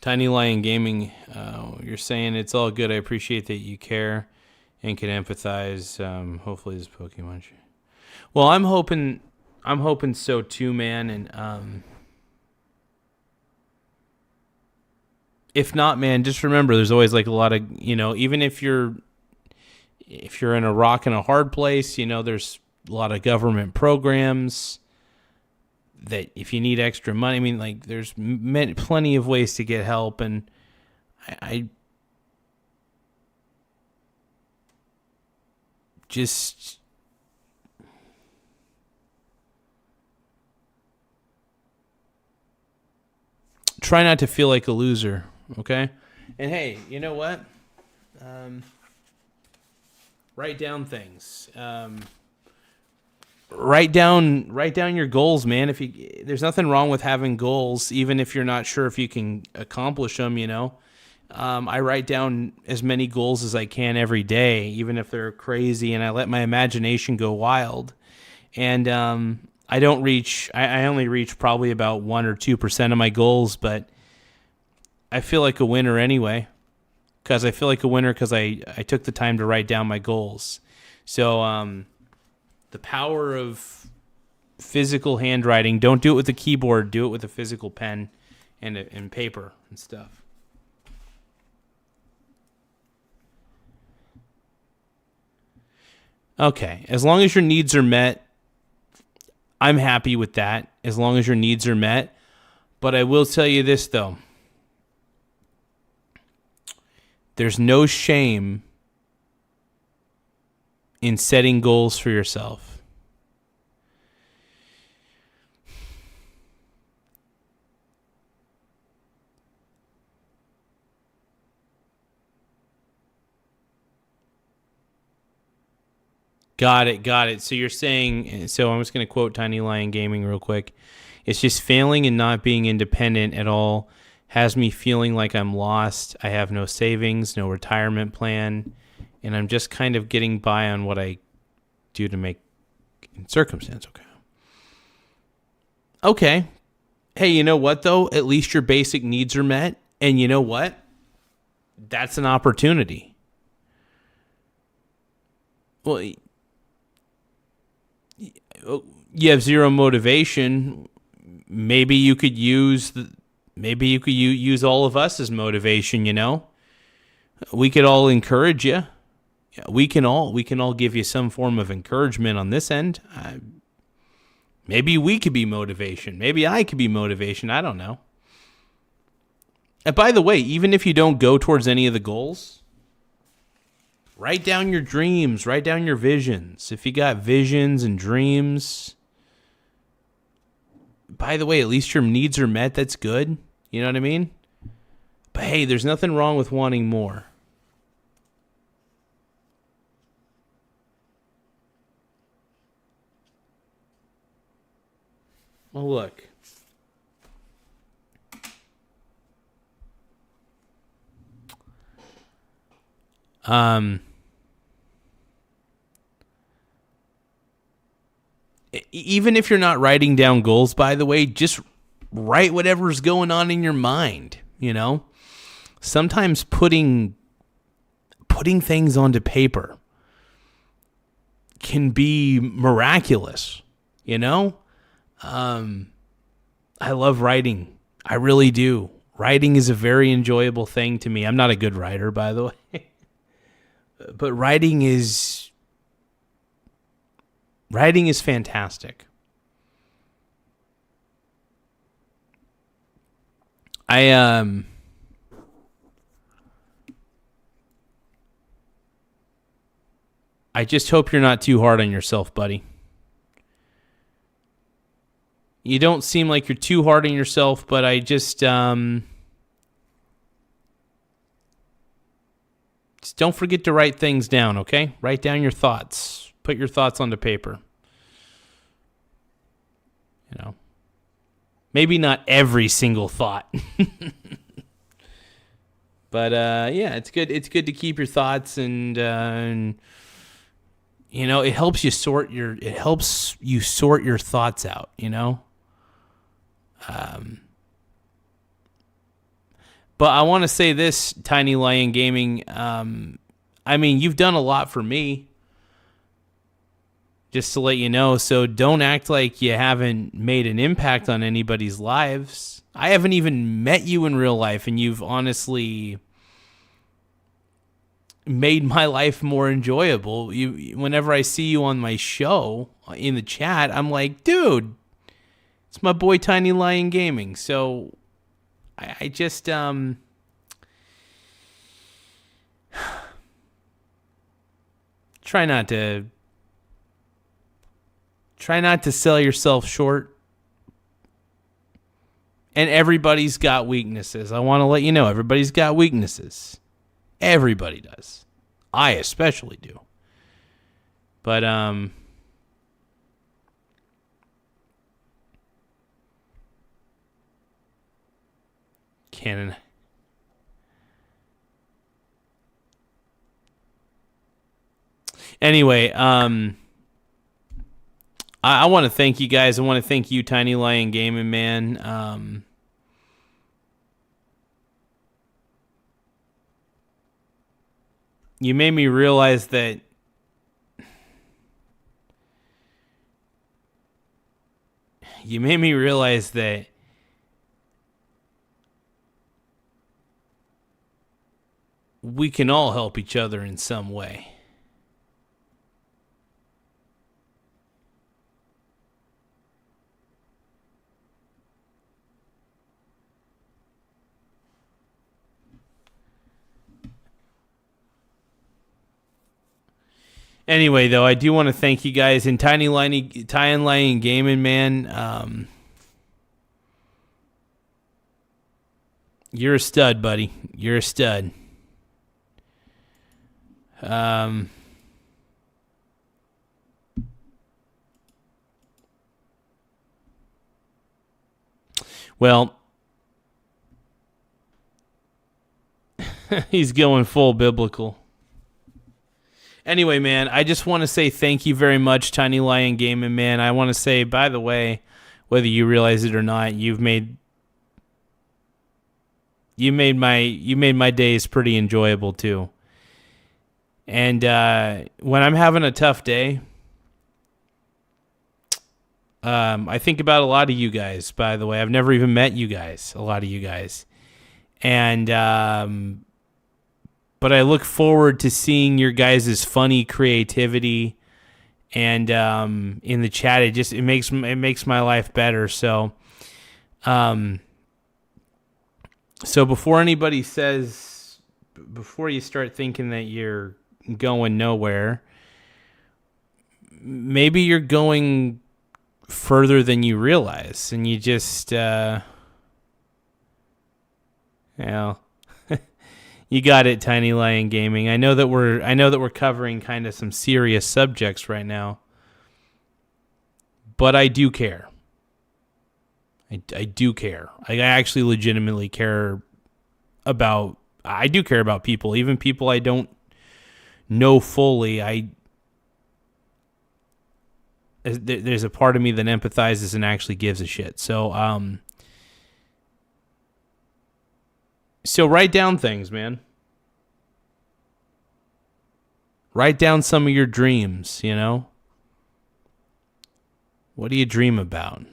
Tiny Lion Gaming, you're saying it's all good. I appreciate that you care and can empathize. Hopefully this Pokemon. Well, I'm hoping so too, man. And if not, man, just remember there's always like a lot of, even if you're in a rock and a hard place, there's a lot of government programs that if you need extra money, I mean, like there's plenty of ways to get help. And I just try not to feel like a loser. Okay. And hey, you know what? Write down things. Write down your goals, man. There's nothing wrong with having goals, even if you're not sure if you can accomplish them, I write down as many goals as I can every day, even if they're crazy, and I let my imagination go wild. And I only reach probably about 1 or 2% of my goals, but I feel like a winner anyway. Because I feel like a winner because I took the time to write down my goals. So the power of physical handwriting, don't do it with a keyboard, do it with a physical pen and paper and stuff. Okay, as long as your needs are met, I'm happy with that, as long as your needs are met. But I will tell you this, though. There's no shame in setting goals for yourself. Got it. So you're saying, so I'm just going to quote Tiny Lion Gaming real quick. It's just failing and not being independent at all has me feeling like I'm lost. I have no savings, no retirement plan, and I'm just kind of getting by on what I do to make in circumstance. Okay. Hey, you know what, though? At least your basic needs are met. And you know what? That's an opportunity. Well, you have zero motivation. Maybe you could use use all of us as motivation, We could all encourage you. We can all give you some form of encouragement on this end. Maybe we could be motivation. Maybe I could be motivation. I don't know. And by the way, even if you don't go towards any of the goals, write down your dreams, write down your visions. If you got visions and dreams, by the way, at least your needs are met. That's good. You know what I mean? But hey, there's nothing wrong with wanting more. Well, look. Even if you're not writing down goals, by the way, just write whatever's going on in your mind, Sometimes putting things onto paper can be miraculous, I love writing. I really do. Writing is a very enjoyable thing to me. I'm not a good writer, by the way. But writing is Writing is fantastic. I just hope you're not too hard on yourself, buddy. You don't seem like you're too hard on yourself, but I just don't forget to write things down, okay? Write down your thoughts. Put your thoughts onto paper. You know, maybe not every single thought. But yeah, it's good. It's good to keep your thoughts and you know, it helps you sort your thoughts out, you know? But I want to say this, Tiny Lion Gaming, I mean, you've done a lot for me, just to let you know, so don't act like you haven't made an impact on anybody's lives. I haven't even met you in real life, and you've honestly made my life more enjoyable. Whenever I see you on my show in the chat, I'm like, dude, it's my boy Tiny Lion Gaming. So I just try not to sell yourself short. And everybody's got weaknesses. I want to let you know, everybody's got weaknesses. Everybody does. I especially do. But Canon. Anyway, I want to thank you guys. I want to thank you, Tiny Lion Gaming, man. You made me realize that we can all help each other in some way. Anyway, though, I do want to thank you guys. And Tiny Lion Gaming, man, you're a stud, buddy. You're a stud. Well, he's going full biblical. Anyway, man, I just want to say thank you very much, Tiny Lion Gaming, man. I want to say, by the way, whether you realize it or not, you made my days pretty enjoyable too. And when I'm having a tough day, I think about a lot of you guys. By the way, I've never even met you guys, a lot of you guys, and but I look forward to seeing your guys' funny creativity, and in the chat, it makes my life better. So, so before anybody says, before you start thinking that you're going nowhere, maybe you're going further than you realize, and you just, you got it, Tiny Lion Gaming. I know that we're covering kind of some serious subjects right now, but I do care. I do care. I actually legitimately care about. I do care about people, even people I don't know fully. There's a part of me that empathizes and actually gives a shit. So, so write down things, man. Write down some of your dreams, you know? What do you dream about?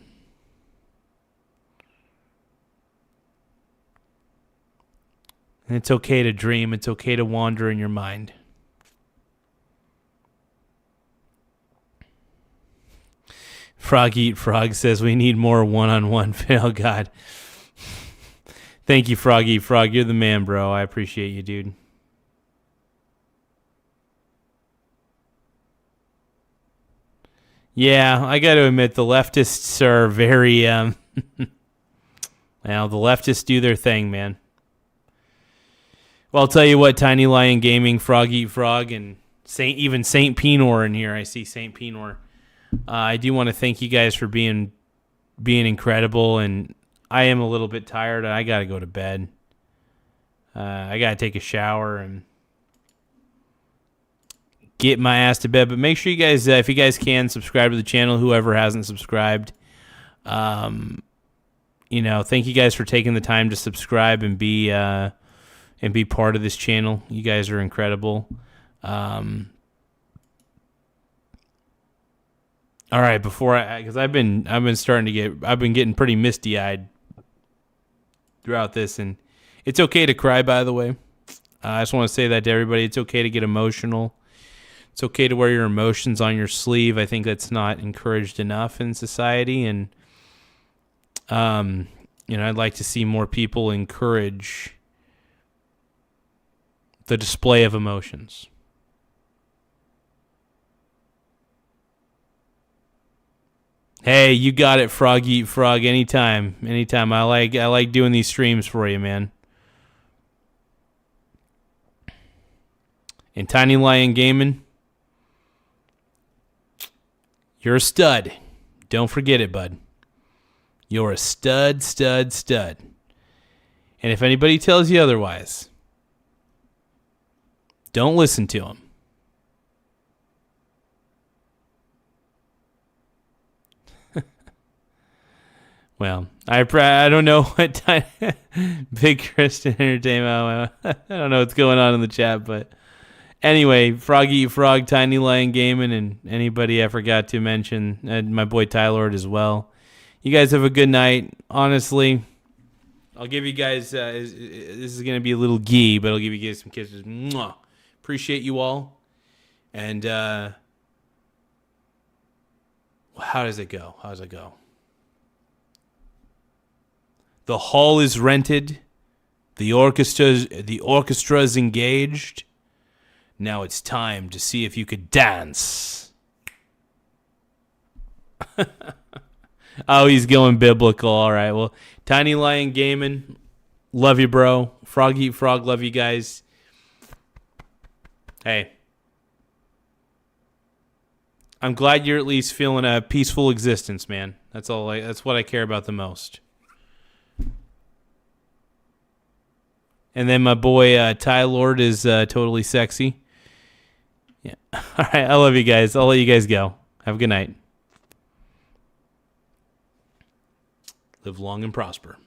And it's okay to dream. It's okay to wander in your mind. Frog Eat Frog says we need more one-on-one. Oh, God. Thank you, Frog Eat Frog. You're the man, bro. I appreciate you, dude. Yeah, I got to admit, the leftists are very... well, the leftists do their thing, man. Well, I'll tell you what, Tiny Lion Gaming, Frog Eat Frog, and even Saint Pinor in here. I see Saint Pinor. I do want to thank you guys for being incredible, and I am a little bit tired. I got to go to bed. I got to take a shower and get my ass to bed. But make sure you guys, if you guys can, subscribe to the channel. Whoever hasn't subscribed, thank you guys for taking the time to subscribe and be part of this channel. You guys are incredible. All right, because I've been getting pretty misty eyed throughout this, and it's okay to cry. By the way, I just want to say that to everybody. It's okay to get emotional. It's okay to wear your emotions on your sleeve. I think that's not encouraged enough in society, and I'd like to see more people encourage the display of emotions. Hey, you got it, Frog Eat Frog. Anytime. I like doing these streams for you, man. And Tiny Lion Gaming, you're a stud. Don't forget it, bud. You're a stud. And if anybody tells you otherwise, don't listen to them. Well, I don't know what time. Big Christian Entertainment. I don't know what's going on in the chat, but anyway, Frog Eat Frog, Tiny Lion Gaming, and anybody I forgot to mention, and my boy Tylord as well. You guys have a good night. Honestly, I'll give you guys. This is gonna be a little gee, but I'll give you guys some kisses. Mwah. Appreciate you all. And how does it go? The hall is rented. The orchestra's engaged. Now it's time to see if you could dance. Oh, he's going biblical. All right. Well, Tiny Lion Gaming, love you, bro. Frog Eat Frog, love you guys. Hey, I'm glad you're at least feeling a peaceful existence, man. That's what I care about the most. And then my boy Ty Lord is totally sexy. Yeah. All right. I love you guys. I'll let you guys go. Have a good night. Live long and prosper.